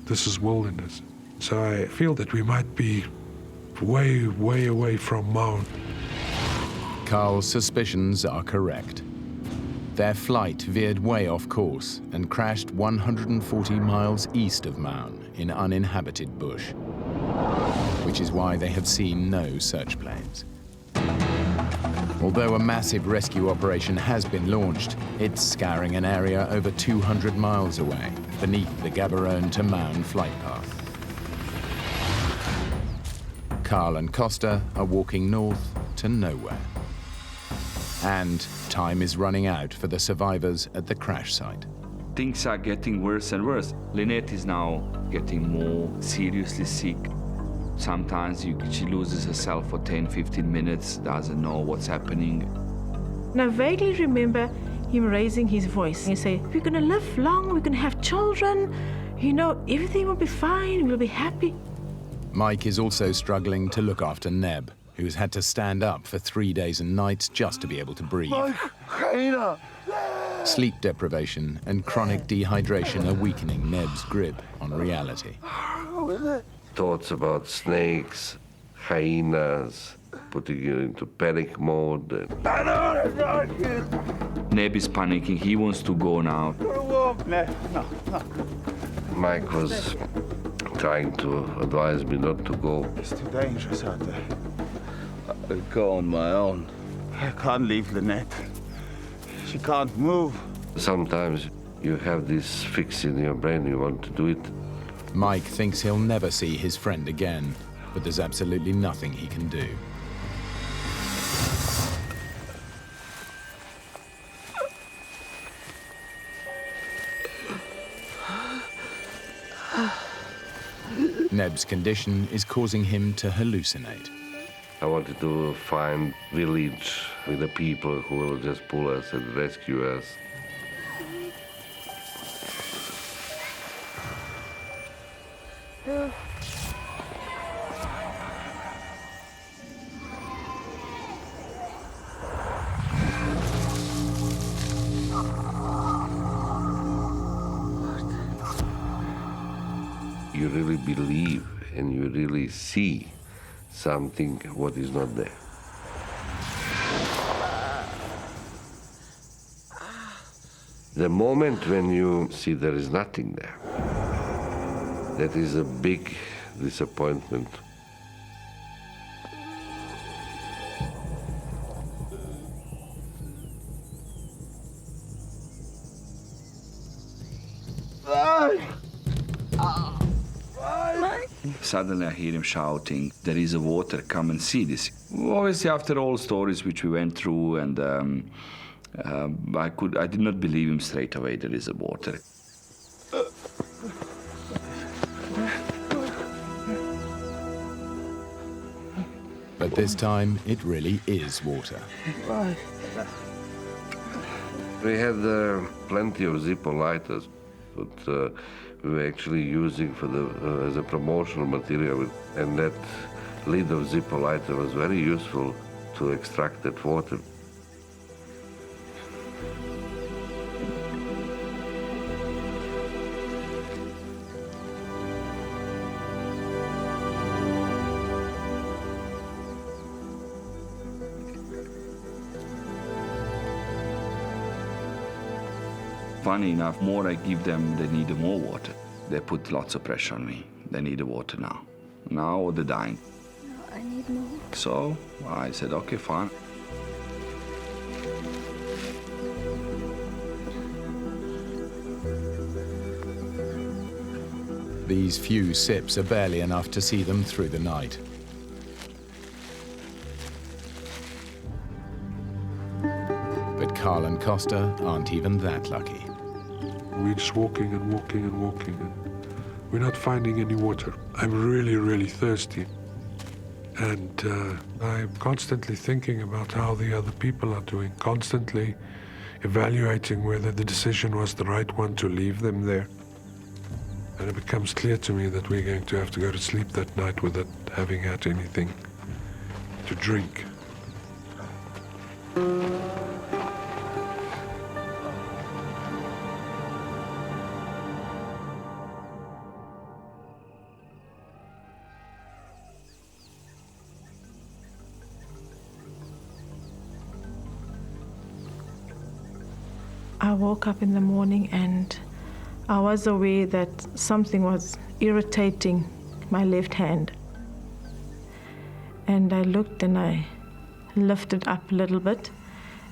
This is wilderness. So I feel that we might be way, way away from Mound. Carl's suspicions are correct. Their flight veered way off course and crashed 140 miles east of Mound in uninhabited bush, which is why they have seen no search planes. Although a massive rescue operation has been launched, it's scouring an area over 200 miles away, beneath the Gaborone to Mound flight path. Carl and Costa are walking north to nowhere. And time is running out for the survivors at the crash site. Things are getting worse and worse. Lynette is now getting more seriously sick. Sometimes she loses herself for 10, 15 minutes, doesn't know what's happening. And I vaguely remember him raising his voice. He said, we're going to live long, we're going to have children, you know, everything will be fine, we'll be happy. Mike is also struggling to look after Neb, who's had to stand up for 3 days and nights just to be able to breathe. Sleep deprivation and chronic dehydration are weakening Neb's grip on reality. Thoughts about snakes, hyenas, putting you into panic mode. Neb is panicking. He wants to go now. Mike was trying to advise me not to go. It's too dangerous out there. I'll go on my own. I can't leave Lynette. She can't move. Sometimes you have this fix in your brain, you want to do it. Mike thinks he'll never see his friend again, but there's absolutely nothing he can do. Neb's condition is causing him to hallucinate. I wanted to find a village with the people who will just pull us and rescue us. You really believe and you really see something what is not there. The moment when you see there is nothing there, that is a big disappointment. Suddenly I hear him shouting, there is a water, come and see this. Obviously after all stories which we went through, and I did not believe him straight away, there is a water. But this time it really is water. We had plenty of Zippo lighters, but we were actually using for as a promotional material, and that lid of Zippo lighter was very useful to extract that water. Funny enough, more I give them, they need more water. They put lots of pressure on me. They need the water now. Now or they're dying. I need more. So I said, okay, fine. These few sips are barely enough to see them through the night. But Carl and Costa aren't even that lucky. We're just walking and walking and walking, and we're not finding any water. I'm really, really thirsty. And I'm constantly thinking about how the other people are doing, constantly evaluating whether the decision was the right one to leave them there. And it becomes clear to me that we're going to have to go to sleep that night without having had anything to drink. I woke up in the morning and I was aware that something was irritating my left hand. And I looked and I lifted up a little bit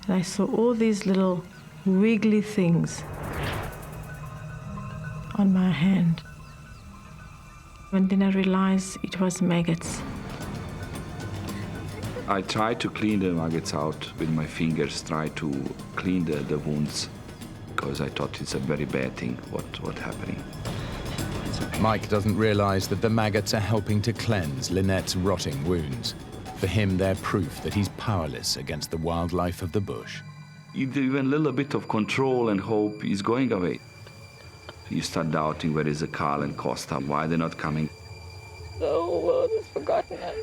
and I saw all these little wiggly things on my hand. And then I realized it was maggots. I tried to clean the maggots out with my fingers, try to clean the wounds, because I thought it's a very bad thing what's happening. Mike doesn't realize that the maggots are helping to cleanse Lynette's rotting wounds. For him, they're proof that he's powerless against the wildlife of the bush. Even a little bit of control and hope is going away. You start doubting where is Carl and Costa, why they're not coming. The whole world has forgotten us.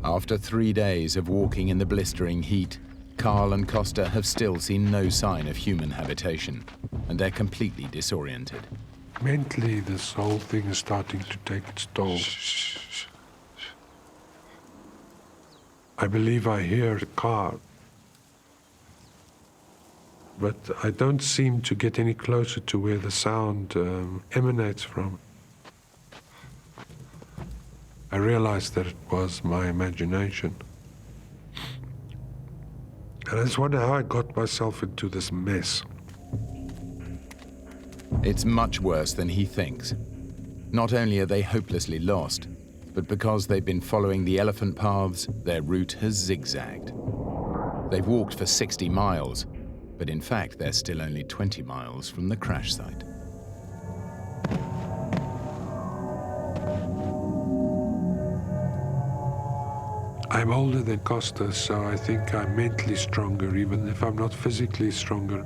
After 3 days of walking in the blistering heat, Carl and Costa have still seen no sign of human habitation, and they're completely disoriented. Mentally, this whole thing is starting to take its toll. I believe I hear a car, but I don't seem to get any closer to where the sound emanates from. I realized that it was my imagination. And I just wonder how I got myself into this mess. It's much worse than he thinks. Not only are they hopelessly lost, but because they've been following the elephant paths, their route has zigzagged. They've walked for 60 miles, but in fact they're still only 20 miles from the crash site. I'm older than Costa, so I think I'm mentally stronger, even if I'm not physically stronger.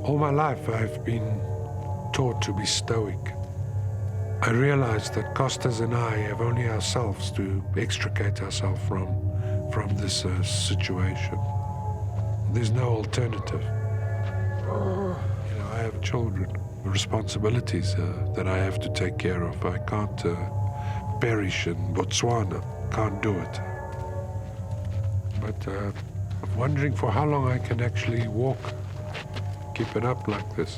All my life I've been taught to be stoic. I realize that Costas and I have only ourselves to extricate ourselves from this situation. There's no alternative. You know, I have children, responsibilities that I have to take care of. I can't perish in Botswana. Can't do it. But I'm wondering for how long I can actually walk, keep it up like this.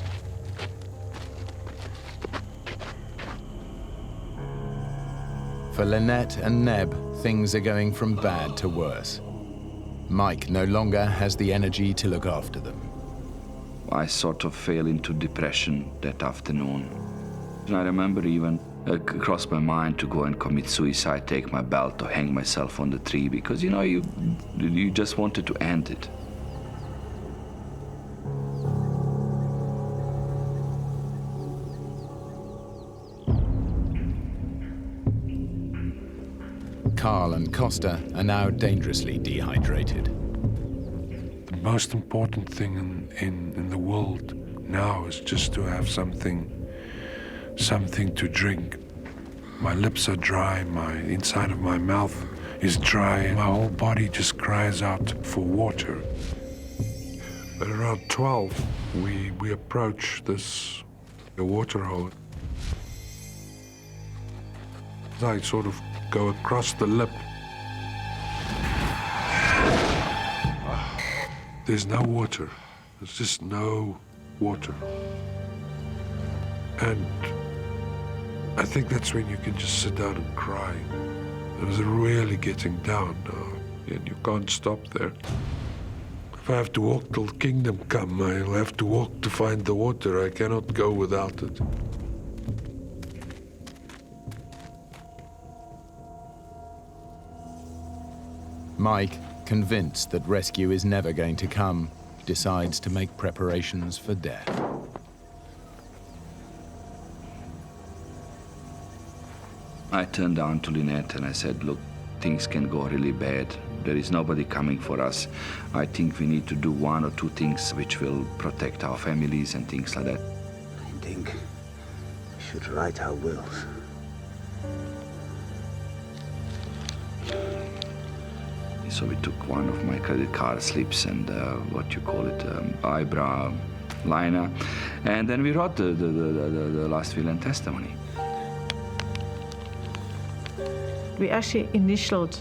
For Lynette and Neb, things are going from bad to worse. Mike no longer has the energy to look after them. I sort of fell into depression that afternoon. And I remember even it crossed my mind to go and commit suicide, take my belt or hang myself on the tree, because, you know, you just wanted to end it. Carl and Costa are now dangerously dehydrated. The most important thing in the world now is just to have something to drink. My lips are dry, my inside of my mouth is dry, and my whole body just cries out for water. At around 12, we approach the water hole. I sort of go across the lip. There's no water. There's just no water. And I think that's when you can just sit down and cry. It was really getting down now, and you can't stop there. If I have to walk till kingdom come, I'll have to walk to find the water. I cannot go without it. Mike, convinced that rescue is never going to come, decides to make preparations for death. I turned down to Lynette and I said, look, things can go really bad. There is nobody coming for us. I think we need to do 1 or 2 things which will protect our families and things like that. I think we should write our wills. So we took one of my credit card slips and eyebrow liner, and then we wrote the last will and testimony. We actually initialed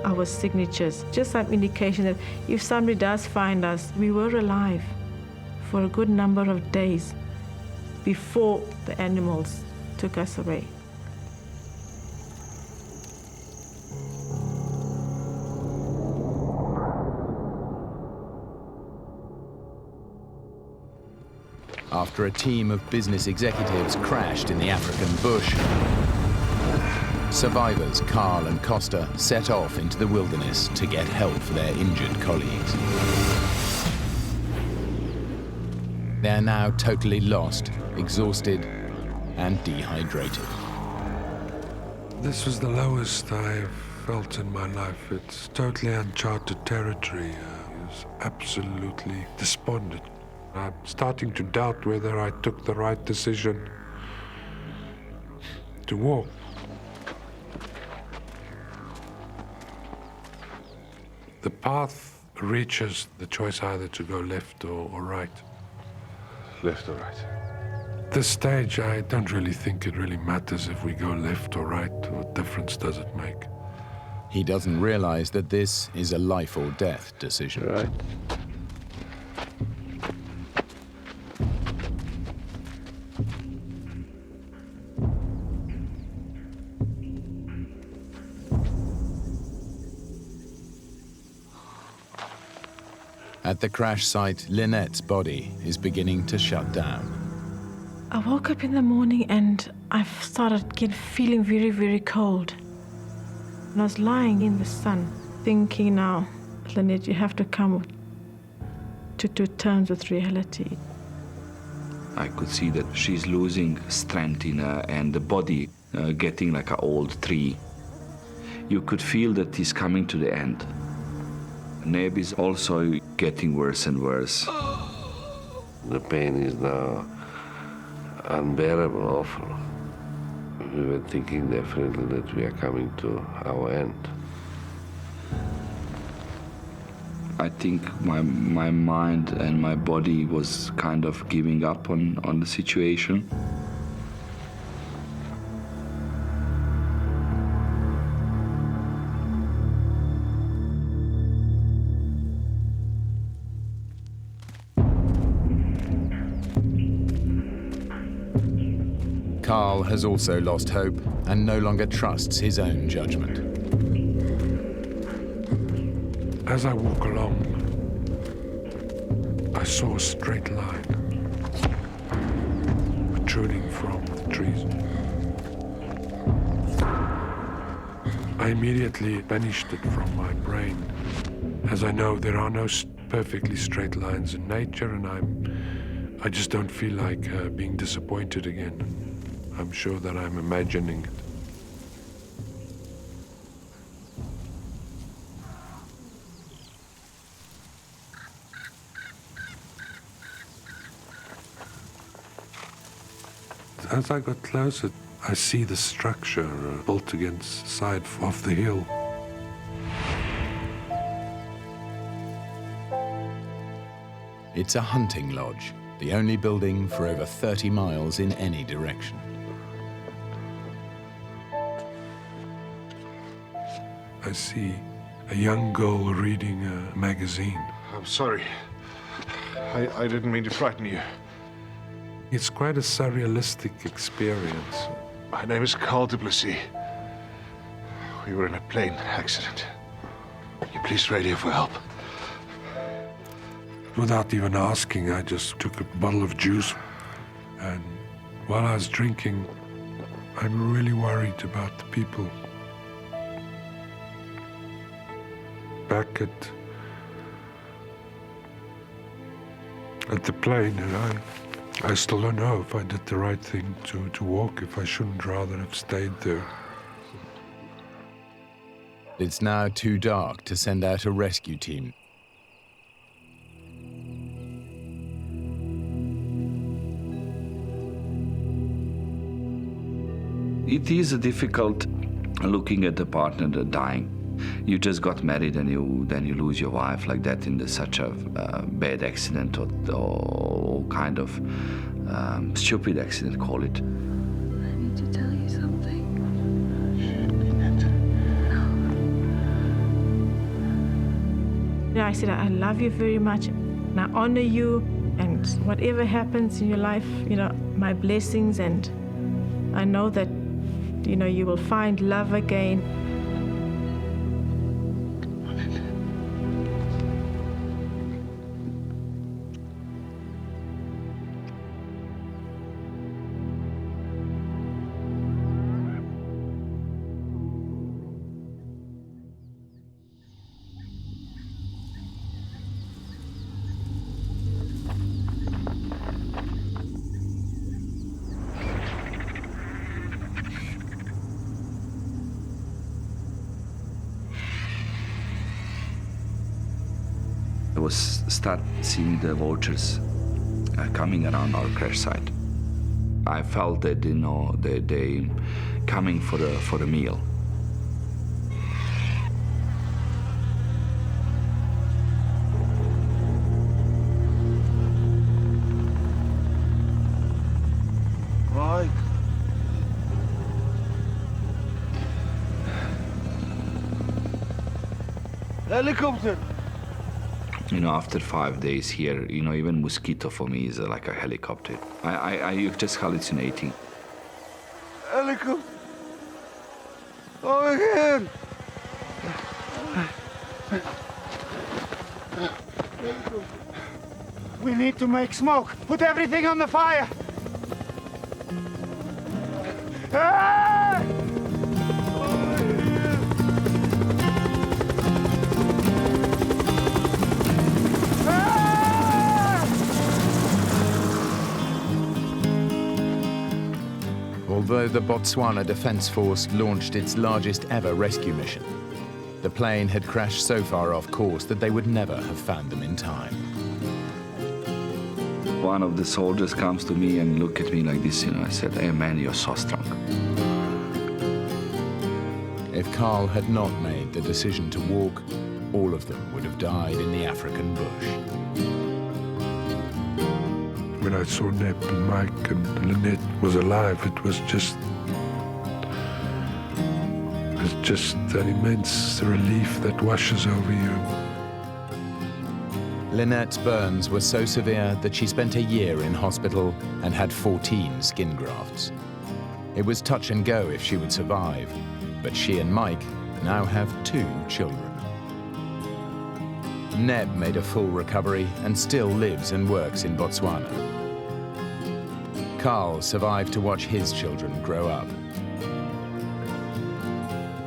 our signatures, just some indication that if somebody does find us, we were alive for a good number of days before the animals took us away. After a team of business executives crashed in the African bush, survivors Carl and Costa set off into the wilderness to get help for their injured colleagues. They are now totally lost, exhausted, and dehydrated. This was the lowest I've felt in my life. It's totally uncharted territory. I was absolutely despondent. I'm starting to doubt whether I took the right decision to walk. The path reaches the choice either to go left or right. Left or right? At this stage, I don't really think it really matters if we go left or right. What difference does it make? He doesn't realize that this is a life or death decision. Right. At the crash site, Lynette's body is beginning to shut down. I woke up in the morning and I started feeling very, very cold. And I was lying in the sun, thinking now, Lynette, you have to come to terms with reality. I could see that she's losing strength in her and the body getting like an old tree. You could feel that he's coming to the end. Neb is also getting worse and worse. The pain is now unbearable, awful. We were thinking definitely that we are coming to our end. I think my mind and my body was kind of giving up on the situation. Carl has also lost hope and no longer trusts his own judgment. As I walk along, I saw a straight line protruding from the trees. I immediately banished it from my brain, as I know there are no perfectly straight lines in nature, and I just don't feel like being disappointed again. I'm sure that I'm imagining it. As I got closer, I see the structure built against the side of the hill. It's a hunting lodge, the only building for over 30 miles in any direction. I see a young girl reading a magazine. I'm sorry. I didn't mean to frighten you. It's quite a surrealistic experience. My name is Carl Duplessis. We were in a plane accident. Can you please radio for help? without even asking, I just took a bottle of juice. And while I was drinking, I'm really worried about the people back at the plane, and I still don't know if I did the right thing to walk, if I shouldn't rather have stayed there. It's now too dark to send out a rescue team. It is difficult looking at the partner that dying. You just got married and then you lose your wife like that in such a bad accident or kind of stupid accident, call it. I need to tell you something. I said, I love you very much, and I honor you, and whatever happens in your life, my blessings, and I know that, you will find love again. I was start seeing the vultures coming around our crash site. I felt that they coming for the meal. Mike. Helicopter. After 5 days here, even mosquito for me is like a helicopter. I just hallucinating. Helicopter. Over here. We need to make smoke. Put everything on the fire. Ah! Although the Botswana Defence Force launched its largest ever rescue mission, the plane had crashed so far off course that they would never have found them in time. One of the soldiers comes to me and look at me like this, I said, "Hey man, you're so strong." If Carl had not made the decision to walk, all of them would have died in the African bush. When I saw Neb and Mike and Lynette was alive, it was just an immense relief that washes over you. Lynette's burns were so severe that she spent a year in hospital and had 14 skin grafts. It was touch and go if she would survive, but she and Mike now have 2 children. Neb made a full recovery and still lives and works in Botswana. Carl survived to watch his children grow up.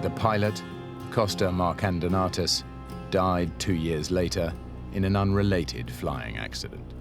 The pilot, Costa Markandonatis, died 2 years later in an unrelated flying accident.